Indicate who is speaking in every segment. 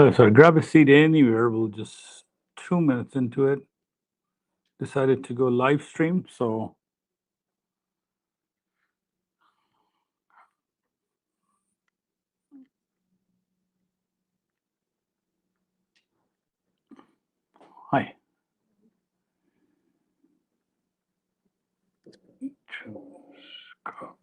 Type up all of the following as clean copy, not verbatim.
Speaker 1: Oh, sorry, grab a seat anywhere. We'll just 2 minutes into it. Decided to go live stream, so hi. Choose copy.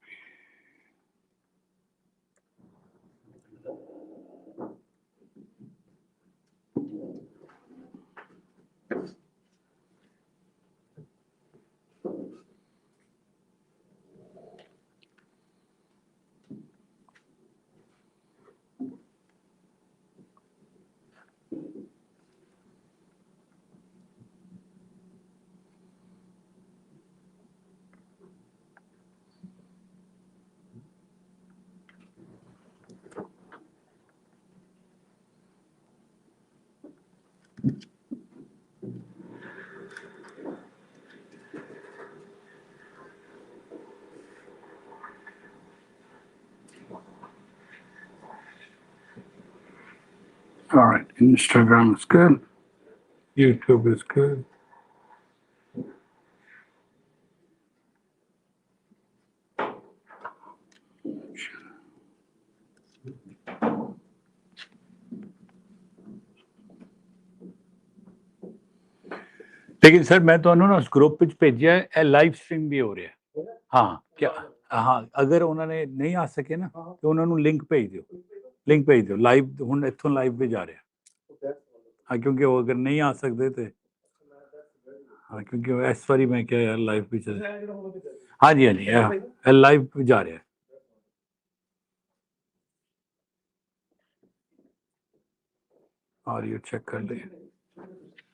Speaker 1: All right, Instagram is good. YouTube is good. लेकिन sir मैं ਤੁਹਾਨੂੰ ਨਾ ਉਸ group ਵਿੱਚ ਭੇਜਿਆ ਇਹ live stream ਵੀ ਹੋ ਰਿਹਾ ਹਾਂ क्या हाँ अगर उन्होंने नहीं आ सके ना तो उन्होंने लिंक भेज दियो लाइव ਹੁਣ ਇੱਥੋਂ ਲਾਈਵ ਵੀ ਜਾ ਰਿਹਾ हाँ क्योंकि वो अगर नहीं आ सकते थे हाँ क्योंकि इस बारी मैं क्या यार लाइव भी चल हाँ जी लाइव भी जा रहा है और ये चेक कर ले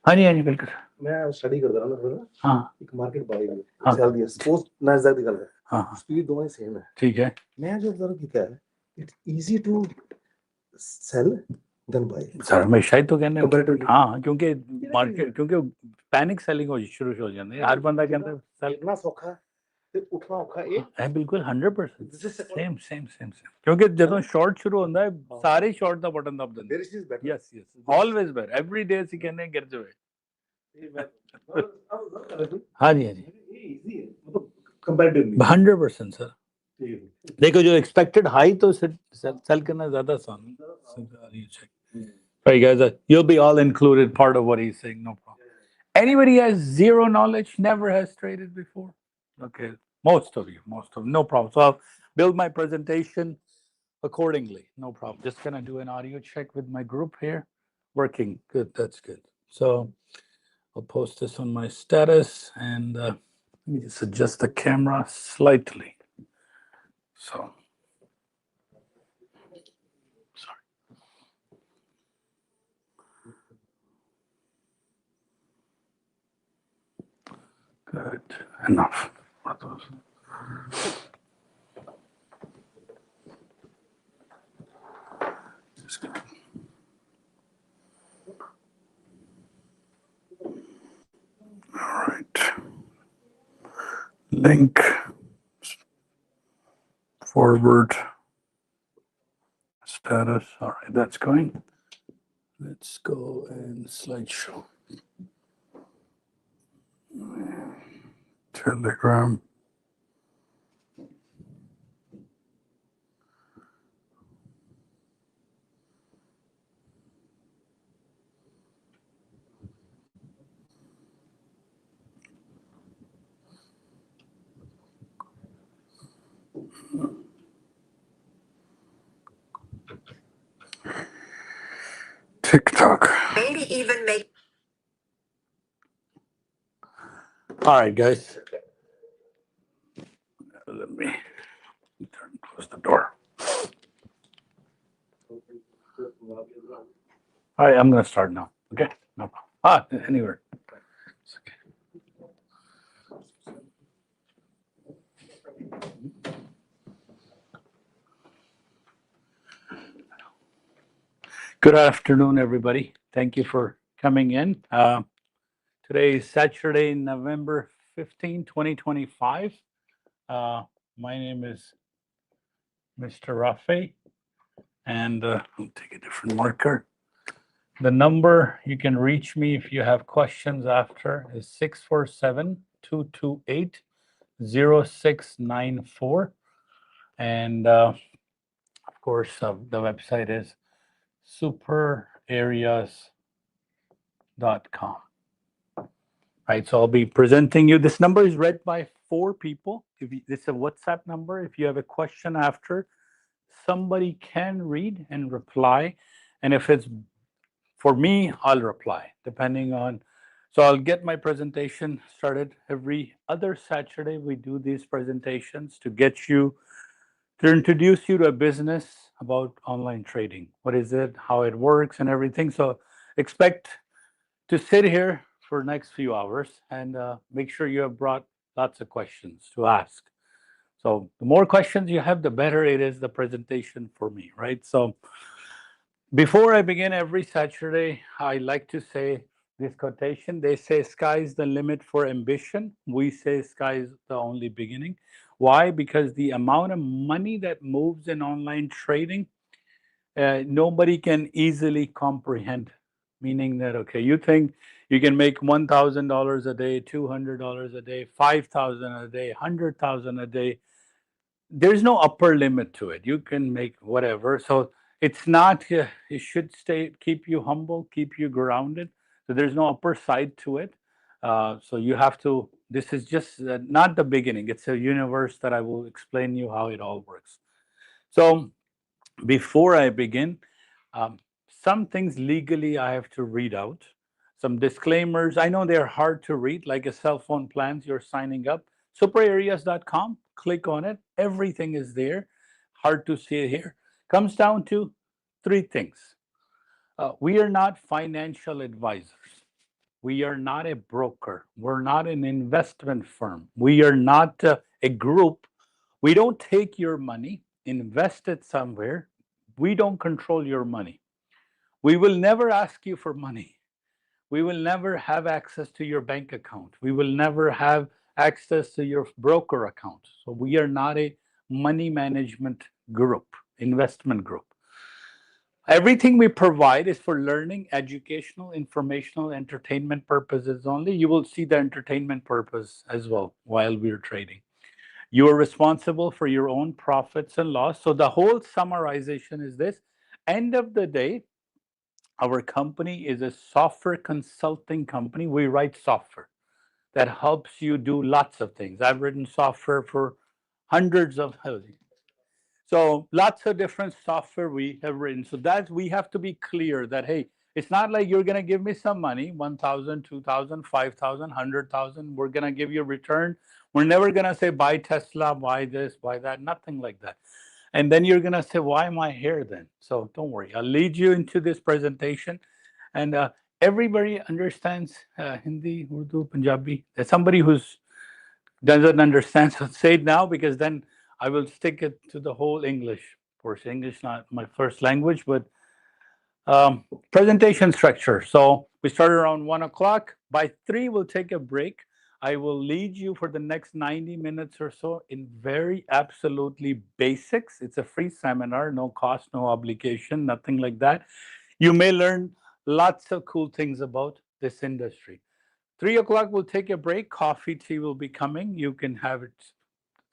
Speaker 1: हाँ जी बिल्कुल
Speaker 2: मैं स्टडी करता रहा ना
Speaker 1: हाँ
Speaker 2: एक मार्केट बाय
Speaker 1: हाँ
Speaker 2: सेल दिया सपोज नास्डैक दी गल है
Speaker 1: हाँ
Speaker 2: स्पीड दोनों सेम है
Speaker 1: ठीक है
Speaker 2: मैं जो ऑब्जर्व किया है it's easy to sell then buy
Speaker 1: sir मैं शायद तो कहने
Speaker 2: Comparatively.
Speaker 1: हाँ क्योंकि मार्केट क्योंकि पैनिक सेलिंग हो शुरू हो जाती है हर बंदा कहता है सेल
Speaker 2: इतना सौखा ਤੇ ਉਠਣਾ ਔਖਾ ਇਹ
Speaker 1: है बिल्कुल 100% सेम क्योंकि ਜਦੋਂ ਸ਼ਾਰਟ ਸ਼ੁਰੂ ਹੁੰਦਾ ਹੈ ਸਾਰੇ ਸ਼ਾਰਟ ਦਾ ਬਟਨ ਦਬ ਦਿੰਦੇ
Speaker 2: there is better
Speaker 1: yes always better every day ਅਸੀਂ ਕਹਿੰਦੇ ਗਿਰ ਜਾਵੇ हाँ जी
Speaker 2: ਇਹ ਈਜ਼ੀ ਹੈ ਮਤਲਬ कंपैरेटिवली
Speaker 1: 100% सर देखो जो एक्सपेक्टेड हाई तो सेल करना ज्यादा आसान है right guys you'll be all included part of what he's saying no problem anybody has zero knowledge never has traded before okay most of you no problem so I'll build my presentation accordingly no problem just gonna do an audio check with my group here working good that's good so I'll post this on my status and let me just adjust the camera slightly so good enough for those. Just gonna... All right. Link forward status. All right, that's going. Let's go and slideshow. Telegram. TikTok.
Speaker 3: Maybe even make.
Speaker 1: All right, guys. Let me close the door. All right, I'm going to start now. Okay, no problem. Anywhere. It's okay. Good afternoon, everybody. Thank you for coming in. Today is Saturday, November 15, 2025. My name is Mr. Rafe, and I'll take a different marker. The number you can reach me if you have questions after is 647-228-0694. And of course, the website is SuperAreas.com. Right, so I'll be presenting you. This number is read by 4 people. This is a WhatsApp number. If you have a question after, somebody can read and reply. And if it's for me, I'll reply, depending on. So I'll get my presentation started. Every other Saturday, we do these presentations to get you, to introduce you to a business about online trading. What is it, how it works, and everything. So expect to sit here for next few hours and make sure you have brought lots of questions to ask. So the more questions you have, the better it is the presentation for me, right? So before I begin every Saturday, I like to say this quotation. They say sky's the limit for ambition. We say sky's the only beginning. Why? Because the amount of money that moves in online trading, nobody can easily comprehend. Meaning that, okay, you think you can make $1,000 a day, $200 a day, $5,000 a day, $100,000 a day. There's no upper limit to it. You can make whatever. So it's not, it should keep you humble, keep you grounded. So there's no upper side to it. So you have to, this is just not the beginning. It's a universe that I will explain you how it all works. So before I begin, some things legally I have to read out. Some disclaimers. I know they're hard to read, like a cell phone plans you're signing up. SuperAreas.com, click on it. Everything is there. Hard to see it here. Comes down to 3 things. We are not financial advisors. We are not a broker. We're not an investment firm. We are not a group. We don't take your money, invest it somewhere. We don't control your money. We will never ask you for money. We will never have access to your bank account. We will never have access to your broker account. So we are not a money management group, investment group. Everything we provide is for learning, educational, informational, entertainment purposes only. You will see the entertainment purpose as well while we're trading. You are responsible for your own profits and loss. So the whole summarization is this. End of the day, our company is a software consulting company. We write software that helps you do lots of things. I've written software for hundreds of housing. So lots of different software we have written. So that we have to be clear that, hey, it's not like you're going to give me some money, 1,000, 2,000, 5,000, 100,000. We're going to give you a return. We're never going to say, buy Tesla, buy this, buy that, nothing like that. And then you're going to say, why am I here then? So don't worry. I'll lead you into this presentation. And everybody understands Hindi, Urdu, Punjabi. There's somebody who's doesn't understand, so say it now, because then I will stick it to the whole English. Of course, English not my first language, but presentation structure. So we start around 1 o'clock. By 3, we'll take a break. I will lead you for the next 90 minutes or so in very absolutely basics. It's a free seminar, no cost, no obligation, nothing like that. You may learn lots of cool things about this industry. 3 o'clock, we'll take a break. Coffee, tea will be coming. You can have it,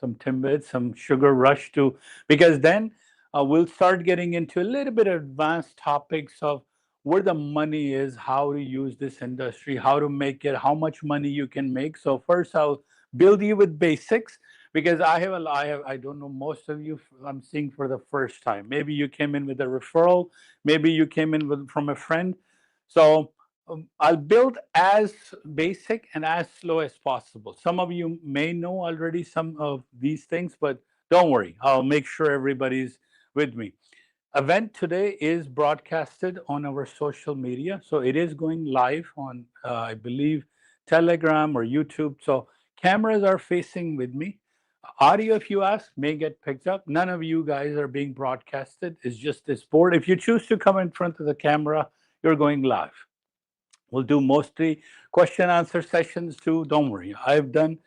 Speaker 1: some Timbits, some sugar rush too, because then we'll start getting into a little bit of advanced topics of where the money is, how to use this industry, how to make it, how much money you can make. So first, I'll build you with basics, because I don't know, most of you I'm seeing for the first time. Maybe you came in with a referral, maybe you came in from a friend. So I'll build as basic and as slow as possible. Some of you may know already some of these things, but don't worry, I'll make sure everybody's with me. Event today is broadcasted on our social media. So it is going live on, I believe, Telegram or YouTube. So cameras are facing with me. Audio, if you ask, may get picked up. None of you guys are being broadcasted. It's just this board. If you choose to come in front of the camera, you're going live. We'll do mostly question answer sessions too. Don't worry. The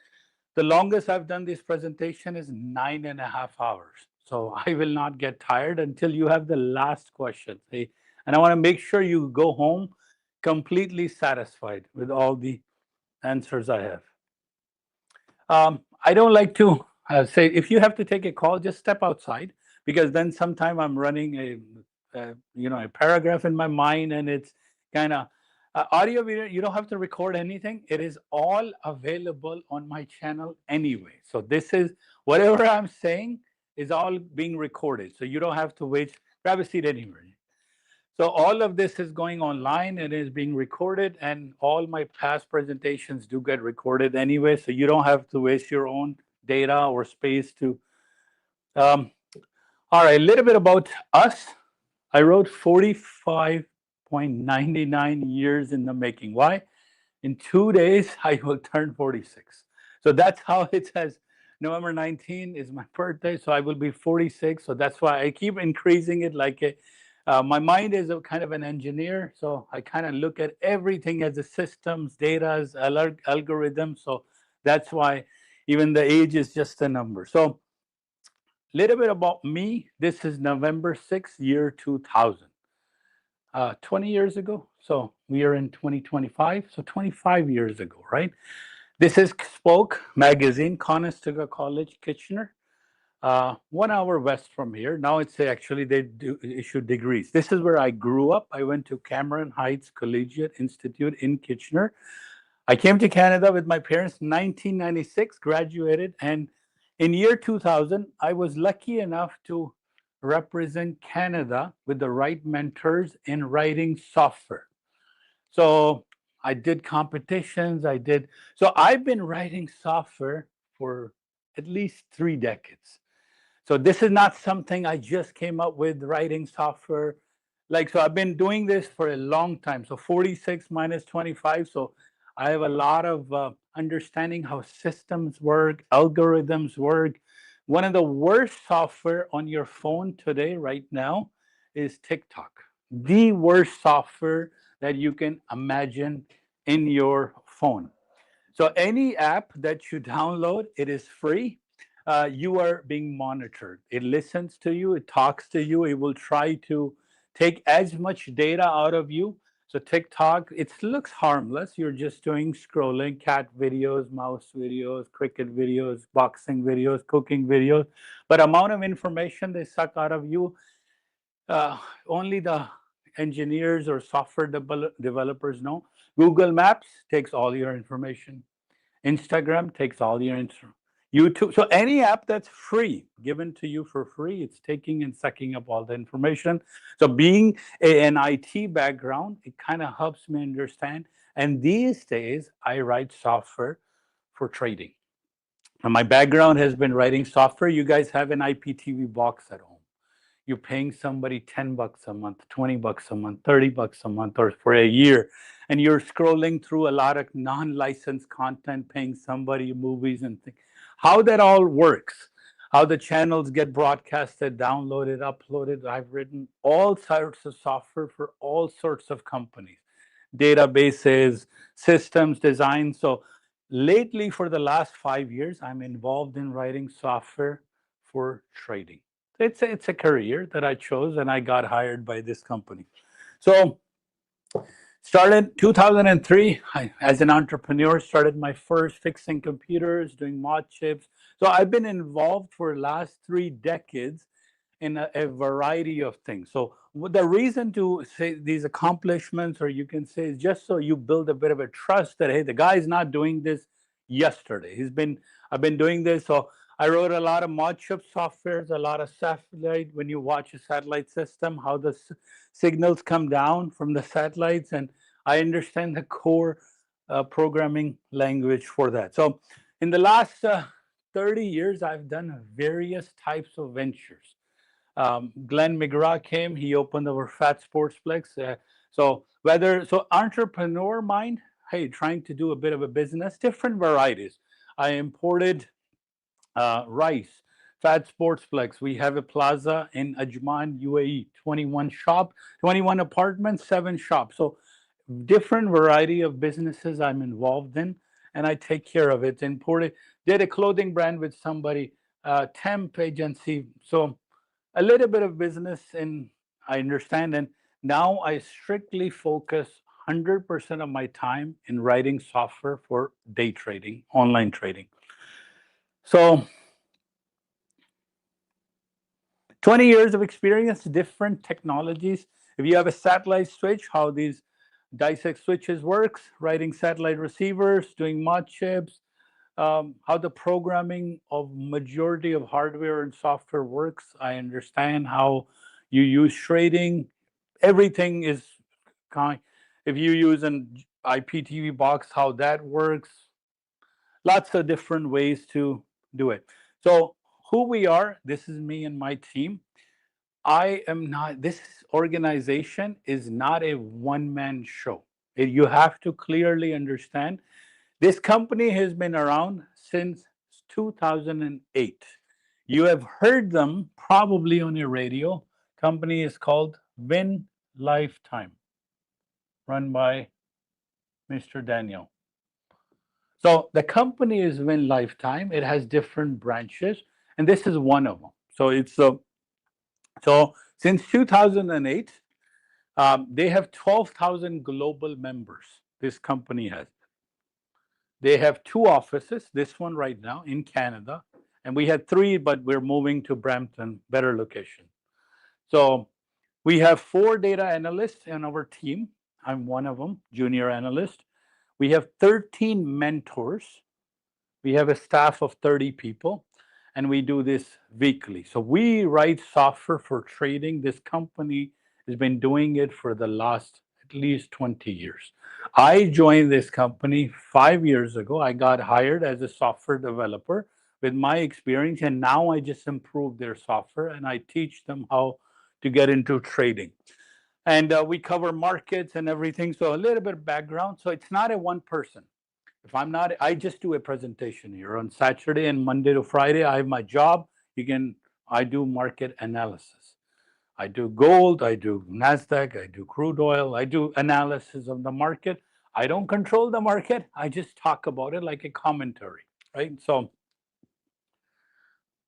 Speaker 1: longest I've done this presentation is 9.5 hours. So I will not get tired until you have the last question. And I want to make sure you go home completely satisfied with all the answers I have. I don't like to say, if you have to take a call, just step outside, because then sometime I'm running a paragraph in my mind, and it's kind of audio video. You don't have to record anything. It is all available on my channel anyway. So this is whatever I'm saying is all being recorded. So you don't have to wait. Grab a seat anywhere. So all of this is going online and is being recorded, and all my past presentations do get recorded anyway, so you don't have to waste your own data or space to. All right, a little bit about us. I wrote 45.99 years in the making. Why? In 2 days, I will turn 46. So that's how it says. November 19 is my birthday, so I will be 46. So that's why I keep increasing it like a. My mind is a kind of an engineer, so I kind of look at everything as a systems, data, algorithms. So that's why even the age is just a number. So a little bit about me. This is November 6th, year 2000. 20 years ago. So we are in 2025. So 25 years ago, right? This is Spoke Magazine, Conestoga College, Kitchener. 1 hour west from here. Now it's actually they do issue degrees. This is where I grew up. I went to Cameron Heights Collegiate Institute in Kitchener. I came to Canada with my parents in 1996, graduated, and in year 2000, I was lucky enough to represent Canada with the right mentors in writing software. So I did competitions. So I've been writing software for at least 3 decades. So this is not something I just came up with, writing software. So I've been doing this for a long time. So 46 minus 25. So I have a lot of understanding how systems work, algorithms work. One of the worst software on your phone today, right now, is TikTok. The worst software that you can imagine in your phone. So any app that you download, it is free. You are being monitored. It listens to you, it talks to you, it will try to take as much data out of you. So TikTok, it looks harmless. You're just doing scrolling, cat videos, mouse videos, cricket videos, boxing videos, cooking videos. But amount of information they suck out of you, only the engineers or software developers know. Google Maps takes all your information. Instagram takes all your information. YouTube. So any app that's free, given to you for free, it's taking and sucking up all the information. So being an IT background, it kind of helps me understand. And these days, I write software for trading. And my background has been writing software. You guys have an IPTV box at home. You're paying somebody $10 a month, $20 a month, $30 a month, or for a year, and you're scrolling through a lot of non-licensed content, paying somebody movies and things. How that all works, how the channels get broadcasted, downloaded, uploaded. I've written all sorts of software for all sorts of companies, databases, systems design. So lately, for the last 5 years, I'm involved in writing software for trading. It's a career that I chose, and I got hired by this company. So started 2003 as an entrepreneur, started my first fixing computers, doing mod chips. So I've been involved for the last 3 decades in a variety of things. So the reason to say these accomplishments, or you can say, is just so you build a bit of a trust that, hey, the guy's not doing this yesterday. I've been doing this. So I wrote a lot of mod chip softwares, a lot of satellite. When you watch a satellite system, how the signals come down from the satellites, and I understand the core programming language for that. So in the last 30 years, I've done various types of ventures. Glenn McGraw came, he opened our Fat Sportsplex. So entrepreneur mind, hey, trying to do a bit of a business, different varieties. I imported rice, Fat Sportsplex. We have a plaza in Ajman, UAE, 21 shop, 21 apartments, 7 shops. So different variety of businesses I'm involved in, and I take care of it. Imported, did a clothing brand with somebody, temp agency. So a little bit of business, and I understand. And Now I strictly focus 100% of my time in writing software for day trading, online trading. So 20 years of experience, different technologies. If you have a satellite switch, how these dissect switches works, writing satellite receivers, doing mod chips, how the programming of majority of hardware and software works. I understand how you use trading. Everything is kind. If you use an IPTV box, how that works. Lots of different ways to do it. So who we are, this is me and my team. I am not, this organization is not a one-man show. You have to clearly understand this company has been around since 2008. You have heard them probably on your radio. Company is called Win Lifetime, run by Mr. Daniel. So the company is Win Lifetime. It has different branches, and this is one of them. So it's so since 2008, they have 12,000 global members. This company has. They have two offices. This one right now in Canada, and we had three, but we're moving to Brampton, better location. So we have 4 data analysts in our team. I'm one of them, junior analyst. We have 13 mentors. We have a staff of 30 people, and we do this weekly. So we write software for trading. This company has been doing it for the last at least 20 years. I joined this company 5 years ago. I got hired as a software developer with my experience, and now I just improve their software and I teach them how to get into trading. And we cover markets and everything. So a little bit of background. So it's not a one person. If I'm not, I just do a presentation here on Saturday and Monday to Friday. I have my job. I do market analysis. I do gold, I do NASDAQ, I do crude oil, I do analysis of the market. I don't control the market. I just talk about it like a commentary, right? So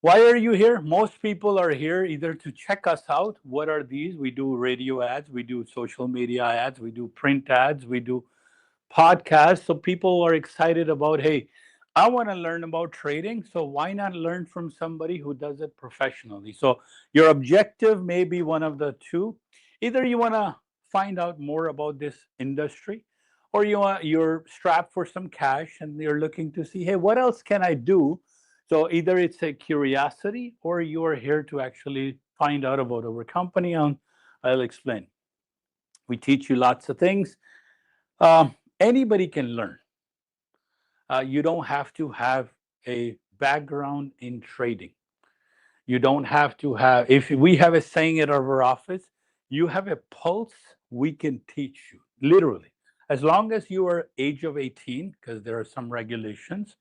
Speaker 1: why are you here? Most people are here either to check us out. What are these? We do radio ads, we do social media ads, we do print ads, we do podcasts. So people are excited about, hey, I want to learn about trading. So why not learn from somebody who does it professionally? So your objective may be one of the two. Either you want to find out more about this industry, or you're strapped for some cash and you're looking to see, hey, what else can I do? So either it's a curiosity or you are here to actually find out about our company. I'll explain. We teach you lots of things. Anybody can learn. You don't have to have a background in trading. You don't have to have, if we have a saying at our office, you have a pulse, we can teach you, literally. As long as you are age of 18, because there are some regulations,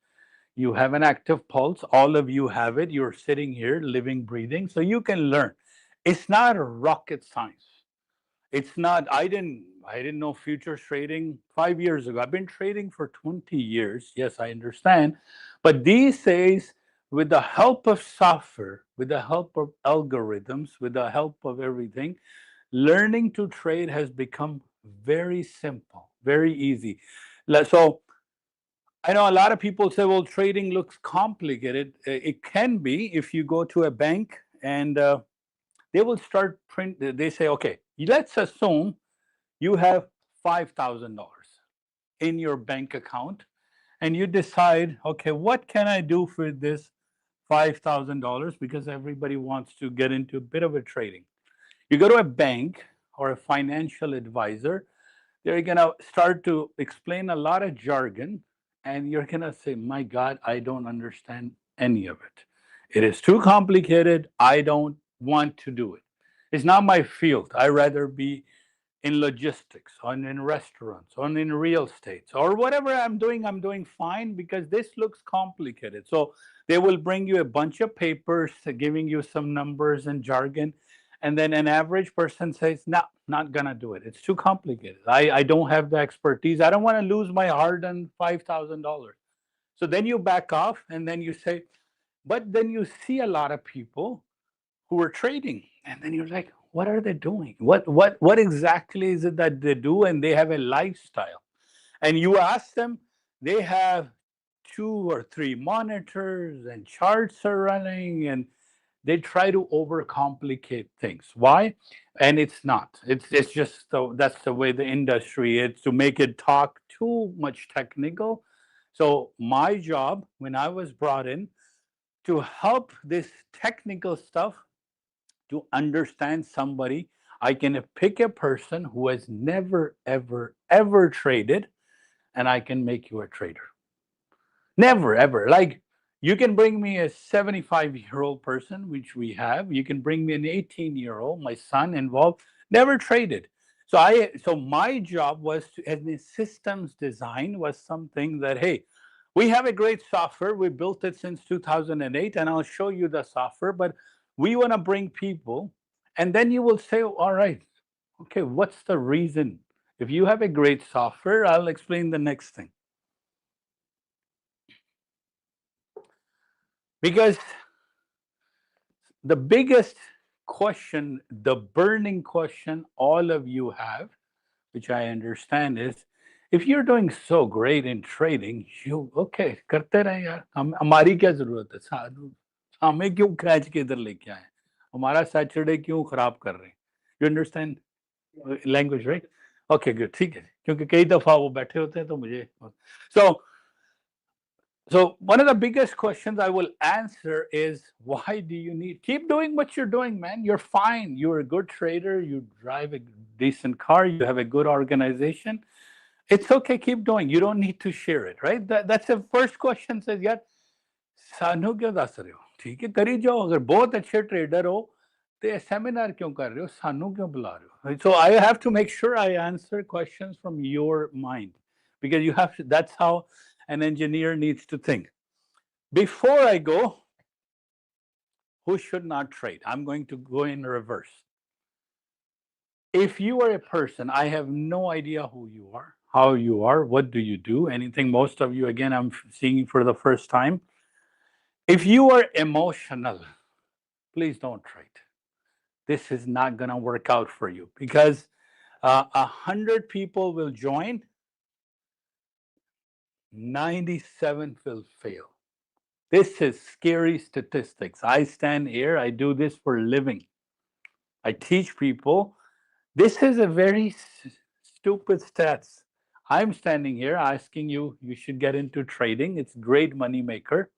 Speaker 1: you have an active pulse, all of you have it, you're sitting here, living, breathing, so you can learn. It's not a rocket science. It's not, I didn't know futures trading 5 years ago. I've been trading for 20 years. Yes, I understand. But these days, with the help of software, with the help of algorithms, with the help of everything, learning to trade has become very simple, very easy. So I know a lot of people say, well, trading looks complicated. It can be if you go to a bank and they will start they say, okay, let's assume you have $5,000 in your bank account and you decide, okay, what can I do for this $5,000? Because everybody wants to get into a bit of a trading. You go to a bank or a financial advisor, they're going to start to explain a lot of jargon, and you're going to say, my God, I don't understand any of it. It is too complicated. I don't want to do it. It's not my field. I rather be in logistics, or in restaurants, or in real estate, or whatever I'm doing fine because this looks complicated. So they will bring you a bunch of papers giving you some numbers and jargon. And then an average person says, no, not going to do it. It's too complicated. I don't have the expertise. I don't want to lose my hard-earned $5,000. So then you back off and then you say, but then you see a lot of people who are trading. And then you're like, what are they doing? What exactly is it that they do? And they have a lifestyle. And you ask them, they have 2 or 3 monitors and charts are running, and they try to overcomplicate things. Why? And it's not. It's just that's the way the industry is, to make it talk too much technical. So my job when I was brought in to help this technical stuff to understand somebody, I can pick a person who has never ever ever traded, and I can make you a trader. Never, ever. Like, you can bring me a 75-year-old person, which we have. You can bring me an 18-year-old, my son involved, never traded. So my job was to, as the systems design was something that, hey, we have a great software. We built it since 2008, and I'll show you the software, but we want to bring people. And then you will say, all right, okay, what's the reason? If you have a great software, I'll explain the next thing. Because the biggest question, the burning question all of you have, which I understand, is if you're doing so great in trading, you okay, करते रहे यार, हमारी क्या जरूरत है, हमें क्यों खींच के इधर लेके आए, हमारा सैटरडे क्यों खराब कर रहे हैं? You understand language, right? Okay, good, ठीक है, क्योंकि कई दफा वो बैठे होते हैं तो मुझे So one of the biggest questions I will answer is, why do you need, keep doing what you're doing, man. You're fine. You're a good trader. You drive a decent car. You have a good organization. It's okay. Keep doing. You don't need to share it, right? That's the first question. Says, यार सानू क्यों दस रहे हो? ठीक है, करी जाओ. अगर बहुत अच्छे ट्रेडर हो, तो सेमिनार क्यों कर रहे हो? सानू क्यों बुला रहे हो? So I have to make sure I answer questions from your mind, because you have to, that's how an engineer needs to think. Before I go, who should not trade? I'm going to go in reverse. If you are a person, I have no idea who you are, how you are, what do you do, anything. Most of you, again, I'm seeing for the first time. If you are emotional, please don't trade. This is not going to work out for you, because 100 people will join, 97 will fail. This is scary statistics. I stand here, I do this for a living. I teach people. This is a very stupid stats. I'm standing here asking you, you should get into trading. It's a great money maker.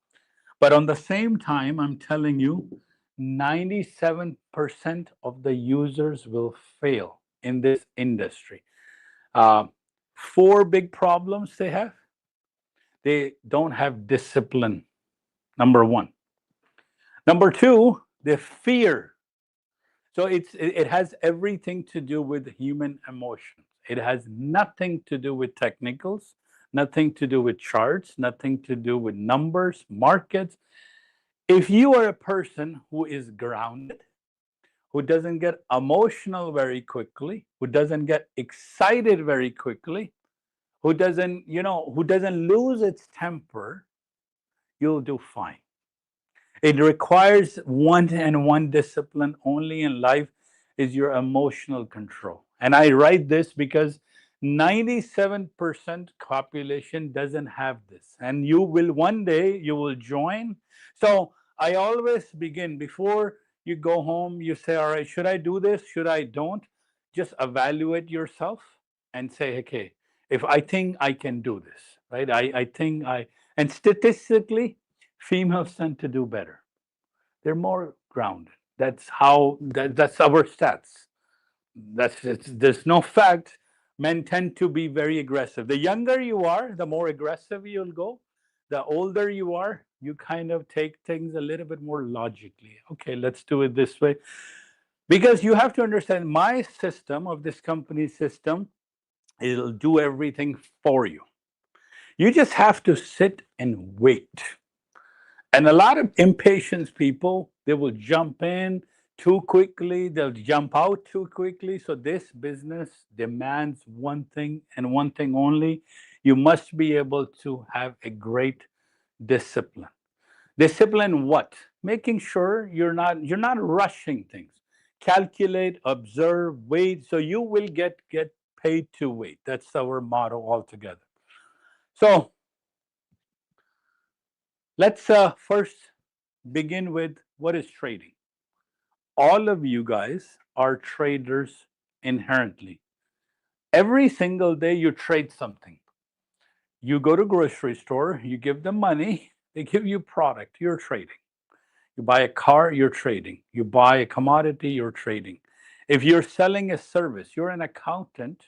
Speaker 1: But on the same time, I'm telling you, 97% of the users will fail in this industry. 4 big problems they have. They don't have discipline, number 1. Number 2, they fear. So it has everything to do with human emotions. It has nothing to do with technicals, nothing to do with charts, nothing to do with numbers, markets. If you are a person who is grounded, who doesn't get emotional very quickly, who doesn't get excited very quickly, who doesn't lose its temper, you'll do fine. It requires one discipline only in life, is your emotional control. And I write this because 97% population doesn't have this. And you will one day, you will join. So I always begin, before you go home, you say, all right, should I do this? Should I don't? Just evaluate yourself and say, okay, if I think I can do this, right? And statistically, females tend to do better. They're more grounded. That's our stats. There's no fact. Men tend to be very aggressive. The younger you are, the more aggressive you'll go. The older you are, you kind of take things a little bit more logically. Okay, let's do it this way. Because you have to understand, my system of this company's system, it'll do everything for you. You just have to sit and wait. And a lot of impatient people, they will jump in too quickly, they'll jump out too quickly. So this business demands one thing and one thing only. You must be able to have a great discipline. Discipline what? Making sure you're not rushing things. calculate, observe, wait. So you will get paid to wait. That's our motto altogether. So let's first begin with what is trading. All of you guys are traders inherently. Every single day you trade something. You go to grocery store, you give them money, they give you product, you're trading. You buy a car, you're trading. You buy a commodity, you're trading. If you're selling a service, you're an accountant,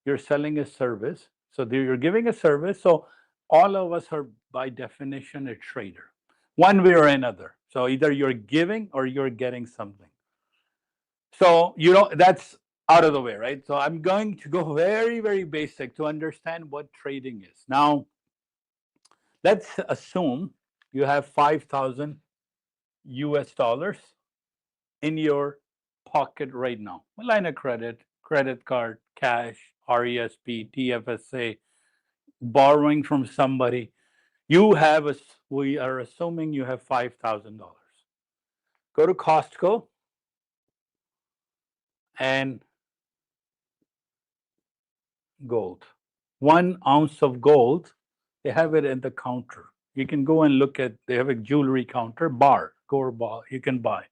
Speaker 1: you're selling a service. So you're giving a service. So all of us are by definition a trader, one way or another. So either you're giving or you're getting something. So that's out of the way, right? So I'm going to go very, very basic to understand what trading is. Now, let's assume you have 5,000 US dollars in your pocket right now. A line of credit, credit card, cash, RESP, TFSA, borrowing from somebody. We are assuming you have $5,000. Go to Costco and gold. 1 ounce of gold, they have it at the counter. You can go and look at, they have a jewelry counter, gold bar, you can buy.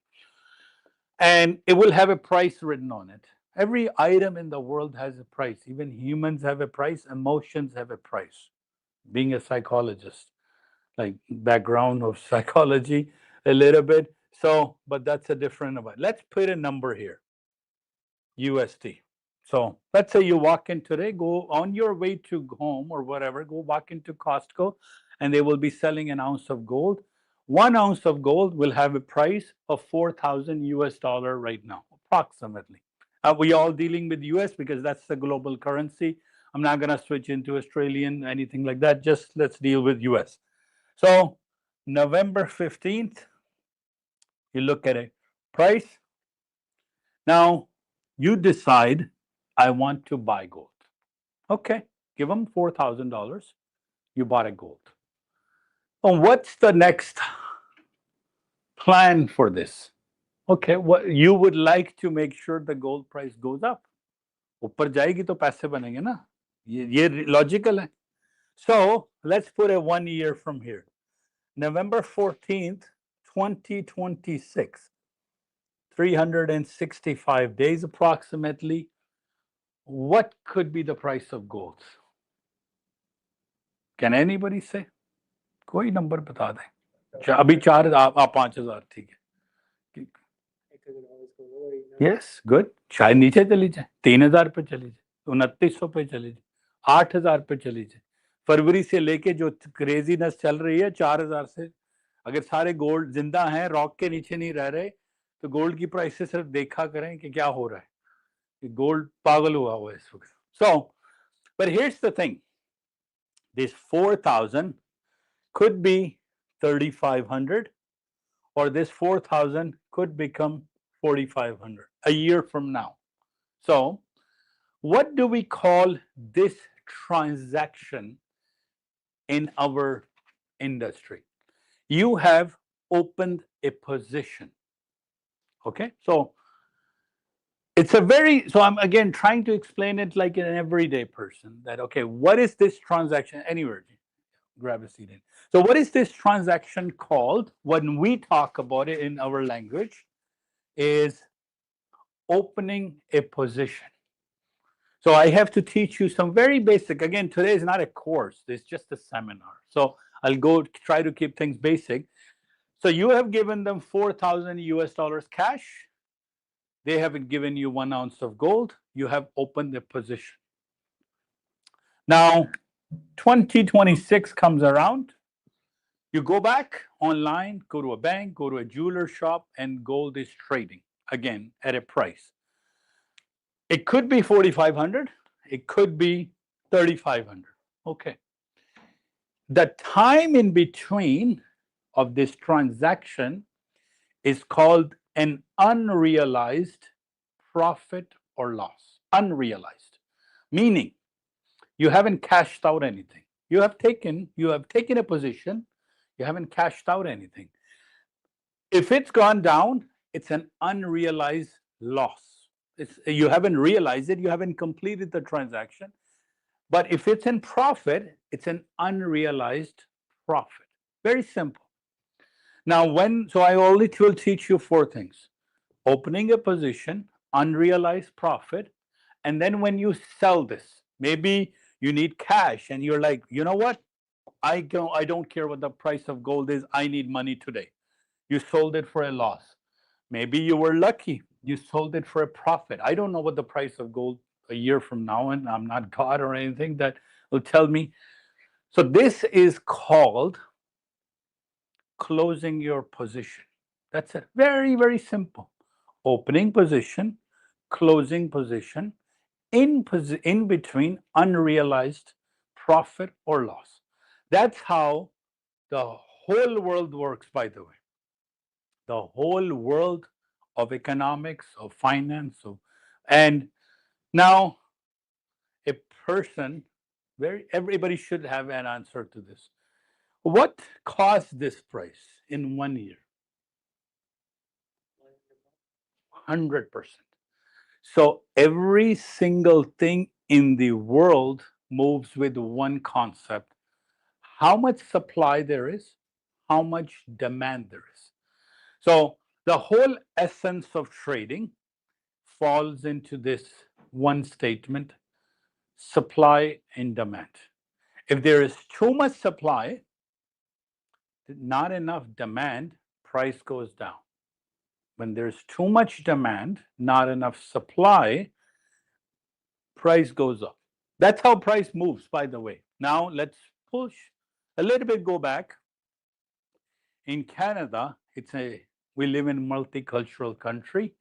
Speaker 1: And it will have a price written on it. Every item in the world has a price. Even humans have a price, emotions have a price. Being a psychologist, like background of psychology a little bit. So, but that's a different about. Let's put a number here. USD. So let's say you walk in today, go on your way to home or whatever, go walk into Costco and they will be selling an ounce of gold. 1 ounce of gold will have a price of 4,000 US dollar right now, approximately. We all dealing with US because that's the global currency. I'm not going to switch into Australian, anything like that. Just let's deal with US. So November 15th, you look at a price. Now you decide, I want to buy gold. Okay, give them $4,000. You bought a gold. And what's the next plan for this? Okay, what you would like to make sure the gold price goes up. ऊपर जाएगी तो पैसे बनेंगे ना. ये logical है. So let's put a 1 year from here. November 14th, 2026. 365 days approximately. What could be the price of gold? Can anybody say? कोई number बता दें. अभी 4 आप 5,000 ठीक है. Yes good. शायद नीचे चली जाए, 3,000 पे चली जाए, 2,900 पे चली जाए, 8,000 पे चली जाए. फरवरी से लेके जो क्रेजीनेस चल रही है 4,000 से, अगर सारे गोल्ड जिंदा हैं, रॉक के नीचे नहीं रह रहे, तो गोल्ड की प्राइस से सिर्फ देखा करें कि क्या हो रहा है. गोल्ड पागल हुआ हुआ है इस वक्त. So, but here's the thing. This 4,000 could be 3,500, or this 4,000 could become 4,500 a year from now. So, what do we call this transaction in our industry? You have opened a position. Okay, so it's a so I'm again trying to explain it like an everyday person that, okay, what is this transaction? Anywhere, grab a seat in. So what is this transaction called when we talk about it in our language? Is opening a position. So I have to teach you some very basic, again, today is not a course, it's just a seminar. So I'll go try to keep things basic. So you have given them 4,000 US dollars cash. They haven't given you 1 ounce of gold. You have opened a position. Now, 2026 comes around. You go back online, go to a bank, go to a jeweler shop, and gold is trading again at a price. It could be 4,500. It could be 3,500. Okay. The time in between of this transaction is called an unrealized profit or loss. Unrealized, meaning you haven't cashed out anything. You have taken a position, you haven't cashed out anything. If it's gone down, it's an unrealized loss. You haven't realized it, you haven't completed the transaction. But if it's in profit, it's an unrealized profit. Very simple. Now, so I only will teach you four things: opening a position, unrealized profit, and then when you sell this, maybe you need cash and you're like, you know what? I don't care what the price of gold is. I need money today. You sold it for a loss. Maybe you were lucky. You sold it for a profit. I don't know what the price of gold a year from now, and I'm not God or anything that will tell me. So this is called closing your position. That's it. Very, very simple. Opening position, closing position, in between unrealized profit or loss. That's how the whole world works, by the way. The whole world of economics, of finance, and now a person, everybody should have an answer to this. What caused this price in 1 year? 100%. So every single thing in the world moves with one concept: how much supply there is, how much demand there is. So the whole essence of trading falls into this one statement: supply and demand. If there is too much supply, not enough demand, price goes down. When there's too much demand, not enough supply, price goes up. That's how price moves, by the way. Now let's push a little bit, go back. In Canada, we live in a multicultural country.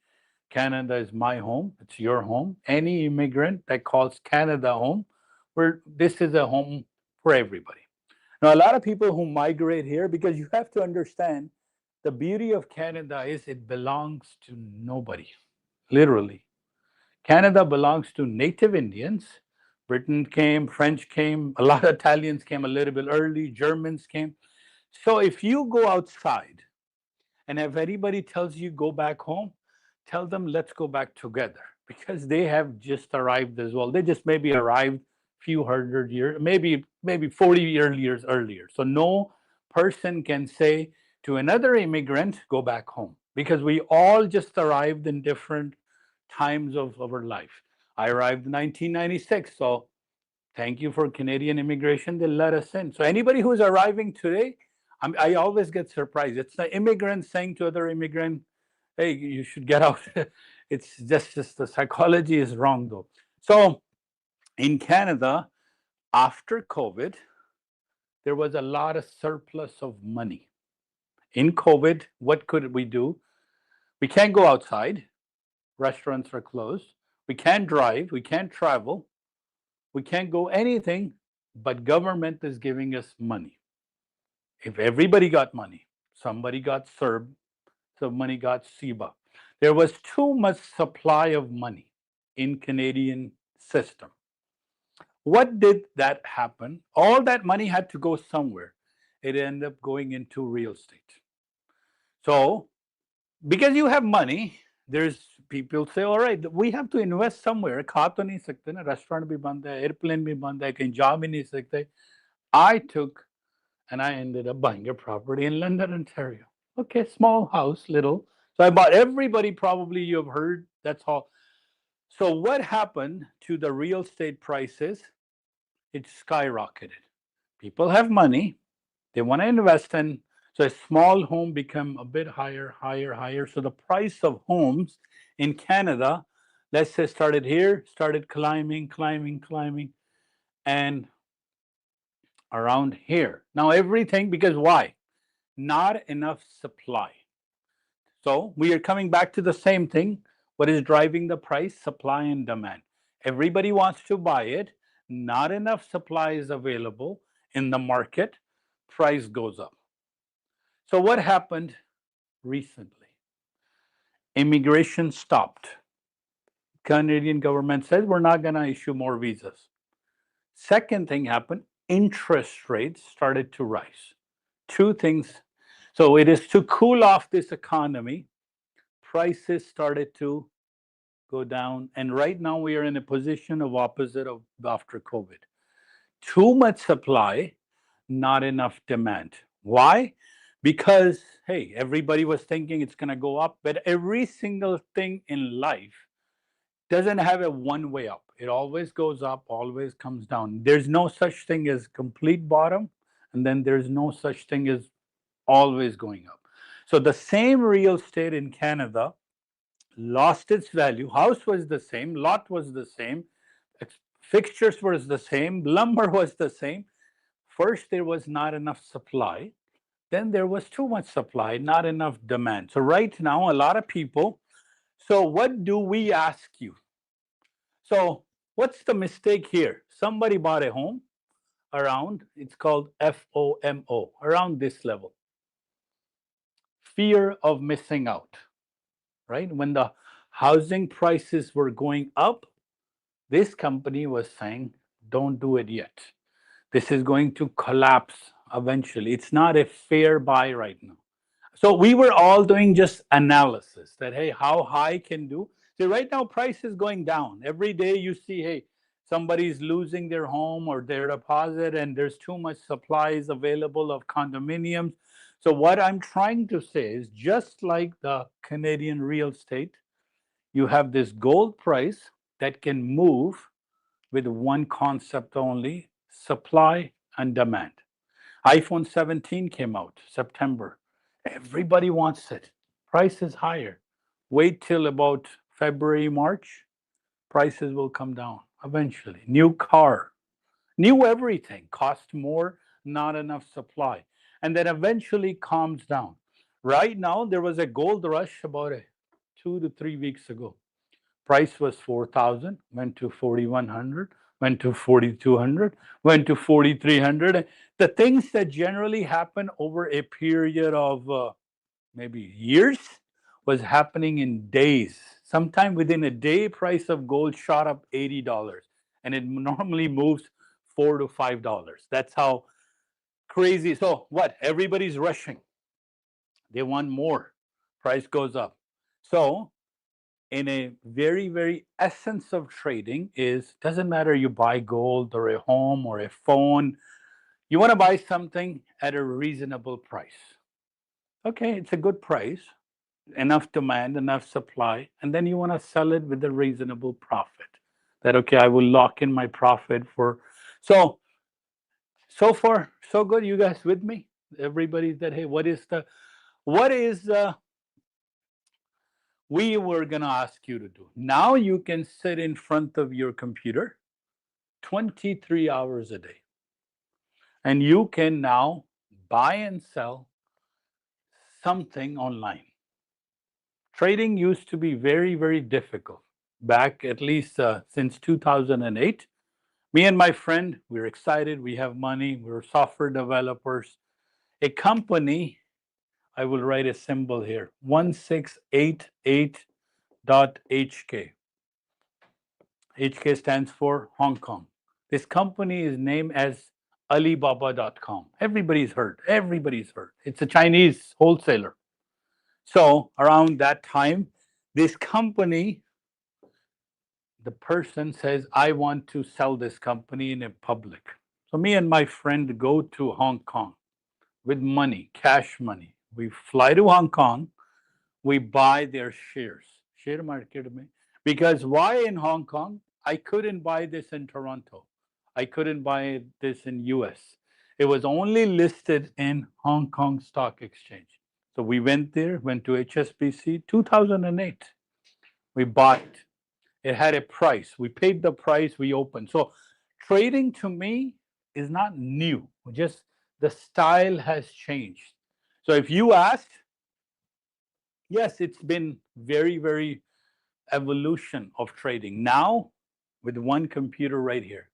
Speaker 1: Canada is my home, it's your home. Any immigrant that calls Canada home, this is a home for everybody. Now, a lot of people who migrate here, because you have to understand, the beauty of Canada is it belongs to nobody, literally. Canada belongs to native Indians. Britain came, French came, a lot of Italians came a little bit early, Germans came. So if you go outside and if anybody tells you go back home, tell them let's go back together, because they have just arrived as well. They just maybe arrived few hundred years, maybe 40 years earlier. So no person can say to another immigrant, go back home, because we all just arrived in different times of our life. I arrived in 1996, so thank you for Canadian immigration. They let us in. So anybody who's arriving today, I always get surprised. It's the immigrant saying to other immigrant, hey, you should get out. It's just the psychology is wrong, though. So in Canada, after COVID, there was a lot of surplus of money. In COVID, what could we do? We can't go outside. Restaurants are closed. We can't drive. We can't travel. We can't go anything, but government is giving us money. If everybody got money, somebody got CERB, somebody got SIBA. There was too much supply of money in Canadian system. What did that happen? All that money had to go somewhere. It ended up going into real estate. So because you have money, there's people say, all right, we have to invest somewhere. खा तो नहीं सकते ना, restaurant भी बंद है, airplane भी बंद है, कहीं जा भी नहीं सकते. I took and I ended up buying a property in London, Ontario. Okay, small house, little. So I bought, everybody probably you've heard, that's all. So what happened to the real estate prices? It skyrocketed. People have money, they want to invest in, so a small home become a bit higher, higher, higher. So the price of homes in Canada, let's say started here, started climbing, climbing, climbing, and around here. Now everything, because why? Not enough supply. So we are coming back to the same thing. What is driving the price? Supply and demand. Everybody wants to buy it. Not enough supply is available in the market. Price goes up. So what happened recently? Immigration stopped. Canadian government said we're not going to issue more visas. Second thing happened, interest rates started to rise. Two things. So it is to cool off this economy. prices started to go down. And right now we are in a position of opposite of after COVID. Too much supply, not enough demand. Why? Because, hey, everybody was thinking it's going to go up, but every single thing in life doesn't have a one way up. It always goes up, always comes down. There's no such thing as complete bottom, and then there's no such thing as always going up. So the same real estate in Canada lost its value. House was the same, lot was the same, fixtures was the same, lumber was the same. First, there was not enough supply. Then there was too much supply, not enough demand. So right now, a lot of people. So what do we ask you? So what's the mistake here? Somebody bought a home around, it's called FOMO, around this level. Fear of missing out, right? When the housing prices were going up, this company was saying, don't do it yet. This is going to collapse eventually. It's not a fair buy right now. So we were all doing just analysis that, hey, how high can do? See, right now price is going down. Every day you see, hey, somebody's losing their home or their deposit, and there's too much supplies available of condominiums. So what I'm trying to say is, just like the Canadian real estate, you have this gold price that can move with one concept only: supply and demand. iPhone 17 came out September. Everybody wants it. Price is higher. Wait till about February, March, prices will come down eventually. New car, new everything, cost more, not enough supply. And then eventually calms down. Right now, there was a gold rush about 2 to 3 weeks ago. Price was 4,000, went to 4,100, went to 4,200, went to 4,300. The things that generally happen over a period of maybe years was happening in days. Sometime within a day, price of gold shot up $80, and it normally moves $4 to $5. That's how crazy. So what? Everybody's rushing. They want more. Price goes up. So in a very essence of trading is, doesn't matter you buy gold or a home or a phone, you want to buy something at a reasonable price. Okay, it's a good price, enough demand, enough supply, and then you want to sell it with a reasonable profit. That, okay, I will lock in my profit for. So far so good. You guys with me? Everybody that, hey, what is we were going to ask you to do? Now you can sit in front of your computer 23 hours a day, and you can now buy and sell something online. Trading used to be very difficult back, at least since 2008. Me and my friend, we're excited, we have money, we're software developers. A company, I will write a symbol here, 1688.HK. HK stands for Hong Kong. This company is named as Alibaba.com. Everybody's heard. It's a Chinese wholesaler. So around that time, this company, the person says, I want to sell this company in a public. So me and my friend go to Hong Kong with money, cash money. We fly to Hong Kong, we buy their shares, share market. Because why in Hong Kong? I couldn't buy this in Toronto. I couldn't buy this in US. It was only listed in Hong Kong Stock Exchange. So we went there, went to HSBC, 2008. We bought it. It had a price. We paid the price, we opened. So trading to me is not new. Just the style has changed. So if you asked, yes, it's been very evolution of trading. Now, with one computer right here,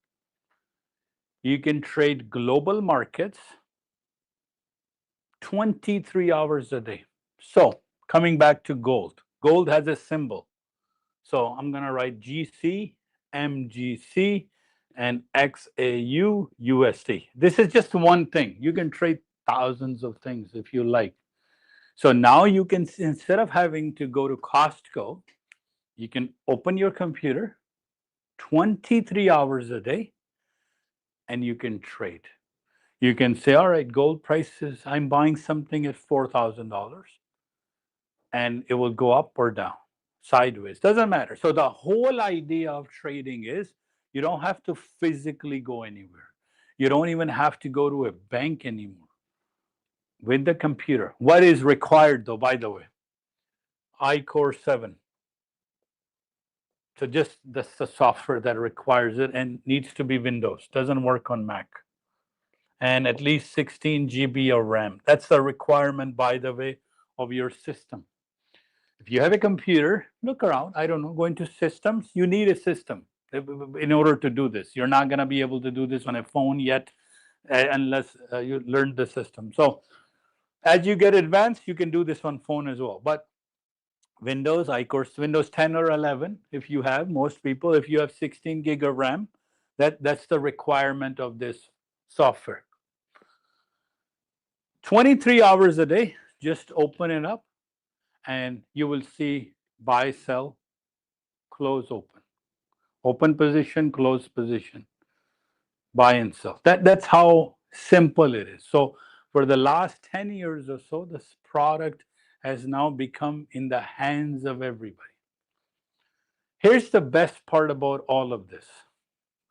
Speaker 1: you can trade global markets 23 hours a day. So coming back to gold, gold has a symbol. So I'm going to write GC, MGC, and XAU, USD. This is just one thing. You can trade thousands of things if you like. So now you can, instead of having to go to Costco, you can open your computer 23 hours a day and you can trade. You can say, all right, gold prices, I'm buying something at $4,000 and it will go up or down, sideways, doesn't matter. So the whole idea of trading is you don't have to physically go anywhere. You don't even have to go to a bank anymore. With the computer, what is required though, by the way? iCore 7. So just that's the software that requires it and needs to be Windows, doesn't work on Mac. And at least 16 GB of RAM. That's the requirement, by the way, of your system. If you have a computer, look around, I don't know, go into systems, you need a system in order to do this. You're not going to be able to do this on a phone yet unless you learn the system. So as you get advanced, you can do this on phone as well. But Windows, iCourse, Windows 10 or 11, if you have, most people, if you have 16 gig of RAM, that's the requirement of this software. 23 hours a day, just open it up and you will see buy, sell, close, open. Open position, close position, buy and sell. That's how simple it is. So for the last 10 years or so, this product has now become in the hands of everybody. Here's the best part about all of this,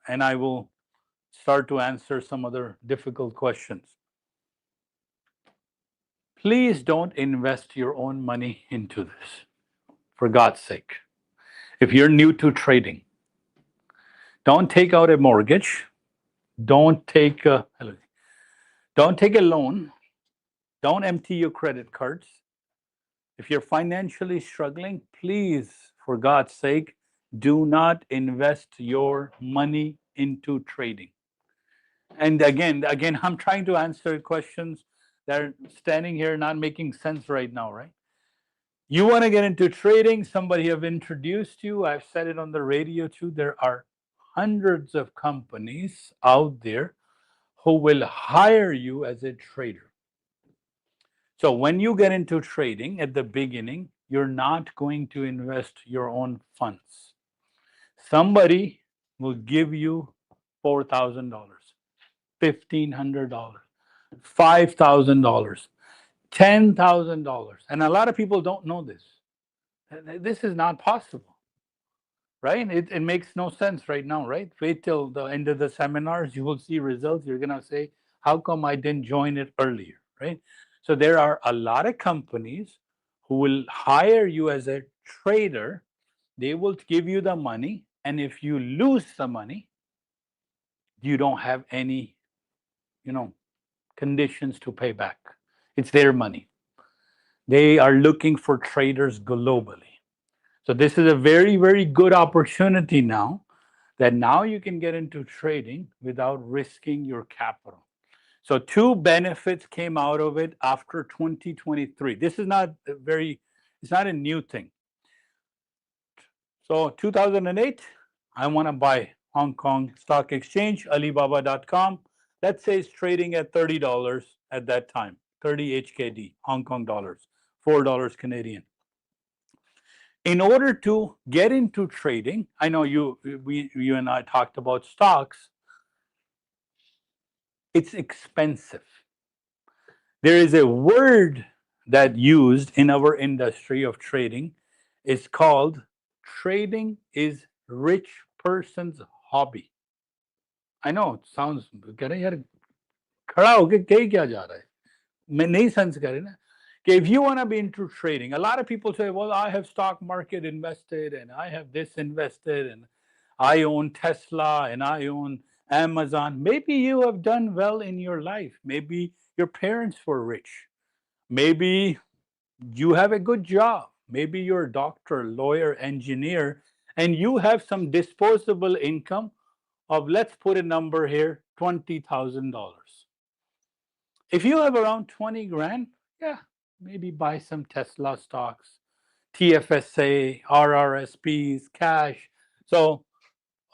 Speaker 1: and I will start to answer some other difficult questions. Please don't invest your own money into this, for God's sake. If you're new to trading, don't take out a mortgage, don't take a loan, don't empty your credit cards. If you're financially struggling, please, for God's sake, do not invest your money into trading. And again, I'm trying to answer questions that are standing here not making sense right now, right? You want to get into trading, somebody have introduced you, I've said it on the radio too, there are hundreds of companies out there who will hire you as a trader. So when you get into trading at the beginning, you're not going to invest your own funds. Somebody will give you $4,000, $1,500, $5,000, $10,000. And a lot of people don't know this. This is not possible, right? It makes no sense right now, right? Wait till the end of the seminars, you will see results. You're going to say, how come I didn't join it earlier, right? So there are a lot of companies who will hire you as a trader. They will give you the money. And if you lose the money, you don't have any, conditions to pay back. It's their money. They are looking for traders globally. So this is a very, very good opportunity now that now you can get into trading without risking your capital. So two benefits came out of it after 2023. This is not it's not a new thing. So 2008, I want to buy Hong Kong Stock Exchange, Alibaba.com. Let's say it's trading at $30 at that time, 30 HKD, Hong Kong dollars, $4 Canadian. In order to get into trading, I know you and I talked about stocks. It's expensive. There is a word that used in our industry of trading. It's called trading is rich person's hobby. I know it sounds कह रहे यार खड़ा होके कही क्या जा रहा है मैं नहीं sense करे ना कि if you want to be into trading, a lot of people say, well, I have stock market invested and I have this invested and I own Tesla and I own Amazon. Maybe you have done well in your life. Maybe your parents were rich. Maybe you have a good job. Maybe you're a doctor, lawyer, engineer, and you have some disposable income of, let's put a number here, $20,000. If you have around 20 grand, yeah, maybe buy some Tesla stocks, TFSA, RRSPs, cash. So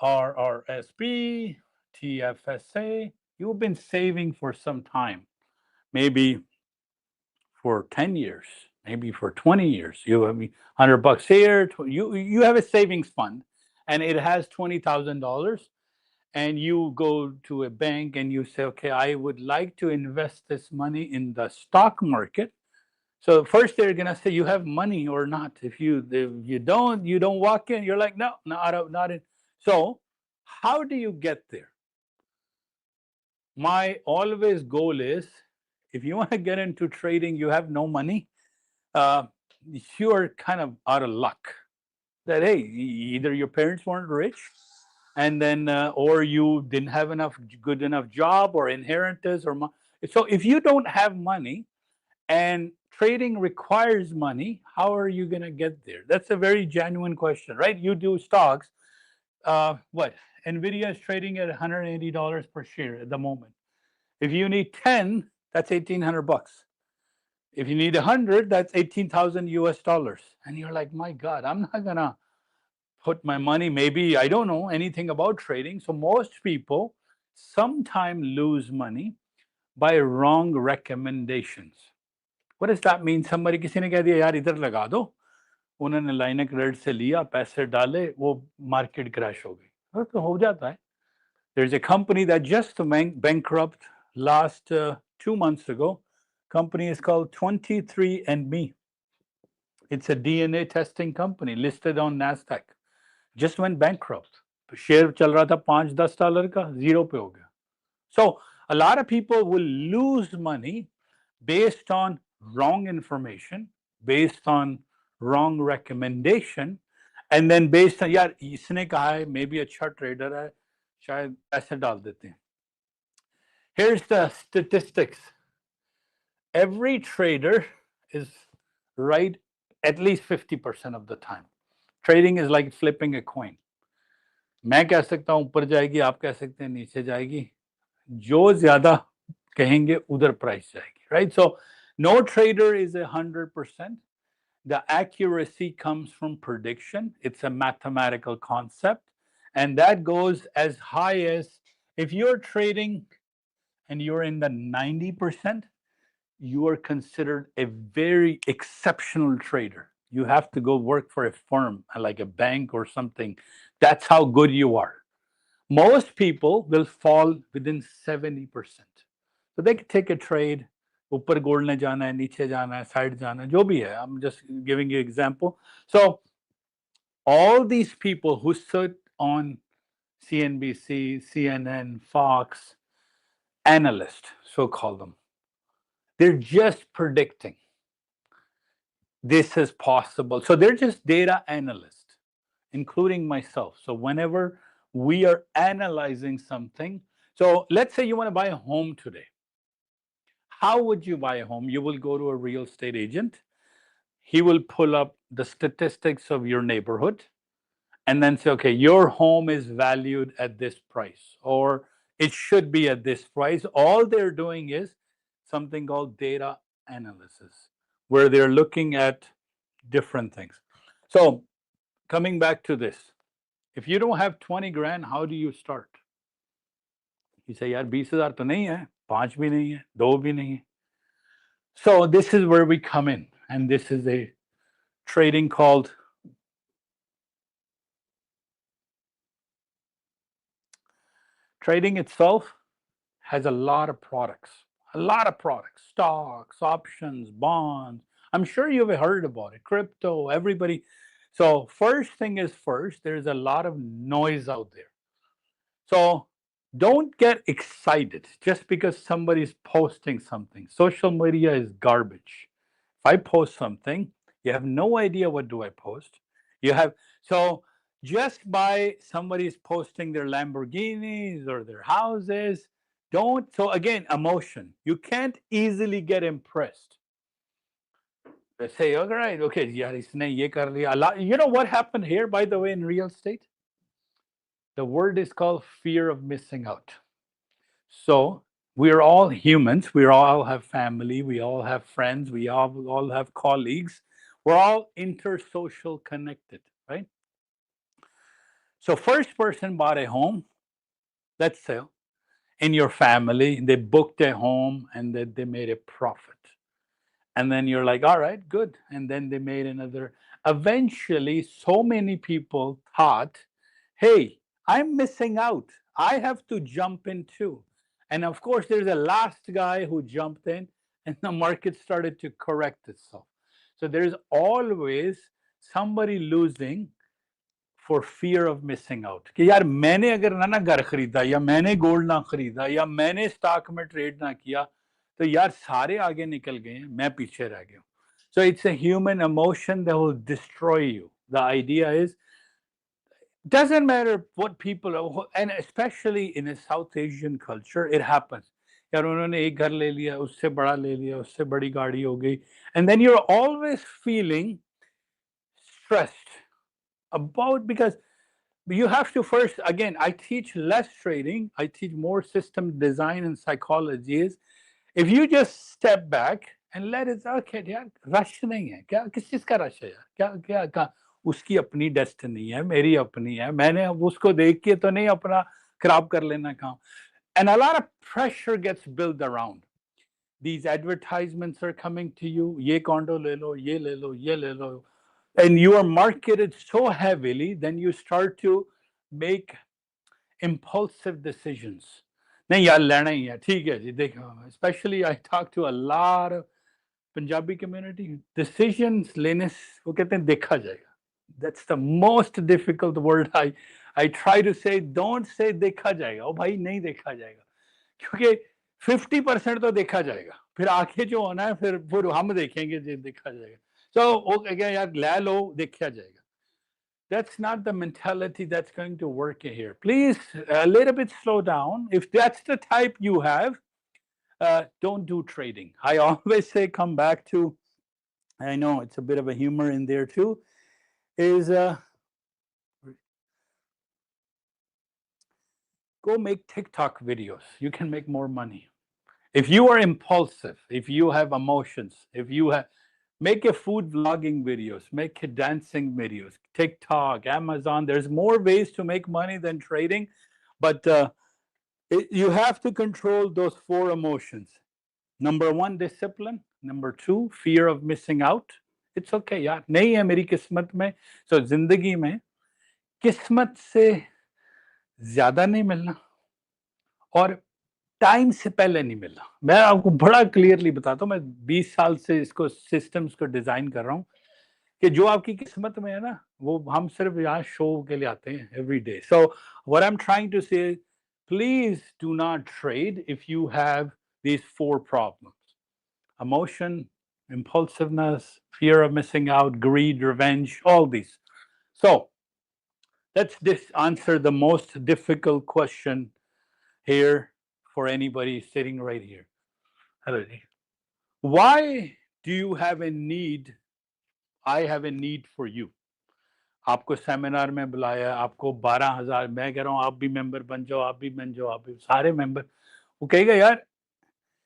Speaker 1: RRSP, TFSA, you've been saving for some time, maybe for 10 years, maybe for 20 years. You have $100 here, you have a savings fund and it has $20,000, and you go to a bank and you say, okay, I would like to invest this money in the stock market. So first they're gonna say you have money or not. If you don't, you don't walk in. You're like, no, not in. So how do you get there? My always goal is, if you want to get into trading, you have no money, you are kind of out of luck. That hey, either your parents weren't rich, and then or you didn't have enough good enough job or inheritance or so if you don't have money and trading requires money, how are you going to get there? That's a very genuine question, right? You do stocks. What Nvidia is trading at $180 per share at the moment. If you need 10, that's $1,800. If you need 100, that's 18,000 US dollars. And you're like, my God, I'm not gonna put my money. Maybe I don't know anything about trading. So most people sometimes lose money by wrong recommendations. What does that mean? Somebody किसी ने कह दिया यार इधर लगा दो, उन्होंने line of credit से लिया, पैसे डाले, वो मार्केट क्रैश हो गई. तो हो जाता है. There's a company that just went bankrupt last 2 months ago. Company is called 23andMe. It's a DNA testing company listed on NASDAQ. Just went bankrupt. Share चल रहा था $5-10 का, zero पे हो गया. So a lot of people will lose money based on wrong information, based on wrong recommendation, and then based on यार इसने कहा है, maybe अच्छा ट्रेडर है, शायद पैसे डाल देते हैं. Here's the statistics. Every trader is right at least 50% of the time. Trading is like flipping a coin. मैं कह सकता हूं ऊपर जाएगी, आप कह सकते हैं नीचे जाएगी. जो ज्यादा कहेंगे उधर प्राइस जाएगी, right? So no trader is 100%. The accuracy comes from prediction. It's a mathematical concept, and that goes as high as, if you're trading and you're in the 90%, you are considered a very exceptional trader. You have to go work for a firm like a bank or something. That's how good you are. Most people will fall within 70%. So they can take a trade, ऊपर gold ने जाना है, नीचे जाना है, side जाना है, जो भी है. I'm just giving you example. So all these people who sit on CNBC, CNN, Fox, analysts, so call them, they're just predicting this is possible. So they're just data analysts, including myself. So whenever we are analyzing something, so let's say you want to buy a home today. How would you buy a home? You will go to a real estate agent. He will pull up the statistics of your neighborhood and then say, okay, your home is valued at this price, or it should be at this price. All they're doing is something called data analysis, where they're looking at different things. So coming back to this, if you don't have 20 grand, how do you start? You say, यार 20,000 तो नहीं है, 5 भी नहीं है, 2 भी नहीं है. So this is where we come in, and this is a trading called trading itself has a lot of products, stocks, options, bonds. I'm sure you've heard about it, crypto, everybody. So first thing is first, there's a lot of noise out there. So don't get excited just because somebody's posting something. Social media is garbage. If I post something, you have no idea what do I post. You have, so just by somebody's posting their Lamborghinis or their houses, don't. So again, emotion. You can't easily get impressed. They say, all right, okay, yaar, isne ye kar liya. You know what happened here, by the way, in real estate? The word is called fear of missing out. So we're all humans. We all have family. We all have friends. We all have colleagues. We're all intersocial connected, right? So first person bought a home, let's say, in your family. They booked a home and they made a profit. And then you're like, all right, good. And then they made another. Eventually, so many people thought, hey, I'm missing out. I have to jump in too. And of course, there's a last guy who jumped in, and the market started to correct itself. So there's always somebody losing for fear of missing out. कि यार मैंने अगर ना घर खरीदा या मैंने gold ना खरीदा या मैंने स्टॉक में ट्रेड ना किया तो यार सारे आगे निकल गए हैं मैं पीछे रह गया हूँ. So it's a human emotion that will destroy you. The idea is doesn't matter what people are, and especially in a South Asian culture it happens. यार उन्होंने एक घर ले लिया उससे बड़ा ले लिया उससे बड़ी गाड़ी हो गई. And then you're always feeling stressed about because you have to first, again, I teach less trading, I teach more system design and psychology. Is if you just step back and let it, okay यार rush नहीं है क्या किस चीज का rush है यार क्या क्या क्या उसकी अपनी डेस्टिनी है मेरी अपनी है मैंने उसको देख के तो नहीं अपना खराब कर लेना काम. And a lot of pressure gets built around these advertisements are coming to you, ye condo le lo, ye le lo, ye le lo, and you are marketed so heavily, then you start to make impulsive decisions. नहीं यार लेना ही है ठीक है जी देखो especially I talk to a lot of Punjabi community decisions लेने वो कहते हैं देखा जाएगा. That's the most difficult word I try to say. Don't say देखा जाएगा. ओ भाई नहीं देखा जाएगा क्योंकि 50% तो देखा जाएगा फिर आगे जो होना है फिर हम देखेंगे जो देखा जाएगा. So okay यार ले लो देखा जाएगा. That's not the mentality that's going to work here. Please a little bit slow down. If that's the type you have, don't do trading. I always say come back to, I know it's a bit of a humor in there too, is go make TikTok videos. You can make more money. If you are impulsive, if you have emotions, if you have, make a food vlogging videos, make a dancing videos, TikTok, Amazon. There's more ways to make money than trading, but you have to control those four emotions. Number one, discipline. Number two, fear of missing out. It's okay यार नहीं है मेरी किस्मत में. So जिंदगी में किस्मत से ज्यादा नहीं मिलना और टाइम से पहले नहीं मिलना. मैं आपको बड़ा क्लियरली बताता हूँ. मैं 20 साल से इसको सिस्टम्स को डिजाइन कर रहा हूँ कि जो आपकी किस्मत में है ना वो हम सिर्फ यहाँ शो के लिए आते हैं every day. So what I am trying to say please do not trade if you have these four problems: emotion, impulsiveness, fear of missing out, greed, revenge, all these. So let's answer the most difficult question here for anybody sitting right here. Hello. Why do you have a need? I have a need for you. आपको seminar में बुलाया आपको 12,000 मैं कह रहा हूँ आप भी मेंबर बन जाओ आप भी बन जाओ आप भी सारे मेंबर. वो कहेगा यार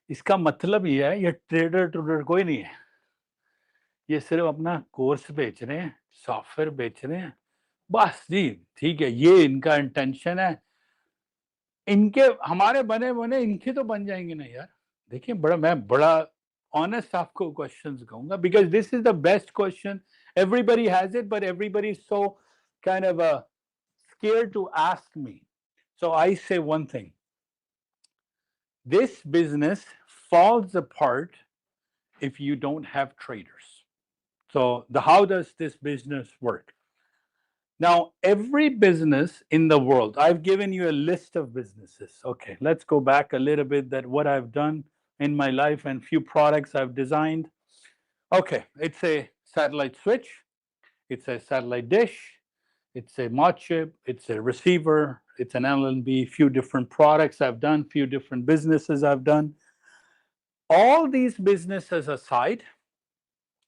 Speaker 1: इसका मतलब ये है ये ट्रेडर कोई नहीं है ये सिर्फ अपना कोर्स बेच रहे हैं सॉफ्टवेयर बेच रहे हैं बस जी ठीक है ये इनका इंटेंशन है. इनके हमारे बने बने इनके तो बन जाएंगे ना यार. देखिए मैं बड़ा ऑनेस्ट आपको क्वेश्चंस कहूंगा because this is the best question. Everybody has it but everybody is so kind of scared to ask me. So I say one thing. This business falls apart if you don't have traders. So how does this business work? Now, every business in the world, I've given you a list of businesses. Okay, let's go back a little bit that what I've done in my life and few products I've designed. Okay, it's a satellite switch, it's a satellite dish, it's a mod chip, it's a receiver, it's an LNB, few different products I've done, few different businesses I've done. All these businesses aside,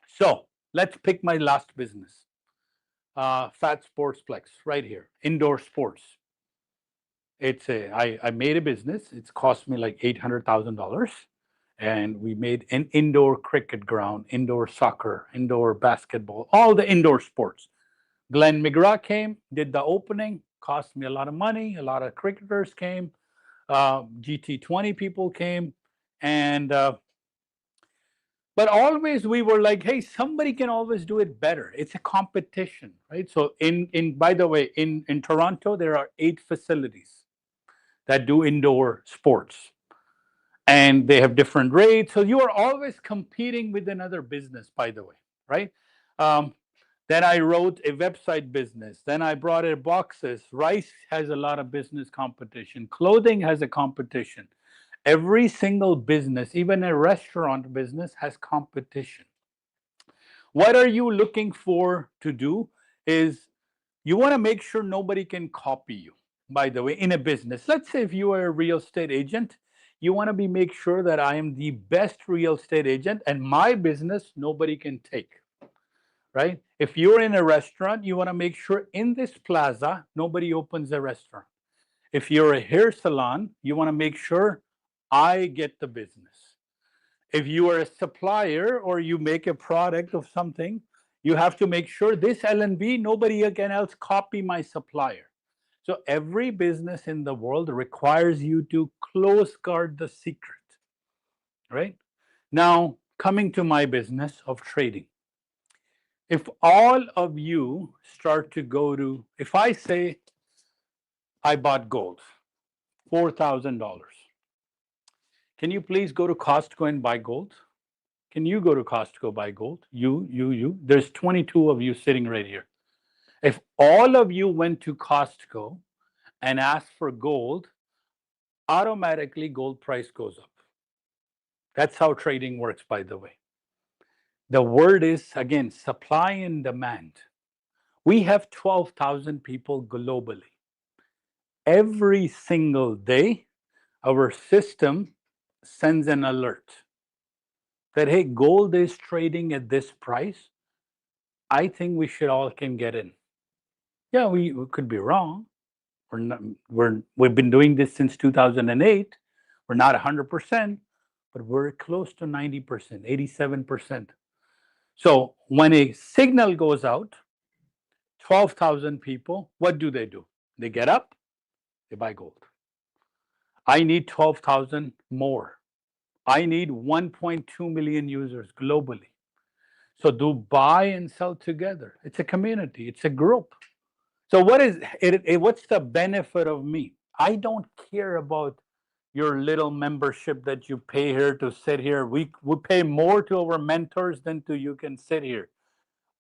Speaker 1: so let's pick my last business. Fat Sportsplex right here, indoor sports. I made a business. It's cost me like $800,000, and we made an indoor cricket ground, indoor soccer, indoor basketball, all the indoor sports. Glenn McGrath came, did the opening, cost me a lot of money. A lot of cricketers came. GT20 people came, and But always we were like, hey, somebody can always do it better. It's a competition, right? So by the way, in Toronto, there are 8 facilities that do indoor sports. And they have different rates. So you are always competing with another business, by the way, right? Then I wrote a website business. Then I brought in boxes. Rice has a lot of business competition. Clothing has a competition. Every single business, even a restaurant business, has competition. What are you looking for to do is you want to make sure nobody can copy you, by the way, in a business. Let's say if you are a real estate agent, you want to make sure that I am the best real estate agent and my business nobody can take, right? If you're in a restaurant, you want to make sure in this plaza, nobody opens a restaurant. If you're a hair salon, you want to make sure I get the business. If you are a supplier or you make a product of something, you have to make sure this L&B, nobody again else copy my supplier. So every business in the world requires you to close guard the secret, right? Now, coming to my business of trading. If all of you start to go to, if I say I bought gold, $4,000, can you please go to Costco and buy gold? Can you go to Costco, buy gold? You. There's 22 of you sitting right here. If all of you went to Costco and asked for gold, automatically gold price goes up. That's how trading works, by the way. The word is, again, supply and demand. We have 12,000 people globally. Every single day, our system sends an alert that, hey, gold is trading at this price. I think we should all can get in. Yeah, we could be wrong. We've been doing this since 2008. We're not 100%, but we're close to 90%, 87%. So when a signal goes out, 12,000 people, what do? They get up, they buy gold. I need 12,000 more. I need 1.2 million users globally. So do buy and sell together. It's a community, it's a group. So what is it, what's the benefit of me? I don't care about your little membership that you pay here to sit here. We pay more to our mentors than to you can sit here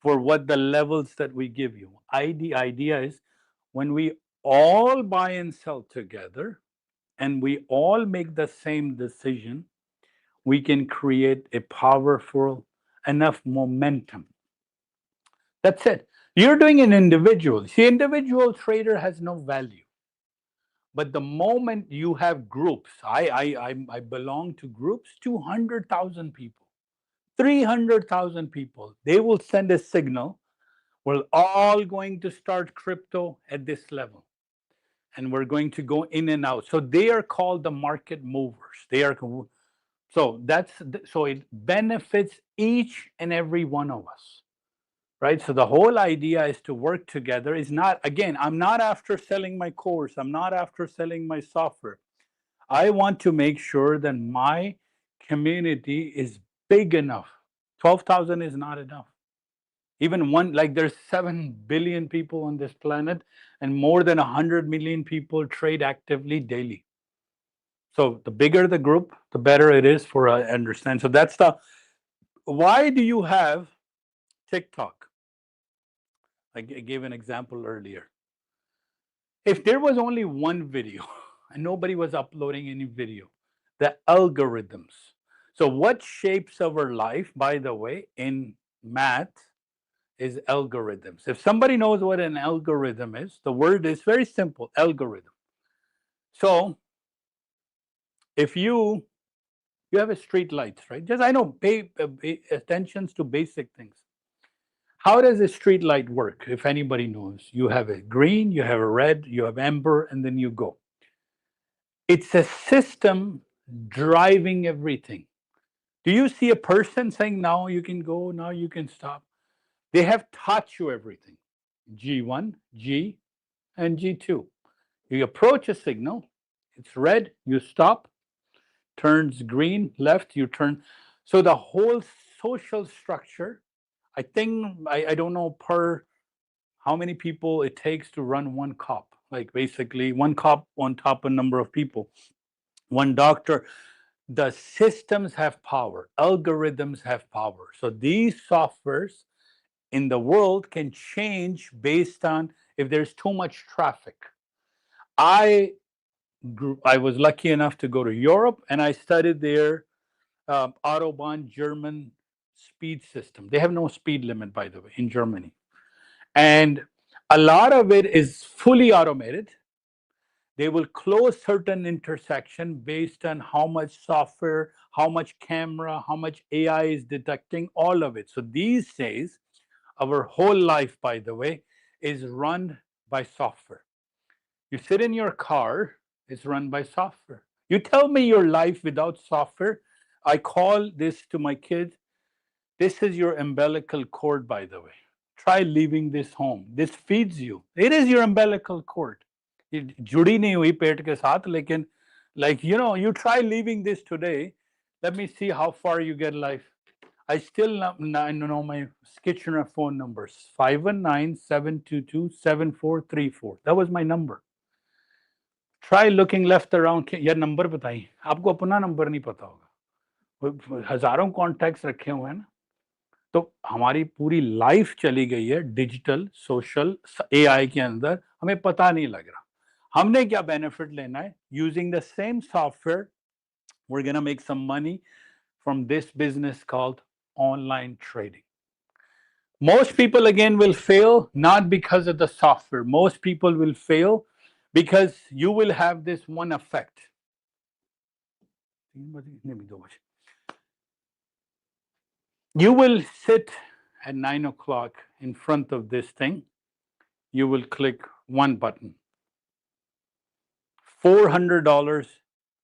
Speaker 1: for what the levels that we give you. The idea is when we all buy and sell together and we all make the same decision, we can create a powerful enough momentum. That's it. You're doing an individual. See, individual trader has no value. But the moment you have groups, I belong to groups, 200,000 people, 300,000 people, they will send a signal. We're all going to start crypto at this level. And we're going to go in and out. So they are called the market movers. So it benefits each and every one of us. Right? So the whole idea is to work together. Is not, again, I'm not after selling my course. I'm not after selling my software. I want to make sure that my community is big enough. 12,000 is not enough. Even there's 7 billion people on this planet and more than 100 million people trade actively daily. So the bigger the group, the better it is for I understand. So that's why do you have TikTok? I gave an example earlier. If there was only one video and nobody was uploading any video, the algorithms. So what shapes our life, by the way, in math is algorithms. If somebody knows what an algorithm is, the word is very simple, algorithm. So if you have a street lights, right? Just I know, pay attention to basic things. How does a street light work? If anybody knows, you have a green, you have a red, you have amber, and then you go. It's a system driving everything. Do you see a person saying, now you can go, now you can stop? They have taught you everything. G1, G, and G2. You approach a signal, it's red, you stop, turns green, left, you turn. So the whole social structure. I think, I don't know per how many people it takes to run one cop, like basically one cop on top of a number of people, one doctor. The systems have power, algorithms have power. So these softwares in the world can change based on if there's too much traffic. I was lucky enough to go to Europe, and I studied their Autobahn German speed system. They have no speed limit, by the way, in Germany. And a lot of it is fully automated. They will close certain intersection based on how much software, how much camera, how much AI is detecting, all of it. So these days, our whole life, by the way, is run by software. You sit in your car, it's run by software. You tell me your life without software. I call this to my kids, this is your umbilical cord, by the way. Try leaving this home. This feeds you. It is your umbilical cord. जुड़ी नहीं हुई पेट के साथ, लेकिन like, you know, you try leaving this today. Let me see how far you get life. I still know my Kitchener phone numbers, 519-722-7434. That was my number. Try looking left around. यार number बताइए, आपको अपना number नहीं पता होगा, हजारों contacts रखे हुए हैं ना. तो हमारी पूरी लाइफ चली गई है डिजिटल सोशल एआई के अंदर, हमें पता नहीं लग रहा. हमने क्या बेनिफिट लेना है? Using the same software, we're going to make some money from this business called online trading. Most people again will fail not because of the software. Most people will fail because you will have this one effect. You will sit at 9 o'clock in front of this thing. You will click one button. $400,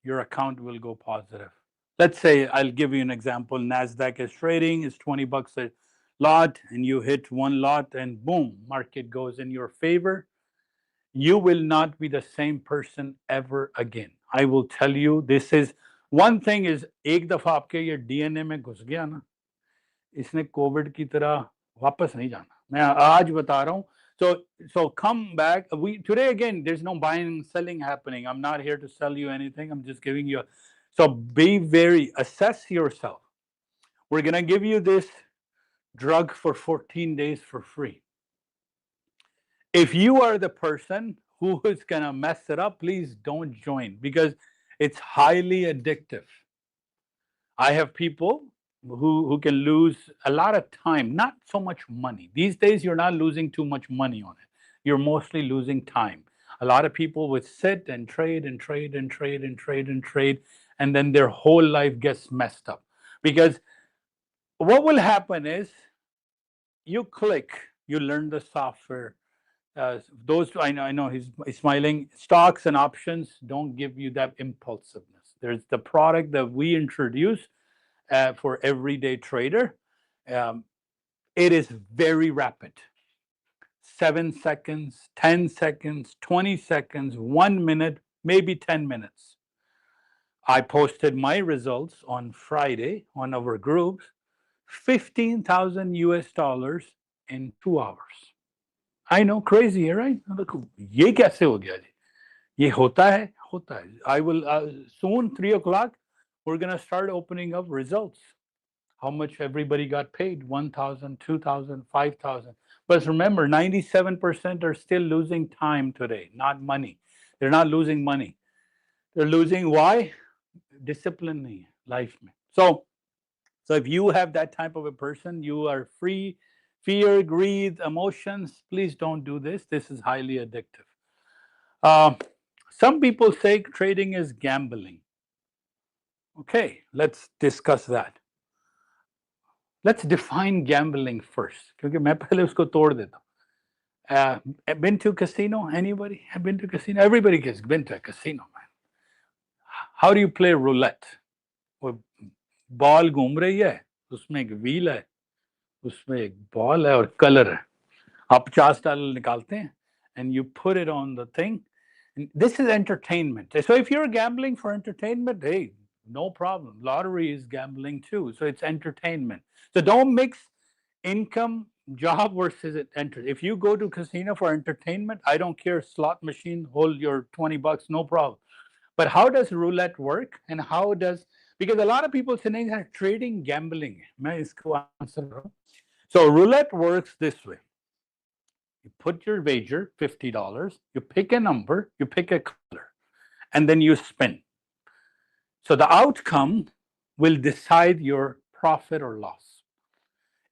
Speaker 1: your account will go positive. Let's say, I'll give you an example. NASDAQ is trading, is 20 bucks a lot, and you hit one lot and boom, market goes in your favor. You will not be the same person ever again. I will tell you, this is one thing is, एक दफा आपके ये DNA में घुस गया ना, इसने Covid की तरह वापस नहीं जाना. मैं आज बता रहा हूँ. So come back. Today again, there's no buying and selling happening. I'm not here to sell you anything. I'm just giving you. So be very, assess yourself. We're going to give you this drug for 14 days for free. If you are the person who is going to mess it up, please don't join, because it's highly addictive. I have people who can lose a lot of time, not so much money. These days, you're not losing too much money on it. You're mostly losing time. A lot of people would sit and trade and trade and trade and trade and trade, and then their whole life gets messed up. Because what will happen is, you click, you learn the software. Those I know he's smiling. Stocks and options don't give you that impulsiveness. There's the product that we introduce for everyday trader. It is very rapid. 7 seconds, 10 seconds, 20 seconds, 1 minute, maybe 10 minutes. I posted my results on Friday on our groups, 15,000 US dollars in 2 hours. I know, crazy, right? ये कैसे हो गया जी? ये होता है. I will soon 3 o'clock. We're gonna start opening up results. How much everybody got paid? 1,000, 2,000, 5,000. But remember, 97% are still losing time today, not money. They're not losing money. They're losing why? Discipline नहीं है life में. So if you have that type of a person, you are free. Fear, greed, emotions, please don't do this. This is highly addictive. Some people say trading is gambling. Okay, let's discuss that. Let's define gambling first, क्योंकि मैं पहले उसको तोड़ देता हूँ. Been to casino? Anybody have been to casino? Everybody has been to a casino, man. How do you play roulette? वो ball घूम रही है, उसमें एक व्हील है, उसमें एक बॉल है और कलर है. आप $50 निकालते हैं and you put it on the thing. And this is entertainment. So if you're gambling for entertainment, hey, No problem. Lottery is gambling too. So it's entertainment. So don't mix income, job versus if you go to casino for entertainment, I don't care. Slot machine, hold your $20, no problem. But how does roulette work? And how does, because a lot of people saying that trading, gambling. मैं इसको answer करूं. So roulette works this way. You put your wager, $50, you pick a number, you pick a color, and then you spin. So the outcome will decide your profit or loss.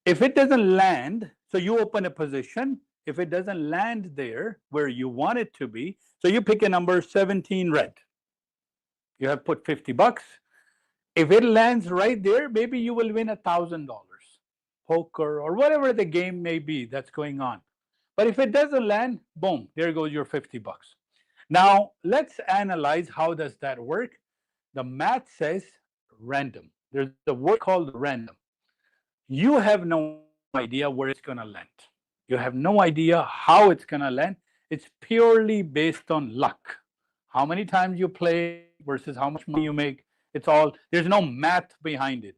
Speaker 1: If it doesn't land, so you open a position. If it doesn't land there where you want it to be, so you pick a number 17 red. You have put $50. If it lands right there, maybe you will win $1,000. Poker or whatever the game may be that's going on. But if it doesn't land, boom, there goes your $50. Now let's analyze how does that work. The math says random. There's a word called random. You have no idea where it's going to land. You have no idea how it's going to land. It's purely based on luck. How many times you play versus how much money you make. It's all, there's no math behind it.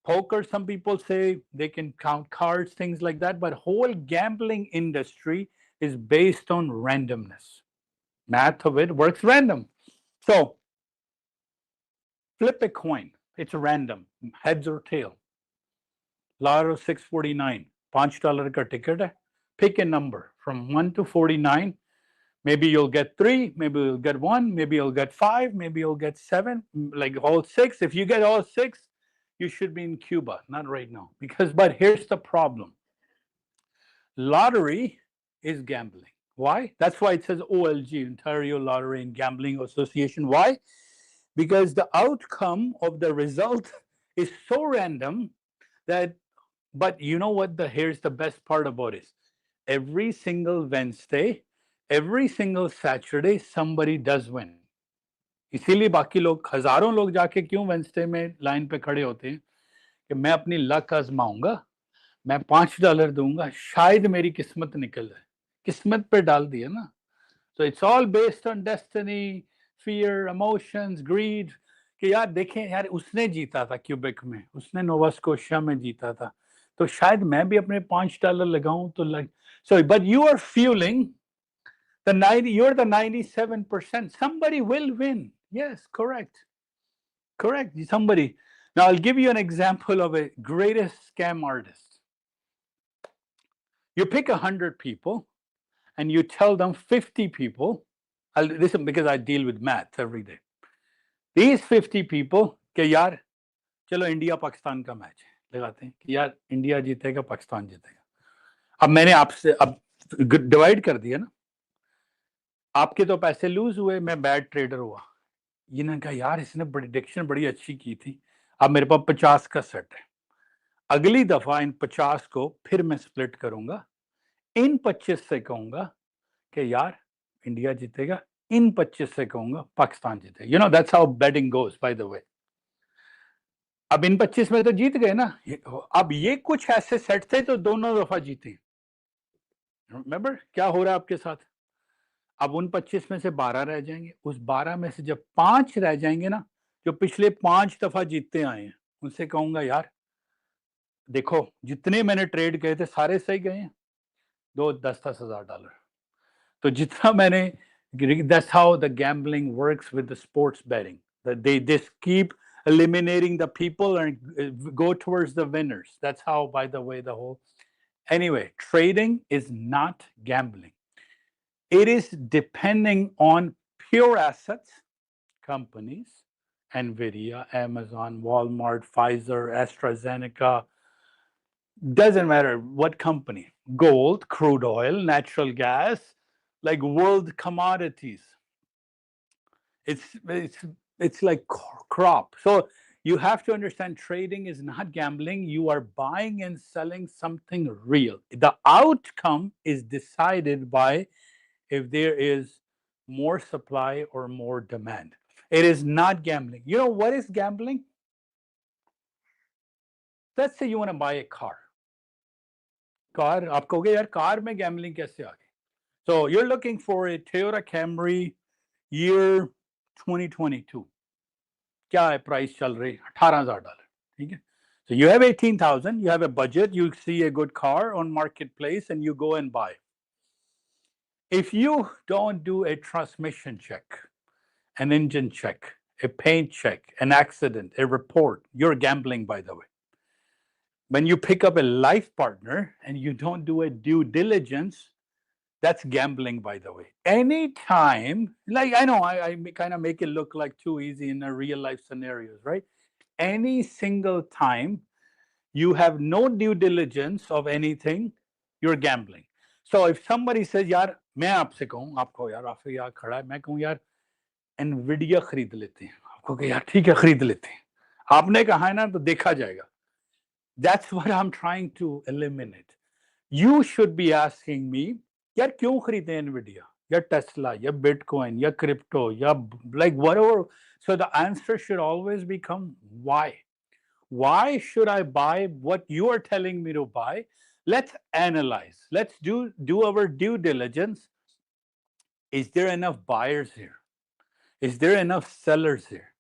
Speaker 1: Poker, some people say they can count cards, things like that, but whole gambling industry is based on randomness. Math of it works random. So flip a coin. It's random, heads or tail. Lotto 649, $5 का ticket है. Pick a number from 1 to 49. Maybe you'll get 3, maybe you'll get 1, maybe you'll get 5, maybe you'll get 7, like all 6. If you get all 6, you should be in Cuba, not right now. But here's the problem. Lottery is gambling. Why? That's why it says OLG, Ontario Lottery and Gambling Association. Why? Because the outcome of the result is so random that, but you know what, here's the best part about it. Every single Wednesday, every single Saturday, somebody does win. इसीलिए बाकी लोग, हजारों लोग जाके क्यों Wednesday में line पे खड़े होते हैं कि मैं अपनी लक आजमाऊंगा, मैं $5 दूंगा, शायद मेरी किस्मत निकल जाए. किस्मत पे डाल दिया ना. So it's all based on destiny, fear, emotions, greed. कि यार देखें यार उसने जीता था क्यूबेक में, उसने नोवा स्कोशिया में जीता था, तो शायद मैं भी अपने $5 लगाऊं तो लग. So but you are fueling the 90, you're the 97%. Somebody will win. Yes, correct. Correct. Somebody. Now I'll give you an example of a greatest scam artist. You pick 100 people and you tell them 50 people, listen, because I deal with math every day. These 50 people, कि यार चलो India Pakistan का match है, लगाते हैं कि यार India जीतेगा, पाकिस्तान जीतेगा. अब मैंने आपसे अब डिवाइड कर दिया ना. आपके तो पैसे लूज हुए, मैं बैड ट्रेडर हुआ. इन्होंने कहा यार इसने प्रेडिक्शन बड़ी अच्छी की थी, अब मेरे पास 50 का सेट है. अगली दफा इन 50 को फिर मैं स्प्लिट करूंगा, इन 25 से कहूंगा कि यार इंडिया जीतेगा, इन 25 से कहूंगा पाकिस्तान जीतेगा. You know, that's how betting goes, by the way. अब इन 25 में तो जीत गए ना. अब ये कुछ ऐसे सेट थे तो दोनों दफा जीते. Remember क्या हो रहा है आपके साथ? अब उन 25 में से 12 रह जाएंगे. उस 12 में से जब 5 रह जाएंगे ना, जो पिछले 5 दफा जीतते आए हैं, उनसे कहूंगा यार देखो जितने मैंने ट्रेड किए थे सारे सही गए हैं, $10,000. तो जितना मैंने, that's how the gambling works with the sports betting. That they just keep eliminating the people and go towards the winners. That's how, by the way, the whole. Anyway, trading is not gambling. It is depending on pure assets, companies, NVIDIA, Amazon, Walmart, Pfizer, AstraZeneca. Doesn't matter what company. Gold, crude oil, natural gas, like world commodities. It's like crop. So you have to understand trading is not gambling. You are buying and selling something real. The outcome is decided by if there is more supply or more demand. It is not gambling. You know what is gambling? Let's say you want to buy a car. Car, आप कहोगे यार car में gambling कैसे आ गई? So you're looking for a Toyota Camry year 2022. क्या है price चल रही $18,000, ठीक है. So you have 18,000, you have a budget, you see a good car on marketplace and you go and buy. If you don't do a transmission check, an engine check, a paint check, an accident, a report, you're gambling, by the way. When you pick up a life partner and you don't do a due diligence, that's gambling, by the way. Anytime, like I know I kind of make it look like too easy in a real life scenarios, right? Any single time you have no due diligence of anything, you're gambling. So if somebody says, यार मैं आपसे कहूँ, आपको यार आफिर यार खड़ा है, मैं कहूँ यार एनवीडिया खरीद लेते हैं, आपको कहे यार ठीक है खरीद लेते हैं, आपने कहा है ना तो देखा जाएगा. That's what I'm trying to eliminate. You should be asking me, यार क्यों खरीदें एनवीडिया या टेस्ला या बिटकॉइन या क्रिप्टो या like whatever. So the answer should always become why. Why should I buy what you are telling me to buy? Let's analyze. Let's do our due diligence. Is there enough buyers here? Is there enough sellers here?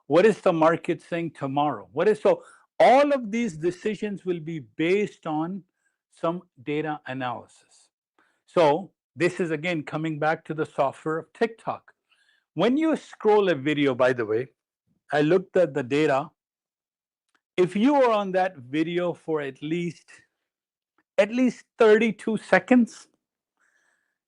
Speaker 1: What is the market saying tomorrow? So all of these decisions will be based on some data analysis. So this is again coming back to the software of TikTok. When you scroll a video, by the way, I looked at the data. If you are on that video for at least 32 seconds,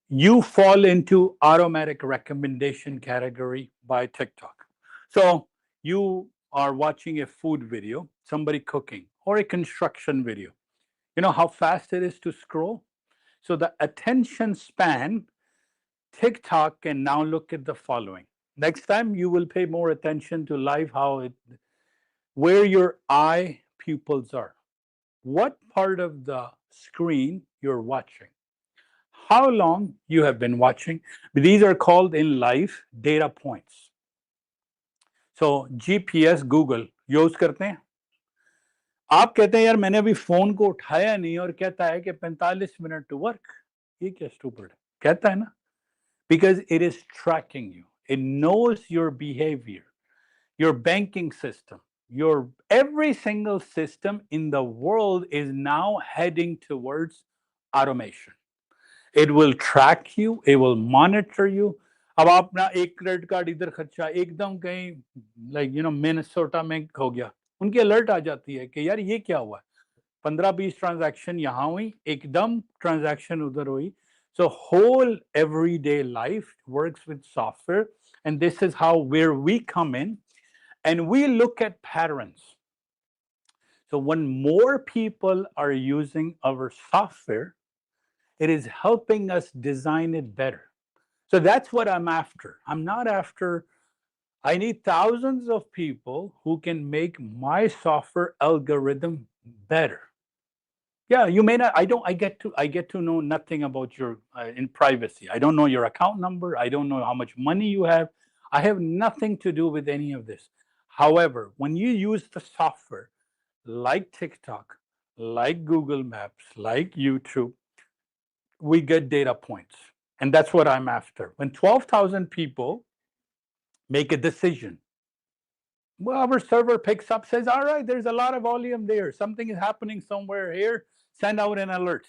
Speaker 1: you fall into automatic recommendation category by TikTok. So you are watching a food video, somebody cooking, or a construction video. You know how fast it is to scroll? So the attention span, TikTok can now look at the following. Next time you will pay more attention to live, where your eye pupils are, what part of the screen you're watching, how long you have been watching. These are called in life data points. So GPS, Google use करते हैं. आप कहते हैं यार मैंने अभी phone को उठाया नहीं और कहता है कि 45 मिनट टू वर्क. ये क्या स्टूपिड है, कहता है ना, because it is tracking you. It knows your behavior, your banking system, your every single system in the world is now heading towards automation. It will track you, it will monitor you. अब आप ना एक credit card इधर खर्चा एकदम कहीं like you know Minnesota में हो गया, उनकी अलर्ट आ जाती है कि यार ये क्या हुआ, 15-20 ट्रांजैक्शन यहाँ हुई, एकदम ट्रांजैक्शन उधर हुई. So whole everyday life works with software, and this is how where we come in, and we look at patterns. So when more people are using our software, it is helping us design it better. So that's what I'm after. I'm not after, I need thousands of people who can make my software algorithm better. Yeah, you may not, I get to know nothing about your in privacy. I don't know your account number. I don't know how much money you have. I have nothing to do with any of this. However, when you use the software like TikTok, like Google Maps, like YouTube, we get data points. And that's what I'm after. When 12,000 people make a decision, well, our server picks up, says, all right, there's a lot of volume there. Something is happening somewhere here. Send out an alert.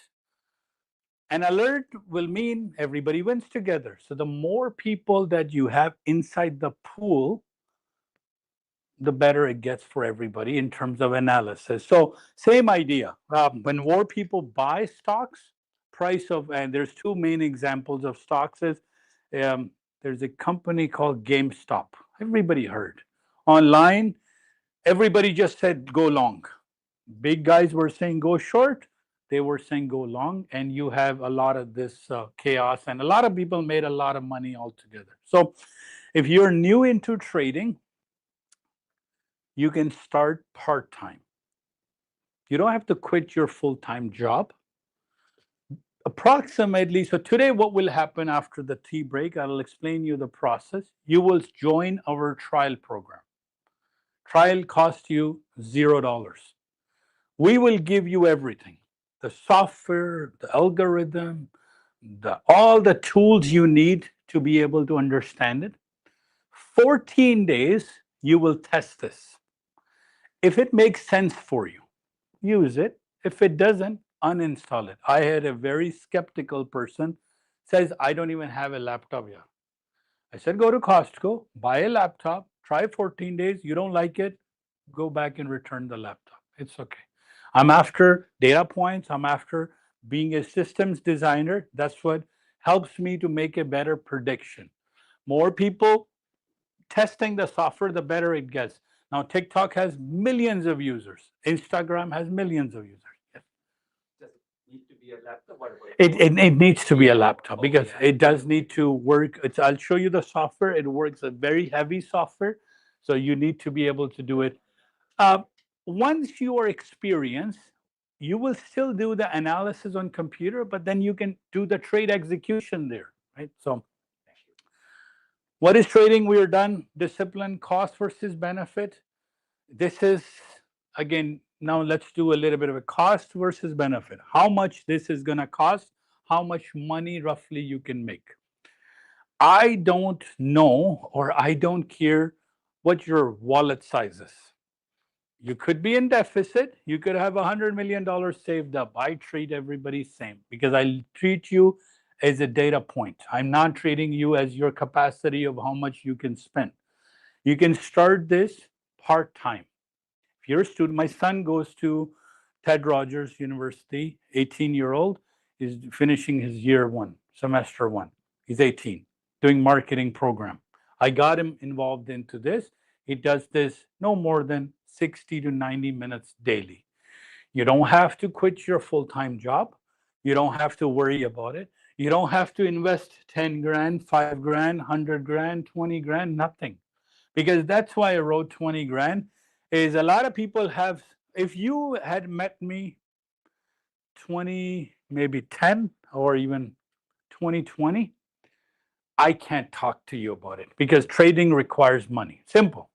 Speaker 1: An alert will mean everybody wins together. So the more people that you have inside the pool, the better it gets for everybody in terms of analysis. So same idea. When more people buy stocks, price of, and there's two main examples of stocks is, there's a company called GameStop. Everybody heard. Online, everybody just said go long. Big guys were saying go short. They were saying go long. And you have a lot of this chaos. And a lot of people made a lot of money altogether. So if you're new into trading, you can start part-time. You don't have to quit your full-time job. Approximately, so today what will happen after the tea break, I'll explain you the process. You will join our trial program. Trial costs you $0. We will give you everything. The software, the algorithm, all the tools you need to be able to understand it. 14 days, you will test this. If it makes sense for you, use it. If it doesn't, uninstall it. I had a very skeptical person says, I don't even have a laptop yet. I said, go to Costco, buy a laptop, try 14 days. You don't like it, go back and return the laptop. It's okay. I'm after data points. I'm after being a systems designer. That's what helps me to make a better prediction. More people testing the software, the better it gets. Now, TikTok has millions of users. Instagram has millions of users. Yes.
Speaker 2: Does it need to be a laptop? What about
Speaker 1: It needs to be a laptop because it does need to work. I'll show you the software. It works a very heavy software. So you need to be able to do it. Once you are experienced, you will still do the analysis on computer, but then you can do the trade execution there, right? So what is trading? We are done. Discipline, cost versus benefit. This is, again, now let's do a little bit of a cost versus benefit. How much this is going to cost, how much money roughly you can make. I don't know, or I don't care what your wallet size is. You could be in deficit. You could have $100 million saved up. I treat everybody same because I treat you as a data point. I'm not treating you as your capacity of how much you can spend. You can start this part-time. If you're a student, my son goes to Ted Rogers University, 18-year-old, is finishing his year one, semester one. He's 18, doing marketing program. I got him involved into this. He does this no more than 60 to 90 minutes daily. You don't have to quit your full-time job. You don't have to worry about it. You don't have to invest 10 grand, 5 grand, 100 grand, 20 grand, nothing. Because that's why I wrote 20 grand, is a lot of people have, if you had met me 20, maybe 10, or even 2020, I can't talk to you about it because trading requires money. Simple.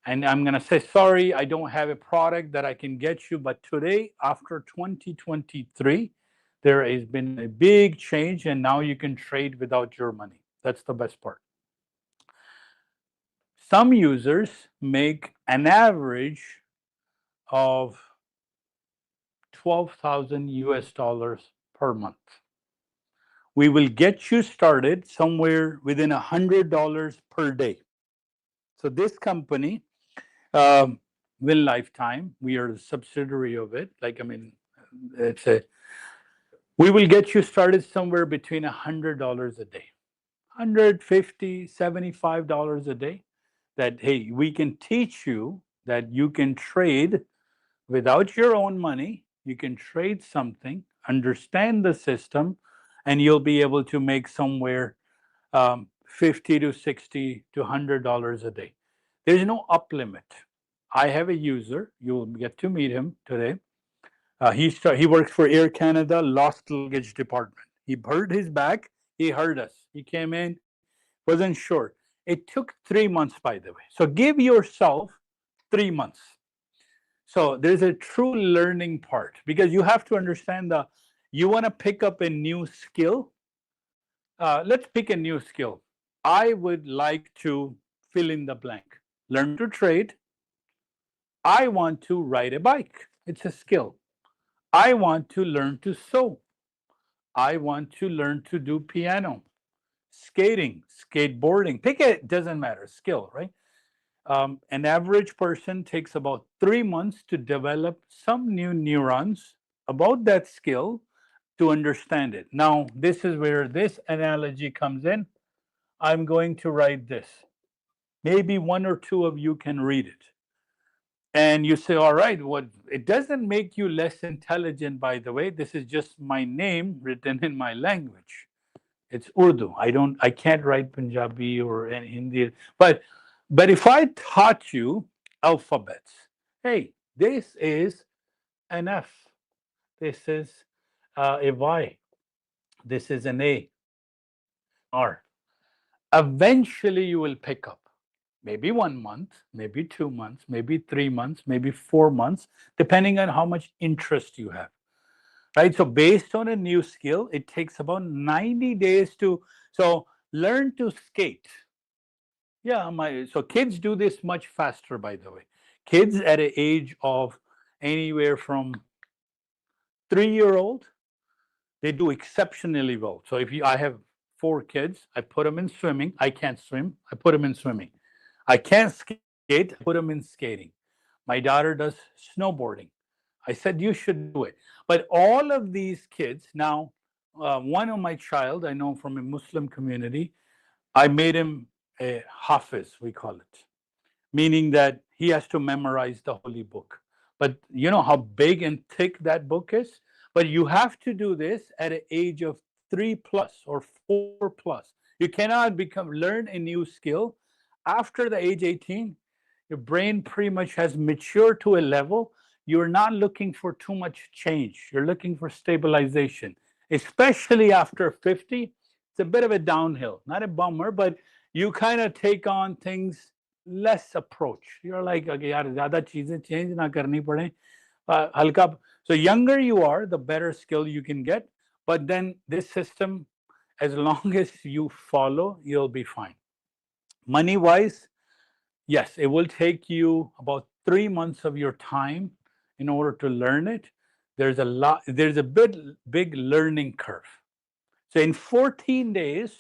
Speaker 1: And I'm going to say, sorry, I don't have a product that I can get you. But today, after 2023, there has been a big change, and now you can trade without your money. That's the best part. Some users make an average of 12,000 US dollars per month. We will get you started somewhere within $100 per day. So this company, Will Lifetime, we are a subsidiary of it. We will get you started somewhere between $100 a day, $150, $75 a day. That, hey, we can teach you that you can trade without your own money. You can trade something, understand the system, and you'll be able to make somewhere 50 to 60 to $100 a day. There's no up limit. I have a user. You'll get to meet him today. He works for Air Canada lost luggage department. He hurt his back. He heard us. He came in, wasn't sure. It took 3 months, by the way. So give yourself 3 months. So there's a true learning part because you have to understand you want to pick up a new skill. Let's pick a new skill. I would like to fill in the blank. Learn to trade. I want to ride a bike. It's a skill. I want to learn to sew. I want to learn to do piano, skating, skateboarding. Pick it, doesn't matter, skill, right? An average person takes about 3 months to develop some new neurons about that skill to understand it. Now, this is where this analogy comes in. I'm going to write this. Maybe one or two of you can read it. And you say, all right, it doesn't make you less intelligent, by the way. This is just my name written in my language. It's Urdu. I can't write Punjabi or Hindi. But if I taught you alphabets, hey, this is an F. This is a Y. This is an A, R. Eventually you will pick up. Maybe 1 month, maybe 2 months, maybe 3 months, maybe 4 months, depending on how much interest you have. Right? So based on a new skill, it takes about 90 days to, so learn to skate. Yeah, so kids do this much faster, by the way. Kids at an age of anywhere from 3-year-old, they do exceptionally well. So I have 4 kids, I put them in swimming. I can't swim, I put them in swimming. I can't skate, I put them in skating. My daughter does snowboarding. I said, you should do it. But all of these kids now, one of my child, I know from a Muslim community, I made him a hafiz, we call it, meaning that he has to memorize the holy book. But you know how big and thick that book is? But you have to do this at an age of 3 plus or 4 plus. You cannot learn a new skill after the age 18. Your brain pretty much has matured to a level. You're not looking for too much change. You're looking for stabilization, especially after 50. It's a bit of a downhill, not a bummer, but you kind of take on things less approach. You're like, okay, yaar, zyada cheezein change na karni pade. Halka. So younger you are, the better skill you can get. But then this system, as long as you follow, you'll be fine. Money wise, yes, it will take you about 3 months of your time in order to learn it. There's a big learning curve. So in 14 days,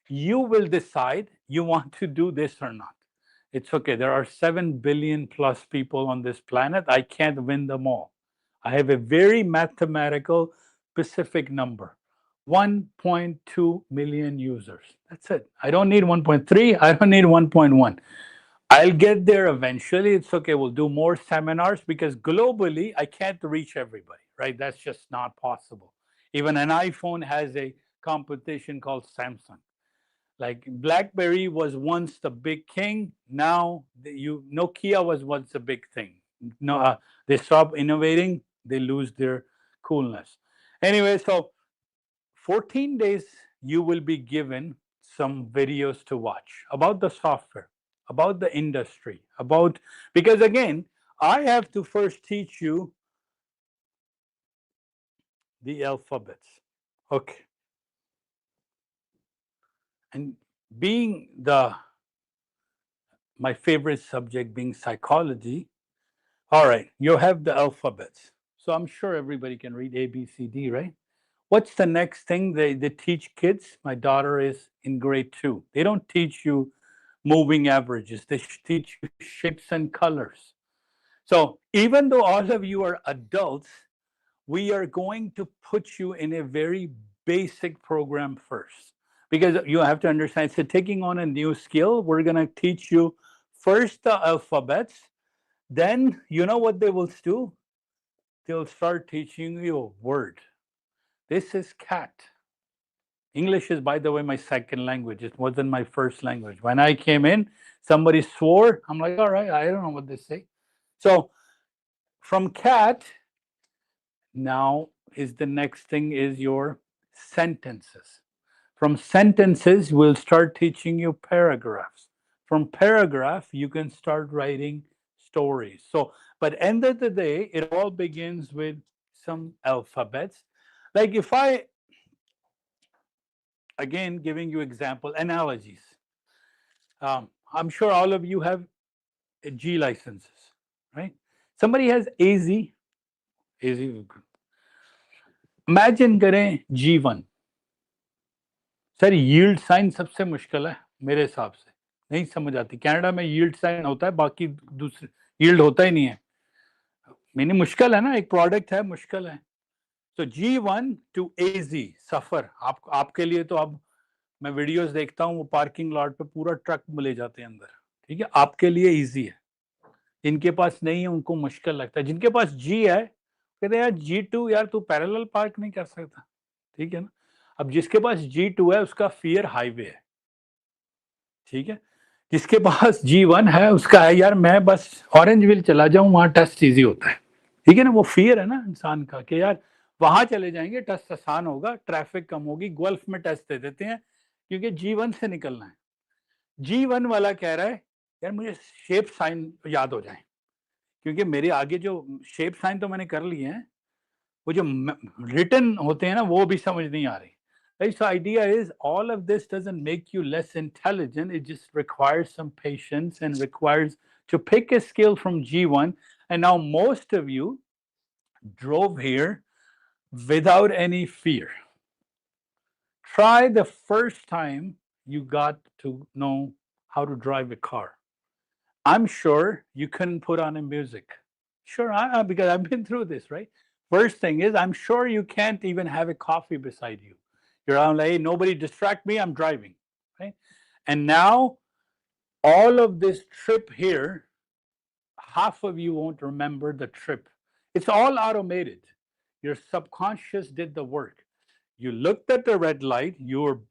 Speaker 1: you will decide you want to do this or not. It's okay. There are 7 billion plus people on this planet. I can't win them all. I have a very mathematical, specific number. 1.2 million users. That's it. I don't need 1.3. I don't need 1.1. I'll get there eventually. It's okay. We'll do more seminars because globally, I can't reach everybody, right? That's just not possible. Even an iPhone has a competition called Samsung. Like BlackBerry was once the big king. Now Nokia was once a big thing. No, they stop innovating. They lose their coolness. Anyway, so 14 days you will be given some videos to watch about the software, about the industry, because again, I have to first teach you the alphabets. Okay. And being my favorite subject being psychology, all right, you have the alphabets. So I'm sure everybody can read A, B, C, D, right? What's the next thing they teach kids? My daughter is in grade 2. They don't teach you moving averages. They teach you shapes and colors. So even though all of you are adults, we are going to put you in a very basic program first. Because you have to understand, so taking on a new skill, we're going to teach you first the alphabets. Then, you know what they will do? They'll start teaching you a word. This is cat. English is, by the way, my second language. It wasn't my first language. When I came in, somebody swore. I'm like, all right, I don't know what they say. So from cat, now is the next thing is your sentences. From sentences, we'll start teaching you paragraphs. From paragraph, you can start writing stories. So, but end of the day, it all begins with some alphabets. Like if I, again, giving you example, analogies. I'm sure all of you have G licenses, right? Somebody has AZ. Imagine करें G1. Sir yield sign सबसे मुश्किल है मेरे हिसाब से, नहीं समझ आती. कनाडा में यील्ड साइन होता है, बाकी दूसरे यील्ड होता ही नहीं है. मैंने मुश्किल है ना, एक प्रोडक्ट है, मुश्किल है. तो G1 to AZ सफर आपके लिए तो अब मैं वीडियोस देखता हूँ, वो पार्किंग लॉट पे पूरा ट्रक ले जाते हैं अंदर. ठीक है, आपके लिए इजी है. जिनके पास नहीं है उनको मुश्किल लगता है. जिनके पास G है कहते हैं यार G2 यार तू पैरेलल पार्क नहीं कर सकता. ठीक है ना. अब जिसके पास G2 है उसका फियर हाईवे है. ठीक है. जिसके पास G1 है उसका है यार मैं बस ऑरेंज व्हील चला जाऊं, वहां टेस्ट इजी होता है. ठीक है ना. वो फियर है ना इंसान का कि यार वहां चले जाएंगे, टेस्ट आसान होगा, ट्रैफिक कम होगी. गल्फ में टेस्ट दे देते हैं क्योंकि G1 से निकलना है. G1 वाला कह रहा है यार मुझे शेप साइन याद हो जाए, क्योंकि मेरे आगे जो शेप साइन तो मैंने कर लिए हैं, वो जो रिटन होते हैं ना वो भी समझ नहीं आ रही. Right? So idea is all of this doesn't make you less intelligent. It just requires some patience and requires to pick a skill from G1. And now most of you drove here without any fear. Try the first time you got to know how to drive a car. I'm sure you couldn't put on a music. Sure, because I've been through this, right? First thing is, I'm sure you can't even have a coffee beside you. You're on like, hey, nobody distract me, I'm driving, right? And now, all of this trip here, half of you won't remember the trip. It's all automated. Your subconscious did the work. You looked at the red light, your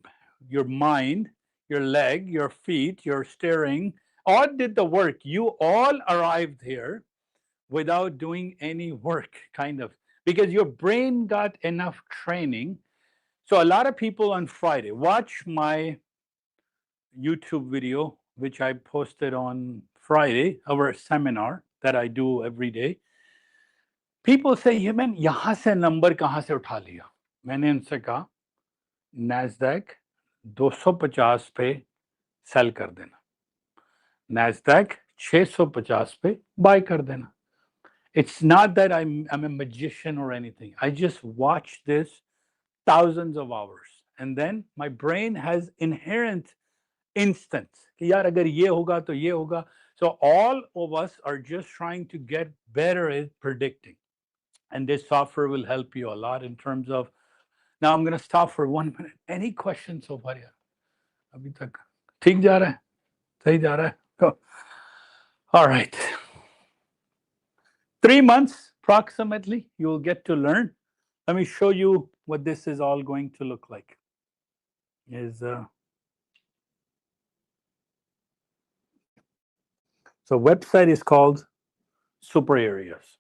Speaker 1: mind, your leg, your feet, your steering, all did the work. You all arrived here without doing any work, kind of, because your brain got enough training. So a lot of people on Friday watch my YouTube video, which I posted on Friday, our seminar that I do every day. People say, "ये मैंने यहाँ से number कहाँ से उठा लिया?" मैंने उनसे कहा, NASDAQ 250 पे सेल कर देना, NASDAQ 650 पे बाय कर देना. It's not that I'm a magician or anything. I just watch this thousands of hours, and then my brain has inherent instincts कि यार अगर ये होगा तो ये होगा. So all of us are just trying to get better at predicting, and this software will help you a lot in terms of. Now I'm going to stop for 1 minute. Any questions so far? अभी तक ठीक जा रहा है, सही जा रहा है. Go. All right. 3 months approximately, you will get to learn. Let me show you what this is all going to look like. So website is called SuperAreas.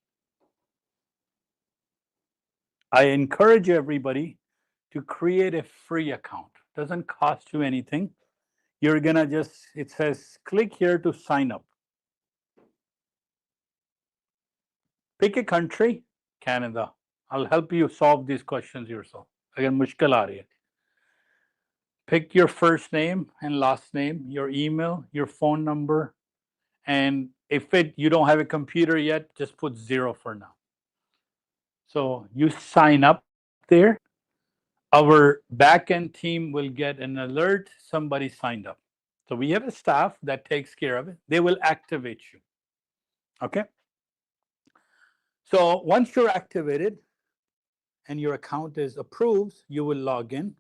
Speaker 1: I encourage everybody to create a free account. Doesn't cost you anything. You're gonna just, it says click here to sign up. Pick a country, Canada. I'll help you solve these questions yourself. Again, मुश्किल आ रही है. Pick your first name and last name, your email, your phone number, and if you don't have a computer yet, just put 0 for now. So you sign up there. Our backend team will get an alert somebody signed up. So we have a staff that takes care of it. They will activate you. Okay? So once you're activated and your account is approved, you will log in.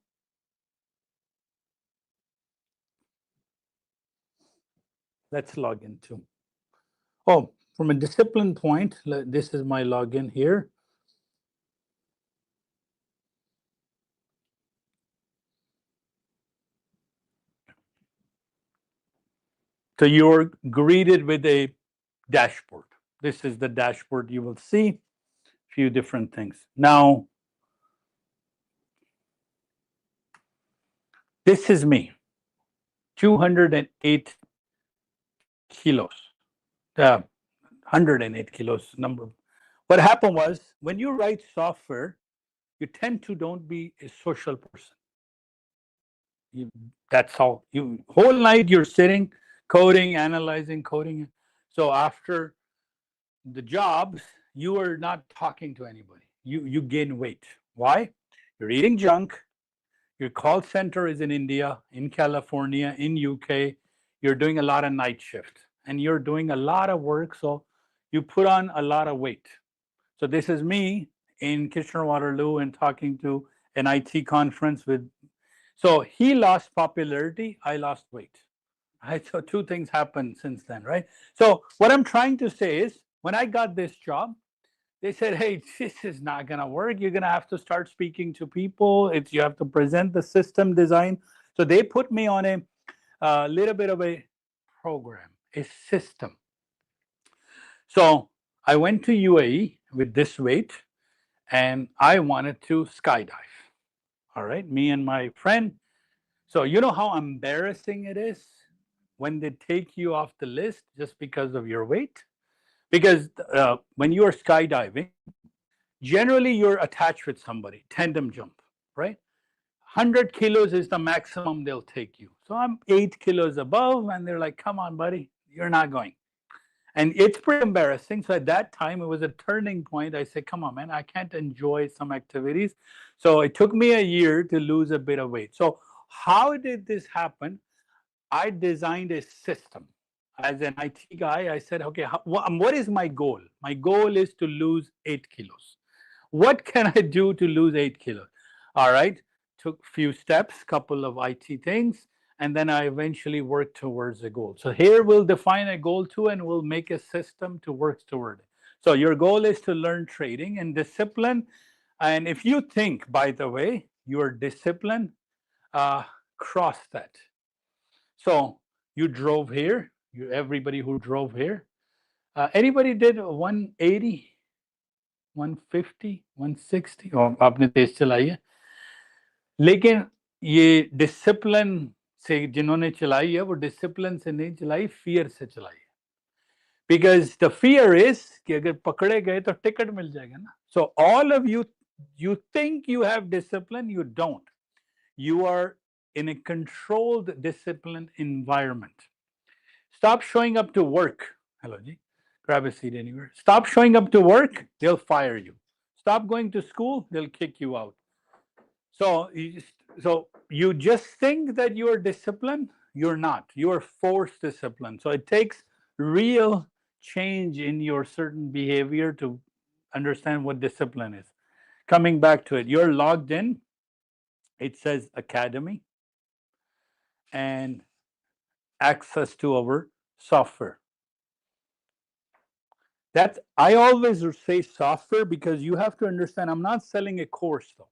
Speaker 1: Let's log in too. Oh, from a discipline point, this is my login here. So you're greeted with a dashboard. This is the dashboard. You will see a few different things. Now, this is me, 208 kilos, 108 kilos number. What happened was, when you write software, you tend to don't be a social person. That's all. You whole night you're sitting, coding, analyzing, coding. So after the jobs, you are not talking to anybody. You gain weight. Why? You're eating junk. Your call center is in India, in California, in UK. You're doing a lot of night shift, and you're doing a lot of work. So you put on a lot of weight. So this is me in Kitchener-Waterloo and talking to an IT conference with. So he lost popularity. I lost weight. Right? So two things happened since then, right? So what I'm trying to say is, when I got this job, they said, "Hey, this is not gonna work. You're gonna have to start speaking to people. You have to present the system design." So they put me on a little bit of a program, a system. So I went to UAE with this weight, and I wanted to skydive. All right, me and my friend. So you know how embarrassing it is when they take you off the list just because of your weight? Because when you are skydiving, generally you're attached with somebody, tandem jump, right? 100 kilos is the maximum they'll take you. So I'm 8 kilos above, and they're like, come on, buddy, you're not going. And it's pretty embarrassing. So at that time, it was a turning point. I said, come on, man, I can't enjoy some activities. So it took me a year to lose a bit of weight. So how did this happen? I designed a system. As an IT guy, I said, okay, what is my goal? My goal is to lose 8 kilos. What can I do to lose 8 kilos? All right, took few steps, couple of IT things, and then I eventually worked towards a goal. So here we'll define a goal too, and we'll make a system to work toward it. So your goal is to learn trading and discipline. And if you think, by the way, your discipline, cross that. So you drove here, everybody who drove here. Anybody did 180, 150, 160? और आपने तेज चलाई है, लेकिन ये discipline से जिन्होंने चलाई है वो डिसिप्लिन से नहीं चलाई, फियर से चलाई है. Because the fear is कि अगर पकड़े गए तो टिकट मिल जाएगा ना. So all of you think you have discipline, you don't. You are in a controlled, disciplined environment. Stop showing up to work. Hello, Ji. Grab a seat anywhere. Stop showing up to work, they'll fire you. Stop going to school, they'll kick you out. So you just think that you are disciplined. You're not. You are forced discipline. So it takes real change in your certain behavior to understand what discipline is. Coming back to it, you're logged in. It says Academy and access to our software. That's, I always say software because you have to understand, I'm not selling a course though.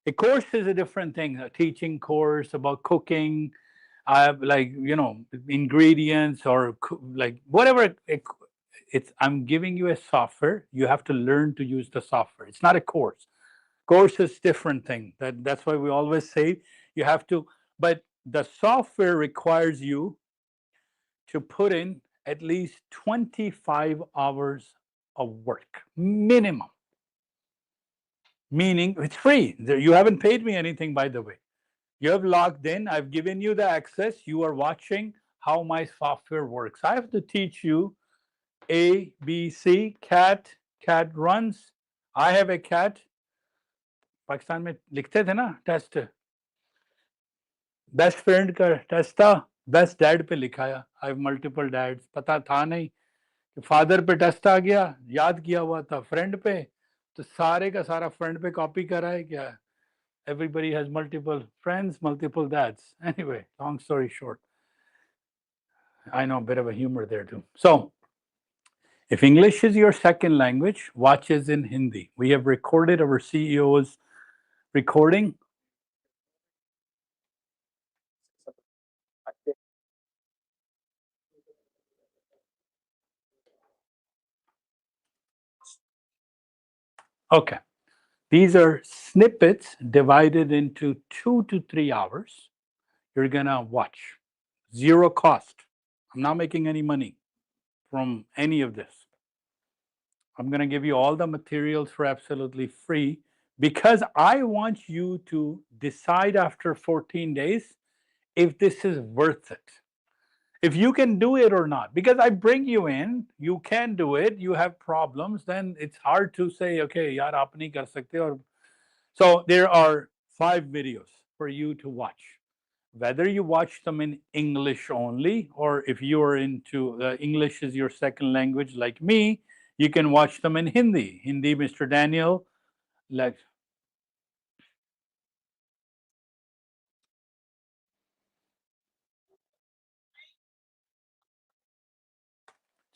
Speaker 1: A course is a different thing, a teaching course about cooking, like, ingredients or like whatever. I'm giving you a software. You have to learn to use the software. It's not a course. Course is different thing. That's why we always say you have to, but the software requires you to put in at least 25 hours of work, minimum. Meaning it's free. You haven't paid me anything, by the way. You have logged in. I've given you the access. You are watching how my software works. I have to teach you A, B, C, cat runs. I have a cat. Pakistan में लिखते थे ना test, best friend का test था, best dad पे लिखाया. I have multiple dads. पता था नहीं कि फादर पे टेस्ट आ गया, याद किया हुआ था फ्रेंड पे, तो सारे का सारा फ्रेंड पे कॉपी करा है क्या. Everybody has multiple friends, multiple dads. Anyway, long story short, I know a bit of a humor there too. So if English is your second language, watch us in Hindi. We have recorded our CEO's recording. Okay. These are snippets divided into 2 to 3 hours. You're going to watch. Zero cost. I'm not making any money from any of this. I'm going to give you all the materials for absolutely free because I want you to decide after 14 days if this is worth it. If you can do it or not. Because I bring you in, you can do it, you have problems, then it's hard to say, okay, yaar, aap nahi kar sakte. Or so there are 5 videos for you to watch. Whether you watch them in English only, or if you're into English is your second language like me, you can watch them in Hindi. Hindi, Mr. Daniel, like.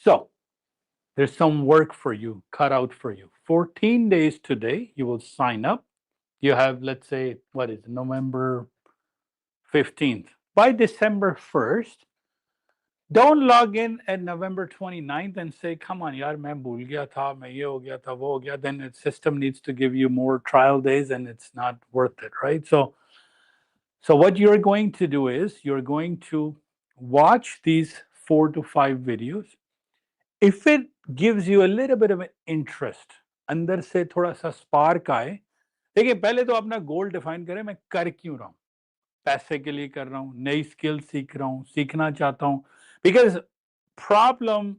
Speaker 1: So there's some work for you, cut out for you. 14 days today, you will sign up. You have, let's say, what is it, November 15th. By December 1st, don't log in at November 29th and say, come on, yaar, main bhul gaya tha, main ye ho gaya tha, wo ho gaya. Then the system needs to give you more trial days and it's not worth it, right? So what you're going to do is you're going to watch these 4 to 5 videos. If it gives you a little bit of an interest, अंदर से थोड़ा सा spark आए, देखिए पहले तो अपना गोल define करें, मैं कर क्यों रहा हूँ, पैसे के लिए कर रहा हूँ, नई स्किल सीख रहा हूँ, सीखना चाहता हूँ, because problem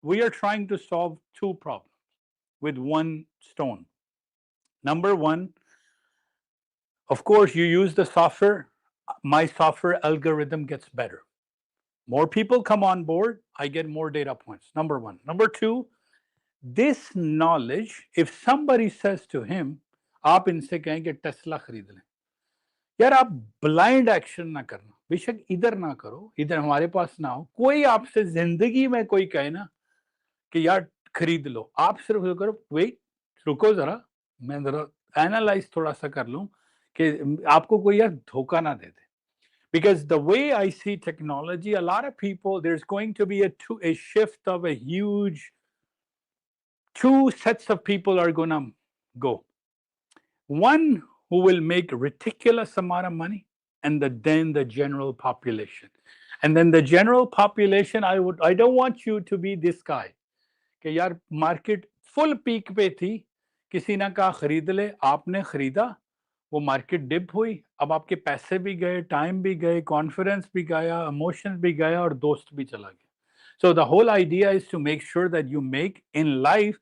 Speaker 1: we are trying to solve two problem with one stone. Number one, of course, you use the software, my software algorithm gets better. More people come on board, I get more data points. Number one. Number two, this knowledge, if somebody says to him, आप इनसे कहें कि Tesla खरीद लें, यार आप blind action ना करना, बेशक इधर ना करो, इधर हमारे पास ना हो, कोई आपसे जिंदगी में कोई कहे ना कि यार खरीद लो, आप सिर्फ ये करो, वेट, रुको जरा, मैं जरा एनालाइज थोड़ा सा कर लूं कि आपको कोई यार धोखा ना दे दे. Because the way I see technology, a lot of people, there's going to be a shift of a huge, two sets of people are going to go. One who will make ridiculous amount of money, and then the general population. And then the general population, I don't want you to be this guy. कि यार market full peak पे थी, किसी ने कहा खरीद ले, आपने खरीदा, वो मार्केट डिप हुई, अब आपके पैसे भी गए, टाइम भी गए, कॉन्फिडेंस भी गया, इमोशंस भी गया और दोस्त भी चला गया. So the whole idea is to make sure that you make in life.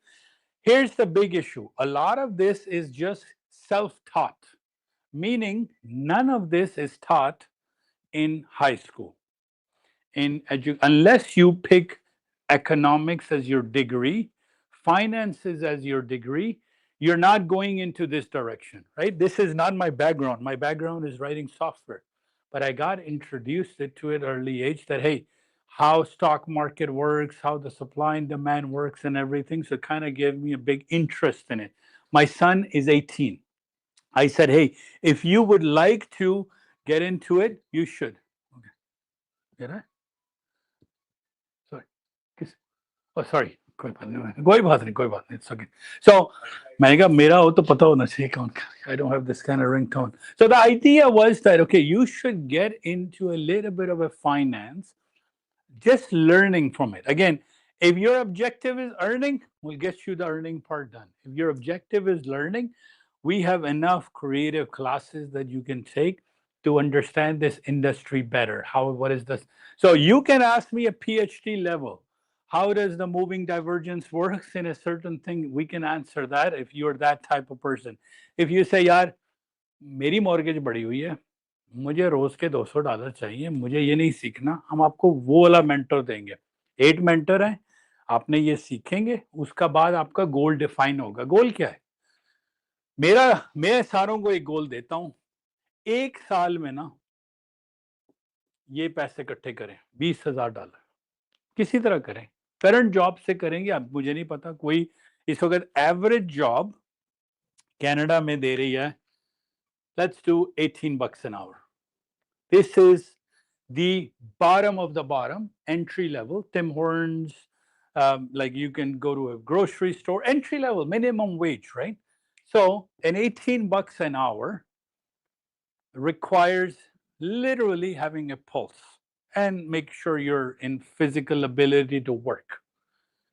Speaker 1: Here's the big issue. A lot of this is just self-taught, meaning none of this is taught in high school. Unless you pick economics as your degree, finances as your degree, you're not going into this direction, right? This is not my background. My background is writing software, but I got introduced to it early age that, hey, how stock market works, how the supply and demand works and everything. So it kind of gave me a big interest in it. My son is 18. I said, hey, if you would like to get into it, you should. Okay. Did I? Sorry. Oh, sorry. कोई बात नहीं. It's okay. So मैंने कहा मेरा हो तो पता होना चाहिए कौन. I don't have this kind of ringtone. So the idea was that, okay, you should get into a little bit of a finance, just learning from it. Again, if your objective is earning, we'll get you the earning part done. If your objective is learning, we have enough creative classes that you can take to understand this industry better. What is this? So you can ask me a PhD level, how does the moving divergence works in a certain thing? We can answer that if you're that type of person. If you say, यार मेरी mortgage बढ़ी हुई है, मुझे रोज के $200 चाहिए, मुझे ये नहीं सीखना, हम आपको वो वाला मेंटर देंगे. 8 मेंटर हैं, आपने ये सीखेंगे, उसका बाद आपका गोल डिफाइन होगा. गोल क्या है? मैं सारों को एक गोल देता हूं, 1 साल में ना ये पैसे इकट्ठे करें, $20,000 किसी तरह करें, करंट जॉब से करेंगे. अब मुझे नहीं पता, कोई इस वक्त एवरेज जॉब कनाडा में दे रही है, let's do $18 an hour. This is the bottom of the bottom, entry level. Tim Hortons, like you can go to a grocery store, entry level, minimum wage, right? So an $18 an hour requires literally having a pulse and make sure you're in physical ability to work.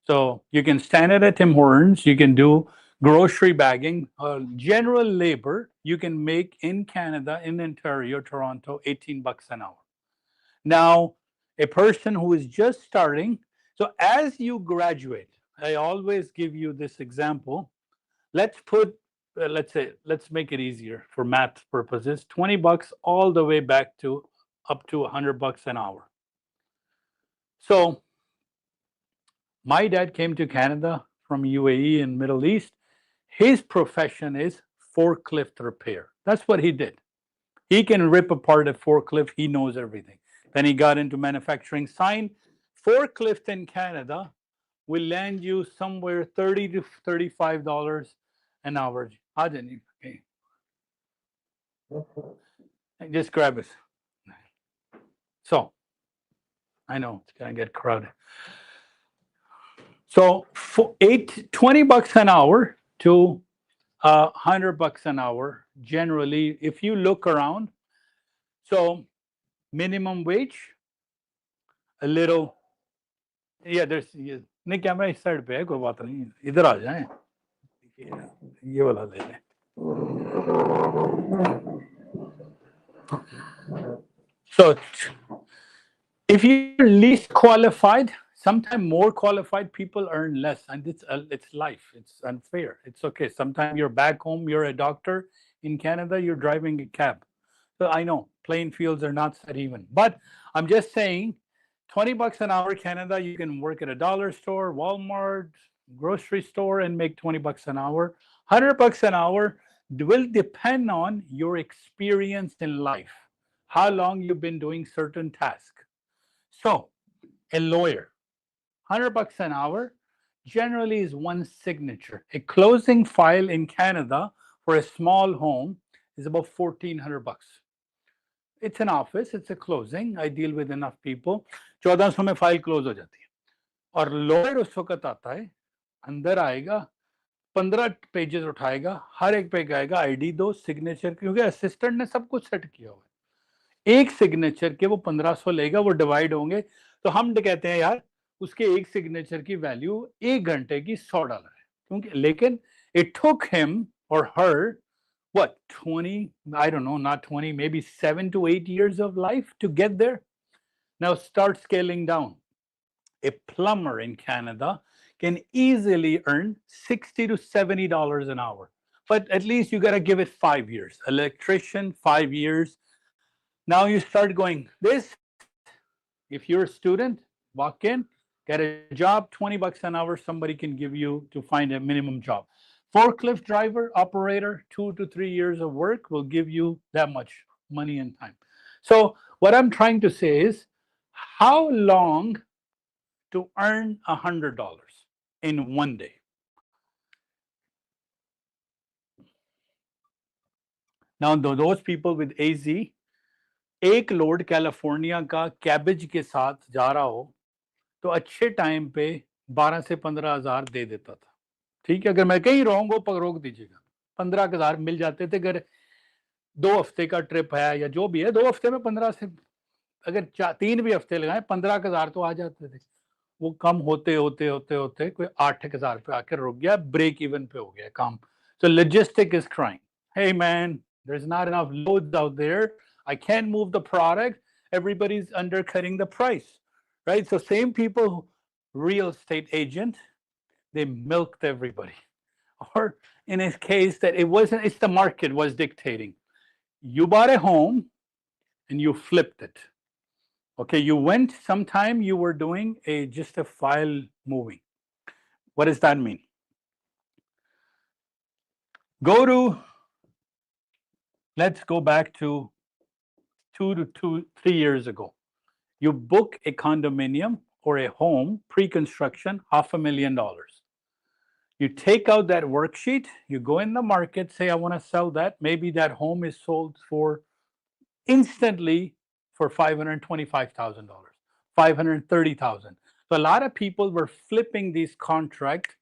Speaker 1: So you can stand at a Tim Hortons, you can do grocery bagging, general labor. You can make in Canada, in Ontario, Toronto, $18 an hour. Now, a person who is just starting, so as you graduate, I always give you this example. Let's make it easier for math purposes, $20 all the way back to up to $100 an hour. So my dad came to Canada from UAE in Middle East. His profession is forklift repair. That's what he did. He can rip apart a forklift. He knows everything. Then he got into manufacturing. Forklift in Canada will land you somewhere $30 to $35 an hour. Okay. Just grab it. So, I know it's gonna get crowded. So for $20 an hour to $100 an hour, generally, if you look around, so minimum wage, a little, yeah, नहीं camera इस side पे है, कोई बात नहीं, इधर आ जाए, ये वाला ले लें. So if you're least qualified, sometimes more qualified people earn less, and it's life. It's unfair. It's okay. Sometimes you're back home, you're a doctor. In Canada, you're driving a cab. So I know playing fields are not set even, but I'm just saying, $20 an hour, Canada, you can work at a dollar store, Walmart, grocery store, and make $20 an hour. $100 an hour will depend on your experience in life, how long you've been doing certain tasks. So, a lawyer, $100 an hour, generally is one signature. A closing file in Canada for a small home is about $1,400. It's an office, it's a closing. I deal with enough people. 1400 में file close हो जाती है और lawyer उस वक्त आता है, अंदर आएगा, 15 पेजेस उठाएगा, हर एक पे कहेगा आईडी दो, सिग्नेचर, क्योंकि असिस्टेंट ने सब कुछ सेट किया हुआ है। एक सिग्नेचर के वो 1500 लेगा, वो डिवाइड होंगे, तो हम कहते हैं यार उसके एक सिग्नेचर की वैल्यू 1 घंटे की $100 है, क्योंकि लेकिन इट टुक हिम और हर what 20, I don't know, not 20, maybe 7 to 8 years of life to get there. Now start scaling down. A plumber in Canada can easily earn $60 to $70 an hour, but at least you got to give it 5 years. Electrician, 5 years. Now you start going this. If you're a student, walk in, get a job, $20 an hour, somebody can give you to find a minimum job. Forklift driver, operator, 2 to 3 years of work will give you that much money and time. So what I'm trying to say is, how long to earn $100 in one day? Now, those people with AZ, एक load California का cabbage के साथ जा रहा हो तो अच्छे time पे 12 से 15,000 दे देता था। ठीक है, अगर मैं कहीं रोंग हो रोक दीजिएगा, 15,000 मिल जाते थे। अगर 2 हफ्ते का ट्रिप है या जो भी है, 2 हफ्ते में 15 से, अगर 3 भी हफ्ते लगाए, 15,000 तो आ जाते थे। वो कम होते होते होते होते कोई 8,000 पे आकर रुक गया, ब्रेक इवन पे हो गया काम। So logistic is crying, hey man, there's not enough loads out there, I can't move the product, everybody's undercutting the price, right? So same people, real estate agent, they milked everybody. Or in his case, that it wasn't, it's the market was dictating. You bought a home and you flipped it. Okay, you went, sometime you were doing just a file moving. What does that mean? Let's go back to 3 years ago. You book a condominium or a home, pre-construction, $500,000. You take out that worksheet, you go in the market, say, I want to sell that. Maybe that home is sold for instantly for $525,000, $530,000. So a lot of people were flipping these contracts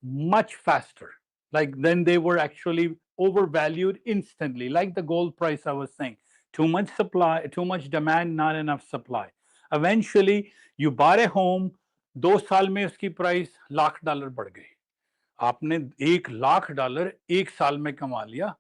Speaker 1: much faster. Like then they were actually overvalued instantly, like the gold price I was saying. Too much supply, too much demand, not enough supply. Eventually, you bought a home, 2 साल में उसकी price $1,00,000 बढ़ गई। आपने $1,00,000 1 साल में कमा लिया,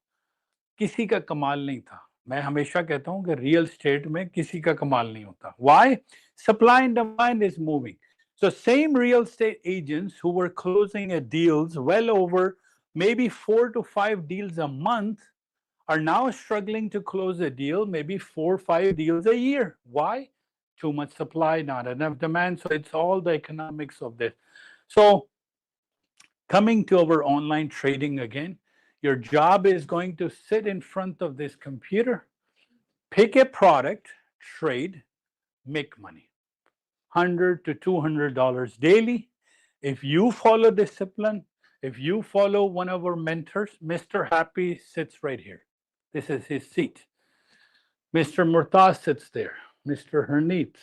Speaker 1: किसी का कमाल नहीं था। मैं हमेशा कहता हूं कि रियल स्टेट में किसी का कमाल नहीं होता। Why? Supply and demand is moving. So same real estate agents who were closing deals well over maybe 4 to 5 deals a month are now struggling to close a deal, maybe 4 or 5 deals a year. Why? Too much supply, not enough demand. So it's all the economics of this. So coming to our online trading again, your job is going to sit in front of this computer, pick a product, trade, make money. $100 to $200 daily. If you follow discipline, if you follow one of our mentors, Mr. Happy sits right here. This is his seat. Mr. Murtaz sits there. Mr. Herneet,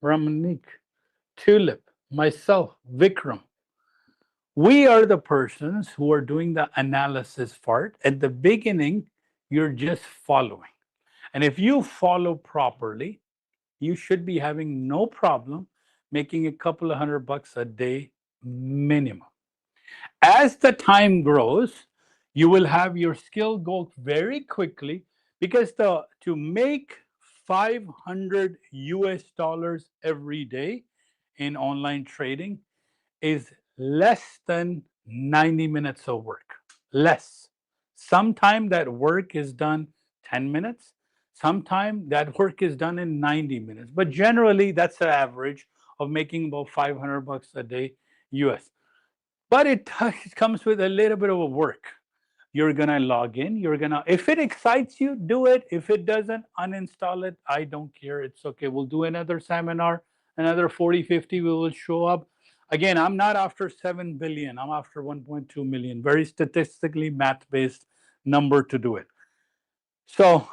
Speaker 1: Ramanik, Tulip, myself, Vikram. We are the persons who are doing the analysis part. At the beginning, you're just following. And if you follow properly, you should be having no problem making a couple of $100 a day minimum. As the time grows, You will have your skill go very quickly, because to make $500 every day in online trading is less than 90 minutes of work. Less. Sometime that work is done 10 minutes. Sometime that work is done in 90 minutes. But generally, that's the average of making about $500 a day US. But it comes with a little bit of a work. You're gonna log in, if it excites you, do it. If it doesn't, uninstall it. I don't care, it's okay. We'll do another seminar, another 40, 50, we will show up. Again, I'm not after 7 billion, I'm after 1.2 million. Very statistically math-based number to do it. So,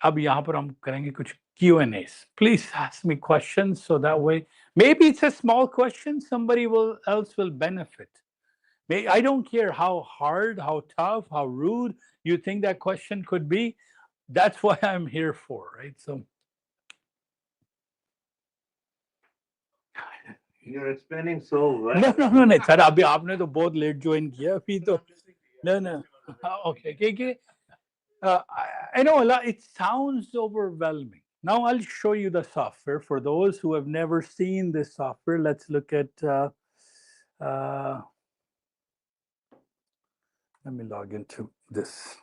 Speaker 1: अब यहाँ पर हम करेंगे कुछ Q&As. Please ask me questions, so that way, maybe it's a small question, somebody else will benefit. I don't care how hard, how tough, how rude you think that question could be. That's what I'm here for, right? So
Speaker 2: You're explaining so well.
Speaker 1: no. Sir, अभी आपने तो बहुत late join किया अभी तो. No. Okay. I know a lot. It sounds overwhelming. Now I'll show you the software for those who have never seen this software. Let's look at. Let me log into this.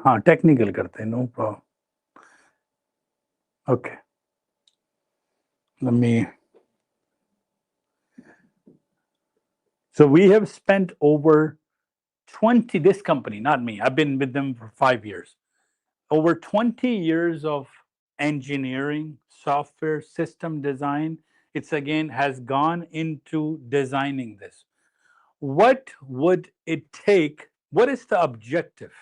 Speaker 1: हाँ technical करते हैं, no problem. Okay. Let me. So we have spent over 20, this company, not me, I've been with them for 5 years. Over 20 years of engineering, software, system design. It's again has gone into designing this. What would it take? What is the objective?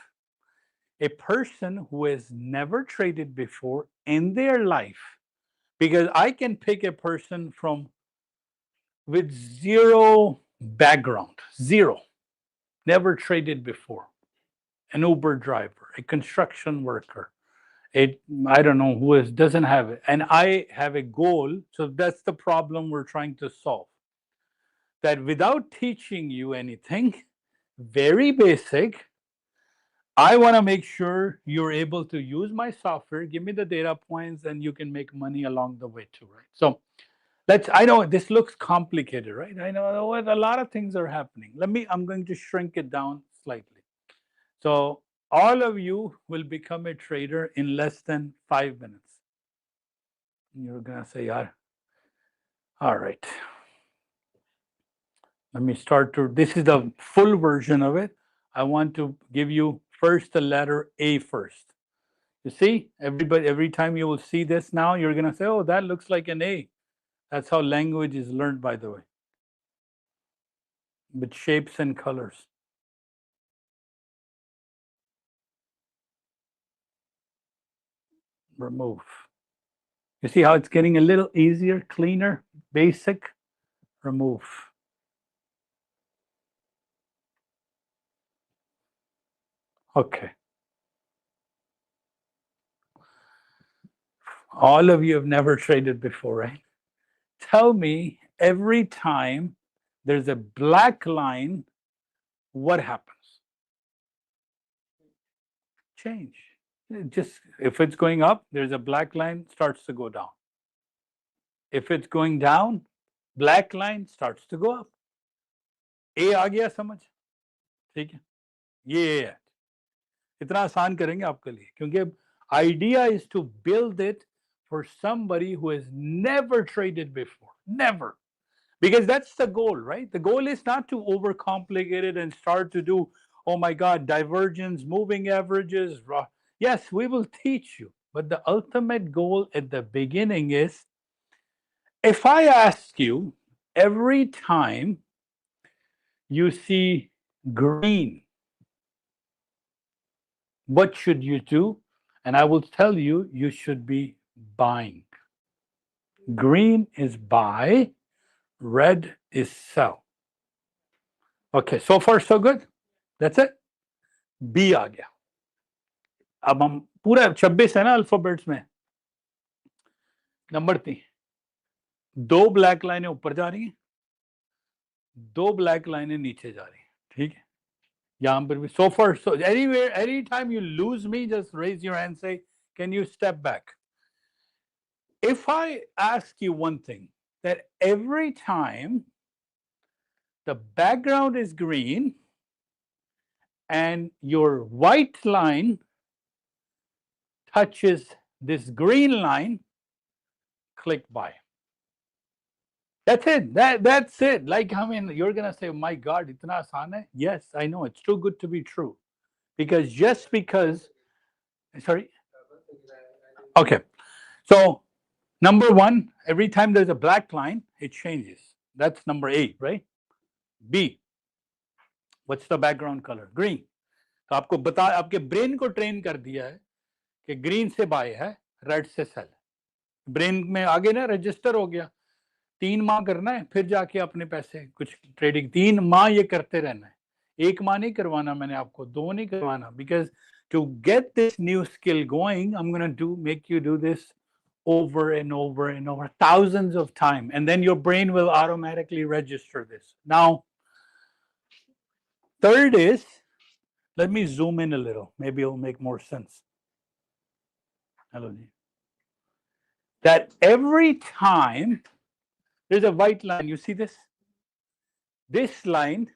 Speaker 1: A person who has never traded before in their life, because I can pick a person with zero background, zero, never traded before, an Uber driver, a construction worker, I don't know who doesn't have it, and I have a goal. So that's the problem we're trying to solve. That without teaching you anything, very basic, I want to make sure you're able to use my software, give me the data points, and you can make money along the way too, right? So I know this looks complicated, right? I know a lot of things are happening. I'm going to shrink it down slightly. So all of you will become a trader in less than 5 minutes. You're gonna say, yeah. All right. Let me start this is the full version of it. I want to give you first the letter A first. You see, every time you will see this now, you're gonna say, oh, that looks like an A. That's how language is learned, by the way. With shapes and colors. Remove. You see how it's getting a little easier, cleaner, basic? Remove. Okay. All of you have never traded before, right? Tell me, every time there's a black line, what happens? Change. Just if it's going up, there's a black line, starts to go down. If it's going down, black line starts to go up. A आ गया समझ? ठीक है? ये इतना आसान करेंगे आपके लिए, क्योंकि idea is to build it for somebody who has never traded before. Never. Because that's the goal, right? The goal is not to overcomplicate it and start to do, oh my God, divergence, moving averages. Yes, we will teach you. But the ultimate goal at the beginning is, if I ask you, every time you see green, what should you do? And I will tell you, you should be buying. Green is buy, red is sell. Okay, so far so good. That's it. B आ गया. अब हम पूरा 26 है ना alphabets में. Number 3, 2 black लाइनें ऊपर जा रही हैं, 2 ब्लैक लाइनें नीचे जा रही हैं, ठीक है? यहाँ पर भी so far, so anywhere, anytime you lose me, just raise your hand, say, can you step back? If I ask you one thing, that every time the background is green and your white line touches this green line, click buy. That's it. That's it. Like, I mean, you're going to say, oh my God, itna aasan hai? Yes, I know. It's too good to be true. Because just because, sorry? Okay. So, number 1, every time there's a black line, it changes. That's number 8, right? B, what's the background color? Green. तो आपको बता, आपके brain को train कर दिया है कि green से बाय है, रेड से सेल। ब्रेन में आगे ना रजिस्टर हो गया, 3 माह करना है, फिर जाके अपने पैसे कुछ ट्रेडिंग 3 माह ये करते रहना है। 1 माह नहीं करवाना मैंने आपको, 2 नहीं करवाना, because to get this new skill going, I am gonna do make you do this over and over and over, thousands of times, and then your brain will automatically register this. Now, third is, let me zoom in a little, maybe it'll make more sense. Hello, that every time there's a white line, you see this? This line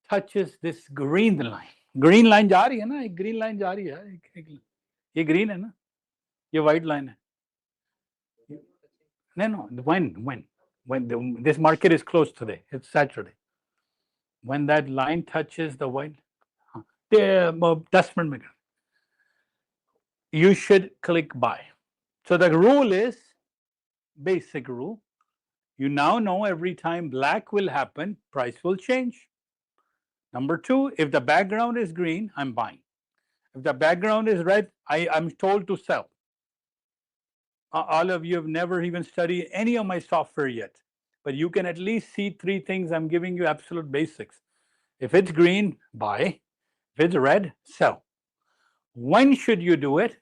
Speaker 1: touches this green line. Green line जा रही है ना, एक green line जा रही है, ये green है ना, ये white line है. No, when this market is closed today, it's Saturday. When that line touches the white, 10 minute में, you should click buy. So the rule is, basic rule, you now know every time black will happen, price will change. Number 2, if the background is green, I'm buying. If the background is red, I'm told to sell. All of you have never even studied any of my software yet, but you can at least see 3 things. I'm giving you absolute basics. If it's green, buy. If it's red, sell. When should you do it?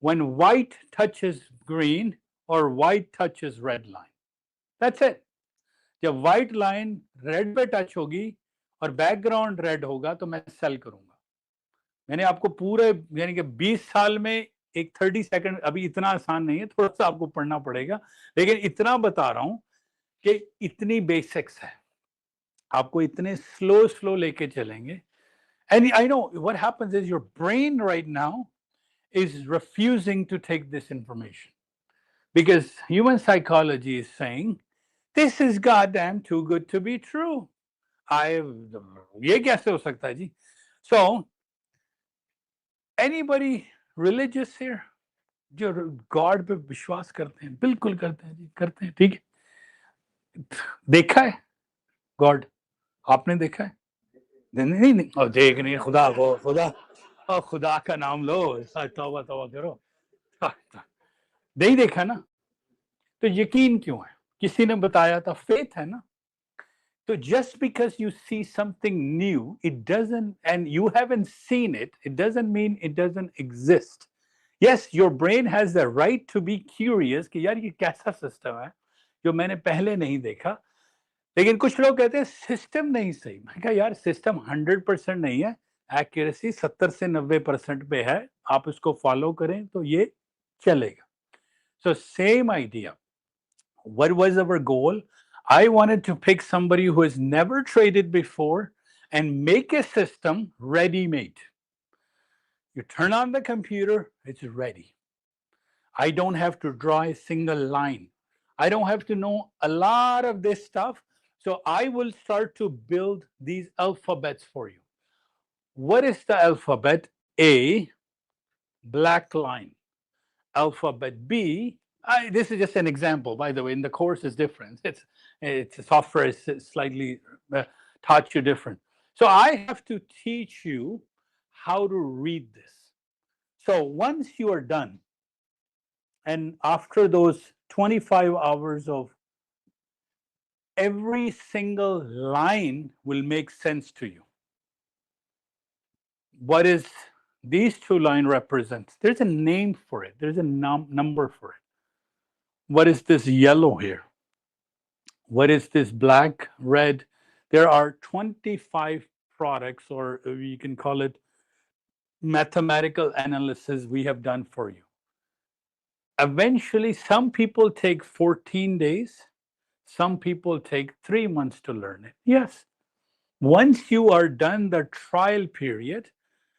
Speaker 1: When white touches green or white touches red line. That's it. जब white line red पे touch होगी और background red होगा तो मैं sell करूंगा. मैंने आपको पूरे यानी कि 20 साल में एक 30 सेकंड, अभी इतना आसान नहीं है, थोड़ा सा आपको पढ़ना पड़ेगा, लेकिन इतना बता रहा हूं कि इतनी बेसिक्स है, आपको इतने स्लो लेके चलेंगे. And I know what happens is your brain right now is refusing to take this information because human psychology is saying this is goddamn too good to be true. ये कैसे हो सकता है जी? So anybody religious here? जो God पे विश्वास करते हैं, बिल्कुल करते हैं जी, करते हैं, ठीक है? देखा है गॉड? आपने देखा है? नहीं, और देख नहीं, खुदा को, खुदा का नाम लो, तौबा करो, नहीं देखा ना, तो यकीन क्यों है? किसी ने बताया था, फेथ है ना. So just because you see something new, it doesn't, and you haven't seen it, it doesn't mean it doesn't exist. Yes, your brain has the right to be curious कि यार ये कैसा सिस्टम है जो मैंने पहले नहीं देखा. लेकिन कुछ लोग कहते हैं सिस्टम नहीं सही. मैं कहा यार सिस्टम 100% नहीं है, एक्यूरेसी 70 से 90% पे है, आप इसको फॉलो करें तो ये चलेगा. So same idea. What was our goal? I wanted to pick somebody who has never traded before and make a system ready-made. You turn on the computer, it's ready. I don't have to draw a single line. I don't have to know a lot of this stuff. So I will start to build these alphabets for you. What is the alphabet? A, black line. Alphabet B, this is just an example, by the way. In the course is different. It's software is slightly taught you different. So I have to teach you how to read this. So once you are done, and after those 25 hours of every single line will make sense to you. What is these 2 lines represents? There's a name for it. There's a number for it. What is this yellow here? What is this black, red? There are 25 products, or you can call it mathematical analysis we have done for you. Eventually, some people take 14 days. Some people take 3 months to learn it. Yes. Once you are done the trial period,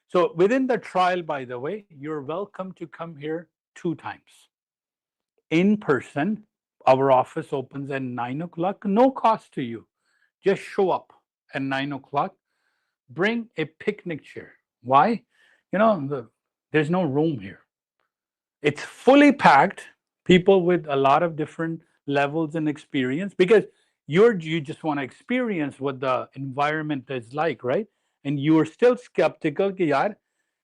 Speaker 1: so within the trial, by the way, you're welcome to come here 2 times. In person, our office opens at 9 o'clock, no cost to you. Just show up at 9 o'clock, bring a picnic chair. Why? There's no room here. It's fully packed, people with a lot of different levels and experience, because you just want to experience what the environment is like, right? And you are still skeptical कि यार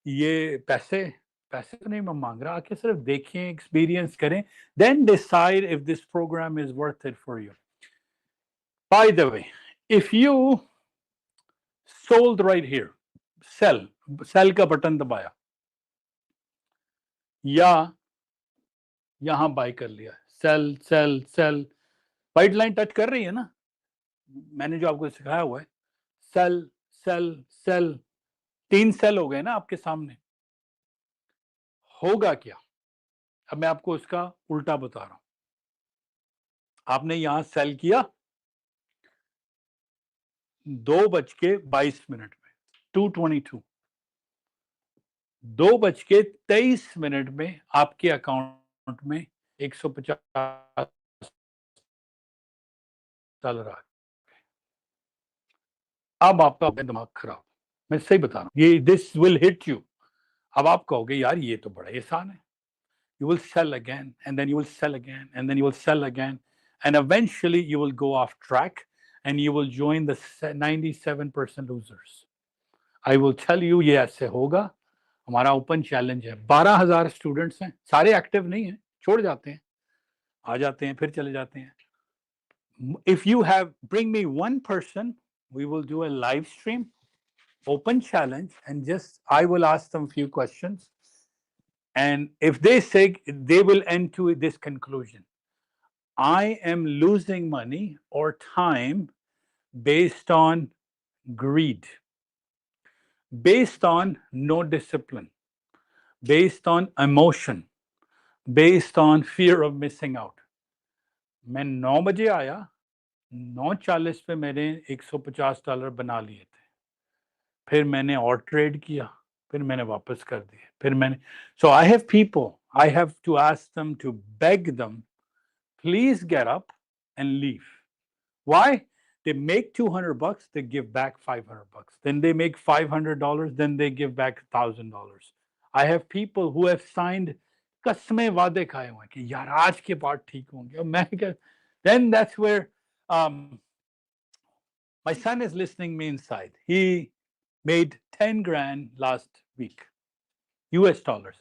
Speaker 1: ये पैसे पैसे तो नहीं मैं मांग रहा, आके सिर्फ देखें, experience करें, then decide if this program is worth it for you. By the way, if you sold right here, sell का बटन दबाया या यहां बाय कर लिया, sell sell sell, white line touch कर रही है ना, मैंने जो आपको सिखाया हुआ है, सेल सेल सेल, 3 सेल हो गए ना आपके सामने। होगा क्या? अब मैं आपको उसका उल्टा बता रहा हूं। आपने यहां सेल किया 2:22 में, 2:22, 2:23 में आपके अकाउंट में $150 आ गए। अब आपका दिमाग खराब, मैं सही बता रहा हूं, ये दिस विल हिट यू। अब आप कहोगे यार ये तो बड़ा आसान है। You will sell again, and then you will sell again, and then you will sell again, and eventually you will go off track and you will join the 97% losers. I will tell you ये ऐसे होगा। हमारा open challenge है, 12,000 students हैं, सारे active नहीं हैं, छोड़ जाते हैं, आ जाते हैं, फिर चले जाते हैं। If you bring me one person, we will do a live stream, open challenge, and just I will ask them a few questions. And if they say, they will end to this conclusion: I am losing money or time based on greed, based on no discipline, based on emotion, based on fear of missing out. मैं 9 बजे आया, 9:40 पे मैंने $150 बना लिए थे, फिर मैंने और ट्रेड किया, फिर मैंने वापस कर दिए, फिर मैंने, so I have people, I have to ask them, to beg them, please get up and leave. Why? They make $200, they give back $500. Then they make $500, then they give back $1,000. I have people who have signed कसमें वादे खाए हुए कि यार आज के बाद ठीक होंगे, और मैं क्या, then that's where my son is listening me inside. He made 10 grand last week, US dollars.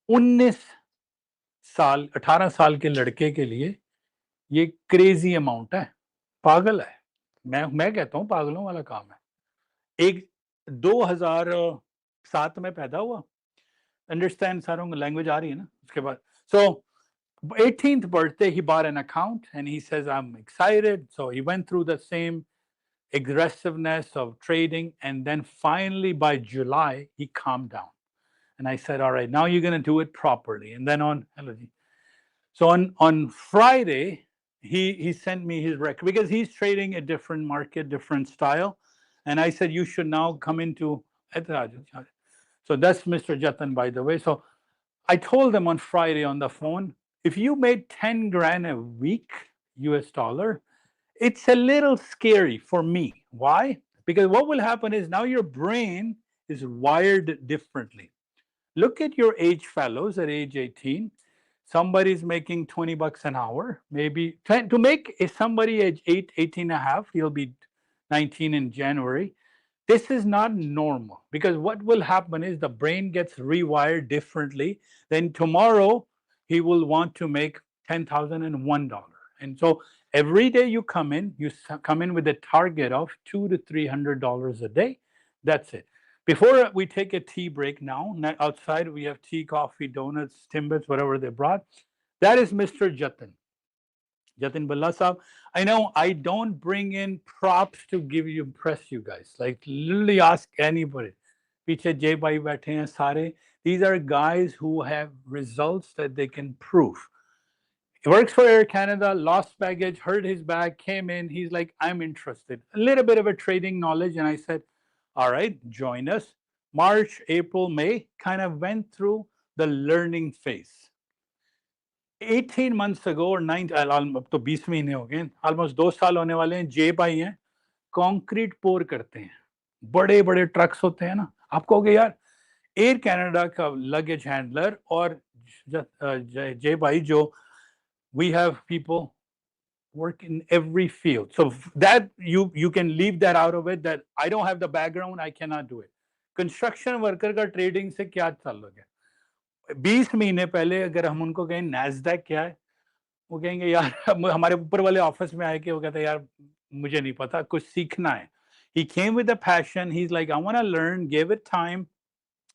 Speaker 1: 19 साल 18 साल के लड़के के लिए ये क्रेजी अमाउंट है, पागल है। मैं कहता हूं पागलों वाला काम है। एक 2007 में पैदा हुआ, अंडरस्टैंड सारों को लैंग्वेज आ रही है ना, उसके बाद so 18th birthday he bought an account and he says I'm excited, so he went through the same aggressiveness of trading, and then finally by July he calmed down, and I said, all right, now you're going to do it properly. And then on Friday he sent me his record, because he's trading a different market, different style, and I said you should now come into, so that's Mr. Jatan, by the way. So I told them on Friday on the phone, if you made 10 grand a week US dollar, it's a little scary for me. Why? Because what will happen is now your brain is wired differently. Look at your age fellows at age 18. Somebody's making $20 an hour, maybe to make somebody age 18 and a half, he'll be 19 in January. This is not normal, because what will happen is the brain gets rewired differently. Then tomorrow he will want to make $10,001. And so every day you come in with a target of $200 to $300 a day. That's it. Before we take a tea break now, outside we have tea, coffee, donuts, Timbits, whatever they brought. That is Mr. Jatin Balla Saab. I know I don't bring in props to impress you guys. Like literally ask anybody. Piche Jay Bhai baithe hain sare. These are guys who have results that they can prove. He works for Air Canada, lost baggage, hurt his back, came in. He's like, I'm interested. A little bit of a trading knowledge. And I said, all right, join us. March, April, May, kind of went through the learning phase. 18 months ago or 9, अब तो 20 महीने हो गए, almost 2 साल होने वाले हैं, जे भाई हैं, कंक्रीट पोर करते हैं, बड़े बड़े ट्रक्स होते हैं ना, आप कहोगे यार एयर कनाडा का लगेज हैंडलर और जे भाई जो we have people work in every field, so that you can leave that out of it, that I don't have the background, I cannot do it. Construction worker का trading से क्या ताल्लुक है? 20 महीने पहले अगर हम उनको कहें NASDAQ क्या है, वो कहेंगे यार हमारे ऊपर वाले ऑफिस में आके वो कहते हैं यार मुझे नहीं पता, कुछ सीखना है. He came with a passion. He's like, I want to learn, give it time.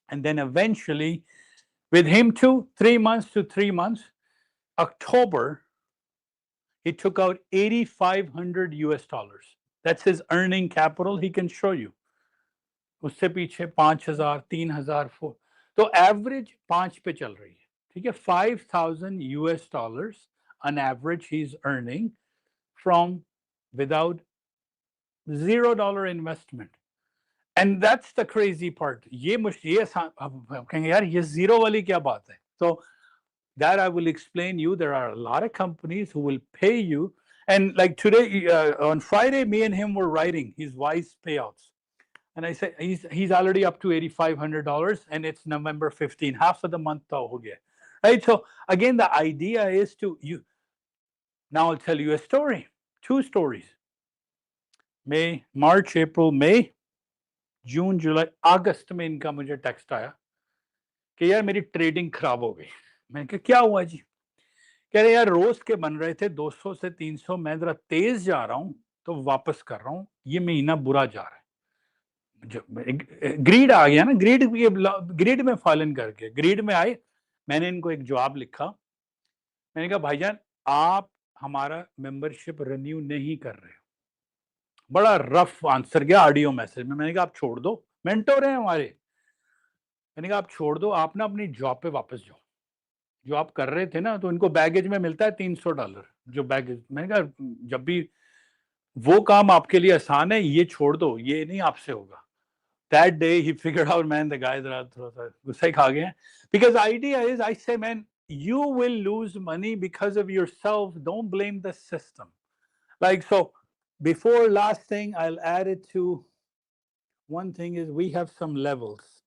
Speaker 1: And then eventually, with him too, 3 months to 3 months, October, he took out $8,500 US. That's his earning capital. He can show you. उससे पीछे 5,000, 3,000, 4. तो average 5 पे चल रही है, ठीक है. $5,000 US on average he's earning from without $0 investment. And that's the crazy part. ये कहेंगे यार ये zero वाली क्या बात है? So that I will explain you. There are a lot of companies who will pay you. And like today, on Friday, me and him were writing his wise payouts. And I said, he's already up to $8,500 and it's November 15, half of the month ho gaya. Right? So again, the idea is now I'll tell you a story, 2 stories. March, April, May, June, July, August में इनका मुझे text आया कि यार मेरी trading खराब हो गई. मैंने कहा क्या हुआ जी? कह रहे यार रोज के बन रहे थे 200 से 300, मैं जरा तेज जा रहा हूं तो वापस कर रहा हूं, ये महीना बुरा जा रहा है. ग्रीड आ गया ना, ग्रीड में फॉलन करके ग्रीड में आए. मैंने इनको एक जवाब लिखा. मैंने कहा भाईजान आप हमारा मेंबरशिप रिन्यू नहीं कर रहे हो. बड़ा रफ आंसर गया ऑडियो मैसेज में. मैंने कहा आप छोड़ दो, मेंटोर हैं हमारे. मैंने कहा आप छोड़ दो, आप ना अपनी जॉब पे वापस जाओ. जो आप कर रहे थे ना, तो इनको बैगेज में मिलता है $300 जो बैगेज. मैंने कहा जब भी वो काम आपके लिए आसान है, ये छोड़ दो, ये नहीं आपसे होगा. That day he figured out, man, the guys are गुस्सा खा गए. Because the idea is, I say, man, you will lose money because of yourself. Don't blame the system. Like, so before last thing, I'll add it to one thing is we have some levels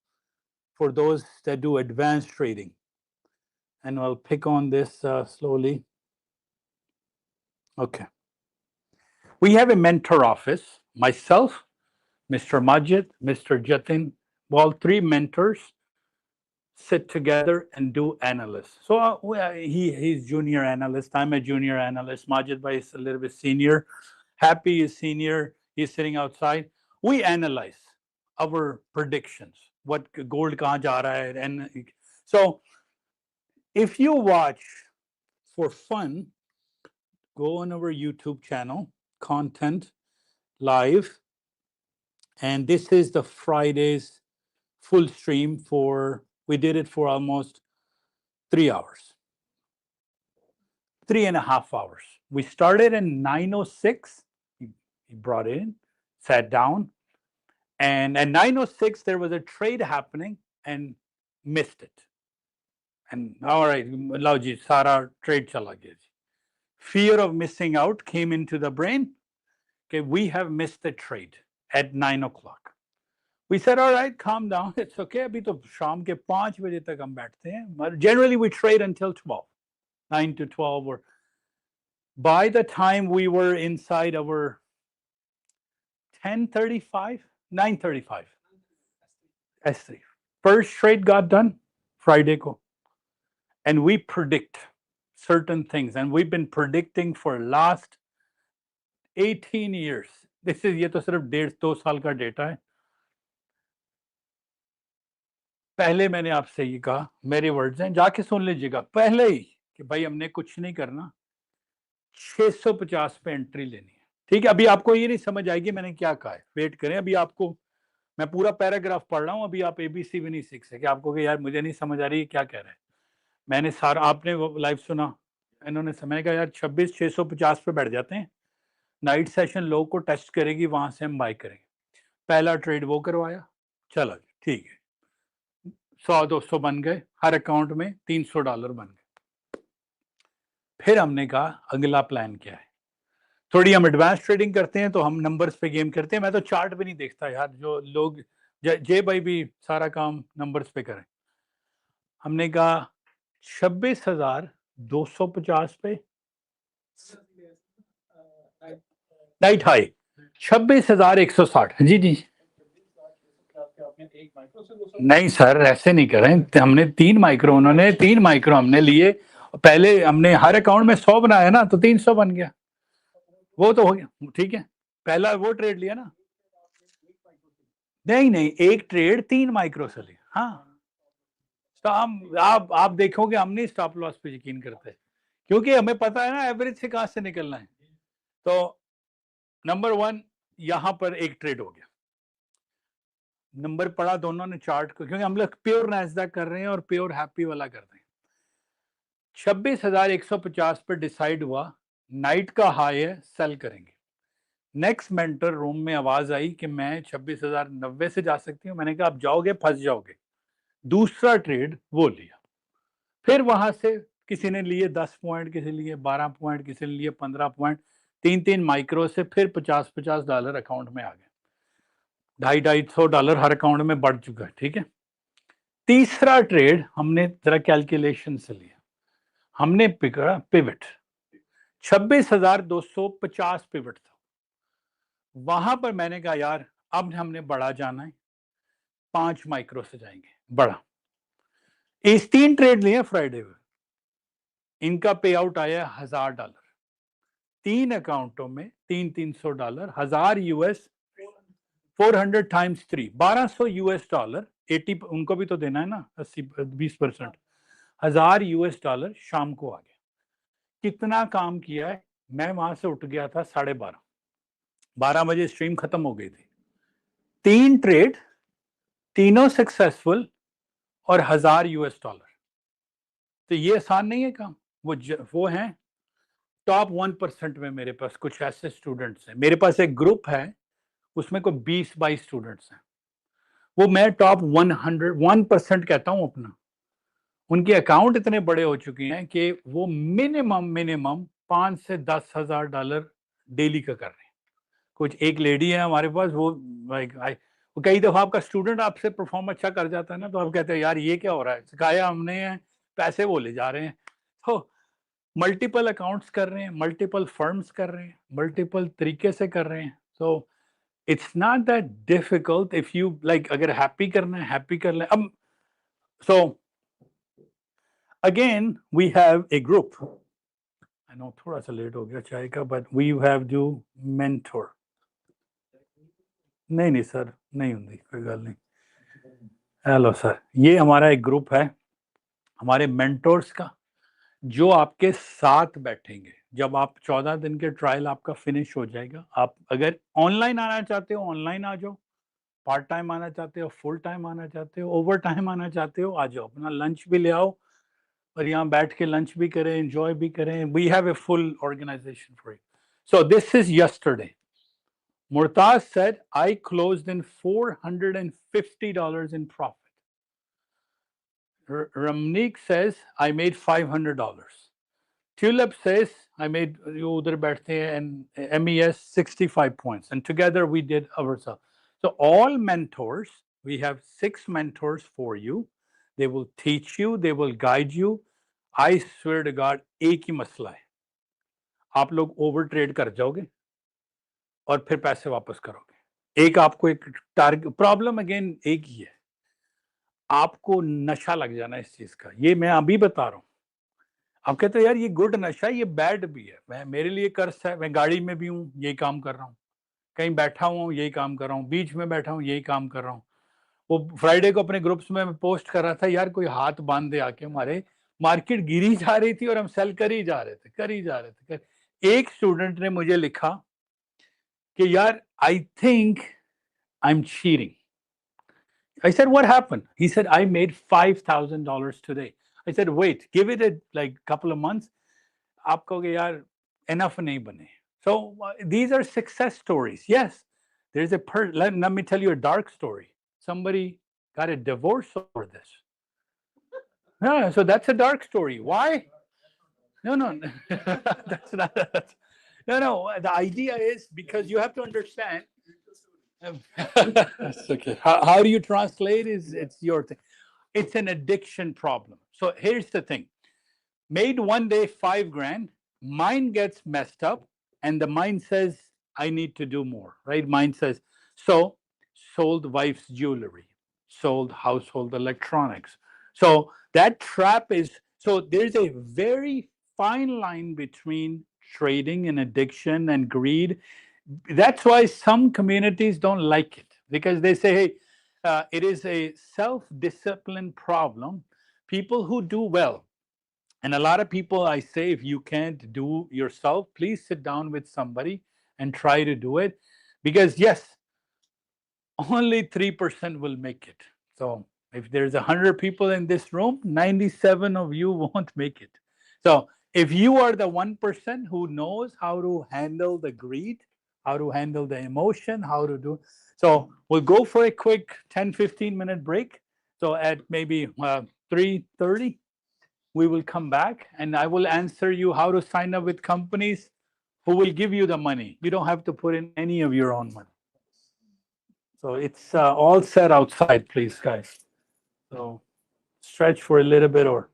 Speaker 1: for those that do advanced trading. And I'll pick on this slowly. Okay. We have a mentor office, myself, Mr. Majid, Mr. Jatin, all 3 mentors sit together and do analysts. So he's junior analyst, I'm a junior analyst, Majid bhai is a little bit senior, Happy is senior, he's sitting outside. We analyze our predictions, what gold kahan ja raha hai. And so if you watch for fun, go on our YouTube channel, Content Live, and this is the Friday's full stream we did it for almost 3 hours, 3.5 hours. We started at 9:06. He brought in, sat down, and at 9:06 there was a trade happening and missed it. And all right, lao ji, sara trade chala gaya ji. Fear of missing out came into the brain. Okay, we have missed the trade at 9 o'clock. We said, all right, calm down. It's okay. अभी तो शाम के 5 बजे तक हम बैठते हैं. Generally, we trade until 12, 9 to 12. Or by the time we were inside our 10:35, 9:35, S3. First trade got done Friday ko. And we predict certain things. And we've been predicting for last 18 years. This is ये तो सिर्फ 1.5-2 साल का data है. पहले मैंने आपसे ये कहा, मेरे वर्ड्स हैं, जाके सुन लीजिएगा. पहले ही कि भाई हमने कुछ नहीं करना, 650 पे एंट्री लेनी है, ठीक है। अभी आपको ये नहीं समझ आएगी मैंने क्या कहा है, वेट करें, अभी आपको मैं पूरा पैराग्राफ पढ़ रहा हूँ, अभी आप एबीसी भी नहीं सीख सके, आपको कि यार मुझे नहीं समझ आ रही है क्या कह रहा है। मैंने सारा, आपने वो लाइव सुना, इन्होंने समय का यार 26,650 पे बैठ जाते हैं, नाइट सेशन लो को टेस्ट करेगी, वहां से हम बाय करेंगे। पहला ट्रेड वो करवाया, चलो ठीक है, 100-200 बन गए, हर अकाउंट में $300 बन गए। फिर हमने कहा अगला प्लान क्या है, थोड़ी हम एडवांस ट्रेडिंग करते हैं तो हम नंबर्स पे गेम करते हैं, मैं तो चार्ट भी नहीं देखता यार, जो लोग जे भाई भी सारा काम नंबर्स पे करें। हमने कहा 26,250 पे नाइट हाई, 26,160। जी जी नहीं सर, ऐसे नहीं करें, हमने 3 माइक्रो, उन्होंने 3 माइक्रो हमने लिए, पहले हमने हर अकाउंट में 100 बनाया ना, तो 300 बन गया, वो तो हो गया, ठीक है। पहला वो ट्रेड लिया ना, नहीं नहीं, एक ट्रेड 3 माइक्रो से लिया, हाँ। तो हम आप देखोगे हम नहीं स्टॉप लॉस पे यकीन करते, क्योंकि हमें पता है ना एवरेज से कहां से निकलना है। तो नंबर 1 यहां पर एक ट्रेड हो गया, नंबर पढ़ा दोनों ने चार्ट को, क्योंकि हम लोग प्योर नैस्डैक कर रहे हैं और प्योर हैप्पी वाला कर रहे हैं। 26,150 पे डिसाइड हुआ, नाइट का हाई है, सेल करेंगे। नेक्स्ट मेंटर रूम में आवाज आई कि मैं 26,090 से जा सकती हूँ, मैंने कहा आप जाओगे फंस जाओगे। दूसरा ट्रेड वो लिया, फिर वहां से किसी ने लिए 10 पॉइंट, किसी ने लिए 12 पॉइंट, किसी ने लिए 15 पॉइंट, 3 माइक्रो से फिर $50 अकाउंट में आ गए, $250 हर अकाउंट में बढ़ चुका है, ठीक है। तीसरा ट्रेड हमने जरा कैलकुलेशन से लिया, हमने पकड़ा पिवट, 26,250 पिवट था, वहां पर मैंने कहा यार अब हमने बड़ा जाना है, 5 माइक्रो से जाएंगे बड़ा। इस 3 ट्रेड लिए फ्राइडे में, इनका पे आउट आया $1,000, 3 अकाउंटों में $300, $1,000 400 टाइम्स 3, $1,200, 80 उनको भी तो देना है ना, 20%, $1,000 शाम को आ गया। कितना काम किया है, मैं वहां से उठ गया था 12:30, 12 बजे स्ट्रीम खत्म हो गई थी, 3 ट्रेड, तीनों सक्सेसफुल और $1,000। तो ये आसान नहीं है काम, वो हैं टॉप 1% में। मेरे पास कुछ ऐसे स्टूडेंट्स हैं, मेरे पास एक ग्रुप है उसमें कोई 20-22 स्टूडेंट्स हैं, वो मैं टॉप 101% कहता हूं अपना। उनके अकाउंट इतने बड़े हो चुके हैं कि वो मिनिमम 5 से 10 हजार डॉलर डेली का कर रहे हैं। कुछ एक लेडी है हमारे पास, वो वो कई दफा आपका स्टूडेंट आपसे परफॉर्म अच्छा कर जाता है ना, तो आप कहते हैं यार ये क्या हो रहा है, सिखाया हमने है, पैसे वो ले जा रहे हैं। तो मल्टीपल अकाउंट्स कर रहे हैं, मल्टीपल फर्म्स कर रहे हैं, मल्टीपल तरीके से कर रहे हैं। So it's not that difficult if you like, अगर हैप्पी करना है हैप्पी कर लें। अब so again we have a group, I know थोड़ा सा लेट हो गया चाय का, but we have do mentor. नहीं सर नहीं होंगी, कोई गल नहीं। हेलो सर, ये हमारा एक ग्रुप है हमारे मेंटोर्स का, जो आपके साथ बैठेंगे जब आप 14 दिन के ट्रायल आपका फिनिश हो जाएगा। आप अगर ऑनलाइन आना चाहते हो ऑनलाइन आ जाओ, पार्ट टाइम आना चाहते हो, फुल टाइम आना चाहते हो, ओवर टाइम आना चाहते हो, आ जाओ, अपना लंच भी ले आओ और यहाँ बैठ के लंच भी करें, एंजॉय भी करें। We have a full organization for it. So this is yesterday. Murtaz said, I closed in $450 in profit. Ramnik says, I made $500. Tulip says, I made, udhar बैठते हैं, and MES 65 points. And together we did ourselves. So all mentors, we have 6 mentors for you. They will teach you, they will guide you. I swear to God, एक ही मसला है, आप लोग over trade कर जाओगे और फिर पैसे वापस करोगे। एक आपको एक टारगेट, प्रॉब्लम अगेन एक ही है, आपको नशा लग जाना इस चीज का। ये मैं अभी बता रहा हूं, आप कहते हो यार ये गुड नशा है, ये बैड भी है। मैं, मेरे लिए कर्ज है, मैं गाड़ी में भी हूँ यही काम कर रहा हूँ, कहीं बैठा हुआ हूँ यही काम कर रहा हूँ, बीच में बैठा हूँ यही काम कर रहा हूँ। वो फ्राइडे को अपने ग्रुप्स में पोस्ट कर रहा था, यार कोई हाथ बांध दे आके हमारे, मार्केट गिरी जा रही थी और हम सेल कर ही जा रहे थे। एक स्टूडेंट ने मुझे लिखा कि यार I think I am cheating. I said, what happened? He said, I made $5,000 today. I said, wait, give it a like couple of months. आप कहोगे यार enough नहीं बने. So these are success stories. Yes, there's a let me tell you a dark story. Somebody got a divorce over this. Yeah, so that's a dark story. Why? No, that's not. No. The idea is because you have to understand. That's okay. How do you translate? It's your thing. It's an addiction problem. So here's the thing: made one day $5,000, mind gets messed up, and the mind says, "I need to do more." Right? Mind says, so sold wife's jewelry, sold household electronics. So that trap is so there's a very fine line between trading and addiction and greed. That's why some communities don't like it because they say, hey, it is a self-discipline problem. People who do well, and a lot of people I say, if you can't do yourself, please sit down with somebody and try to do it. Because yes, only 3% will make it. So if there's 100 people in this room, 97 of you won't make it. So if you are the 1% who knows how to handle the greed, how to handle the emotion, how to do. So we'll go for a quick 10-15 minute break. So at maybe 3:30, we will come back and I will answer you how to sign up with companies who will give you the money. You don't have to put in any of your own money. So it's all set outside, please, guys. So stretch for a little bit or.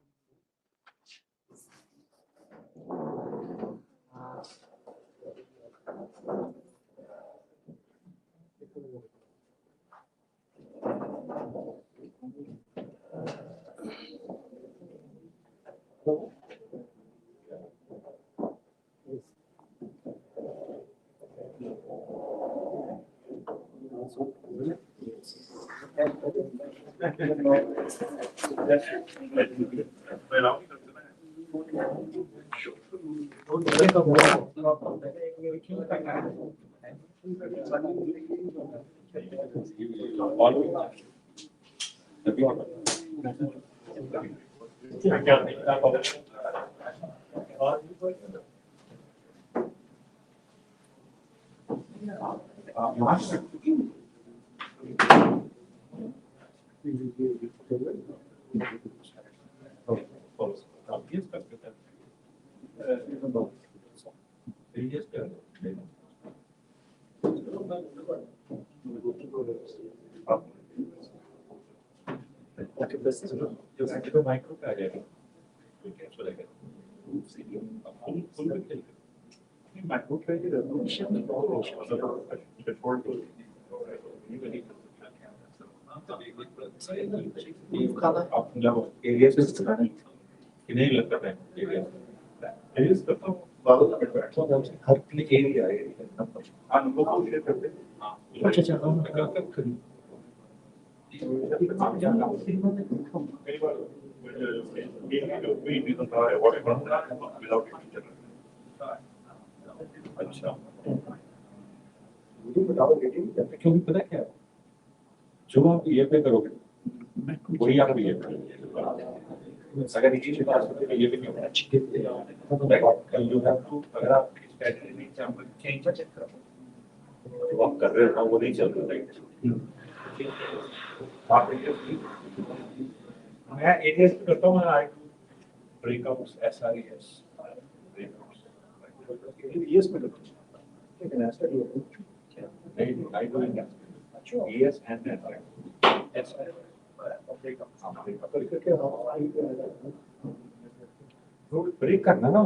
Speaker 3: क्योंकि पता क्या है जो आप ये पे करोगे वही आप ये अगर ये पास होते ये भी नहीं होना चाहिए यू हैव टू अगर आप स्ट्रेटजी एग्जांपल चेंज चेक करो जो आप कर रहे हो वो नहीं चल रहा राइट आप मैं एरियाज पे करता हूं मैं आई ब्रेकआउट्स एसआरईएस ब्रेकआउट्स ES पे करता हूं ठीक है NASDAQ I do in ES and NASDAQ. Yes, sir. Break करना ना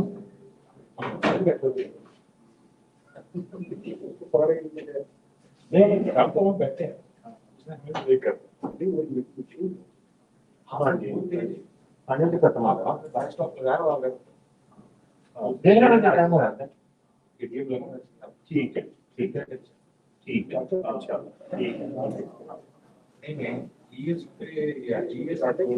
Speaker 3: नहीं हम तो वहाँ बैठे हैं उसने हमें ब्रेक कर हाँ जी फाइनल तो खत्म होगा बैक स्टॉप लगाया हुआ है देख रहे हो क्या टाइम हो रहा है एटीएम लगा ठीक है ठीक है ठीक है अच्छा ठीक है नहीं ES पे या ES आते हैं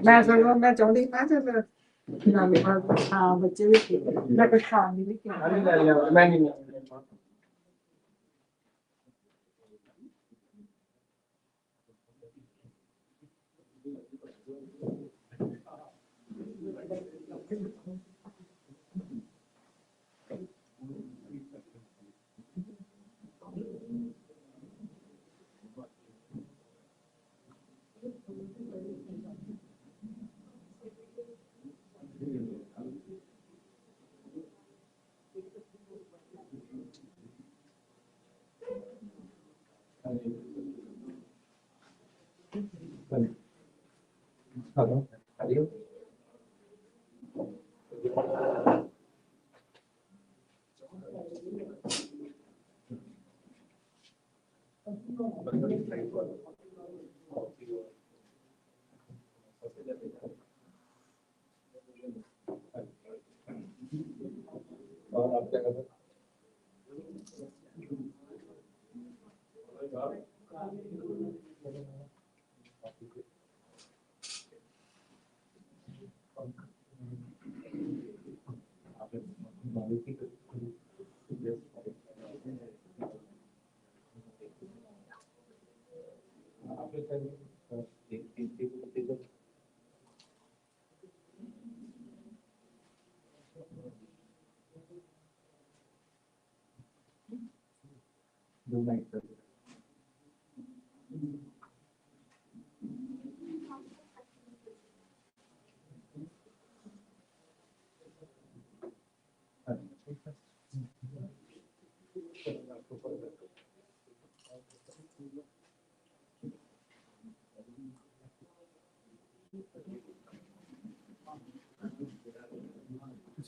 Speaker 4: ਮੈਂ ਸਗੋਂ ਮੈਂ ਚਾਹੁੰਦੀ ਮੈਂ ਚੱਲ ਨਾਲੇ ਹਾਂ ਬੱਚੇ ਵੀ ਮੈਂ ਕੁਝ ਖਾਣ ਨਹੀਂ ਲਿਆ ਮੈਂ ਨਹੀਂ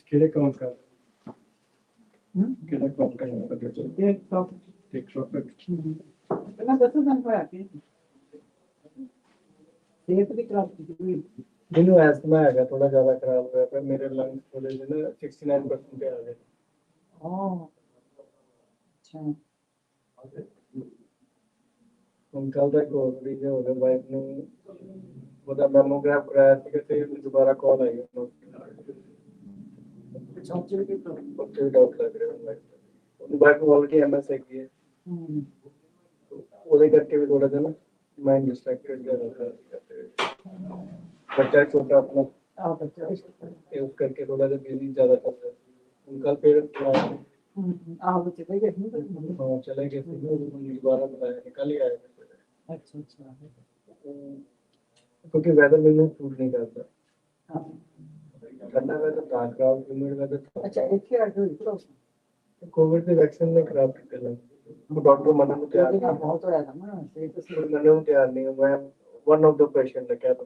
Speaker 5: ਕਿਹੜੇ ਕਾਉਂਟ ਕਰ ਕਿਹੜਾ ਕਾਉਂਟ ਕਰਨਾ ਪੜੇਗਾ ਟਿਕਟੌਕ
Speaker 4: ਪਹਿਲਾਂ ਦੱਸੋ ਤੁਹਾਨੂੰ ਹੋਇਆ ਕੀ ਸਿਹਤ ਦੀ ਖਰਾਬੀ ਹੋਈ
Speaker 5: ਮੈਨੂੰ ਐਸਥਮਾ ਹੈਗਾ ਥੋੜਾ ਜ਼ਿਆਦਾ ਖਰਾਬ ਹੋਇਆ ਪਰ ਮੇਰੇ ਲੰਗਸ ਥੋੜੇ ਜਿਹੇ ਨਾ 69% ਤੇ ਆ ਗਏ
Speaker 4: ਅੱਛਾ
Speaker 5: ਹੁਣ ਕੱਲ ਦਾ ਕੋਲ ਵੀ ਹੋ ਗਿਆ ਵਾਈਫ ਨੂੰ मतलब मैमोग्राफ कराया तो कहते दोबारा कॉल आई
Speaker 4: चौंचे के तो
Speaker 5: डाउट लग रहा है बाकी ऑलरेडी एमएसए की है तो ਉਹਦੇ ਕਰਕੇ ਵੀ ਥੋੜਾ ਜਿਹਾ ਨਾ ਮਾਈਂਡ ਡਿਸਟਰੈਕਟਡ ਜਿਹਾ रहता है बच्चा छोटा अपना
Speaker 4: ਆ ਬੱਚਾ
Speaker 5: ये उस करके थोड़ा सा बिजी ज्यादा चल रहा है उनका पेरेंट्स
Speaker 4: ਆ ਬੱਚੇ ਦੇ ਗਏ ਨਹੀਂ
Speaker 5: हाँ चले गए थे दोबारा बताया निकल ही आए थे
Speaker 4: ਅੱਛਾ ਅੱਛਾ
Speaker 5: क्योंकि वेदर मैंने सूट नहीं करता
Speaker 4: ਹਾਂ
Speaker 5: ठंडा वेदर था खराब ह्यूमिड वेदर
Speaker 4: ਅੱਛਾ ਇੱਥੇ ਆ ਗਏ तो
Speaker 5: कोविड के वैक्सीन ने खराब कर दिया वो डॉक्टर मना में तैयार
Speaker 4: ਕਿਉਂਕਿ
Speaker 5: नहीं
Speaker 4: ਬਹੁਤ ਹੋਇਆ था ना ਤੇ ਤੁਸੀਂ
Speaker 5: मना में तैयार नहीं मैं वन ऑफ द पेशेंट है क्या तो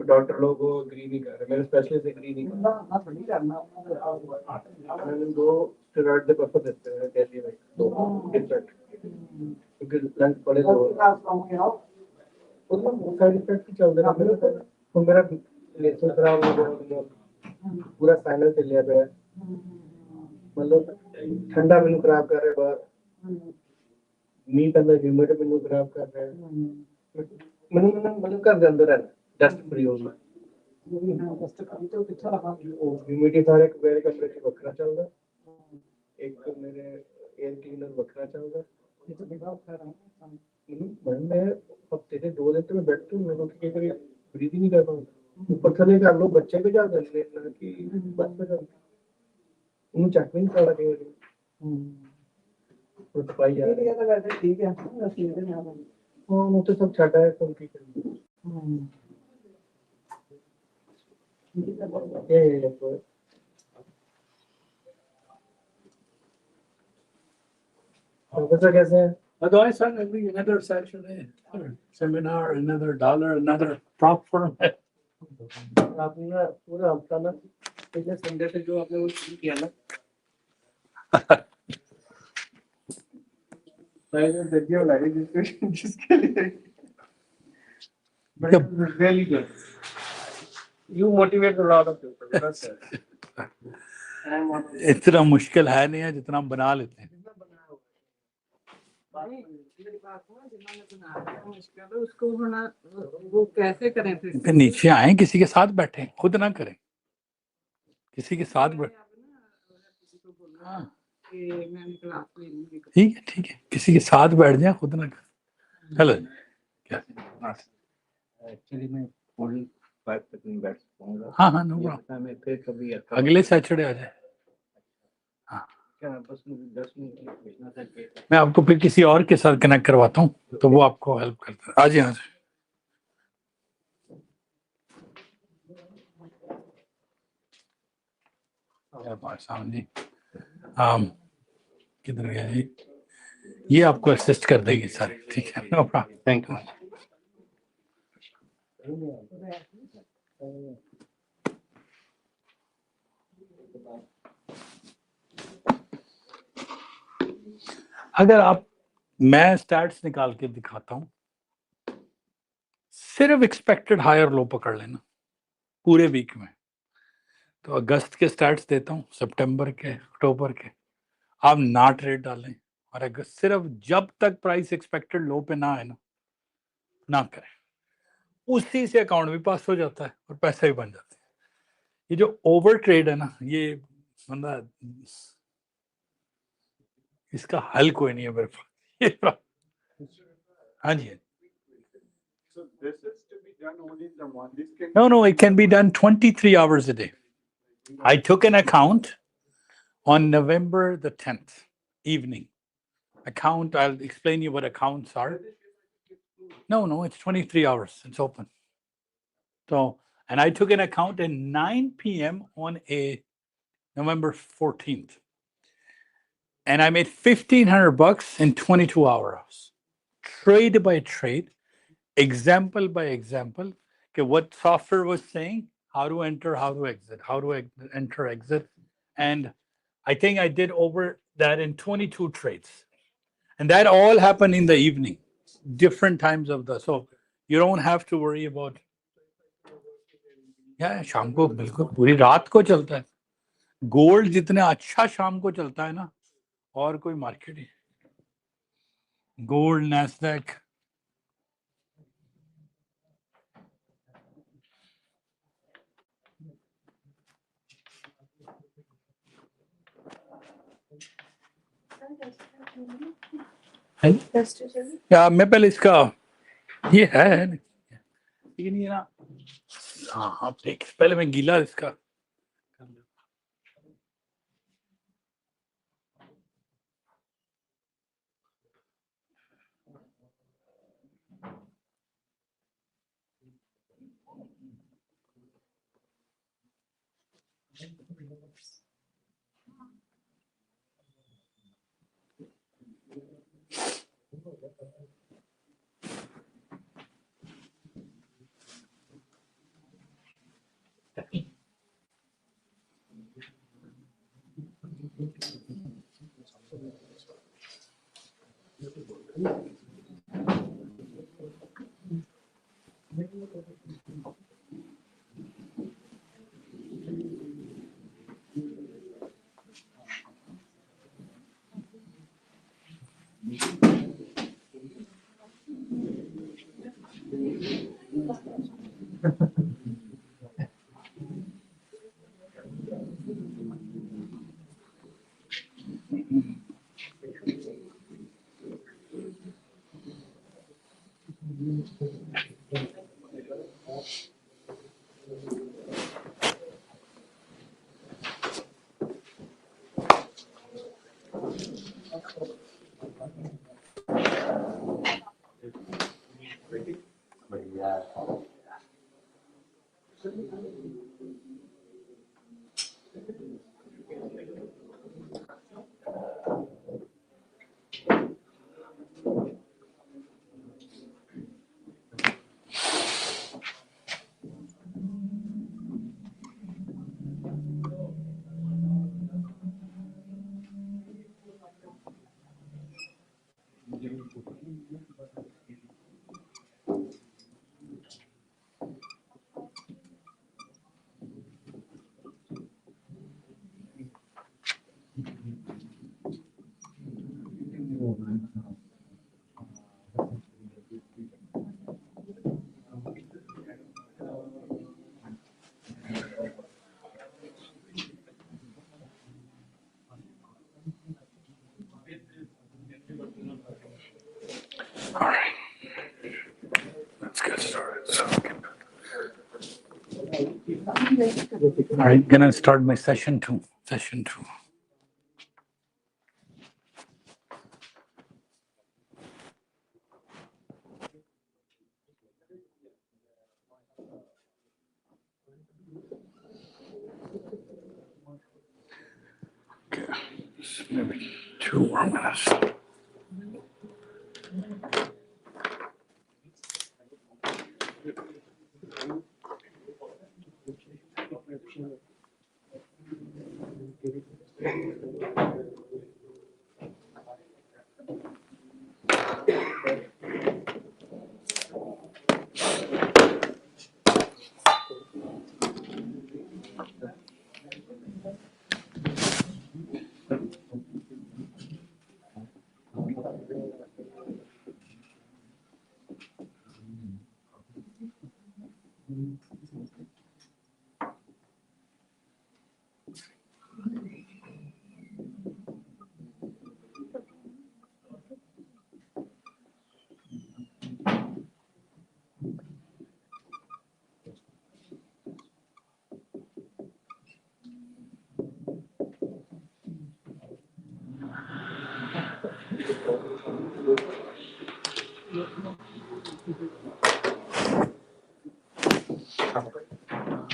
Speaker 5: डॉक्टर लोग वो एग्री नहीं कर रहे मेरे स्पेशलिस्ट एग्री नहीं कर
Speaker 4: ਨਾ ਨਾ ਥੋੜੀ ਕਰਨਾ
Speaker 5: रहे मैंने दो स्टेरॉइड के परसों देते हैं डेली में दो डिफरेंट क्योंकि लंग्स बड़े लो उसमें साइड इफेक्ट चल रहा है तो मेरा लेसन खराब हो गया पूरा साइनस हिलिया पे मतलब ठंडा मैनू खराब कर रहे बाहर मीह पैंदा ह्यूमिड मैनू खराब कर रहे मैनू मतलब घर दे अंदर है डस्ट फ्री होना ह्यूमिडिटी सारे मेरे कमरे च वखरा चलदा एक मेरे एयर क्लीनर वखरा चलदा मैं हफ्ते से 2 दिन तो मैं बैठ हूँ मैं कई बार ब्रीथ ही नहीं कर पाऊँ ऊपर थले कर लो बच्चे भी जा देते हैं कि बस में कर उन्हें चेक भी नहीं करना कई बार तो पाई यार
Speaker 4: ਇਹ ਤਾਂ ਵੈਸੇ ਠੀਕ ਹੈ ਅਸੀਂ ਇਹਦੇ ਨਾਲ
Speaker 5: हाँ वो तो सब छाटा है तुम की करेंगे ये तो प्रोफेसर कैसे हैं
Speaker 1: Otherwise, sir, every another session, another seminar, another dollar, another prop firm.
Speaker 5: आपने ना पूरा हफ्ता ना पिछले संडे से जो आपने वो शुरू किया ना मैं जो वीडियो लाई जिसके लिए but it was really good you motivate a lot of people that's it and I'm on
Speaker 1: इतना मुश्किल है नहीं है जितना हम बना लेते हैं
Speaker 4: मेरी बात हुआ जिन्होंने बनाया मुश्किल है उसको होना वो कैसे करें फिर
Speaker 1: फिर नीचे आए किसी के साथ बैठे खुद ना करें किसी के साथ बैठ हाँ
Speaker 4: कि मैंने क्लास लेनी
Speaker 1: ठीक है किसी के साथ बैठ जाए खुद ना करें चलो जी, क्या
Speaker 6: एक्चुअली मैं फुल 5 तक नहीं बैठ पाऊंगा
Speaker 1: हाँ हाँ नो
Speaker 6: ये
Speaker 1: प्रॉब्लम
Speaker 6: पता मैं फिर कभी
Speaker 1: अगले सैटरडे आ जाए हाँ
Speaker 6: क्या बस मुझे 10 मिनट भेजना था कि
Speaker 1: मैं आपको फिर किसी और के साथ कनेक्ट करवाता हूँ तो वो आपको हेल्प करता है आज यहाँ से जी किधर गया जी ये आपको असिस्ट कर देंगे सारे ठीक है नो प्रॉब्लम
Speaker 6: थैंक यू
Speaker 1: अगर आप मैं स्टैट्स निकाल के दिखाता हूं सिर्फ एक्सपेक्टेड हाई और लो पकड़ लेना पूरे वीक में तो अगस्त के स्टैट्स देता हूं सितंबर के अक्टूबर के आप ना ट्रेड डालें और अगर सिर्फ जब तक प्राइस एक्सपेक्टेड लो पे ना आए ना करें उसी से अकाउंट भी पास हो जाता है और पैसे भी बन जाते हैं ये जो ओवर ट्रेड है ना ये मतलब इसका हल कोई नहीं है मेरे पास हाँ जी
Speaker 7: So this is to be done only in the morning. This can
Speaker 1: No, it can be done 23 hours a day. I took an account on November the 10th evening. Account, I'll explain you what accounts are. No, it's 23 hours. It's open. So, and I took an account at 9 p.m. on a November 14th. And I made $1,500 in 22 hours. Trade by trade. Example by example, okay, what software was saying, how to enter, how to exit, enter, exit. And I think I did over that in 22 trades. And that all happened in the evening, different times of the, so you don't have to worry about, yeah, शाम को बिल्कुल पूरी रात को चलता है gold जितने अच्छा शाम को चलता है ना और कोई मार्केट ही गोल्ड NASDAQ या मैं पहले इसका ये है लेकिन ये ना हाँ हाँ देख पहले मैं गीला इसका All right, let's get started. So, all right, gonna start my session 2. Session 2. Okay, maybe 2 more minutes.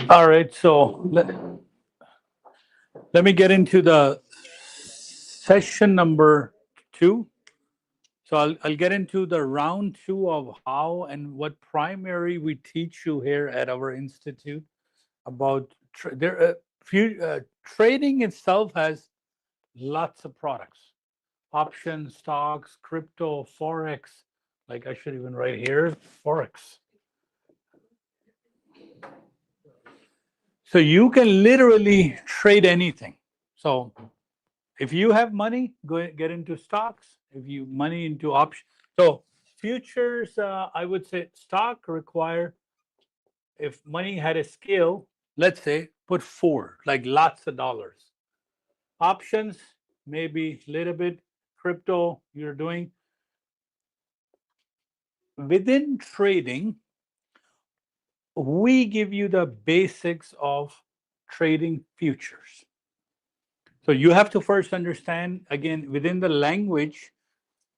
Speaker 1: All right, so let me get into the session number 2. So I'll get into the round 2 of how and what primary we teach you here at our institute about trading itself has lots of products, options, stocks, crypto, forex. Like I should even write here, forex. So you can literally trade anything. So if you have money, go get into stocks. If you money into options. So futures, I would say stock require, if money had a scale, let's say put 4, like lots of dollars. Options, maybe a little bit. crypto you're doing. Within trading, we give you the basics of trading futures. So you have to first understand, again, within the language,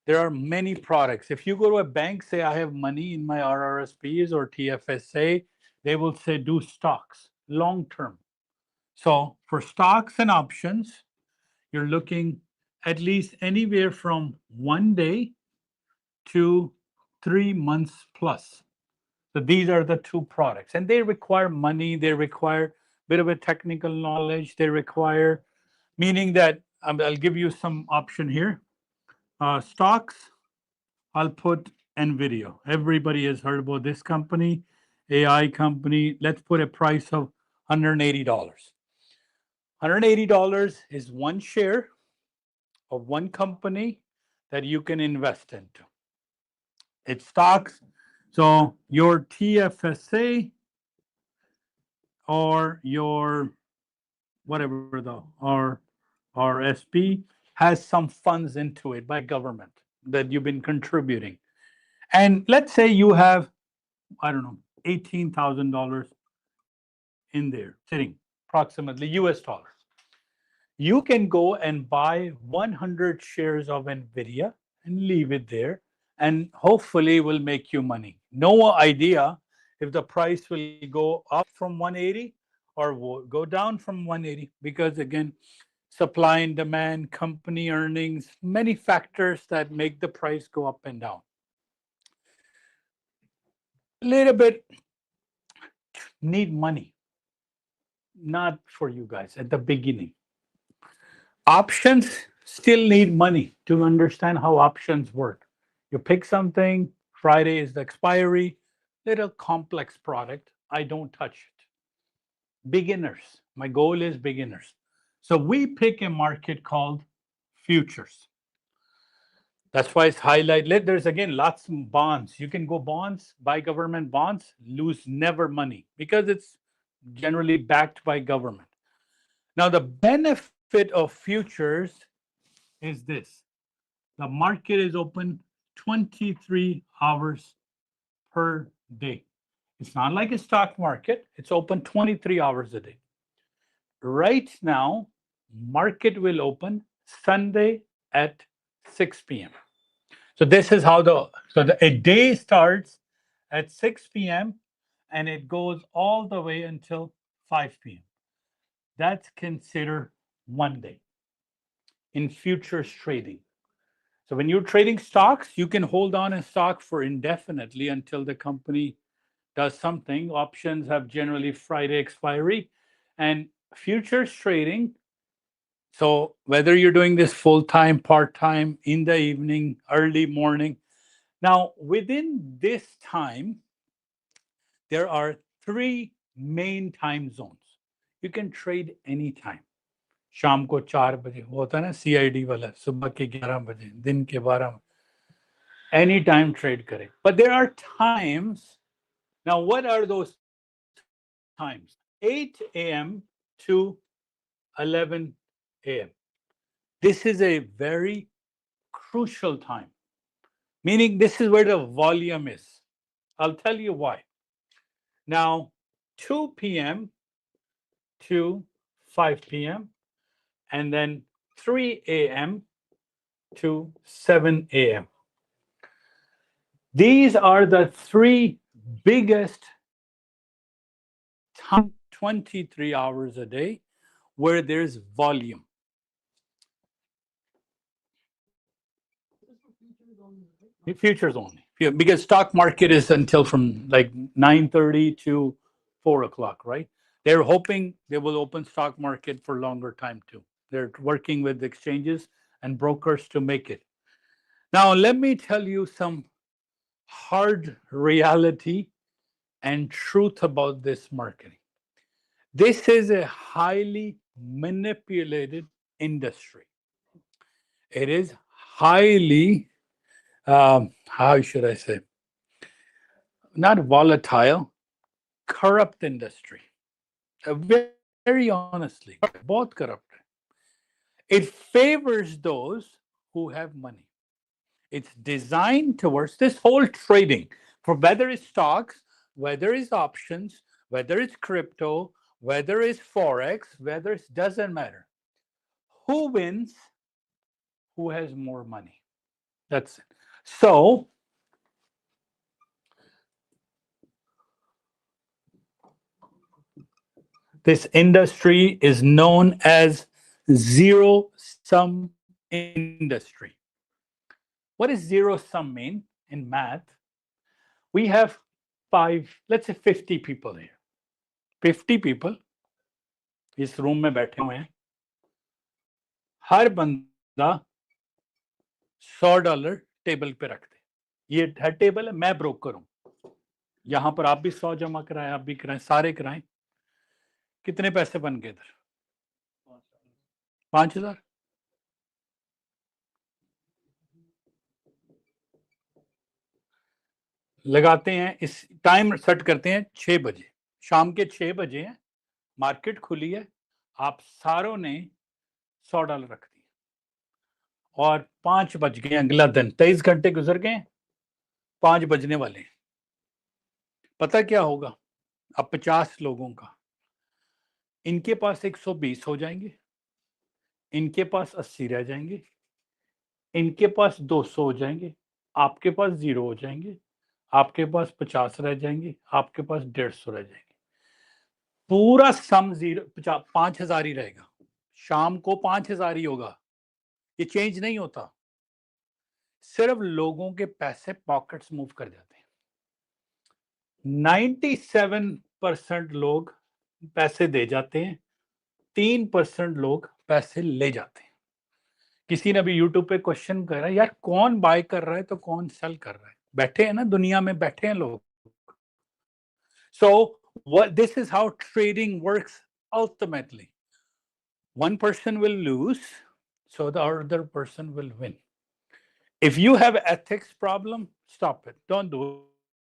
Speaker 1: there are many products. If you go to a bank, say, I have money in my RRSPs or TFSA, they will say, do stocks, long term. So for stocks and options, you're looking at least anywhere from 1 day to 3 months plus. So these are the two products, and they require money. They require a bit of a technical knowledge. They require, meaning that I'll give you some option here. Stocks, I'll put NVIDIA. Everybody has heard about this company, AI company. Let's put a price of $180. $180 is one share of one company that you can invest into. It's stocks. So your TFSA or your whatever the RSP has some funds into it by government that you've been contributing. And let's say you have, I don't know, $18,000 in there sitting, approximately US dollars. You can go and buy 100 shares of NVIDIA and leave it there, and hopefully will make you money. No idea if the price will go up from 180 or will go down from 180, because again, supply and demand, company earnings, many factors that make the price go up and down. A little bit need money, not for you guys at the beginning. Options still need money to understand how options work. You pick something, Friday is the expiry, little complex product, I don't touch it. Beginners, my goal is beginners. So we pick a market called futures. That's why it's highlighted. There's again lots of bonds. You can go bonds, buy government bonds, lose never money because it's generally backed by government. Now, the benefit of futures is this. The market is open 23 hours per day. It's not like a stock market. It's open 23 hours a day. Right now, market will open Sunday at 6 p.m. So this is how a day starts at 6 p.m. and it goes all the way until 5 p.m. That's considered one day in futures trading. So when you're trading stocks, you can hold on a stock for indefinitely until the company does something. Options have generally Friday expiry, and futures trading. So whether you're doing this full-time, part-time, in the evening, early morning. Now, within this time, there are 3 main time zones. You can trade anytime. शाम को 4 बजे होता है ना CID वाला, सुबह के 11 बजे, दिन के 12 anytime trade करें. But there are times. Now, what are those times? 8 a.m. to 11 a.m. This is a very crucial time, meaning this is where the volume is. I'll tell you why. Now, 2 p.m. to 5 p.m. and then 3 a.m. to 7 a.m. These are the 3 biggest time, 23 hours a day, where there's volume. Futures only. Yeah, because stock market is until from like 9:30 to 4 o'clock, right? They're hoping they will open stock market for longer time too. They're working with exchanges and brokers to make it. Now, let me tell you some hard reality and truth about this marketing. This is a highly manipulated industry. It is highly, how should I say, not volatile, corrupt industry. Very honestly, both corrupt. It favors those who have money. It's designed towards this whole trading, for whether it's stocks, whether it's options, whether it's crypto, whether it's forex, whether it doesn't matter. Who wins? Who has more money? That's it. So this industry is known as zero-sum industry. What does zero-sum mean in math? We have let's say 50 people here. 50 people इस room में बैठे हुए हैं. हर बंदा $100 table पे रख दे. ये है टेबल है, मैं ब्रोकर हूं. यहां पर आप भी 100 जमा कराएं, आप भी कराएं, सारे कराएं. कितने पैसे बन गए इधर? 5,000. लगाते हैं, इस टाइम सेट करते हैं 6 बजे, शाम के 6 बजे है, मार्केट खुली है, आप सारों ने $100 रख दिए और 5 बज गए, अगला दिन 23 घंटे गुजर गए, 5 बजने वाले. पता क्या होगा? अब 50 लोगों का, इनके पास 120 हो जाएंगे, इनके पास 80 रह जाएंगे, इनके पास 200 हो जाएंगे, आपके पास 0 हो जाएंगे, आपके पास 50 रह जाएंगे, आपके पास 150 रह जाएंगे. पूरा सम 5,000 ही रहेगा. शाम को 5,000 ही होगा. ये चेंज नहीं होता. सिर्फ लोगों के पैसे पॉकेट्स मूव कर जाते हैं. 97% लोग पैसे दे जाते हैं, 3% लोग पैसे ले जाते हैं. किसी ने भी YouTube पे क्वेश्चन करा, यार कौन बाय कर रहा है तो कौन सेल कर रहा है? बैठे हैं ना, दुनिया में बैठे हैं लोग. So this is how trading works ultimately. One person will lose, so the other person will win. If you have ethics problem, stop it. Don't do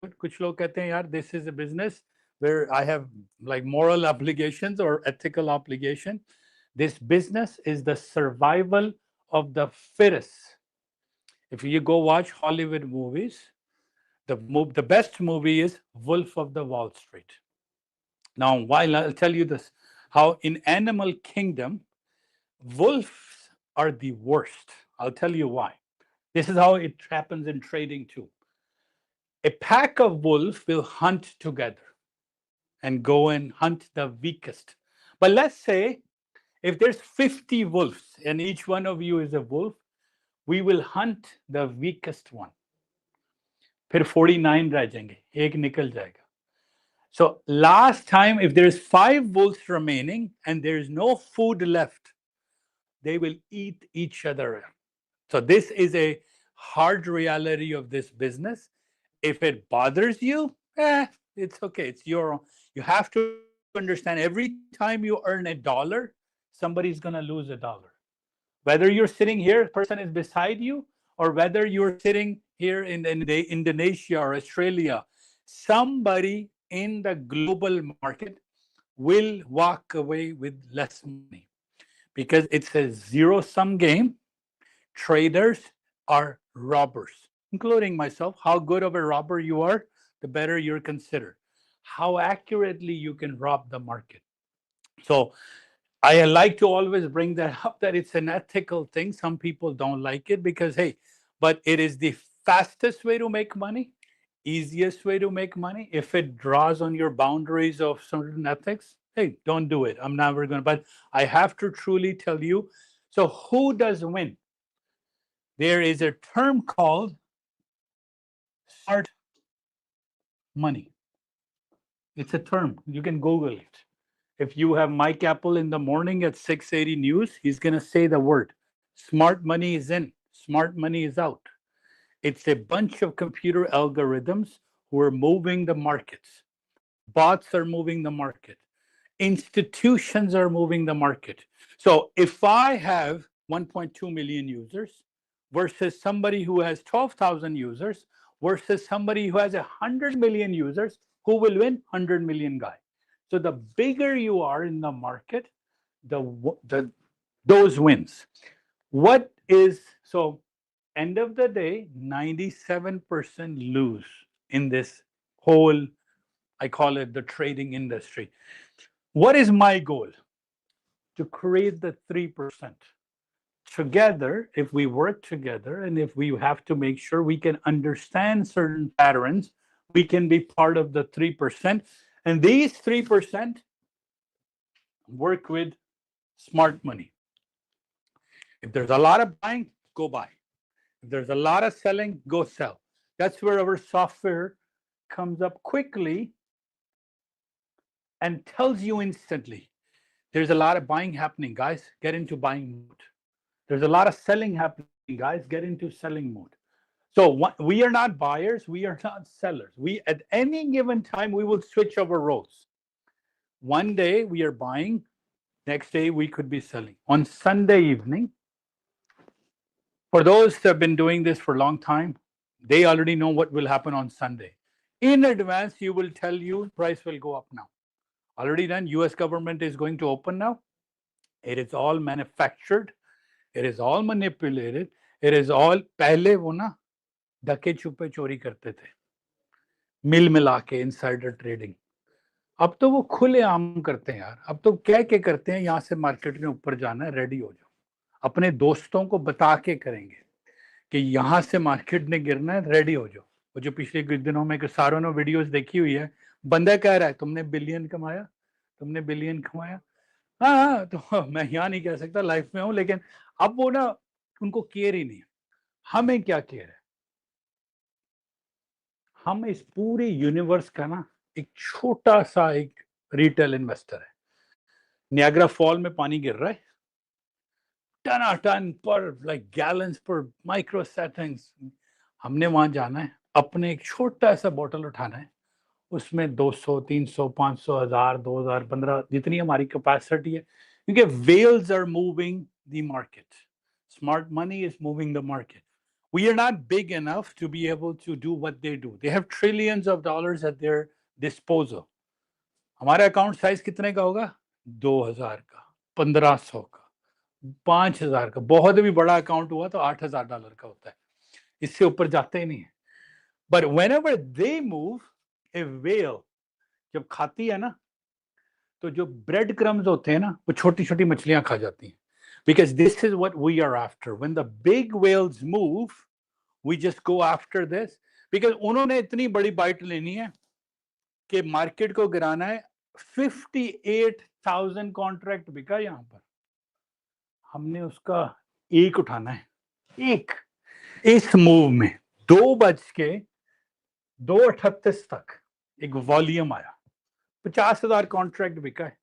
Speaker 1: it. कुछ लोग कहते हैं, यार, this is a business where I have like moral obligations or ethical obligation. This business is the survival of the fittest. If you go watch Hollywood movies, the best movie is Wolf of the Wall Street. Now, while I'll tell you this, how in animal kingdom, wolves are the worst. I'll tell you why. This is how it happens in trading too. A pack of wolves will hunt together and go and hunt the weakest. But let's say if there's 50 wolves and each one of you is a wolf, we will hunt the weakest one. फिर 49 रह जाएंगे, एक निकल जाएगा. So last time, if there is 5 wolves remaining and there is no food left, they will eat each other. So this is a hard reality of this business. If it bothers you, it's okay. It's your own. You have to understand, every time you earn $1, somebody's going to lose $1. Whether you're sitting here, person is beside you, or whether you're sitting here in Indonesia or Australia, somebody in the global market will walk away with less money because it's a zero-sum game. Traders are robbers, including myself. How good of a robber you are, the better you're considered. How accurately you can rob the market. So I like to always bring that up, that it's an ethical thing. Some people don't like it because, hey, but it is the fastest way to make money, easiest way to make money. If it draws on your boundaries of certain ethics, hey, don't do it. I'm never going to. But I have to truly tell you, so who does win? There is a term called smart money. It's a term. You can Google it. If you have Mike Apple in the morning at 680 News, he's going to say the word. Smart money is in. Smart money is out. It's a bunch of computer algorithms who are moving the markets. Bots are moving the market. Institutions are moving the market. So if I have 1.2 million users versus somebody who has 12,000 users versus somebody who has 100 million users, who will win? 100 million guy. So the bigger you are in the market, those wins. What is So end of the day, 97% lose in this whole, I call it the trading industry. What is my goal? To create the 3%. Together, if we work together and if we have to make sure we can understand certain patterns, we can be part of the 3%. And these 3% work with smart money. If there's a lot of buying, go buy. If there's a lot of selling, go sell. That's where our software comes up quickly and tells you instantly, there's a lot of buying happening, guys, get into buying mode. There's a lot of selling happening, guys, get into selling mode. So we are not buyers, we are not sellers. We, at any given time, we will switch our roles. One day we are buying, next day we could be selling. On Sunday evening, for those that have been doing this for a long time, they already know what will happen on Sunday. In advance, you will tell you price will go up now. Already done, US government is going to open now. It is all manufactured. It is all manipulated. It is all, पहले वो ना धक्के छुपे चोरी करते थे, मिल मिला के इनसाइडर ट्रेडिंग. अब तो वो खुले आम करते हैं यार. अब तो क्या क्या करते हैं, यहाँ से मार्केट में ऊपर जाना है, रेडी हो जाओ. अपने दोस्तों को बता के करेंगे कि यहाँ से मार्केट ने गिरना है, रेडी हो जाओ. वो जो पिछले कुछ दिनों में सारों ने वीडियोस देखी हुई है, बंदा कह रहा है तुमने बिलियन कमाया, तुमने बिलियन कमाया. हाँ, तो मैं यहाँ नहीं कह सकता, लाइफ में हूँ, लेकिन अब वो ना उनको केयर ही नहीं है. हमें क्या केयर है? हम इस पूरे यूनिवर्स का ना एक छोटा सा एक रिटेल इन्वेस्टर है. नियाग्रा फॉल में पानी गिर रहा है, टन पर, लाइक गैलन्स पर माइक्रो सेटिंग्स. हमने वहां जाना है, अपने एक छोटा सा बॉटल उठाना है, उसमें 200, 300, 500, 1000, 2000, 15, जितनी हमारी कैपेसिटी है, क्योंकि whales are moving the market. Smart money is moving the market. We are not big enough to be able to do what they do. They have trillions of dollars at their disposal. हमारा account size कितने का होगा? 2000 का, 1500 का, 5000 का. बहुत भी बड़ा अकाउंट हुआ तो $8000 का होता है, इससे ऊपर जाते ही नहीं है. But whenever they move, a whale जब खाती है ना, तो जो ब्रेड क्रम्स होते हैं ना, वो छोटी छोटी मछलियां खा जाती हैं. Because this is what we are after. When the big whales move, we just go after this. Because उन्होंने इतनी बड़ी बाइट लेनी है कि मार्केट को गिराना है. 58,000 कॉन्ट्रैक्ट बिका यहाँ पर, हमने उसका एक उठाना है. एक इस मूव में 2:38 तक एक वॉल्यूम आया, 50,000 कॉन्ट्रैक्ट बिका है,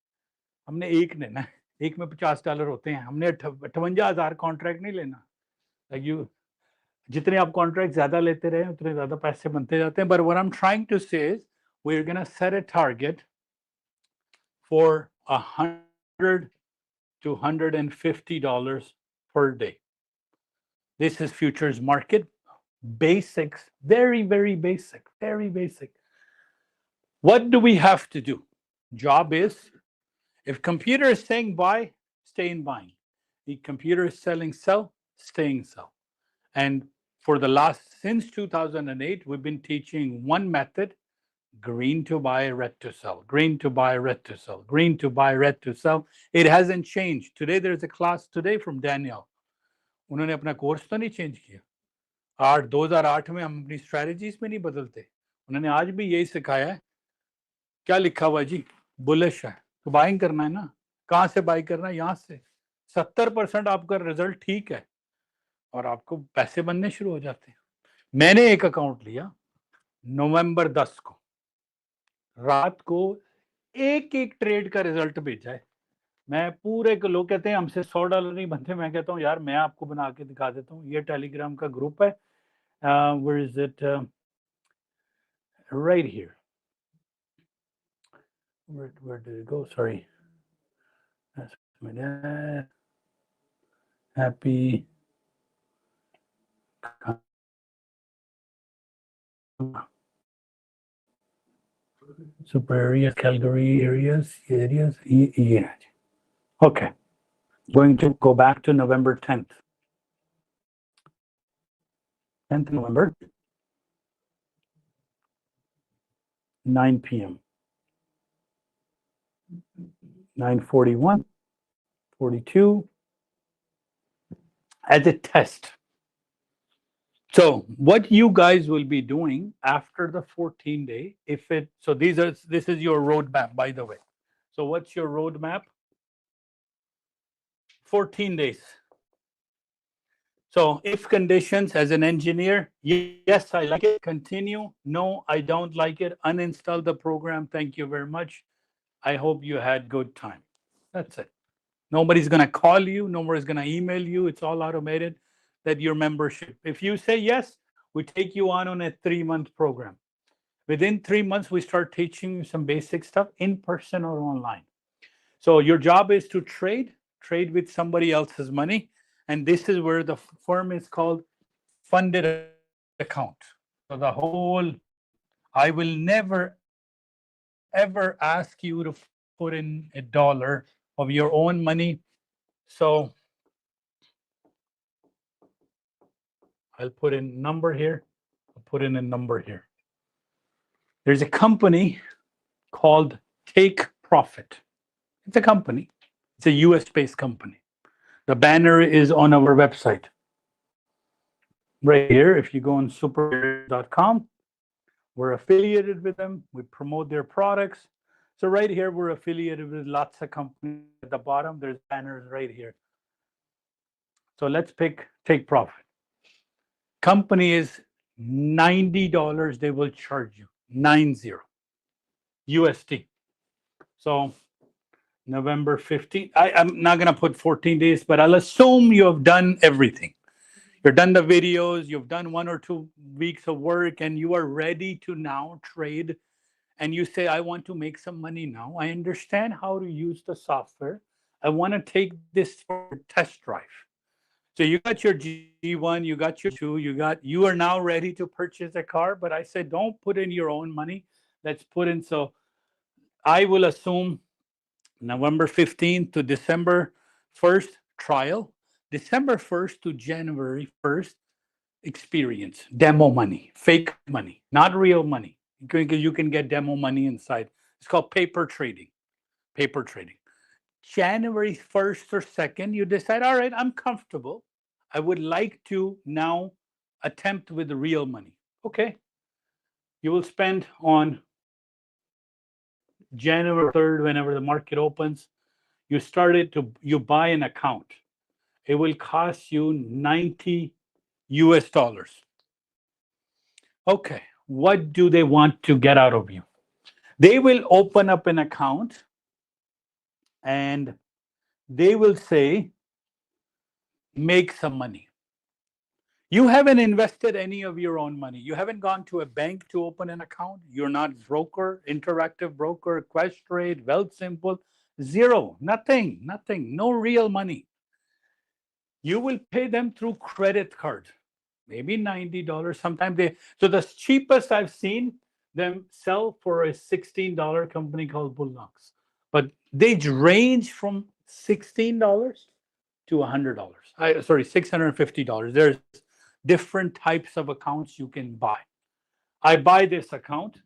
Speaker 1: हमने एक लेना है. एक में $50 होते हैं, हमने 58,000 कॉन्ट्रैक्ट नहीं लेना. लाइक जितने आप कॉन्ट्रैक्ट ज्यादा लेते रहे उतने ज्यादा पैसे बनते जाते हैं. But what I am trying to say is we are gonna set a target for $100 to $150 per day. This is futures market basics, very basic, very basic. What do we have to do? Job is, if computer is saying buy, stay in buying. The computer is selling sell, staying sell. And for the since 2008, we've been teaching one method: green to buy, red to sell, green to buy, red to sell, green to buy, red to sell. It hasn't changed. Today there's a class today from Daniel. उन्होंने अपना course तो नहीं change किया. 2008 में हम अपनी strategies में नहीं बदलते. उन्होंने आज भी यही सिखाया है. क्या लिखा हुआ जी? बुलिश है तो बाइंग करना है ना. कहाँ से बाई करना है? यहाँ से. 70% आपका रिजल्ट ठीक है और आपको पैसे बनने शुरू हो जाते हैं. मैंने एक अकाउंट लिया नवंबर 10 को, रात को एक ट्रेड का रिजल्ट भेजा है. मैं पूरे को, लोग कहते हैं हमसे $100 नहीं बनते. मैं कहता हूँ यार मैं आपको बना के दिखा देता हूँ. ये टेलीग्राम का ग्रुप है. Where is it? Right here. Where did it go? Sorry. That's my dad. Happy. SuperAreas, Calgary areas. Yeah. Okay. Going to go back to November 10th. 10th November, 9 p.m. 9:41, 42 as a test. So what you guys will be doing after the 14-day, this is your roadmap, by the way. So what's your roadmap? 14 days. So if conditions as an engineer, yes, I like it, continue. No, I don't like it, uninstall the program. Thank you very much. I hope you had good time. That's it. Nobody's going to call you. Nobody's going to email you. It's all automated. That your membership. If you say yes, we take you on a 3-month program. Within 3 months, we start teaching you some basic stuff in person or online. So your job is to trade with somebody else's money. And this is where the firm is called funded account. So the whole, I will never, ever ask you to put in $1 of your own money. So I'll put in number here. I'll put in a number here. There's a company called Take Profit. It's a company. It's a US-based company. The banner is on our website. Right here, if you go on SuperAreas.com, we're affiliated with them. We promote their products. So right here, we're affiliated with lots of companies. At the bottom, there's banners right here. So let's pick Take Profit. Company is $90 they will charge you, 90 USD. So November 15th, I'm not gonna put 14 days, but I'll assume you have done everything. You've done the videos, you've done 1 or 2 weeks of work, and you are ready to now trade. And you say, I want to make some money now. I understand how to use the software. I want to take this for test drive. So you got your G1, you got your 2, you are now ready to purchase a car. But I said, don't put in your own money. Let's put in. So I will assume November 15th to December 1st trial, December 1st to January 1st experience, demo money, fake money, not real money. Because you can get demo money inside. It's called paper trading. Paper trading. January 1st or 2nd, you decide, all right, I'm comfortable. I would like to now attempt with the real money. Okay. You will spend on January 3rd, whenever the market opens, you buy an account. It will cost you $90 US. Okay. What do they want to get out of you? They will open up an account and they will say, make some money. You haven't invested any of your own money. You haven't gone to a bank to open an account. You're not broker, interactive broker, Questrade, Wealthsimple, zero, nothing, no real money. You will pay them through credit card, maybe $90. Sometimes so the cheapest I've seen them sell for a $16 company called Bullnox. But they range from $16 to $100. Sorry, $650. There's different types of accounts you can buy. I buy this account.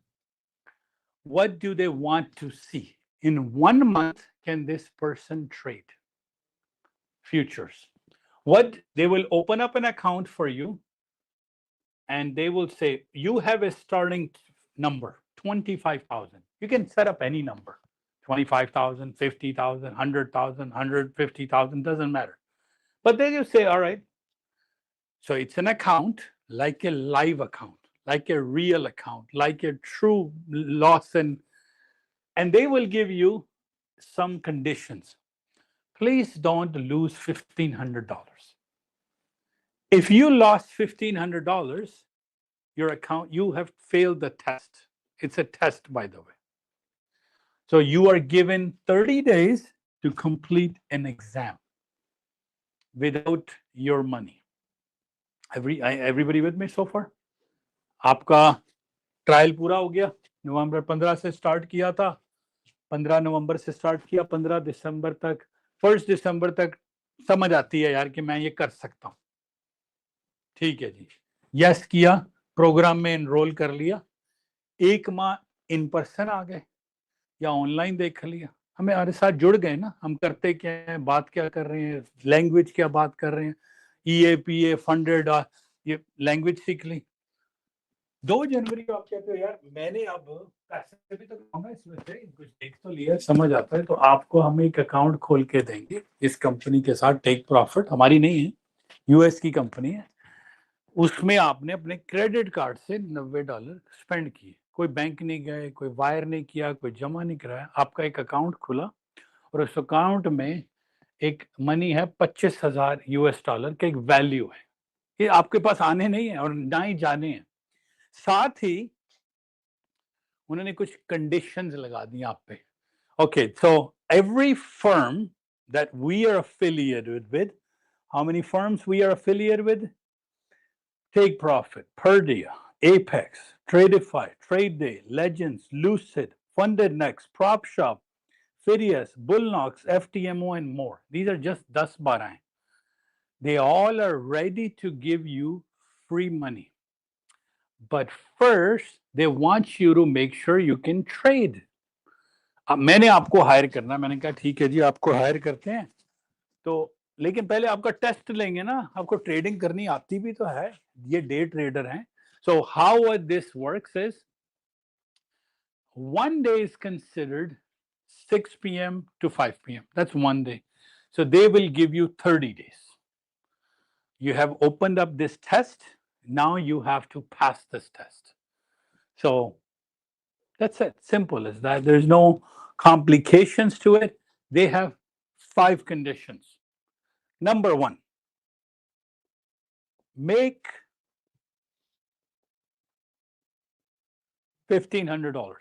Speaker 1: What do they want to see? In 1 month, can this person trade futures? What they will open up an account for you, and they will say, you have a starting number, 25,000. You can set up any number, 25,000, 50,000, 100,000, 150,000, doesn't matter. But then you say, all right, so it's an account, like a live account, like a real account, like a true loss. And they will give you some conditions. Please don't lose $1,500. If you lost $1,500, your account, you have failed the test. It's a test, by the way. So you are given 30 days to complete an exam without your money. Everybody with me so far? आपका trial पूरा हो गया. नवंबर 15 से start किया था, 15 नवंबर से start किया, 15 दिसंबर तक, 1 दिसंबर तक समझ आती है यार कि मैं ये कर सकता हूँ. ठीक है जी. यस किया, प्रोग्राम में एनरोल कर लिया, 1 माह इन पर्सन आ गए या ऑनलाइन देख लिया, हमें हमारे साथ जुड़ गए ना, हम करते क्या हैं, बात क्या कर रहे हैं, लैंग्वेज क्या बात कर रहे हैं, EAPA फंडेड, ये लैंग्वेज सीख ली। 2 जनवरी को आप कहते हो यार मैंने अब पैसे भी तो कमाऊंगा इसमें से, कुछ देख तो लिया, समझ आता है, तो आपको हम एक अकाउंट खोल के देंगे इस कंपनी के साथ, टेक प्रॉफिट, हमारी नहीं है, US की कंपनी है, उसमें आपने अपने क्रेडिट कार्ड से $90 स्पेंड किए, कोई बैंक नहीं गए, कोई वायर नहीं किया, कोई जमा नहीं कराया, आपका एक अकाउंट खुला और उस अकाउंट में एक मनी है $25,000 का एक वैल्यू है, ये आपके पास आने नहीं है और ना ही जाने हैं। साथ ही उन्होंने कुछ कंडीशंस लगा दी आप पे। Okay, so every firm that we are affiliated with, how many firms we are affiliated with? Take Profit, Purdia, Apex, Tradeify, Trade Day, Legends, Lucid, Funded Next, Prop Shop, Phidias, Bullnox, FTMO, and more. These are just 10-12 हैं. They all are ready to give you free money. But first, they want you to make sure you can trade. अब मैंने आपको higher करना, मैंने कहा ठीक है जी आपको हायर करते हैं, तो लेकिन पहले आपका टेस्ट लेंगे ना, आपको ट्रेडिंग करनी आती भी तो है, ये डे ट्रेडर हैं। So how this works is 1 day is considered 6 p.m. to 5 p.m. That's 1 day. So they will give you 30 days. You have opened up this test. Now you have to pass this test. So that's it. Simple as that. There's no complications to it. They have 5 conditions. Number 1, make $1,500.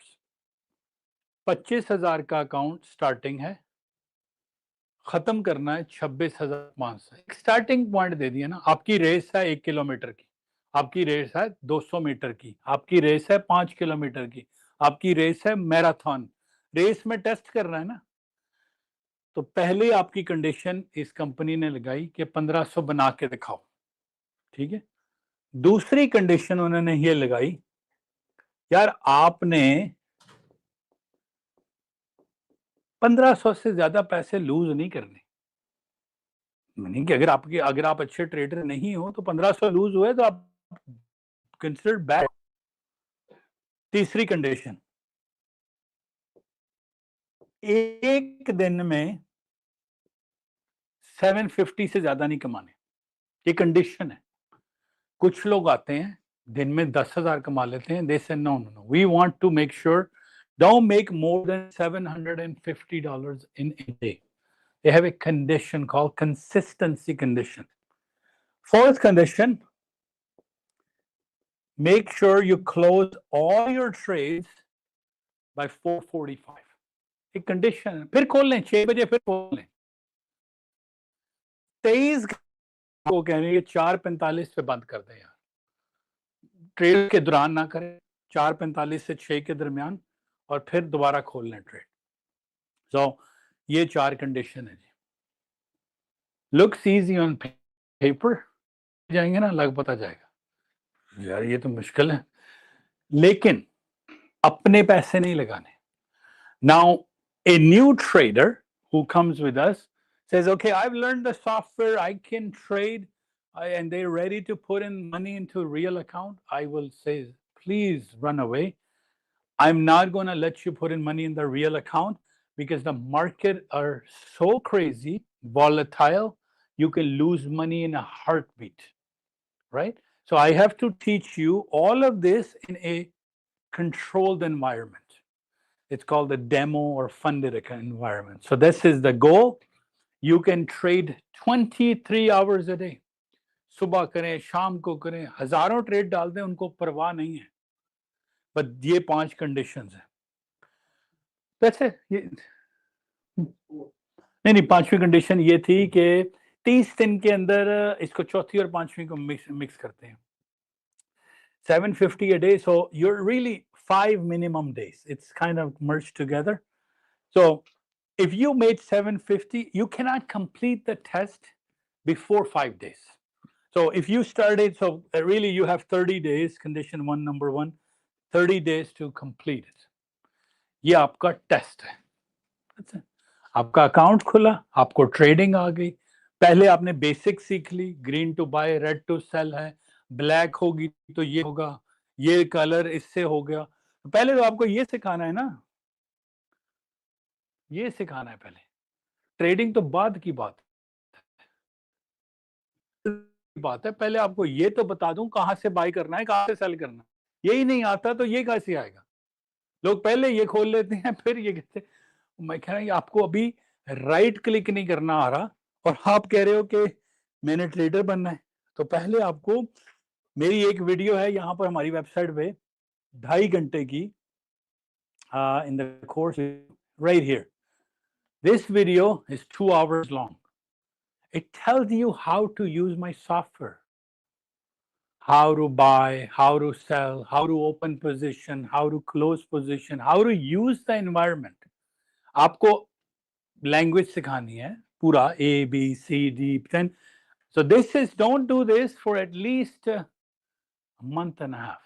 Speaker 1: 25,000 का account starting है, खत्म करना है 26,500। एक starting point दे दिया ना, आपकी race है 1 किलोमीटर की, आपकी रेस है 200 मीटर की, आपकी रेस है 5 किलोमीटर की, आपकी रेस है मैराथन, रेस में टेस्ट करना है ना, तो पहले आपकी कंडीशन इस कंपनी ने लगाई कि 1500 बना के दिखाओ, ठीक है। दूसरी कंडीशन उन्होंने ये लगाई, यार आपने 1500 से ज्यादा पैसे लूज नहीं करने, नहीं कि अगर आप अच्छे ट्रेडर नहीं हो तो 1500 लूज हुए तो आप कंसिडर बैड। तीसरी कंडीशन, एक दिन में 750 से ज्यादा नहीं कमाने, ये कंडीशन है। कुछ लोग आते हैं दिन में 10,000 कमा लेते हैं, they say no no no, we want to make sure don't make more than $750 in a day. They have a condition called consistency condition. Fourth condition, make sure you close all your trades by 4:45. एक condition, फिर खोल लें 6 बजे, फिर खोल लें। 23 को कह रहे हैं 4:45 पे बंद कर दें यार, ट्रेड के दौरान ना करें, 4:45 से 6 के दरमियान, और फिर दोबारा खोल लें ट्रेड। सो ये 4 कंडीशन है जी। लुक्स इजी ऑन पेपर, जाएंगे ना लग पता जाएगा यार ये तो मुश्किल है, लेकिन अपने पैसे नहीं लगाने। Now a new trader who comes with us says, okay, I've learned the software, I can trade, and they're ready to put in money into a real account. I will say, please run away. I'm not going to let you put in money in the real account because the market are so crazy, volatile, you can lose money in a heartbeat, right? So I have to teach you all of this in a controlled environment. It's called the demo or funded environment. So this is the goal. You can trade 23 hours a day. सुबह करें, शाम को करें, हजारों trade डाल दें, उनको परवाह नहीं है, बट ये 5 कंडीशंस हैं। वैसे ये नहीं, 5वीं कंडीशन ये थी कि 30 दिन के अंदर इसको चौथी और 5वीं को मिक्स करते हैं। 750 a day, so you're really 5 minimum days. It's kind of merged together. So if you made 750, you cannot complete the test before 5 days. So if you started, so really you have 30 days, condition one, number one, 30 days to complete it. ये आपका test है. That's it. आपका account खुला, आपको trading आ गई. पहले आपने basic सीख ली, green to buy, red to sell है, ब्लैक होगी तो ये होगा, ये कलर इससे हो गया. पहले तो आपको ये सिखाना है ना, ये सिखाना है पहले. ट्रेडिंग तो बाद की बात है. पहले आपको ये तो बता दूं कहां से बाय करना है, कहां से सेल करना है. यही नहीं आता तो ये कैसे आएगा. लोग पहले ये खोल लेते हैं, फिर ये कहते हैं. मैं कह रहा हूं आपको अभी राइट क्लिक नहीं करना आ रहा और आप कह रहे हो कि मैंने ट्रेडर बनना है. तो पहले आपको, मेरी एक वीडियो है यहाँ पर हमारी वेबसाइट पे 2.5 घंटे की, in the course right here. This video is 2 hours long. It tells you how to use my software, how to buy, how to sell, how to open position, how to close position, how to use the environment. आपको language सिखानी है पूरा, A, B, C, D, 10. So this is, don't do this for at least a month and a half.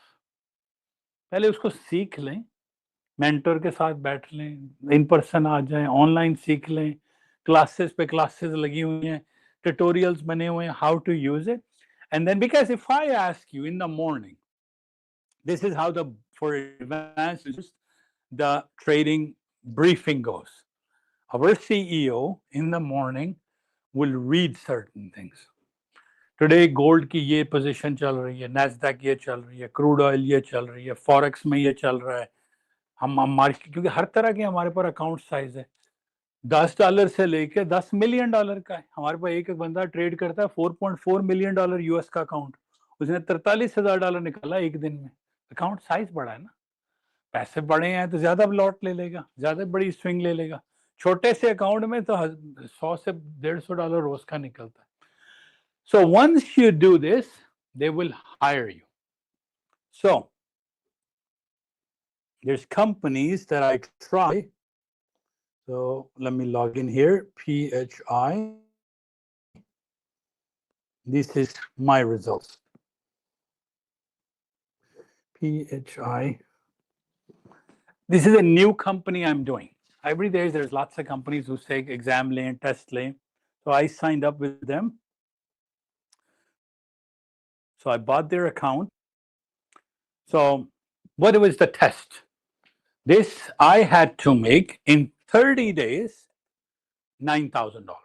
Speaker 1: पहले उसको सीख लें, mentor के साथ बैठ लें, इन पर्सन आ जाएं, ऑनलाइन सीख लें, क्लासेस पे क्लासेस लगी हुई हैं, ट्यूटोरियल्स बने हुए हैं, how to use it. And then, because if I ask you in the morning, this is how the, for advanced users, the trading briefing goes. Our CEO in the morning will read certain things. Today gold की ये position चल रही है, NASDAQ ये चल रही है, crude oil ये चल रही है, फॉरेक्स में ये चल रहा है. हम मार्केट, क्योंकि हर तरह के हमारे पास अकाउंट साइज है, $10 से लेके $10 मिलियन का है. हमारे पास एक बंदा ट्रेड करता है $4.4 मिलियन US का अकाउंट, उसने $43,000 निकाला एक दिन में. अकाउंट साइज बड़ा है ना, पैसे बड़े हैं तो ज्यादा लॉट ले लेगा, ज्यादा बड़ी स्विंग ले लेगा. छोटे से अकाउंट में तो $100 से $150 रोज का निकलता है. So once you do this, they will hire you. So there's companies that I try. So let me log in here, PHI. This is my results. PHI. This is a new company I'm doing. Every day there's lots of companies who say exam lane, test lane. So I signed up with them. So I bought their account. So what was the test? This I had to make in 30 days, $9,000.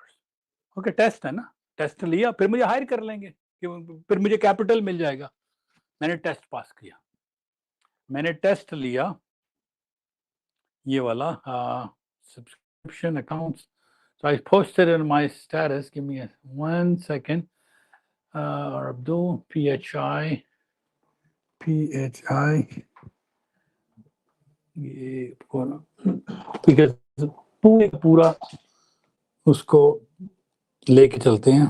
Speaker 1: Okay, test है ना, test लिया, फिर मुझे higher कर लेंगे, फिर मुझे capital मिल जाएगा. मैंने टेस्ट पास किया, मैंने टेस्ट लिया ये वाला subscription accounts. So I posted in my status. Give me 1 second. Abdul, PHI. Because पूरा उसको लेके चलते हैं,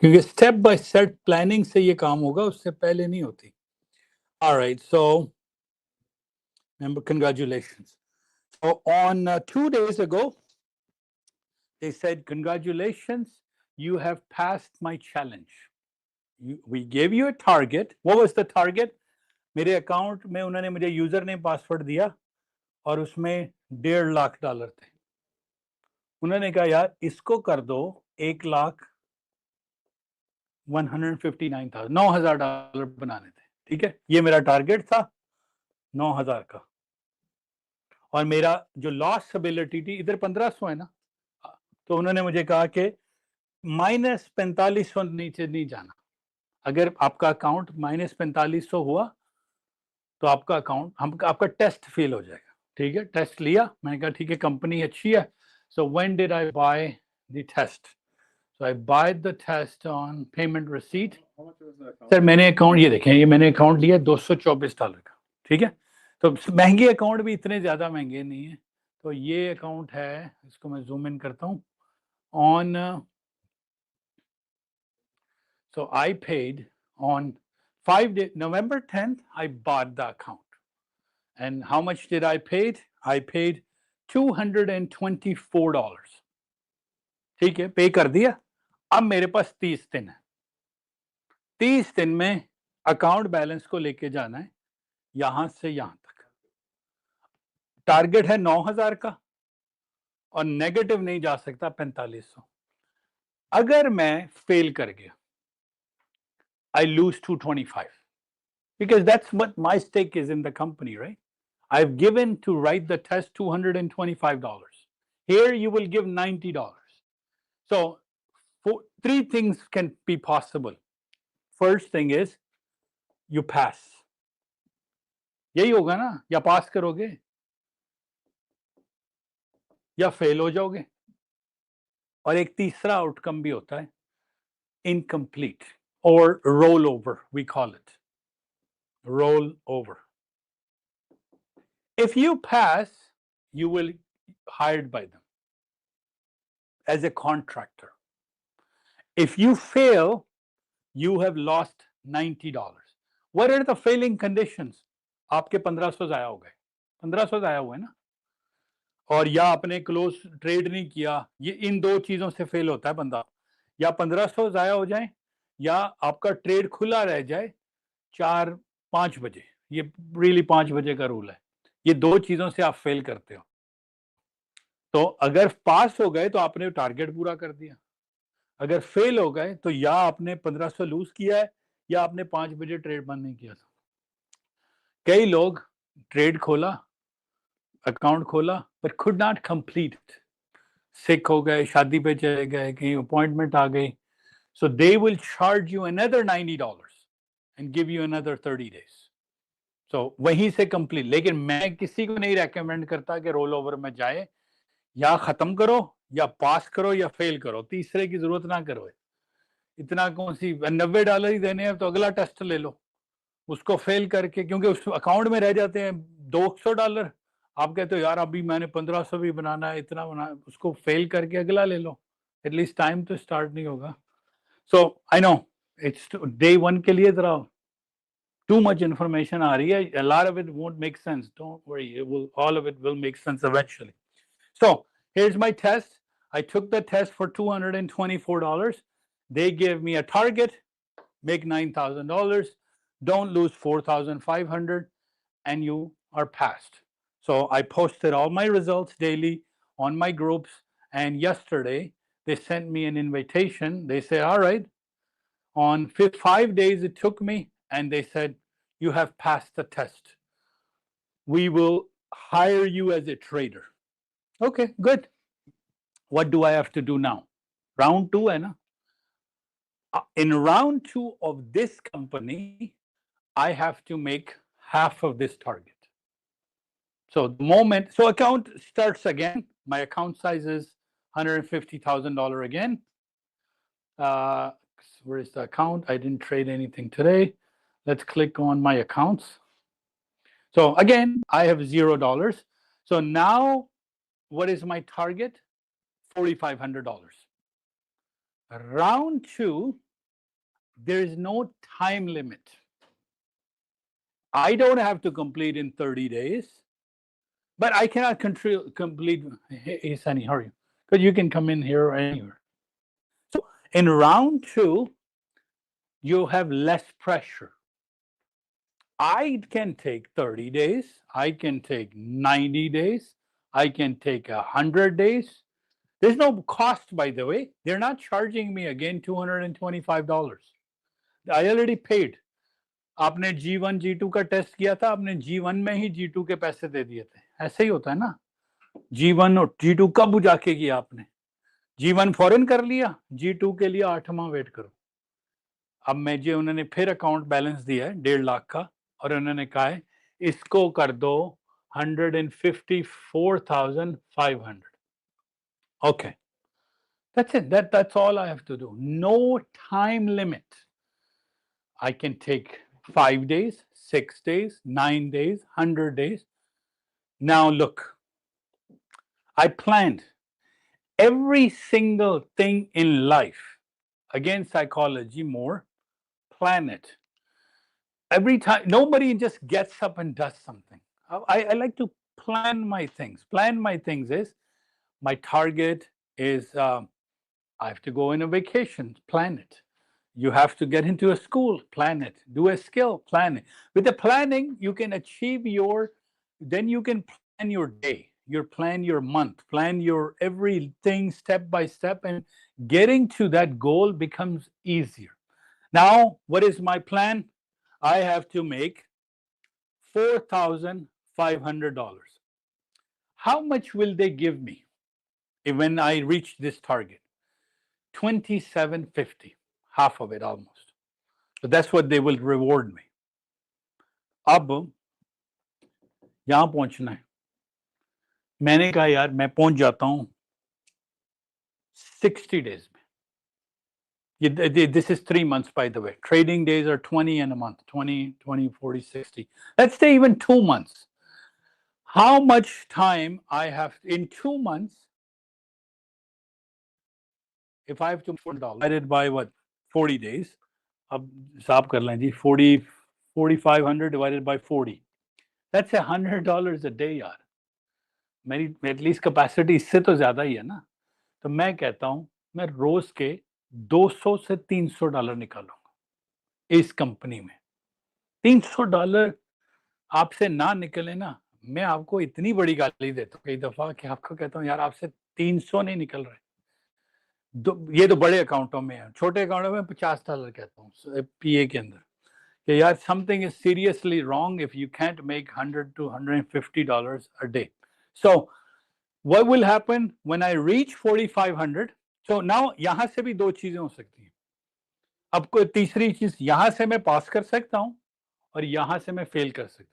Speaker 1: क्योंकि स्टेप बाय स्टेप प्लानिंग से ये काम होगा, उससे पहले नहीं होती. All right, so remember, congratulations. So on 2 days ago, they said, congratulations, you have passed my challenge. We gave you a target. What was the target? मेरे अकाउंट में उन्होंने मुझे यूजर नेम पासवर्ड दिया और उसमें $1.5 लाख थे. उन्होंने कहा यार इसको कर दो $1,159,000, $9,000 बनाने थे. ठीक है, ये मेरा टारगेट था 9,000 का. और मेरा जो लॉस एबिलिटी थी, इधर 1,500 है ना, तो उन्होंने मुझे कहा कि -4500 नीचे नहीं जाना. अगर आपका अकाउंट -4500 हुआ तो आपका अकाउंट, आपका टेस्ट फेल हो जाएगा. ठीक है, टेस्ट लिया, मैंने कहा ठीक है कंपनी अच्छी है. So when did I buy the test? So I buy the test on payment receipt. Sir मैंने अकाउंट, ये देखें, ये मैंने अकाउंट लिया $224 का. ठीक है, तो महंगे अकाउंट भी इतने ज़्यादा महंगे नहीं है. तो ये अकाउंट है, इसको मैं जूम इन करता हूँ. On, so I paid on November 10th, I bought the account. And how much did I pay? I paid $224. ठीक है, पे कर दिया. अब मेरे पास 30 दिन है, 30 दिन में अकाउंट बैलेंस को लेके जाना है यहां से यहां तक। टारगेट है 9,000 का और नेगेटिव नहीं जा सकता 4500। अगर मैं फेल कर गया, I lose 225 because that's what my stake is in the company, right? I've given to write the test $225. Here you will give $90. So three things can be possible. First thing is you pass. यही होगा ना, या पास करोगे या fail हो जाओगे। और एक तीसरा आउटकम भी होता है incomplete or rollover, we call it rollover. If you pass, you will hired by them as a contractor. If you fail, you have lost $90. What are the failing conditions? आपके 1500 जाया हो गए, 1500 जाया हुए ना, और या आपने क्लोज ट्रेड नहीं किया, ये इन दो चीजों से फेल होता है बंदा। या 1500 जाया हो जाए या आपका ट्रेड खुला रह जाए 4-5 बजे, ये रियली 5 बजे का रूल है। ये दो चीजों से आप फेल करते हो। तो अगर पास हो गए तो आपने टारगेट पूरा कर दिया, अगर फेल हो गए तो या आपने 1500 लूज किया है या आपने 5 बजे ट्रेड बंद नहीं किया था। कई लोग ट्रेड खोला, अकाउंट खोला, but could not complete it. सिक हो गए, शादी पे चले गए, कहीं अपॉइंटमेंट आ गई, so they will charge you another $90 and give you another 30 days. So वहीं से कंप्लीट। लेकिन मैं किसी को नहीं रेकमेंड करता कि रोल ओवर में जाए, या खत्म करो या पास करो या फेल करो, तीसरे की जरूरत ना करो। इतना कौन सी $90 ही देने हैं तो अगला टेस्ट ले लो, उसको फेल करके, क्योंकि उस अकाउंट में रह जाते हैं $200। आप कहते हो यार अभी मैंने 1500 भी बनाना है, इतना बना, उसको फेल करके अगला ले लो, एटलीस्ट टाइम तो स्टार्ट नहीं होगा। सो आई नो इट्स डे 1 के लिए जरा too much information आ रही है, a lot of it won't make sense, don't worry, it will, all of it will make sense eventually. So here's my test. I took the test for $224. They gave me a target, make $9,000, don't lose 4,500, and you are passed. So I posted all my results daily on my groups, and yesterday they sent me an invitation. They said, all right, on 5 days it took me, and they said, you have passed the test. We will hire you as a trader. Okay, good. What do I have to do now? Round 2 है ना? In round 2 of this company, I have to make half of this target. So the moment, so account starts again. My account size is $150,000 again. Where is the account? I didn't trade anything today. Let's click on my accounts. So again, I have $0. So now, what is my target? $4,500. Round 2, there is no time limit. I don't have to complete in 30 days, but I cannot complete. Hey, Sunny, how are you? Because you can come in here or anywhere. So in round 2, you have less pressure. I can take 30 days. I can take 90 days. I can take 100 days. There's no cost, by the way. They're not charging me again $225. I already paid. आपने G1 G2 का test किया था, आपने G1 में ही G2 के पैसे दे दिए थे। ऐसे ही होता है ना, G1 और G2 कब जाके किया आपने? G1 फॉरन कर लिया, G2 के लिए 8 माह वेट करो। अब मुझे उन्होंने फिर अकाउंट बैलेंस दिया है 1.5 लाख का, और उन्होंने कहा है इसको कर दो 154,500. Okay, that's it. That's all I have to do. No time limit. I can take 5 days, 6 days, 9 days, 100 days. Now look, I planned every single thing in life. Again, psychology more, plan it. Every time, nobody just gets up and does something. I like to plan my things. Plan my things is, my target is I have to go on a vacation, plan it. You have to get into a school, plan it. Do a skill, plan it. With the planning, you can achieve then you can plan your day, plan your month, plan your everything step by step, and getting to that goal becomes easier. Now, what is my plan? I have to make $4,500. How much will they give me when I reach this target? $2,750, half of it almost. So that's what they will reward me. अब यहां पहुंचना है. मैंने कहा यार मैं पहुंच जाता हूं 60 days में. This is 3 months, by the way. Trading days are 20 in a month, 20, 40, 60. Let's say even 2 months. How much time I have in 2 months? If I have to $4 divided by what? 40 days. अब हिसाब कर लें जी. 4,500 divided by 40. That's $100 a day यार. मेरी at least capacity इससे तो ज्यादा ही है ना. तो मैं कहता हूं मैं रोज के $200 से $300 निकालूंगा इस कंपनी में. $300 आपसे ना निकले ना, मैं आपको इतनी बड़ी गाली देता हूँ कई दफा कि आपको कहता हूँ यार आपसे 300 नहीं निकल रहे. ये तो बड़े अकाउंटों में है. छोटे अकाउंटों में $50 कहता हूँ पीए के अंदर कि यार something is seriously wrong if you can't make $100 to $150 a day. So what will happen when I reach 4,500? So now यहां से भी 2 चीजें हो सकती हैं. अब कोई तीसरी चीज, यहां से मैं पास कर सकता हूं और यहां से मैं फेल कर सकता हूं.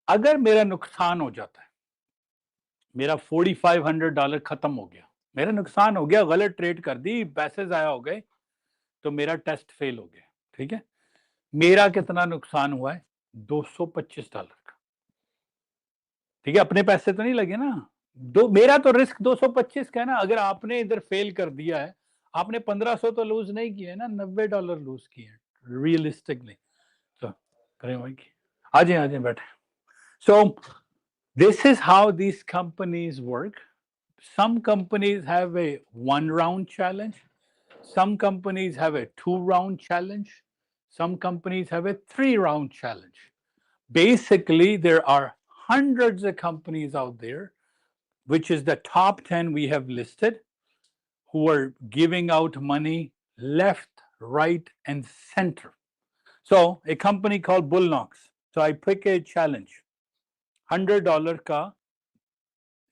Speaker 1: अगर मेरा नुकसान हो जाता है, मेरा $4,500 खत्म हो गया, मेरा नुकसान हो गया, गलत ट्रेड कर दी, पैसे जाया हो गए, तो मेरा टेस्ट फेल हो गया. ठीक है. मेरा कितना नुकसान हुआ है? $225 का. ठीक है. अपने पैसे तो नहीं लगे ना. मेरा तो रिस्क 225 का है ना. अगर आपने इधर फेल कर दिया है, आपने 1,500 तो लूज नहीं किए ना, $90 लूज किए रियलिस्टिकली. तो करें भाई, आ जाए बैठे. सो this is how these companies work. Some companies have a 1-round challenge. Some companies have a 2-round challenge. Some companies have a 3-round challenge. Basically, there are hundreds of companies out there, which is the top 10 we have listed, who are giving out money left, right, and center. So a company called Bullnox. So I pick a challenge. $100 का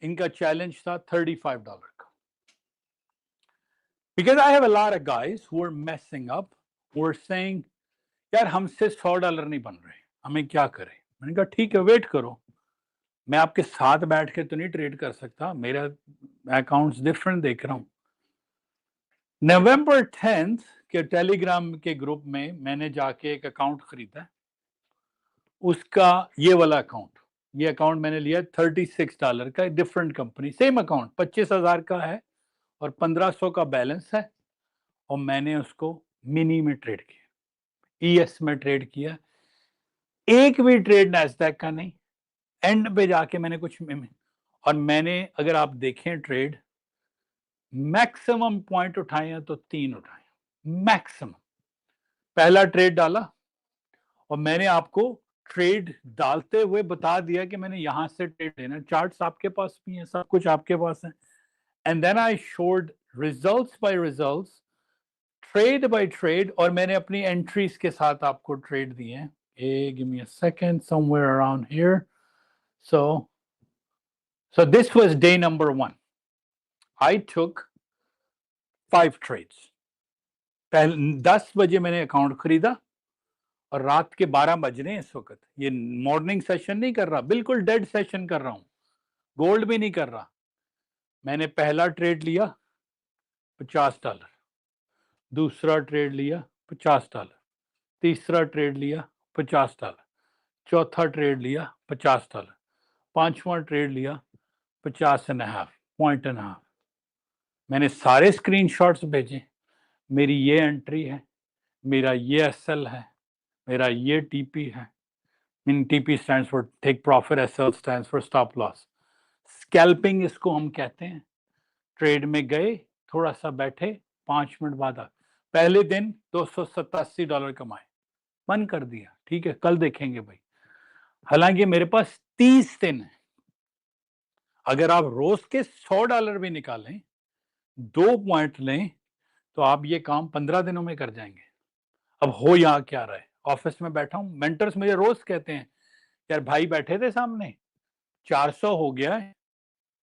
Speaker 1: इनका challenge था $35 का. Because I have a lot of guys who are messing up, who are saying, यार हमसे $100 नहीं बन रहे, हमें क्या करें. मैंने कहा ठीक है, वेट करो. मैं आपके साथ बैठ के तो नहीं ट्रेड कर सकता, मेरा अकाउंट्स डिफरेंट देख रहा हूं. November 10th के टेलीग्राम के ग्रुप में मैंने जाके एक अकाउंट खरीदा. उसका ये वाला अकाउंट, ये अकाउंट मैंने लिया $36 का, डिफरेंट कंपनी, सेम अकाउंट, 25,000 का है और 1,500 का बैलेंस है. और मैंने उसको मिनी में ट्रेड किया, ES में ट्रेड किया. एक भी ट्रेड नैस्डैक का नहीं. एंड पे जाके मैंने कुछ और मैंने, अगर आप देखें ट्रेड, मैक्सिमम पॉइंट उठाए हैं तो 3 उठाए मैक्सिमम. पहला ट्रेड डाला और मैंने आपको ट्रेड डालते हुए बता दिया कि मैंने यहां से ट्रेड लेना. चार्ट्स आपके पास भी हैं, सब कुछ आपके पास है. And then I showed results by results, trade by trade, और मैंने अपनी एंट्रीज के साथ आपको ट्रेड दिए हैं. Give me a second, somewhere around here. So this was day number 1. I took 5 trades. 10 बजे मैंने अकाउंट खरीदा और रात के 12 बज रहे हैं इस वक्त. ये मॉर्निंग सेशन नहीं कर रहा, बिल्कुल डेड सेशन कर रहा हूं, गोल्ड भी नहीं कर रहा. मैंने पहला ट्रेड लिया $50, दूसरा ट्रेड लिया $50, तीसरा ट्रेड लिया $50, चौथा ट्रेड लिया $50, पांचवा ट्रेड लिया 50.5 पॉइंट एंड हाफ. मैंने सारे स्क्रीनशॉट्स भेजे. मेरी ये एंट्री है, मेरा ये एसएल है, मेरा ये टीपी है. इन TP stands for take profit, SL stands for stop loss. Scalping इसको हम कहते हैं. ट्रेड में गए, थोड़ा सा बैठे, 5 मिनट बाद पहले दिन $287 कमाए, बंद कर दिया, ठीक है कल देखेंगे भाई। हालांकि मेरे पास 30 दिन है, अगर आप रोज के $100 भी निकालें, 2 पॉइंट लें, तो आप ये काम 15 दिनों में कर जाएंगे। अब हो यहाँ क्या रहा है, ऑफिस में बैठा हूं, मेंटर्स मुझे रोज कहते हैं यार भाई बैठे थे सामने, 400 हो गया है,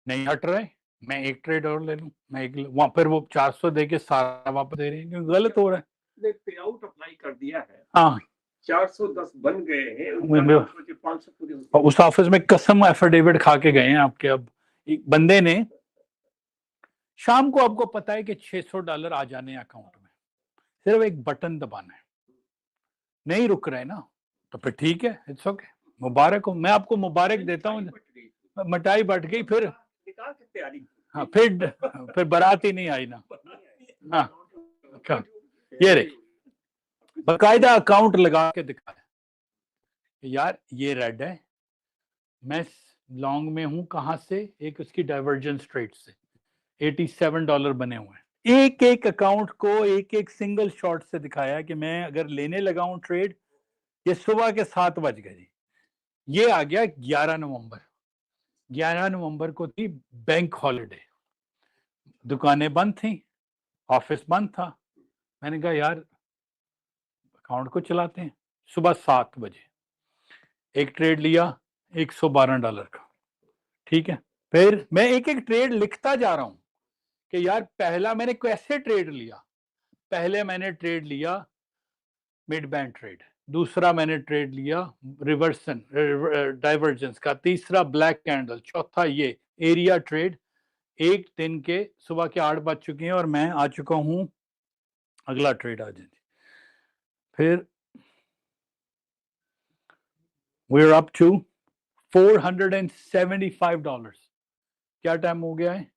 Speaker 1: नहीं हट रहे, मैं एक ट्रेड और ले लूं, मैं एक वहां पर वो 400 दे के सारा वापस दे रहे हैं, क्योंकि गलत हो रहा है।
Speaker 3: ने पे आउट अप्लाई कर दिया है,
Speaker 1: हाँ
Speaker 3: 410 बन गए हैं,
Speaker 1: मैं-
Speaker 3: 500 पूरे हो
Speaker 1: और उस ऑफिस में कसम एफिडेविट खा के गए हैं आपके। अब एक बंदे ने शाम को, आपको पता है कि $600 आ जाने हैं अकाउंट में, सिर्फ एक बटन दबाना है, नहीं रुक रहे ना, तो फिर ठीक है, इट्स ओके, मुबारक हो, मैं आपको मुबारक देता हूँ। मिठाई बट गई, फिर
Speaker 3: निकाल के तैयारी।
Speaker 1: हाँ फिर बारात ही नहीं आई ना। हाँ ये रे, बकायदा अकाउंट लगा के दिखाया यार ये रेड है, मैं लॉन्ग में हूं, कहां से, एक उसकी डाइवर्जेंस ट्रेड से $87 बने हुए हैं। एक एक अकाउंट को एक एक सिंगल शॉट से दिखाया कि मैं अगर लेने लगा हूं ट्रेड, ये सुबह के 7 बज गए जी, ये आ गया 11 नवंबर। 11 नवंबर को थी बैंक हॉलिडे, दुकानें बंद थी, ऑफिस बंद था, मैंने कहा यार अकाउंट को चलाते हैं। सुबह 7 बजे एक ट्रेड लिया $112 का, ठीक है। फिर मैं एक एक ट्रेड लिखता जा रहा हूं कि यार पहला मैंने कैसे ट्रेड लिया, पहले मैंने ट्रेड लिया मिड बैंड ट्रेड, दूसरा मैंने ट्रेड लिया रिवर्सन डाइवर्जेंस का, तीसरा ब्लैक कैंडल, चौथा ये एरिया ट्रेड। एक दिन के सुबह के 8 बज चुके हैं और मैं आ चुका हूं, अगला ट्रेड आ जाए। फिर वी आर अप टू $475। क्या टाइम हो गया है,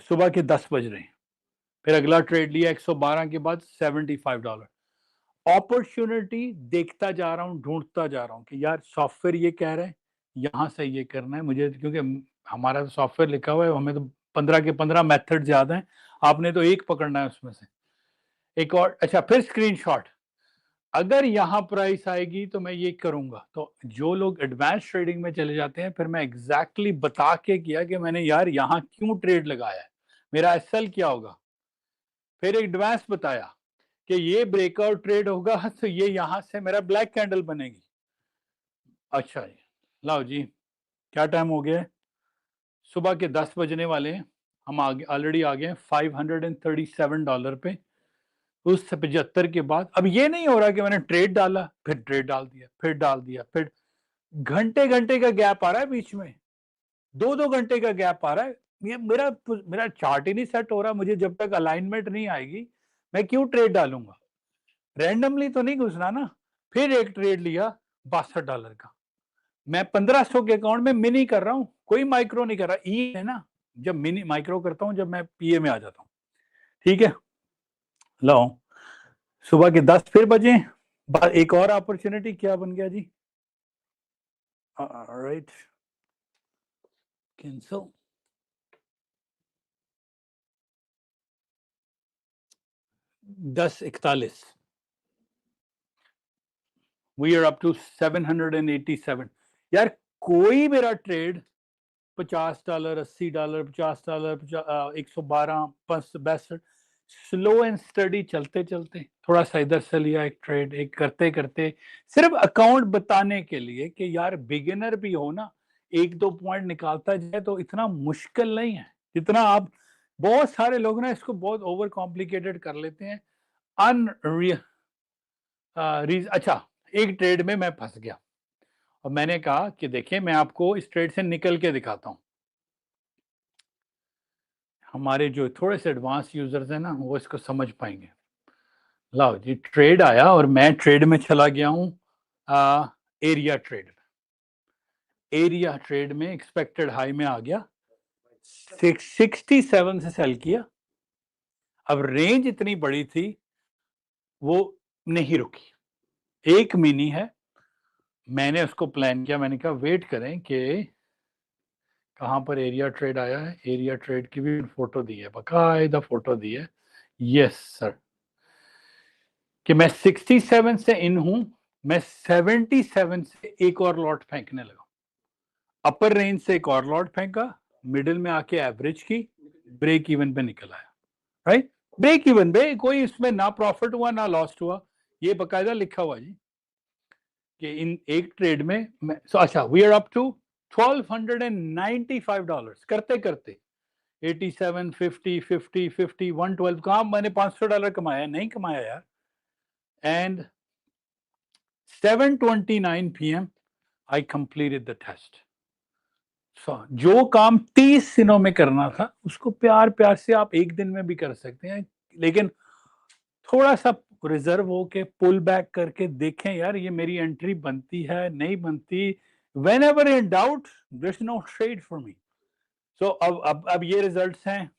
Speaker 1: सुबह के 10 बज रहे हैं। फिर अगला ट्रेड लिया 112 के बाद $75। अपॉर्चुनिटी देखता जा रहा हूं, ढूंढता जा रहा हूं कि यार सॉफ्टवेयर ये कह रहा है यहां से ये करना है मुझे, क्योंकि हमारा तो सॉफ्टवेयर लिखा हुआ है, हमें तो 15 के 15 मेथड याद हैं, आपने तो एक पकड़ना है उसमें से एक और। अच्छा फिर स्क्रीनशॉट, अगर यहाँ प्राइस आएगी तो मैं ये करूंगा। तो जो लोग एडवांस ट्रेडिंग में चले जाते हैं, फिर मैं एग्जैक्टली बता के किया कि मैंने यार यहाँ क्यों ट्रेड लगाया है, मेरा एसएल क्या होगा। फिर एडवांस बताया कि ये ब्रेकआउट ट्रेड होगा तो ये यहां से मेरा ब्लैक कैंडल बनेगी। अच्छा जी, लाओ जी, क्या टाइम हो गया है, सुबह के 10 बजने वाले हैं, हम आगे ऑलरेडी आ गए $537 पे। उस 75 के बाद अब ये नहीं हो रहा कि मैंने ट्रेड डाला, फिर ट्रेड डाल दिया, फिर डाल दिया, फिर घंटे घंटे का गैप आ रहा है बीच में, 2-2 घंटे का गैप आ रहा है। ये मेरा चार्ट ही नहीं सेट हो रहा, मुझे जब तक अलाइनमेंट नहीं आएगी मैं क्यों ट्रेड डालूंगा, रैंडमली तो नहीं घुसना ना। फिर एक ट्रेड लिया $62 का, मैं 1500 के अकाउंट में मिनी कर रहा हूं, कोई माइक्रो नहीं कर रहा, ई है ना, जब मिनी माइक्रो करता हूं जब मैं पीए में आ जाता हूं, ठीक है। लो सुबह के 10 फिर बजे, एक और अपॉर्चुनिटी क्या बन गया जी, right cancel, $10.41, we are up to 787। यार कोई मेरा ट्रेड $50, $80, $50, 112, 62, स्लो एंड स्टडी चलते चलते थोड़ा सा इधर से लिया एक ट्रेड, एक करते करते, सिर्फ अकाउंट बताने के लिए कि यार बिगिनर भी हो ना, 1-2 पॉइंट निकालता जाए तो इतना मुश्किल नहीं है जितना आप, बहुत सारे लोग ना इसको बहुत ओवर कॉम्प्लिकेटेड कर लेते हैं। अच्छा एक ट्रेड में मैं फंस गया और मैंने कहा कि देखिए मैं आपको इस ट्रेड से निकल के दिखाता हूं, हमारे जो थोड़े से एडवांस यूजर्स हैं ना वो इसको समझ पाएंगे। लाओ जी, ट्रेड आया और मैं ट्रेड में चला गया हूं एरिया ट्रेड। एरिया ट्रेड में एक्सपेक्टेड हाई में आ गया, 67 से सेल किया। अब रेंज इतनी बड़ी थी वो नहीं रुकी, एक मिनी है, मैंने उसको प्लान किया, मैंने कहा वेट करें कि कहाँ पर एरिया ट्रेड आया है? एरिया ट्रेड की भी फोटो दी है, बकायदा फोटो दी है। यस सर, कि मैं 67 से इन हूं, मैं 77 से एक और लॉट फेंकने लगा, अपर रेंज से एक और लॉट फेंका, मिडिल में आके एवरेज की, ब्रेक इवन पे निकल आया, राइट? ब्रेक इवन पे कोई इसमें ना प्रॉफिट हुआ ना लॉस हुआ, ये बकायदा लिखा हुआ जी कि इन एक ट्रेड में अच्छा, वी आर अप टू $1295 करते करते 87, 50, 50, 50, 112, कहाँ मैंने $500 कमाया? नहीं कमाया यार। And 7:29 PM I completed the test. जो काम 30 दिनों में करना था उसको प्यार प्यार से आप एक दिन में भी कर सकते हैं, लेकिन थोड़ा सा रिजर्व हो के पुल बैक करके देखें यार ये मेरी एंट्री बनती है नहीं बनती। Whenever in doubt, there's no trade for me. So अब ये रिजल्ट्स हैं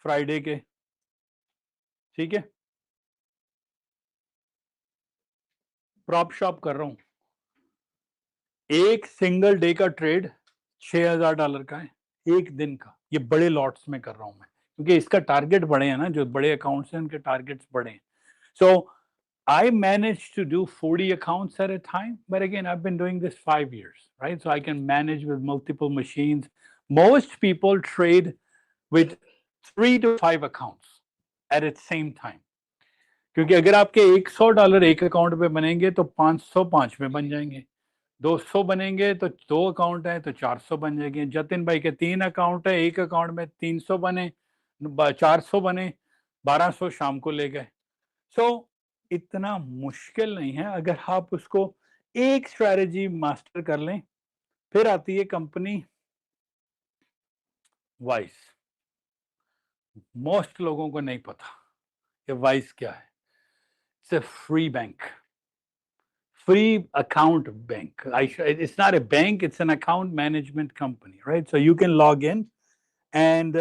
Speaker 1: फ्राइडे के, ठीक है? प्रॉप शॉप कर रहा हूं, एक सिंगल डे का ट्रेड $6000 का है, एक दिन का। ये बड़े लॉट्स में कर रहा हूं मैं, क्योंकि इसका टारगेट बड़े हैं ना, जो बड़े अकाउंट्स हैं उनके टारगेट्स बड़े हैं। सो I managed to do 40 accounts at a time, but again, I've been doing this 5 years, right? So I can manage with multiple machines. Most people trade with 3 to 5 accounts at the same time. क्योंकि अगर आपके $100 एक account पे बनेंगे तो 505 में बन जाएंगे, 200 बनेंगे तो 2 अकाउंट है तो 400 बन जाएंगे। जतिन भाई के 3 अकाउंट है, एक अकाउंट में 300 बने, 400 बने, 1200 शाम को ले गए। सो इतना मुश्किल नहीं है अगर आप उसको एक स्ट्रैटेजी मास्टर कर लें। फिर आती है कंपनी वाइस। मोस्ट लोगों को नहीं पता कि वाइस क्या है। It's a free bank, free account bank. It's not a bank, it's an account management company, right? So you can log in and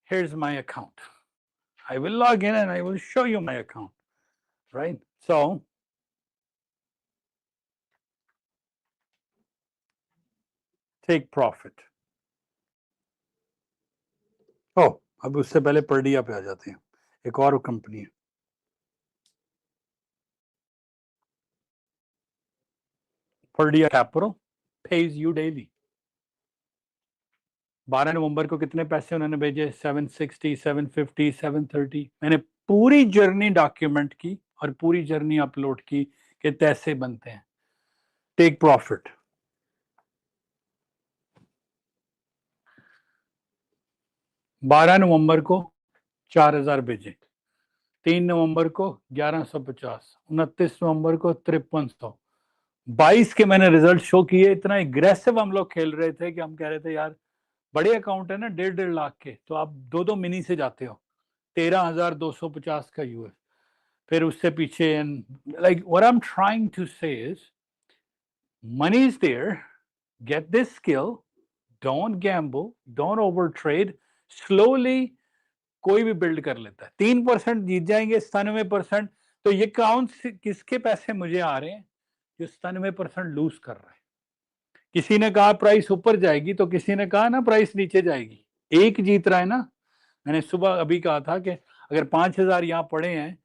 Speaker 1: here's my account. I will log in and I will show you my account, right? So take profit. Oh, अब उससे पहले पर्डिया पे आ जाते हैं, एक और company है। पर्डिया capital pays you daily. 12 नवंबर को कितने पैसे उन्होंने भेजे? 760, 750, 730। मैंने पूरी जर्नी डॉक्यूमेंट की और पूरी जर्नी अपलोड की कि कैसे बनते हैं। Take profit. 12 नवंबर को 4000 भेजे, 3 नवंबर को 1150, 29 नवंबर को 5300, 22 के मैंने रिजल्ट शो किए। इतना एग्रेसिव हम लोग खेल रहे थे कि हम कह रहे थे यार बड़े अकाउंट है ना 1.5 लाख के, तो आप 2 मिनी से जाते हो। 13,250 का यूएस, फिर उससे पीछे। Like what I am trying to say is money is there, get this skill, don't gamble, don't over trade, slowly कोई भी बिल्ड कर लेता है। 3% जीत जाएंगे, 97%। तो ये कौन से किसके पैसे मुझे आ रहे हैं? जो 97% लूज कर रहा है। किसी ने कहा प्राइस ऊपर जाएगी तो किसी ने कहा ना प्राइस नीचे जाएगी। एक जीत रहा है ना। मैंने सुबह अभी कहा था कि अगर 5000 यहाँ पड़े हैं,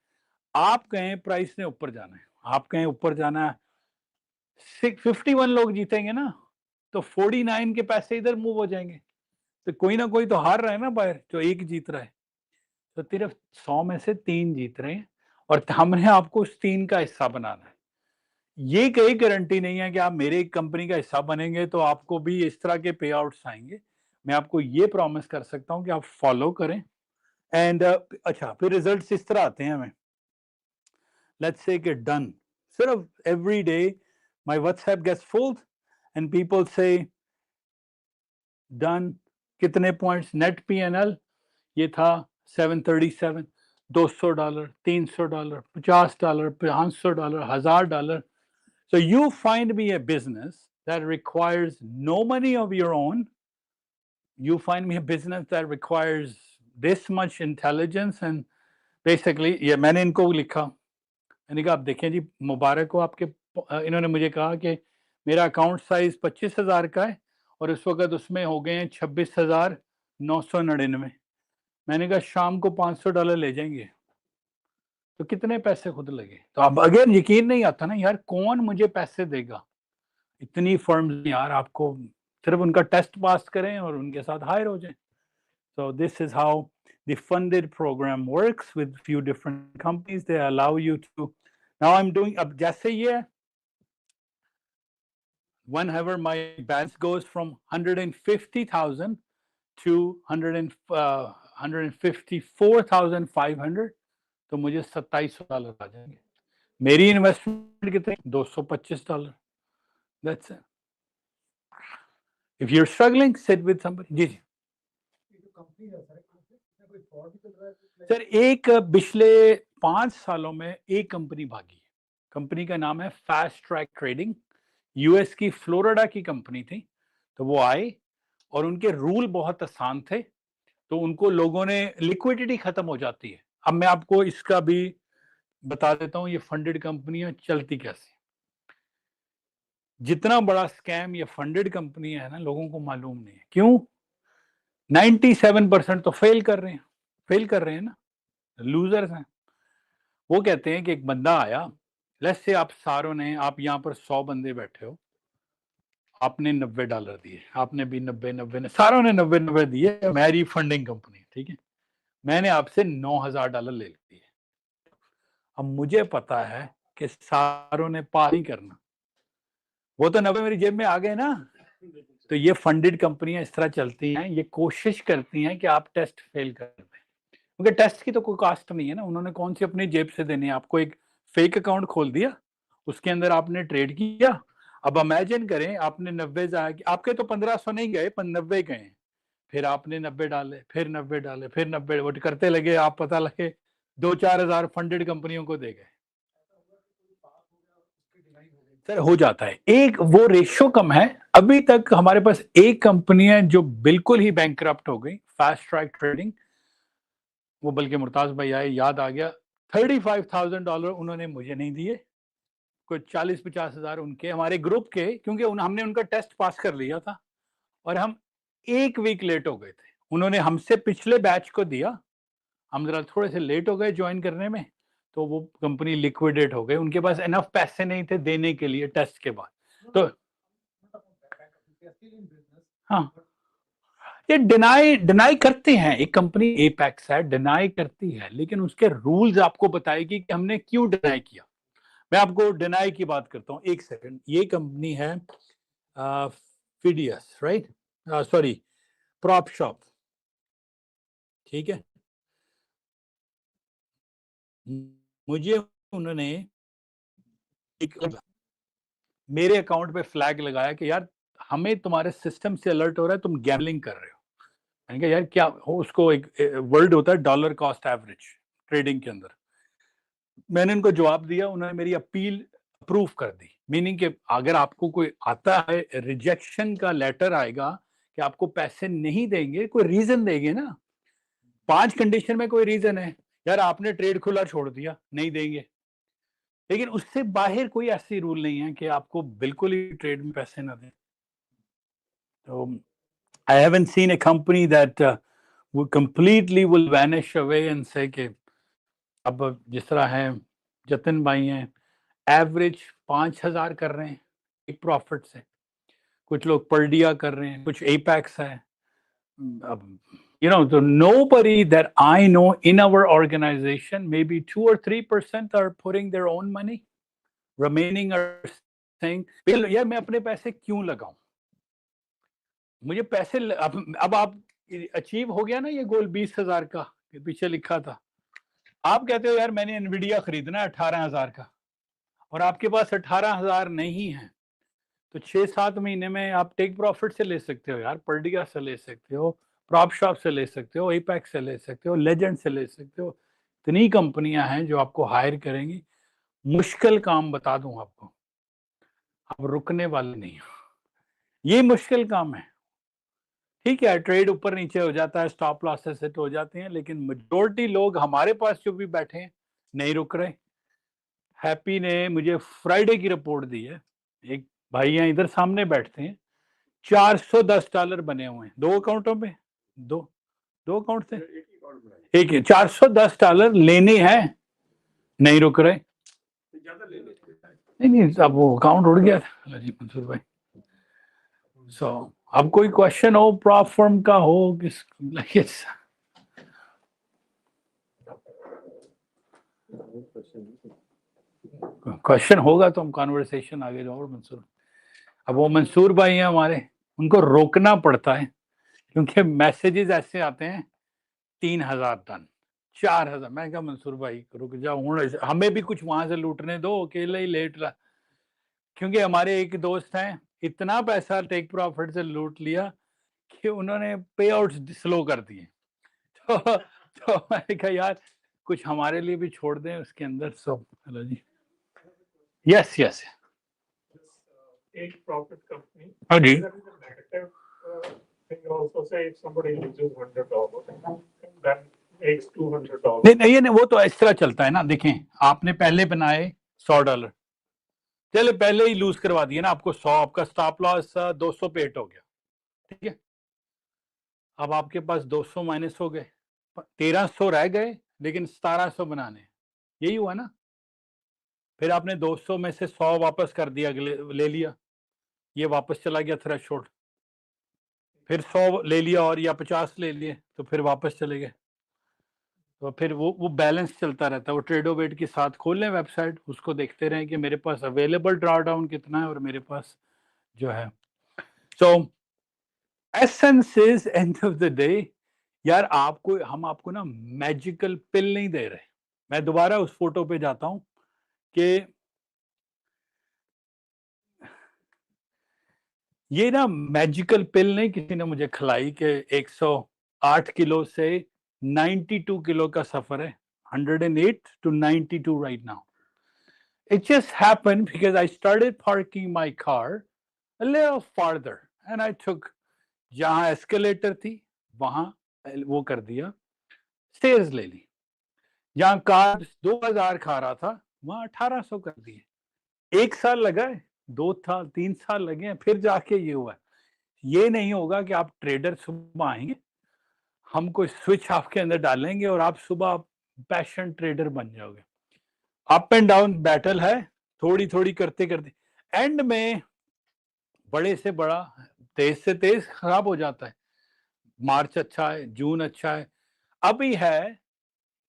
Speaker 1: आप कहें प्राइस ने ऊपर जाना है, आप कहें ऊपर जाना है, 51 लोग जीतेंगे ना, तो 49 के पैसे इधर मूव हो जाएंगे। तो कोई ना कोई तो हार रहा है ना बाहर, जो एक जीत रहा है। तो सिर्फ 100 में से 3 जीत रहे हैं और हमने आपको उस 3 का हिस्सा बनाना है। ये कोई गारंटी नहीं है कि आप मेरे कंपनी का हिस्सा बनेंगे तो आपको भी इस तरह के पे आउट्स आएंगे। मैं आपको ये प्रॉमिस कर सकता हूं कि आप फॉलो करें। एंड अच्छा, फिर रिजल्ट्स इस तरह आते हैं हमें। लेट्स से कि डन, सिर्फ every day my WhatsApp gets full and people से डन। कितने पॉइंट्स? नेट पीएनएल ये था 737, $200, $300, $50, $500, $1000। So you find me a business that requires no money of your own. You find me a business that requires this much intelligence and basically ये मैंने इनको लिखा। मैंने कहा आप देखें जी, मुबारक हो आपके। इन्होंने मुझे कहा कि मेरा अकाउंट साइज 25,000 का है और इस वक्त उसमें हो गए हैं 26,999। मैंने कहा शाम को $500 ले जाएंगे, तो कितने पैसे खुद लगे। तो अब अगेन यकीन नहीं आता ना यार, कौन मुझे पैसे देगा। इतनी फर्म्स यार, आपको सिर्फ उनका टेस्ट पास करें और उनके साथ हायर हो जाए। So this is how the funded program works with few different companies. They allow you to, now I'm doing, अब जैसे ये whenever my balance goes from 150,000 to 154,500, तो मुझे $2700 आ जाएंगे। मेरी इन्वेस्टमेंट कितनी? $225। That's it. If you're struggling, sit with somebody. जी जी सर, एक पिछले 5 सालों में एक कंपनी भागी है। कंपनी का नाम है फास्ट ट्रैक ट्रेडिंग। यूएस की फ्लोरिडा की कंपनी थी। तो वो आए और उनके रूल बहुत आसान थे, तो उनको लोगों ने, लिक्विडिटी खत्म हो जाती है। अब मैं आपको इसका भी बता देता हूं, ये फंडेड कंपनियां चलती कैसे। जितना बड़ा स्कैम ये फंडेड कंपनी है ना, लोगों को मालूम नहीं है। क्यों? 97% तो फेल कर रहे हैं ना, लूजर्स हैं। वो कहते हैं कि एक बंदा आया, लेट्स से आप सारों ने, आप यहाँ पर 100 बंदे बैठे हो, आपने $90 दिए, आपने भी 90 सारों ने 90 दिए, मेरी फंडिंग कंपनी, ठीक है। मैंने आपसे $9,000 ले लिए। अब मुझे पता है कि सारों ने पार नहीं करना, वो तो 90 मेरी जेब में आ गए ना। तो ये फंडेड कंपनियां इस तरह चलती हैं, ये कोशिश करती हैं कि आप टेस्ट फेल कर दें, क्योंकि टेस्ट की तो कोई कास्ट नहीं है ना। उन्होंने कौन सी अपनी जेब से देनी है आपको। एक फेक अकाउंट खोल दिया, उसके अंदर आपने ट्रेड किया। अब इमेजिन करें आपने 90 आपके तो 1500 नहीं गए, 90 गए, फिर आपने 90 डाले, फिर 90 डाले, फिर 90 वो करते लगे, आप पता लगे 2-4 हजार फंडेड कंपनियों को दे गए। सर हो जाता है, एक वो रेशो कम है। अभी तक हमारे पास एक कंपनी है जो बिल्कुल ही बैंकरप्ट हो गई, फास्ट ट्रैक ट्रेडिंग। वो बल्कि मुर्ताज भाई आए, याद आ गया, $35,000 उन्होंने मुझे नहीं दिए, कोई 40-50 हजार उनके, हमारे ग्रुप के, क्योंकि हमने उनका टेस्ट पास कर लिया था और हम 1 वीक लेट हो गए थे। उन्होंने हमसे पिछले बैच को दिया, हम जरा थोड़े से लेट हो गए ज्वाइन करने में, तो वो कंपनी लिक्विडेट हो गई। उनके पास इनफ पैसे नहीं थे देने के लिए टेस्ट के बाद। तो हाँ, ये डिनाई करते हैं, एक कंपनी एपेक्स है, डिनाई करती है, लेकिन उसके रूल्स आपको बताएगी कि हमने क्यों डिनाई किया। मैं आपको डिनाई की बात करता हूँ, एक सेकंड। ये कंपनी है फिडियस, राइट, सॉरी, प्रॉप शॉप, ठीक है। मुझे उन्होंने एक मेरे अकाउंट पे फ्लैग लगाया कि यार हमें तुम्हारे सिस्टम से अलर्ट हो रहा है, तुम गैम्बलिंग कर रहे हो। मैंने कहा यार क्या हो, उसको एक वर्ड होता है डॉलर कॉस्ट एवरेज ट्रेडिंग के अंदर। मैंने उनको जवाब दिया, उन्होंने मेरी अपील अप्रूव कर दी। मीनिंग कि अगर आपको कोई आता है, रिजेक्शन का लेटर आएगा कि आपको पैसे नहीं देंगे, कोई रीजन देंगे ना। 5 कंडीशन में कोई रीजन है, यार आपने ट्रेड खुला छोड़ दिया, नहीं देंगे। लेकिन उससे बाहर कोई ऐसी रूल नहीं है कि आपको बिल्कुल ही ट्रेड में पैसे ना दें। तो I haven't seen a company that will completely will vanish away and say कि अब जिस तरह है जतिन भाई हैं, एवरेज 5,000 कर रहे हैं एक प्रॉफिट से, कुछ लोग पर्डिया कर रहे हैं, कुछ एपेक्स है। अब so nobody that I know in our organization, maybe 2 or 3% are putting their own money. Remaining are saying, यार मैं अपने पैसे क्यों लगाऊं, मुझे पैसे अब आप अचीव हो गया ना ये गोल 20,000 का, पीछे लिखा था। आप कहते हो यार मैंने एनवीडिया खरीदना है 18,000 का, और आपके पास 18,000 नहीं है, तो 6-7 महीने में आप टेक प्रॉफिट से ले सकते हो यार, पर्डिया से ले सकते हो, प्रॉप शॉप से ले सकते हो, एपेक्स से ले सकते हो, लेजेंड से ले सकते हो। इतनी कंपनियां हैं जो आपको हायर करेंगी। मुश्किल काम बता दूं आपको, आप रुकने वाले नहीं हो, ये मुश्किल काम है। ठीक है, ट्रेड ऊपर नीचे हो जाता है, स्टॉप लॉसेस हिट हो जाते हैं, लेकिन मेजॉरिटी लोग हमारे पास जो भी बैठे हैं नहीं रुक रहे। हैप्पी ने मुझे फ्राइडे की रिपोर्ट दी है, एक भाई यहाँ इधर सामने बैठते हैं, $410 बने हुए हैं 2 अकाउंटों पे, दो अकाउंट थे, एक है, $410 लेने हैं, नहीं रुक रहे, नहीं अब वो अकाउंट उड़ गया था जी मंसूर भाई। सो अब कोई क्वेश्चन हो प्रॉप फर्म का हो किस क्वेश्चन होगा तो हम कॉन्वर्सेशन आगे जाओ मंसूर। अब वो मंसूर भाई हैं हमारे, उनको रोकना पड़ता है क्योंकि मैसेजेस ऐसे आते हैं 3000 टन 4000। मैं कहा मंसूर भाई रुक जाओ हूँ, हमें भी कुछ वहां से लूटने दो, अकेले ही लेट रहा। क्योंकि हमारे एक दोस्त हैं, इतना पैसा टेक प्रॉफिट से लूट लिया कि उन्होंने पे आउट स्लो कर दिए। तो मैंने कहा यार कुछ हमारे लिए भी छोड़ दें उसके अंदर। सो हेलो जी, yes yes
Speaker 7: Take profit company.
Speaker 1: हाँ जी,
Speaker 7: There is a negative thing also. Say if somebody loses $100 and then makes $200.
Speaker 1: नहीं वो तो इस तरह चलता है ना। देखें आपने पहले बनाए $100, चले पहले ही लूज करवा दिए ना आपको 100, आपका स्टॉप लॉस 200 पे हिट हो गया, ठीक है। अब आपके पास 200 माइनस हो गए, 1300 रह गए, लेकिन 1700 बनाने, यही हुआ ना। फिर आपने 200 में से 100 वापस कर दिया, ले लिया, ये वापस चला गया थ्रेशोल्ड, फिर 100 ले लिया और या 50 ले लिए तो फिर वापस चले गए। तो फिर वो बैलेंस चलता रहता है। वो ट्रेडो वेट के साथ खोल लें वेबसाइट, उसको देखते रहें कि मेरे पास अवेलेबल ड्रॉ डाउन कितना है और मेरे पास जो है। So essence is end of the day यार, हम आपको ना मैजिकल पिल नहीं दे रहे। मैं दोबारा उस फोटो पे जाता हूं कि ये ना मैजिकल पिल नहीं किसी ने मुझे खिलाई कि 108 किलो से 92 किलो का सफर है, 108 to 92 right now. It just happened because I started parking my car a little farther and I took, जहां एस्केलेटर थी वहां वो कर दिया, स्टेयर्स ले ली। जहां कार 2000 खा रहा था वहां 1800 कर दिए। 1 साल लगा है, 3 साल लगे हैं, फिर जाके ये हुआ है। ये नहीं होगा कि आप ट्रेडर सुबह आएंगे, हम कोई स्विच आपके अंदर डालेंगे और आप सुबह पैशन ट्रेडर बन जाओगे। अप एंड डाउन बैटल है, थोड़ी थोड़ी करते करते एंड में बड़े से बड़ा, तेज से तेज खराब हो जाता है। मार्च अच्छा है, जून अच्छा है, अभी है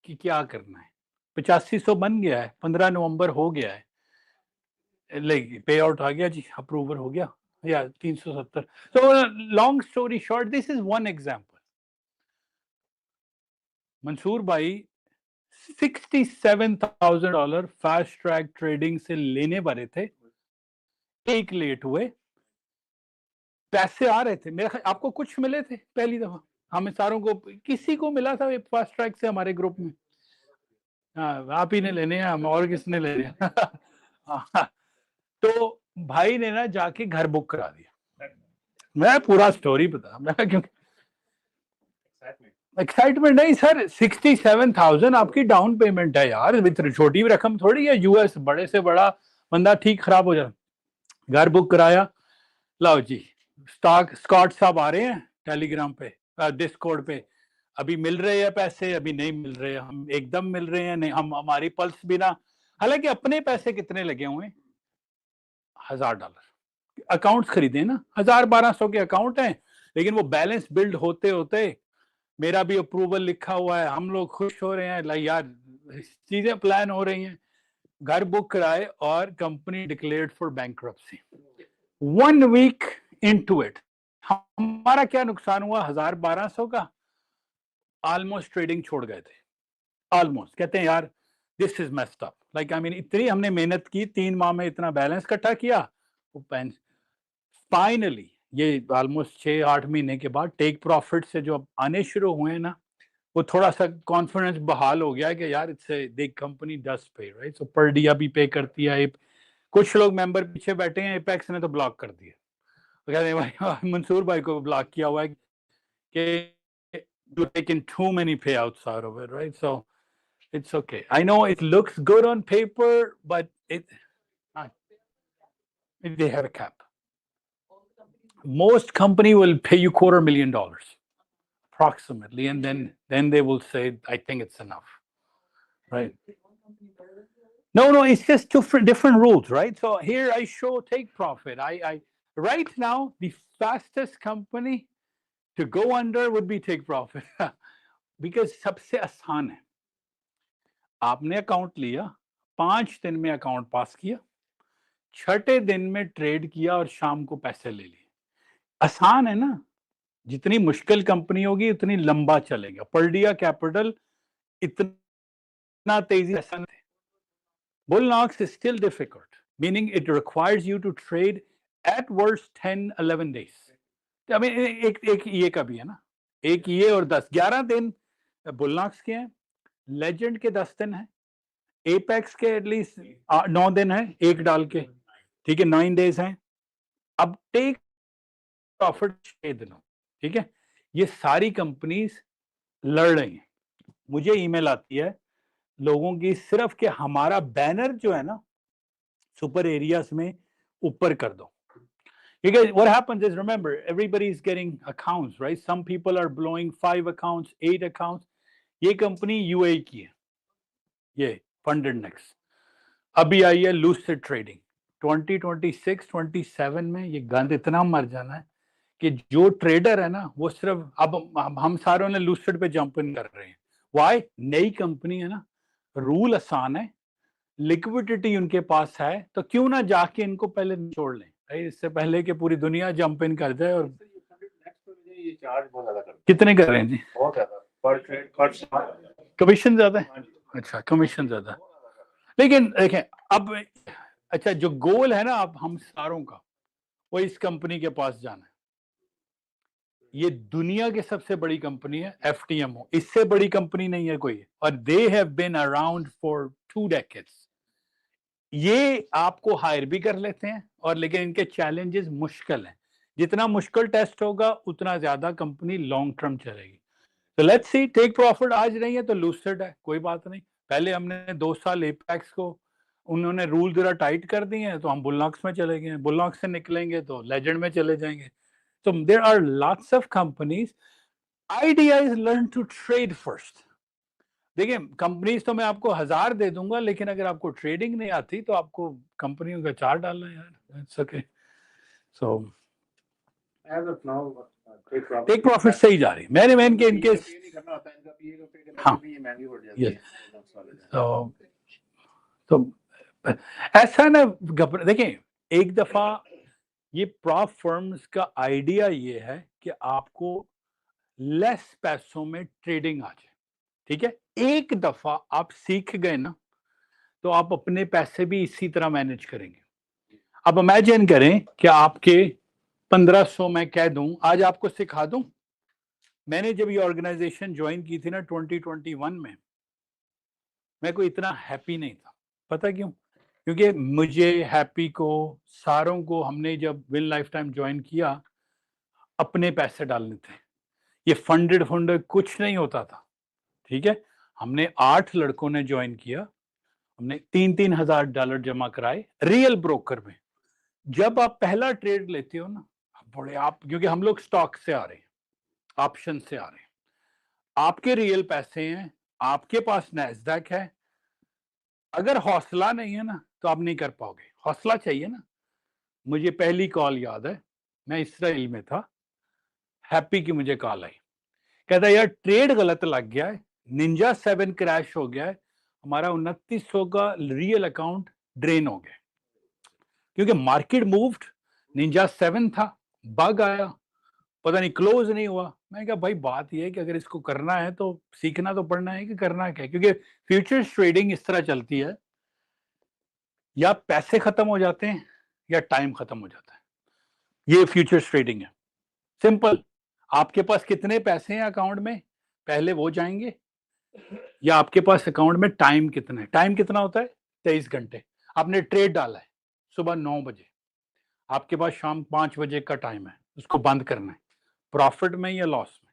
Speaker 1: कि क्या करना है। 8500 बन गया है, 15 नवंबर हो गया है, पे आउट आ गया जी, अप्रूवल हो गया या 370। so long story short, this is one example. Mansoor भाई $67,000 फास्ट ट्रैक ट्रेडिंग से लेने वाले थे, एक लेट हुए, पैसे आ रहे थे। मेरे आपको कुछ मिले थे पहली दफा, हमें सारों को, किसी को मिला था फास्ट ट्रैक से हमारे ग्रुप में? हाँ आप ही ने लेने हैं, हम और किसने लेने हैं? तो भाई ने ना जाके घर बुक करा दिया। मैं पूरा स्टोरी बता, मैं क्योंकि एक्साइटमेंट नहीं सर, 67,000 आपकी डाउन पेमेंट है यार, छोटी रकम थोड़ी है। यूएस बड़े से बड़ा बंदा ठीक खराब हो जाए, घर बुक कराया, लाओ जी स्कॉट साहब आ रहे हैं टेलीग्राम पे, डिस्कॉर्ड पे, अभी मिल रहे हैं पैसे, अभी नहीं मिल रहे, हम एकदम मिल रहे हैं नहीं, हम हमारी पल्स बिना। हालांकि अपने पैसे कितने लगे हुए, $1000 अकाउंट्स खरीदे ना, 1000-1200 के अकाउंट हैं, लेकिन वो बैलेंस बिल्ड होते होते मेरा भी अप्रूवल लिखा हुआ है, हम लोग खुश हो रहे हैं, लाइक यार चीजें प्लान हो रही हैं। घर बुक कराए और company declared for bankruptcy. 1 week into it हमारा क्या नुकसान हुआ, 1000-1200 का, ऑलमोस्ट ट्रेडिंग छोड़ गए थे, ऑलमोस्ट। कहते हैं यार this is messed up, like I mean इतनी हमने मेहनत की, 3 माह में इतना बैलेंस इकट्ठा किया, फाइनली ये ऑलमोस्ट 6-8 महीने के बाद टेक प्रॉफिट से जो आने शुरू हुए हैं ना, वो थोड़ा सा कॉन्फिडेंस बहाल हो गया है कि यार it's a big company does पे, राइट। सो पर्डिया भी पे करती है, कुछ लोग मेंबर पीछे बैठे हैं, एपेक्स ने तो ब्लॉक कर दिया, तो कहते हैं भाई मंसूर भाई को ब्लॉक किया हुआ है कि you taking too many payouts out of it, right? So it's okay. I know it looks good on paper, but it They have a cap. Most company will pay you $250,000 approximately, and then they will say, I think it's enough, right? No, it's just different rules, right? So here I show take profit. I right now the fastest company to go under would be take profit because सबसे आसान है. आपने account लिया, 5 दिन में account पास किया, 6ठे दिन में ट्रेड किया और शाम को पैसे ले लिए. आसान है ना. जितनी मुश्किल कंपनी होगी उतनी लंबा चलेगा. पर्डिया कैपिटल इतना तेजी से Bull Knox is still difficult, meaning it requires you to trade at worst 10-11 days. I mean, एक ये का भी है ना, एक ये और 10-11 दिन Bull Knox के हैं, Legend के 10 दिन है, Apex के एटलीस्ट 9 दिन है, एक डाल के, ठीक है, 9 days हैं. अब टेक प्रॉफिट 6 दिनों, ठीक है. ये सारी कंपनीज लड़ रही हैं. मुझे ईमेल आती है लोगों की सिर्फ कि हमारा बैनर जो है ना सुपर एरियाज में ऊपर कर दो. Because what happens is, remember, everybody is getting accounts, right? Some people are blowing 5 accounts, 8 accounts. ये कंपनी UAE की है, ये funded next. अभी आई है lucid trading. 2026-27 में ये गंद इतना मर जाना है कि जो ट्रेडर है ना वो सिर्फ अब हम सारों ने lucid पे जंप इन कर रहे हैं. Why? नई कंपनी है ना, रूल आसान है, लिक्विडिटी उनके पास है, तो क्यों ना जाके इनको पहले छोड़ लें, इससे पहले कि पूरी दुनिया जंप इन कर जाए. और
Speaker 3: ये चार्ज बहुत ज्यादा करते
Speaker 1: कितने कर रहे हैं जी?
Speaker 3: हैं, बहुत ज्यादा पर ट्रेड पर
Speaker 1: कमीशन ज्यादा है. अच्छा, कमीशन ज्यादा. लेकिन देखें अब, अच्छा जो गोल है ना अब हम सारों का, वो इस कंपनी के पास जाना है. ये दुनिया की सबसे बड़ी कंपनी है FTMO, इससे बड़ी कंपनी नहीं है कोई, और they have been around for 2 decades. ये आपको हायर भी कर लेते हैं, और लेकिन इनके चैलेंजेस मुश्किल हैं. जितना मुश्किल टेस्ट होगा उतना ज्यादा कंपनी लॉन्ग टर्म चलेगी. तो लेट्स सी, टेक प्रॉफिट आज नहीं है तो लूसिड है, कोई बात नहीं. पहले हमने 2 साल एपेक्स को उन्होंने रूल जरा टाइट कर दिए हैं तो हम बुल नॉक्स में चले गए. बुल नॉक्स से निकलेंगे तो लेजेंड में चले जाएंगे. So there are lots of companies. Idea is learn to trade first. देखिए कंपनीज तो मैं आपको 1000 दे दूंगा, लेकिन अगर आपको ट्रेडिंग नहीं आती तो आपको कंपनियों का चार्ट डालना है यार. It's okay. So
Speaker 3: as of now
Speaker 1: take profit सही जा रही है. मैंने इनके
Speaker 3: नहीं करना होता है, इनका पीए को पे करने
Speaker 1: हाँ.
Speaker 3: से भी ये महंगी पड़ जाती
Speaker 1: Yes.
Speaker 3: है.
Speaker 1: तो ऐसा ना घबरा. देखें एक दफा ये प्रॉप फर्म्स का आइडिया ये है कि आपको लेस पैसों में ट्रेडिंग आ जाए, ठीक है. एक दफा आप सीख गए ना तो आप अपने पैसे भी इसी तरह मैनेज करेंगे. अब इमेजिन करें कि आपके 1500 मैं कह दूं, आज आपको सिखा दूं. मैंने जब ये ऑर्गेनाइजेशन ज्वाइन की थी ना 2021 में, मैं कोई इतना हैप्पी नहीं था. पता क्यों? क्योंकि मुझे, हैप्पी को, सारों को हमने जब विन लाइफ टाइम ज्वाइन किया अपने पैसे डालने थे. ये फंडेड कुछ नहीं होता था, ठीक है. हमने 8 लड़कों ने ज्वाइन किया, हमने $3,000 जमा कराए रियल ब्रोकर में. जब आप पहला ट्रेड लेते हो ना, बड़े आप, क्योंकि हम लोग स्टॉक से आ रहे हैं, ऑप्शन से आ रहे हैं, आपके रियल पैसे हैं, आपके पास नैस्डैक है. अगर हौसला नहीं है ना तो आप नहीं कर पाओगे. हौसला चाहिए ना. मुझे पहली कॉल याद है, मैं इसराइल में था, हैप्पी की मुझे कॉल आई, कहता यार ट्रेड गलत लग गया है, निंजा 7 क्रैश हो गया है, हमारा 2900 का रियल अकाउंट ड्रेन हो गया, क्योंकि मार्केट मूव्ड, निंजा 7 था, बग आया, पता नहीं क्लोज नहीं हुआ. मैं कहा भाई बात यह है कि अगर इसको करना है तो सीखना तो पड़ना है कि करना क्या है, क्योंकि फ्यूचर्स ट्रेडिंग इस तरह चलती है, या पैसे खत्म हो जाते हैं या टाइम खत्म हो जाता है. ये फ्यूचर्स ट्रेडिंग है. सिंपल. आपके पास कितने पैसे हैं अकाउंट में, पहले वो जाएंगे, या आपके पास अकाउंट में टाइम कितना है. टाइम कितना होता है? 23 घंटे. आपने ट्रेड डाला है सुबह 9 बजे, आपके पास शाम 5 बजे का टाइम है, उसको बंद करना है. प्रॉफिट में या लॉस में?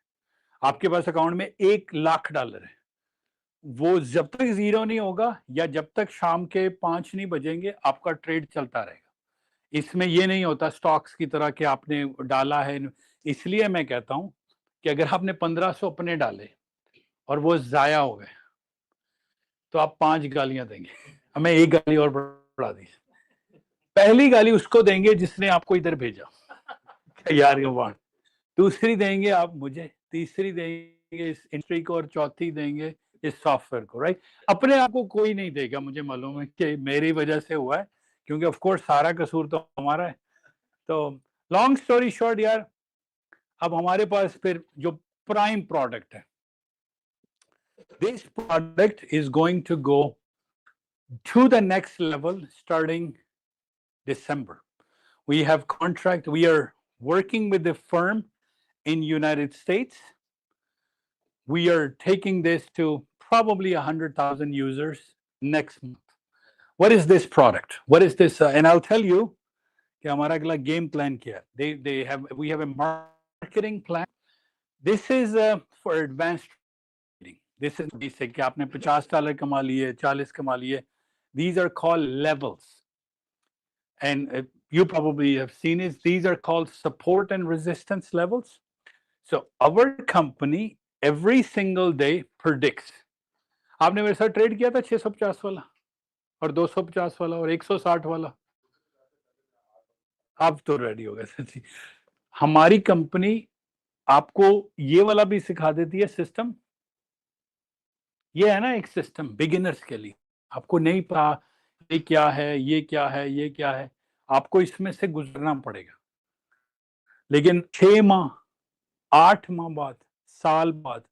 Speaker 1: आपके पास अकाउंट में $1,00,000 है, वो जब तक जीरो नहीं होगा या जब तक शाम के 5 नहीं बजेंगे आपका ट्रेड चलता रहेगा. इसमें ये नहीं होता स्टॉक्स की तरह कि आपने डाला है। इसलिए मैं कहता हूं कि अगर आपने 1500 अपने डाले और वो जाया हो गए तो आप 5 गालियां देंगे। हमें एक गाली और बढ़ा दी। पहली गाली उसको देंगे जिसने आपको इधर भेजा, यार ये वाण। दूसरी देंगे आप मुझे, तीसरी देंगे इस इंडस्ट्री को, और चौथी देंगे इस सॉफ्टवेयर को, राइट। अपने आप को कोई नहीं देगा, मुझे मालूम है कि मेरी वजह से हुआ है, क्योंकि ऑफ कोर्स सारा कसूर तो हमारा है। तो लॉन्ग स्टोरी शॉर्ट यार, अब हमारे पास फिर जो प्राइम प्रोडक्ट है, this product is going to go to the next level starting December. We have contract, we are working with the firm in United States. We are taking this to probably 100,000 users next month. What is this product? What is this? And I'll tell you कि हमारा अगला game plan क्या है. We have a marketing plan. This is for advanced trading. This is basic कि आपने $50 कमा लिए, 40 कमा लिए. These are called levels. And you probably have seen it. These are called support and resistance levels. So our company every single day predicts. आपने मेरे साथ trade किया था 650 वाला और 250 वाला और 160 वाला। आप तो रेडी हो गए सच्ची। हमारी कंपनी आपको ये वाला भी सिखा देती है सिस्टम। ये है ना एक सिस्टम बिगिनर्स के लिए, आपको नहीं पता ये क्या है, ये क्या है, ये क्या है, आपको इसमें से गुजरना पड़ेगा। लेकिन 6 माह, 8 माह बाद, साल बाद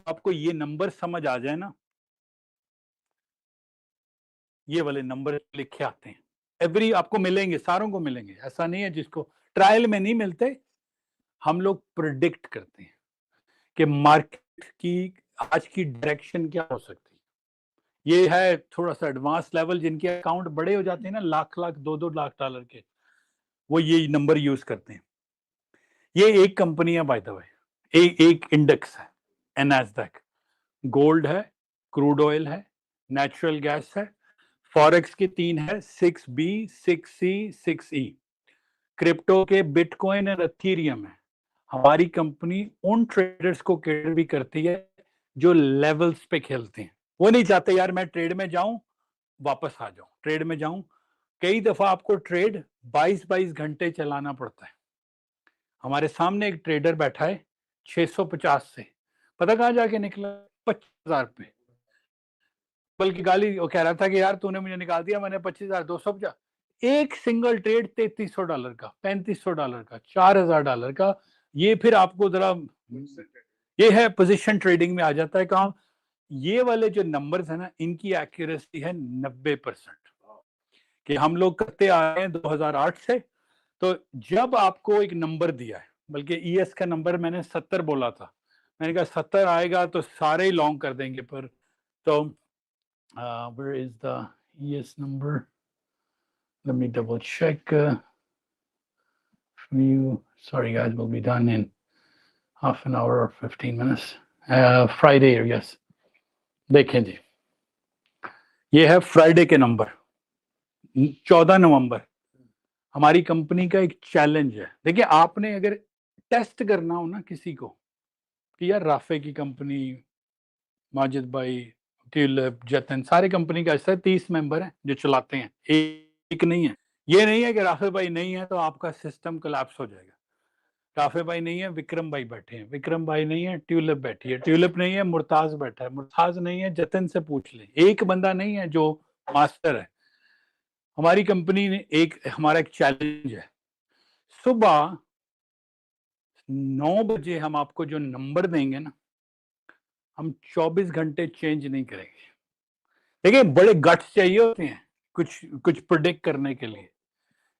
Speaker 1: आपको ये नंबर समझ आ जाए ना, ये वाले नंबर लिखे आते हैं एवरी, आपको मिलेंगे, सारों को मिलेंगे। ऐसा नहीं है जिसको ट्रायल में नहीं मिलते। हम लोग प्रिडिक्ट करते हैं कि मार्केट की आज की डायरेक्शन क्या हो सकती है। ये है थोड़ा सा एडवांस लेवल, जिनके अकाउंट बड़े हो जाते हैं ना, लाख लाख 2-2 लाख डॉलर के, वो ये नंबर यूज करते हैं। ये एक कंपनी है बाय द वे, एक इंडेक्स है NASDAQ। गोल्ड है, क्रूड ऑयल है, नेचुरल गैस है, फॉरेक्स के 3 है, 6B, 6C, 6E। क्रिप्टो के बिटकॉइन और एथेरियम है। हमारी कंपनी उन ट्रेडर्स को केटर भी करती है जो लेवल्स पे खेलते हैं। वो नहीं चाहते यार मैं ट्रेड में जाऊं वापस आ जाऊं, ट्रेड में जाऊं। कई दफा आपको ट्रेड 22-22 घंटे चलाना पड़ता है। हमारे सामने एक ट्रेडर बैठा है 650 से, पता कहां जाके निकला, 25,000 पे। बल्कि गाली वो कह रहा था कि यार तूने मुझे निकाल दिया, मैंने 25,250। एक सिंगल ट्रेड $3,300 का, $3,500 का, $4,000 का। ये फिर आपको जरा, ये है पोजीशन ट्रेडिंग में आ जाता है काम। ये वाले जो नंबर्स है ना, इनकी एक्यूरेसी है 90%। कि हम लोग करते आए हैं 2008 से। तो जब आपको एक नंबर दिया है, बल्कि ES का नंबर मैंने 70 बोला था, मैंने कहा 70 आएगा तो सारे ही लॉन्ग कर देंगे। पर तो where is the ES number? Let me double check. Sorry guys, we'll be done in half an hour or 15 minutes. Friday, yes. देखें जी, ये है फ्राइडे के नंबर, 14 नवंबर। हमारी कंपनी का एक चैलेंज है। देखिए, आपने अगर टेस्ट करना हो ना किसी को कि यार राफे की कंपनी, माजिद भाई, ट्यूलिप, जतन, सारे कंपनी का ऐसा 30 मेंबर हैं जो चलाते हैं, एक नहीं है। ये नहीं है कि राफे भाई नहीं है तो आपका सिस्टम कोलैप्स हो जाएगा। राफे भाई नहीं है, विक्रम भाई बैठे हैं, विक्रम भाई नहीं है, ट्यूलिप बैठी है, ट्यूलिप नहीं है, मुर्ताज बैठा है, मुर्ताज नहीं है, जतन से पूछ ले। एक बंदा नहीं है जो मास्टर है। हमारी कंपनी ने हमारा एक चैलेंज है, सुबह 9 बजे हम आपको जो नंबर देंगे ना, हम 24 घंटे चेंज नहीं करेंगे। देखिए, बड़े गट्स चाहिए होते हैं कुछ प्रिडिक्ट करने के लिए।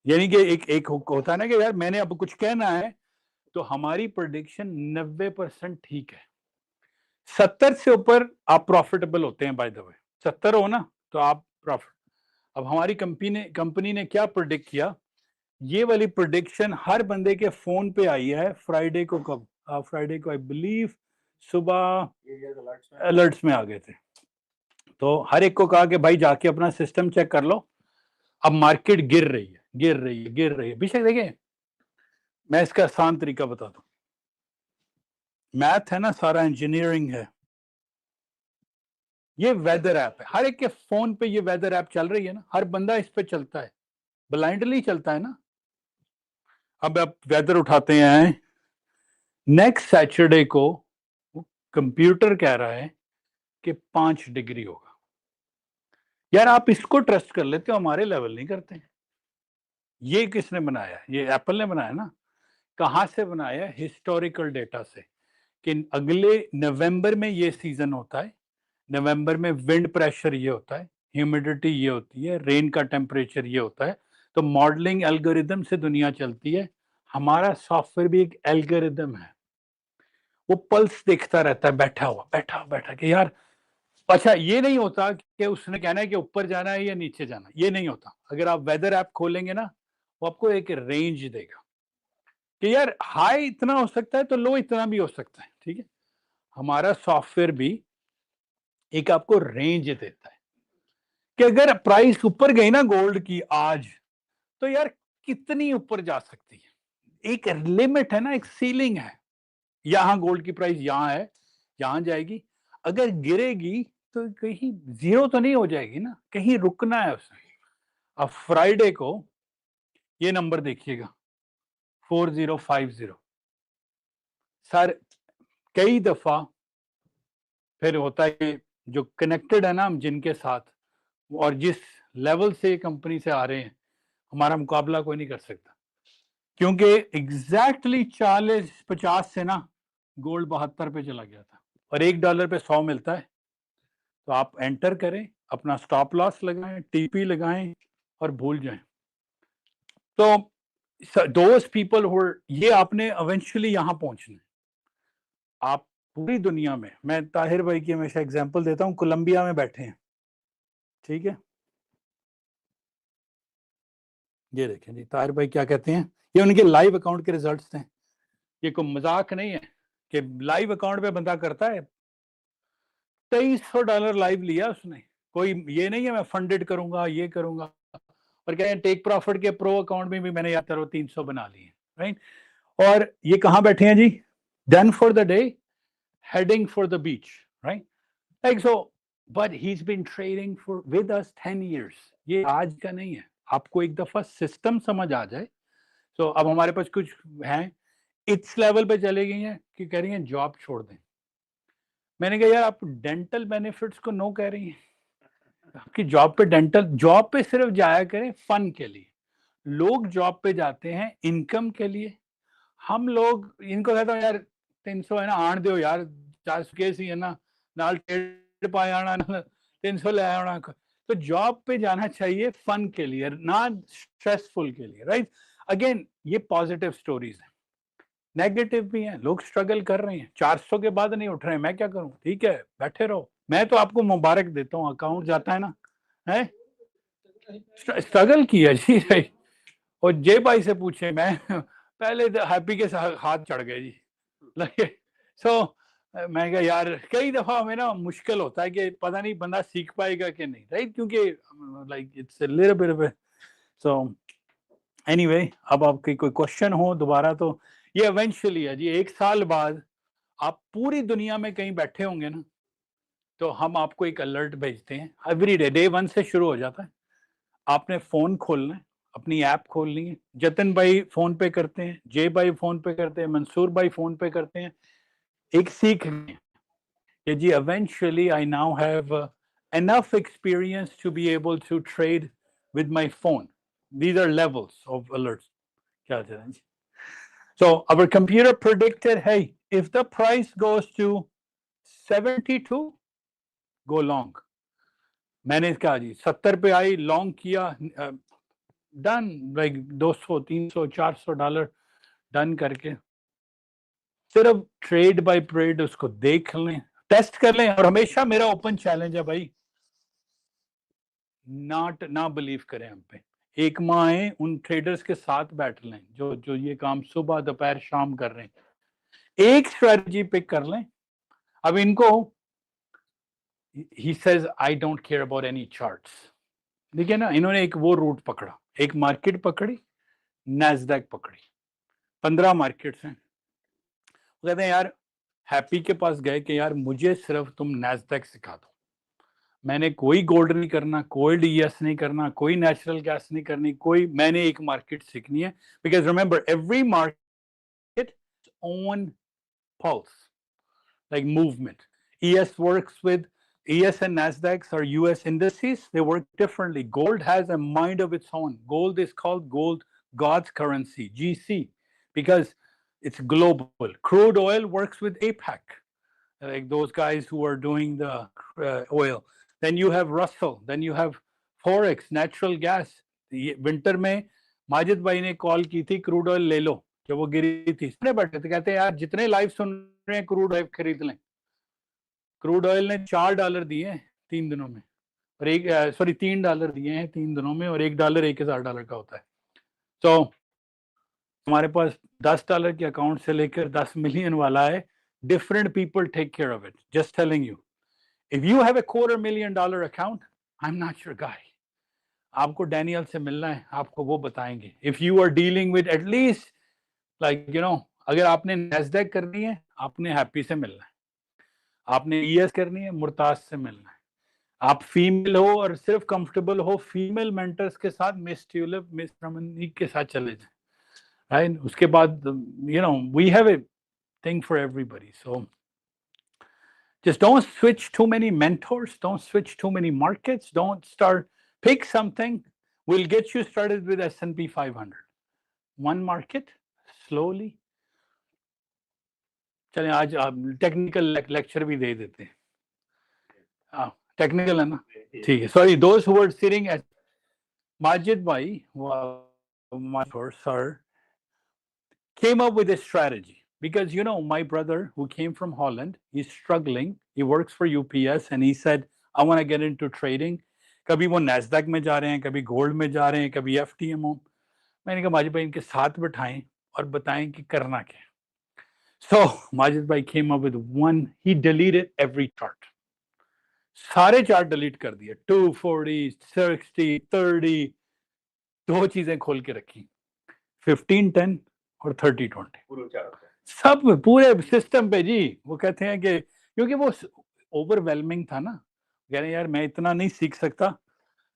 Speaker 1: यानी कि एक होता है ना कि यार मैंने अब कुछ कहना है, तो हमारी प्रेडिक्शन 90% ठीक है। 70 से ऊपर आप प्रॉफिटेबल होते हैं बाय द वे। 70 हो ना तो आप प्रॉफिट। अब हमारी कंपनी ने क्या प्रेडिक्ट किया, ये वाली प्रेडिक्शन हर बंदे के फोन पे आई है फ्राइडे को। कब? फ्राइडे को आई बिलीव सुबह अलर्ट्स में आ गए थे। तो हर एक को कहा कि भाई जाके अपना सिस्टम चेक कर लो, अब मार्केट गिर रही है। गिर रही है। बेशक देखिए, मैं इसका आसान तरीका बता दूं। मैथ है ना, सारा इंजीनियरिंग है। ये वेदर ऐप है, हर एक के फोन पे ये वेदर ऐप चल रही है ना, हर बंदा इस पे चलता है, ब्लाइंडली चलता है ना। अब आप वेदर उठाते हैं, नेक्स्ट सैटरडे को कंप्यूटर कह रहा है कि 5 डिग्री होगा। यार आप इसको ट्रस्ट कर लेते हो, हमारे लेवल नहीं करते। ये किसने बनाया? ये एप्पल ने बनाया ना। कहां से बनाया? हिस्टोरिकल डेटा से, कि अगले नवंबर में ये सीजन होता है, नवंबर में विंड प्रेशर ये होता है, ह्यूमिडिटी ये होती है, रेन का टेम्परेचर ये होता है। तो मॉडलिंग एल्गोरिदम से दुनिया चलती है। हमारा सॉफ्टवेयर भी एक एल्गोरिदम है, वो पल्स देखता रहता है, बैठा कि यार अच्छा, ये नहीं होता कि उसने कहना है कि ऊपर जाना है या नीचे जाना है, ये नहीं होता। अगर आप वेदर ऐप खोलेंगे ना, वो आपको एक रेंज देगा कि यार हाई इतना हो सकता है तो लो इतना भी हो सकता है, ठीक है। हमारा सॉफ्टवेयर भी एक आपको रेंज देता है कि अगर प्राइस ऊपर गई ना गोल्ड की आज, तो यार कितनी ऊपर जा सकती है। एक लिमिट है ना, एक सीलिंग है। यहां गोल्ड की प्राइस यहां है, यहां जाएगी। अगर गिरेगी तो कहीं जीरो तो नहीं हो जाएगी ना, कहीं रुकना है उसने। अब फ्राइडे को ये नंबर देखिएगा, 4050। सर कई दफा फिर होता है कि जो कनेक्टेड है ना हम जिनके साथ, और जिस लेवल से कंपनी से आ रहे हैं, हमारा मुकाबला कोई नहीं कर सकता। क्योंकि एग्जैक्टली 40-50 से ना गोल्ड 72 पे चला गया था, और $1 पे 100 मिलता है। तो आप एंटर करें, अपना स्टॉप लॉस लगाएं, टीपी लगाएं और भूल जाएं। तो दोज पीपल ये आपने इवेंचुअली यहां पहुंचना है। आप पूरी दुनिया में, मैं ताहिर भाई की हमेशा एग्जांपल देता हूं, कोलंबिया में बैठे हैं, ठीक है। ये देखें जी, ताहिर भाई क्या कहते हैं, ये उनके लाइव अकाउंट के रिजल्ट्स हैं। ये कोई मजाक नहीं है कि लाइव अकाउंट पे बंदा करता है। $2300 लाइव लिया उसने, कोई ये नहीं है मैं फंडेड करूंगा, ये करूंगा। और कह टेक प्रॉफिट के प्रो अकाउंट में भी मैंने यार 300 बना लिए, राइट। और ये कहां बैठे हैं जी? Done for the day, heading for the beach, right, like so. But he is been trading for with us 10 years। ये आज का नहीं है। आपको एक दफा सिस्टम समझ आ जाए। तो अब हमारे पास कुछ हैं इस लेवल पे चले गई हैं कि कह रही हैं जॉब छोड़ दें। मैंने कहा यार आप डेंटल बेनिफिट्स को नो कह रही हैं, आपकी जॉब पे डेंटल, जॉब पे सिर्फ जाया करें फन के लिए। लोग जॉब पे जाते हैं इनकम के लिए। हम लोग इनको कहता हूँ यार 300 है ना आण दो यार, 400 केस ही है ना, नाल टेढ़ पाए आना ना 300 ले आना। तो जॉब पे जाना चाहिए फन के लिए, ना स्ट्रेसफुल के लिए, राइट। अगेन ये पॉजिटिव स्टोरीज है, नेगेटिव भी हैं। लोग स्ट्रगल कर रहे हैं, 400 के बाद नहीं उठ रहे हैं, मैं क्या करूं? ठीक है, बैठे रहो। मैं तो आपको मुबारक देता हूं, अकाउंट जाता है ना, है स्ट्रगल किया जी भाई। और जे भाई से पूछे, मैं पहले तो हैप्पी के हाथ चढ़ गए जी, लगे। सो मैं कहा यार कई दफा हमें ना मुश्किल होता है कि पता नहीं बंदा सीख पाएगा कि नहीं, राइट, क्योंकि like it's a little bit of. So anyway, अब आपके कोई क्वेश्चन हो दोबारा तो ये इवेंचुअली है जी, 1 साल बाद आप पूरी दुनिया में कहीं बैठे होंगे ना, तो हम आपको एक अलर्ट भेजते हैं एवरी डे, डे 1 से शुरू हो जाता है। आपने फोन खोलना है, अपनी ऐप खोलनी है। जतिन भाई फोन पे करते हैं, जय भाई फोन पे करते हैं, मंसूर भाई फोन पे करते हैं। एक सीख कि जी eventually I now have enough experience to be able to trade with my phone. These are levels of alerts. क्या चल रहा है जी? So our computer predicted, hey, if the price goes to 72, go long. मैंने कहा जी 70 पे आई, long किया, done, like $200, $300, $400 done करके। सिर्फ ट्रेड बाय ट्रेड उसको देख लें, टेस्ट कर लें। और हमेशा मेरा ओपन चैलेंज है भाई, ना बिलीव करें हम पे। एक माह आए, उन ट्रेडर्स के साथ बैठ लें जो जो ये काम सुबह दोपहर शाम कर रहे हैं, एक स्ट्रेटजी पिक कर लें। अब इनको he says I don't care about any charts, देखिए ना, इन्होंने एक वो रूट पकड़ा, एक मार्केट पकड़ी, नैस्डैक पकड़ी, 15 मार्केट्स हैं। वो कहते हैं यार हैप्पी के पास गए कि यार मुझे सिर्फ तुम नैस्डैक सिखा दो, मैंने कोई गोल्ड नहीं करना, कोई डीएस नहीं करना, कोई नेचुरल गैस नहीं करनी, कोई, मैंने एक मार्केट सीखनी है। Because remember every market own pulse, like movement. ES works with ES and NASDAQs are US indices. They work differently. Gold has a mind of its own. Gold is called gold, God's currency, GC, because it's global. Crude oil works with APEC, like those guys who are doing the oil. Then you have Russell. Then you have Forex, natural gas. Winter में माजिद भाई ने call की थी crude oil ले लो, जब वो गिरी थी, इतने बैठे थे, कहते हैं यार जितने लाइव सुन रहे हैं क्रूड ऑयल खरीद लें। क्रूड ऑयल ने $4 दिए हैं 3 दिनों में, और $3 दिए हैं 3 दिनों में, और $1 $1000 का होता है। तो हमारे पास $10 के अकाउंट से लेकर 10 मिलियन वाला है। Different people take care of it. Just telling you, if you have a $250,000 account, I'm not your guy. आपको डैनियल से मिलना है, आपको वो बताएंगे। If you are dealing with at least like अगर आपने नैस्डैक करनी है, आपने हैप्पी से मिलना है, आपने ES करनी है, मुर्ताज से मिलना है, आप फीमेल हो और सिर्फ कंफर्टेबल हो फीमेल मेंटर्स के साथ, मिस ट्यूलिप, मिस रमनीक के साथ चले जाएं, राइट? उसके बाद we have a thing for everybody. So just don't switch too many mentors, don't switch too many markets, don't start, pick something, we'll get you started with S&P 500. One market, slowly. चलें आज technical lecture भी दे देते हैं। Technical है ना, ठीक है। Sorry, those who were sitting at Majid Bhai, my sir, came up with a strategy. Because my brother who came from Holland, he's struggling. He works for UPS and he said, I want to get into trading. कभी वो NASDAQ में जा रहे हैं, कभी gold में जा रहे हैं, कभी FTMO। मैंने कहा माजिद भाई इनके साथ बिठाएं और बताएं कि करना क्या। So Majid Bhai came up with one, he deleted every chart. सारे चार्ट डिलीट कर दिए, 240, 60, 30, 2 चीजें खोल के रखी, 15-10 और 30-20, सब पूरे सिस्टम पे जी। वो कहते हैं कि क्योंकि वो ओवरवेलमिंग था ना, कह रहे यार मैं इतना नहीं सीख सकता,